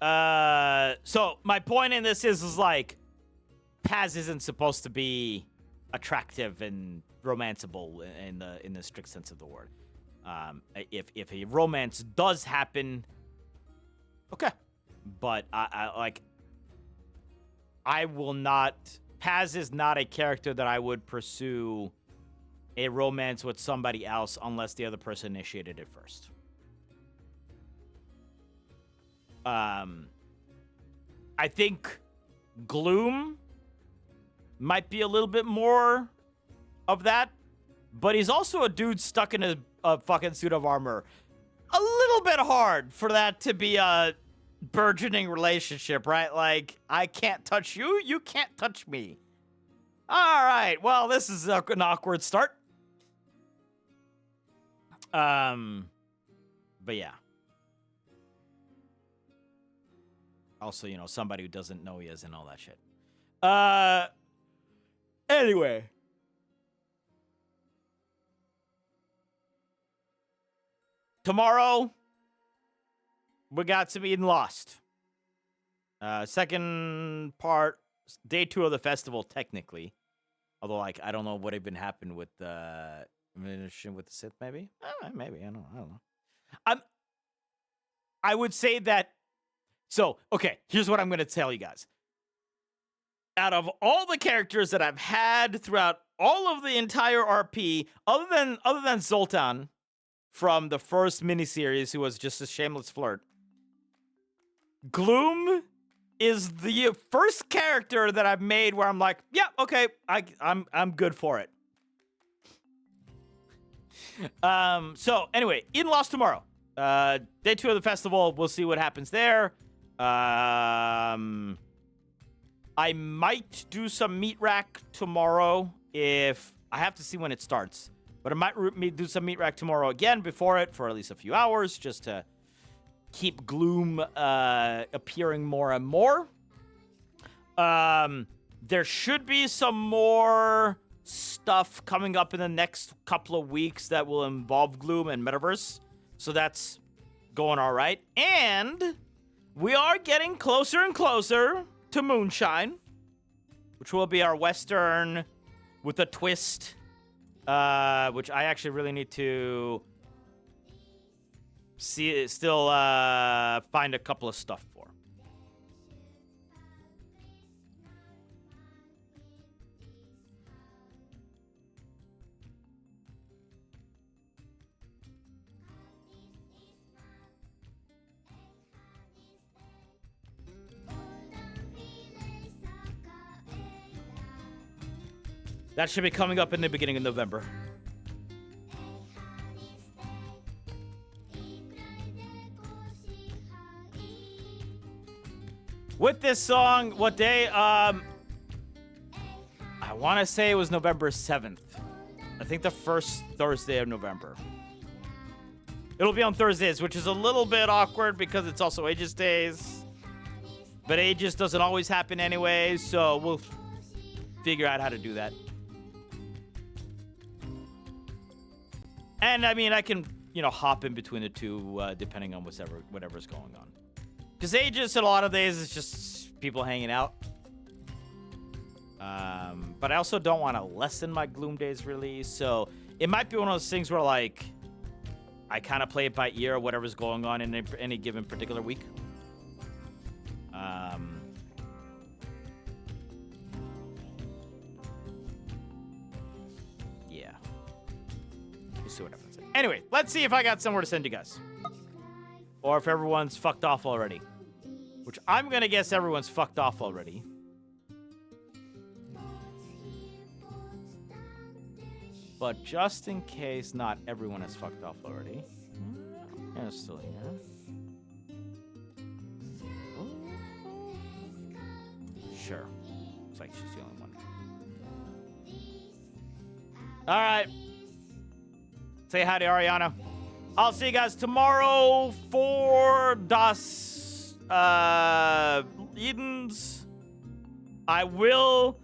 So my point in this is like, Paz isn't supposed to be attractive and romanceable in the strict sense of the word. If a romance does happen, okay. But I will not. Paz is not a character that I would pursue a romance with somebody else unless the other person initiated it first. I think Gloom might be a little bit more of that, but he's also a dude stuck in a fucking suit of armor. A little bit hard for that to be a burgeoning relationship, right? Like, I can't touch you, you can't touch me. All right, well, this is an awkward start. But yeah. Also, you know, somebody who doesn't know he is and all that shit. Anyway. Tomorrow, we got some Eden Lost. Second part, day 2 of the festival, technically. Although, like, I don't know what even happened with the Sith, maybe? Maybe, I don't know. I would say that. So, okay, here's what I'm going to tell you guys. Out of all the characters that I've had throughout all of the entire RP, other than Zoltan from the first miniseries, who was just a shameless flirt, Gloom is the first character that I've made where I'm like, yeah, okay, I'm good for it. So anyway, Eden Lost tomorrow. Day 2 of the festival. We'll see what happens there. I might do some meat rack tomorrow if I have to see when it starts. But I might do some meat rack tomorrow again before it for at least a few hours just to keep Gloom appearing more and more. There should be some more stuff coming up in the next couple of weeks that will involve Gloom and Metaverse. So that's going all right. And we are getting closer and closer to Moonshine, which will be our Western with a twist, which I actually really need to still find a couple of stuff for. That should be coming up in the beginning of November. With this song, what day? I want to say it was November 7th. I think the first Thursday of November. It'll be on Thursdays, which is a little bit awkward because it's also Aegis Days. But Aegis doesn't always happen anyway, so we'll figure out how to do that. And I mean, I can, hop in between the two depending on whatever's going on. Because Aegis, in a lot of days, is just people hanging out. But I also don't want to lessen my Gloom Days, really. So it might be one of those things where, like, I kind of play it by ear, whatever's going on in any given particular week. We'll see what happens. Anyway, let's see if I got somewhere to send you guys. Or if everyone's fucked off already. Which I'm gonna guess everyone's fucked off already. But just in case not everyone has fucked off already. Anna's still here. Sure. Looks like she's the only one. Alright. Say hi to Ariana. I'll see you guys tomorrow for Das Edens. I will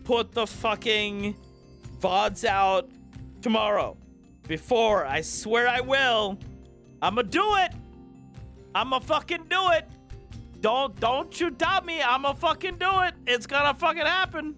put the fucking VODs out tomorrow. Before, I swear I will. I'ma do it. I'ma fucking do it. Don't you doubt me. I'ma fucking do it. It's gonna fucking happen.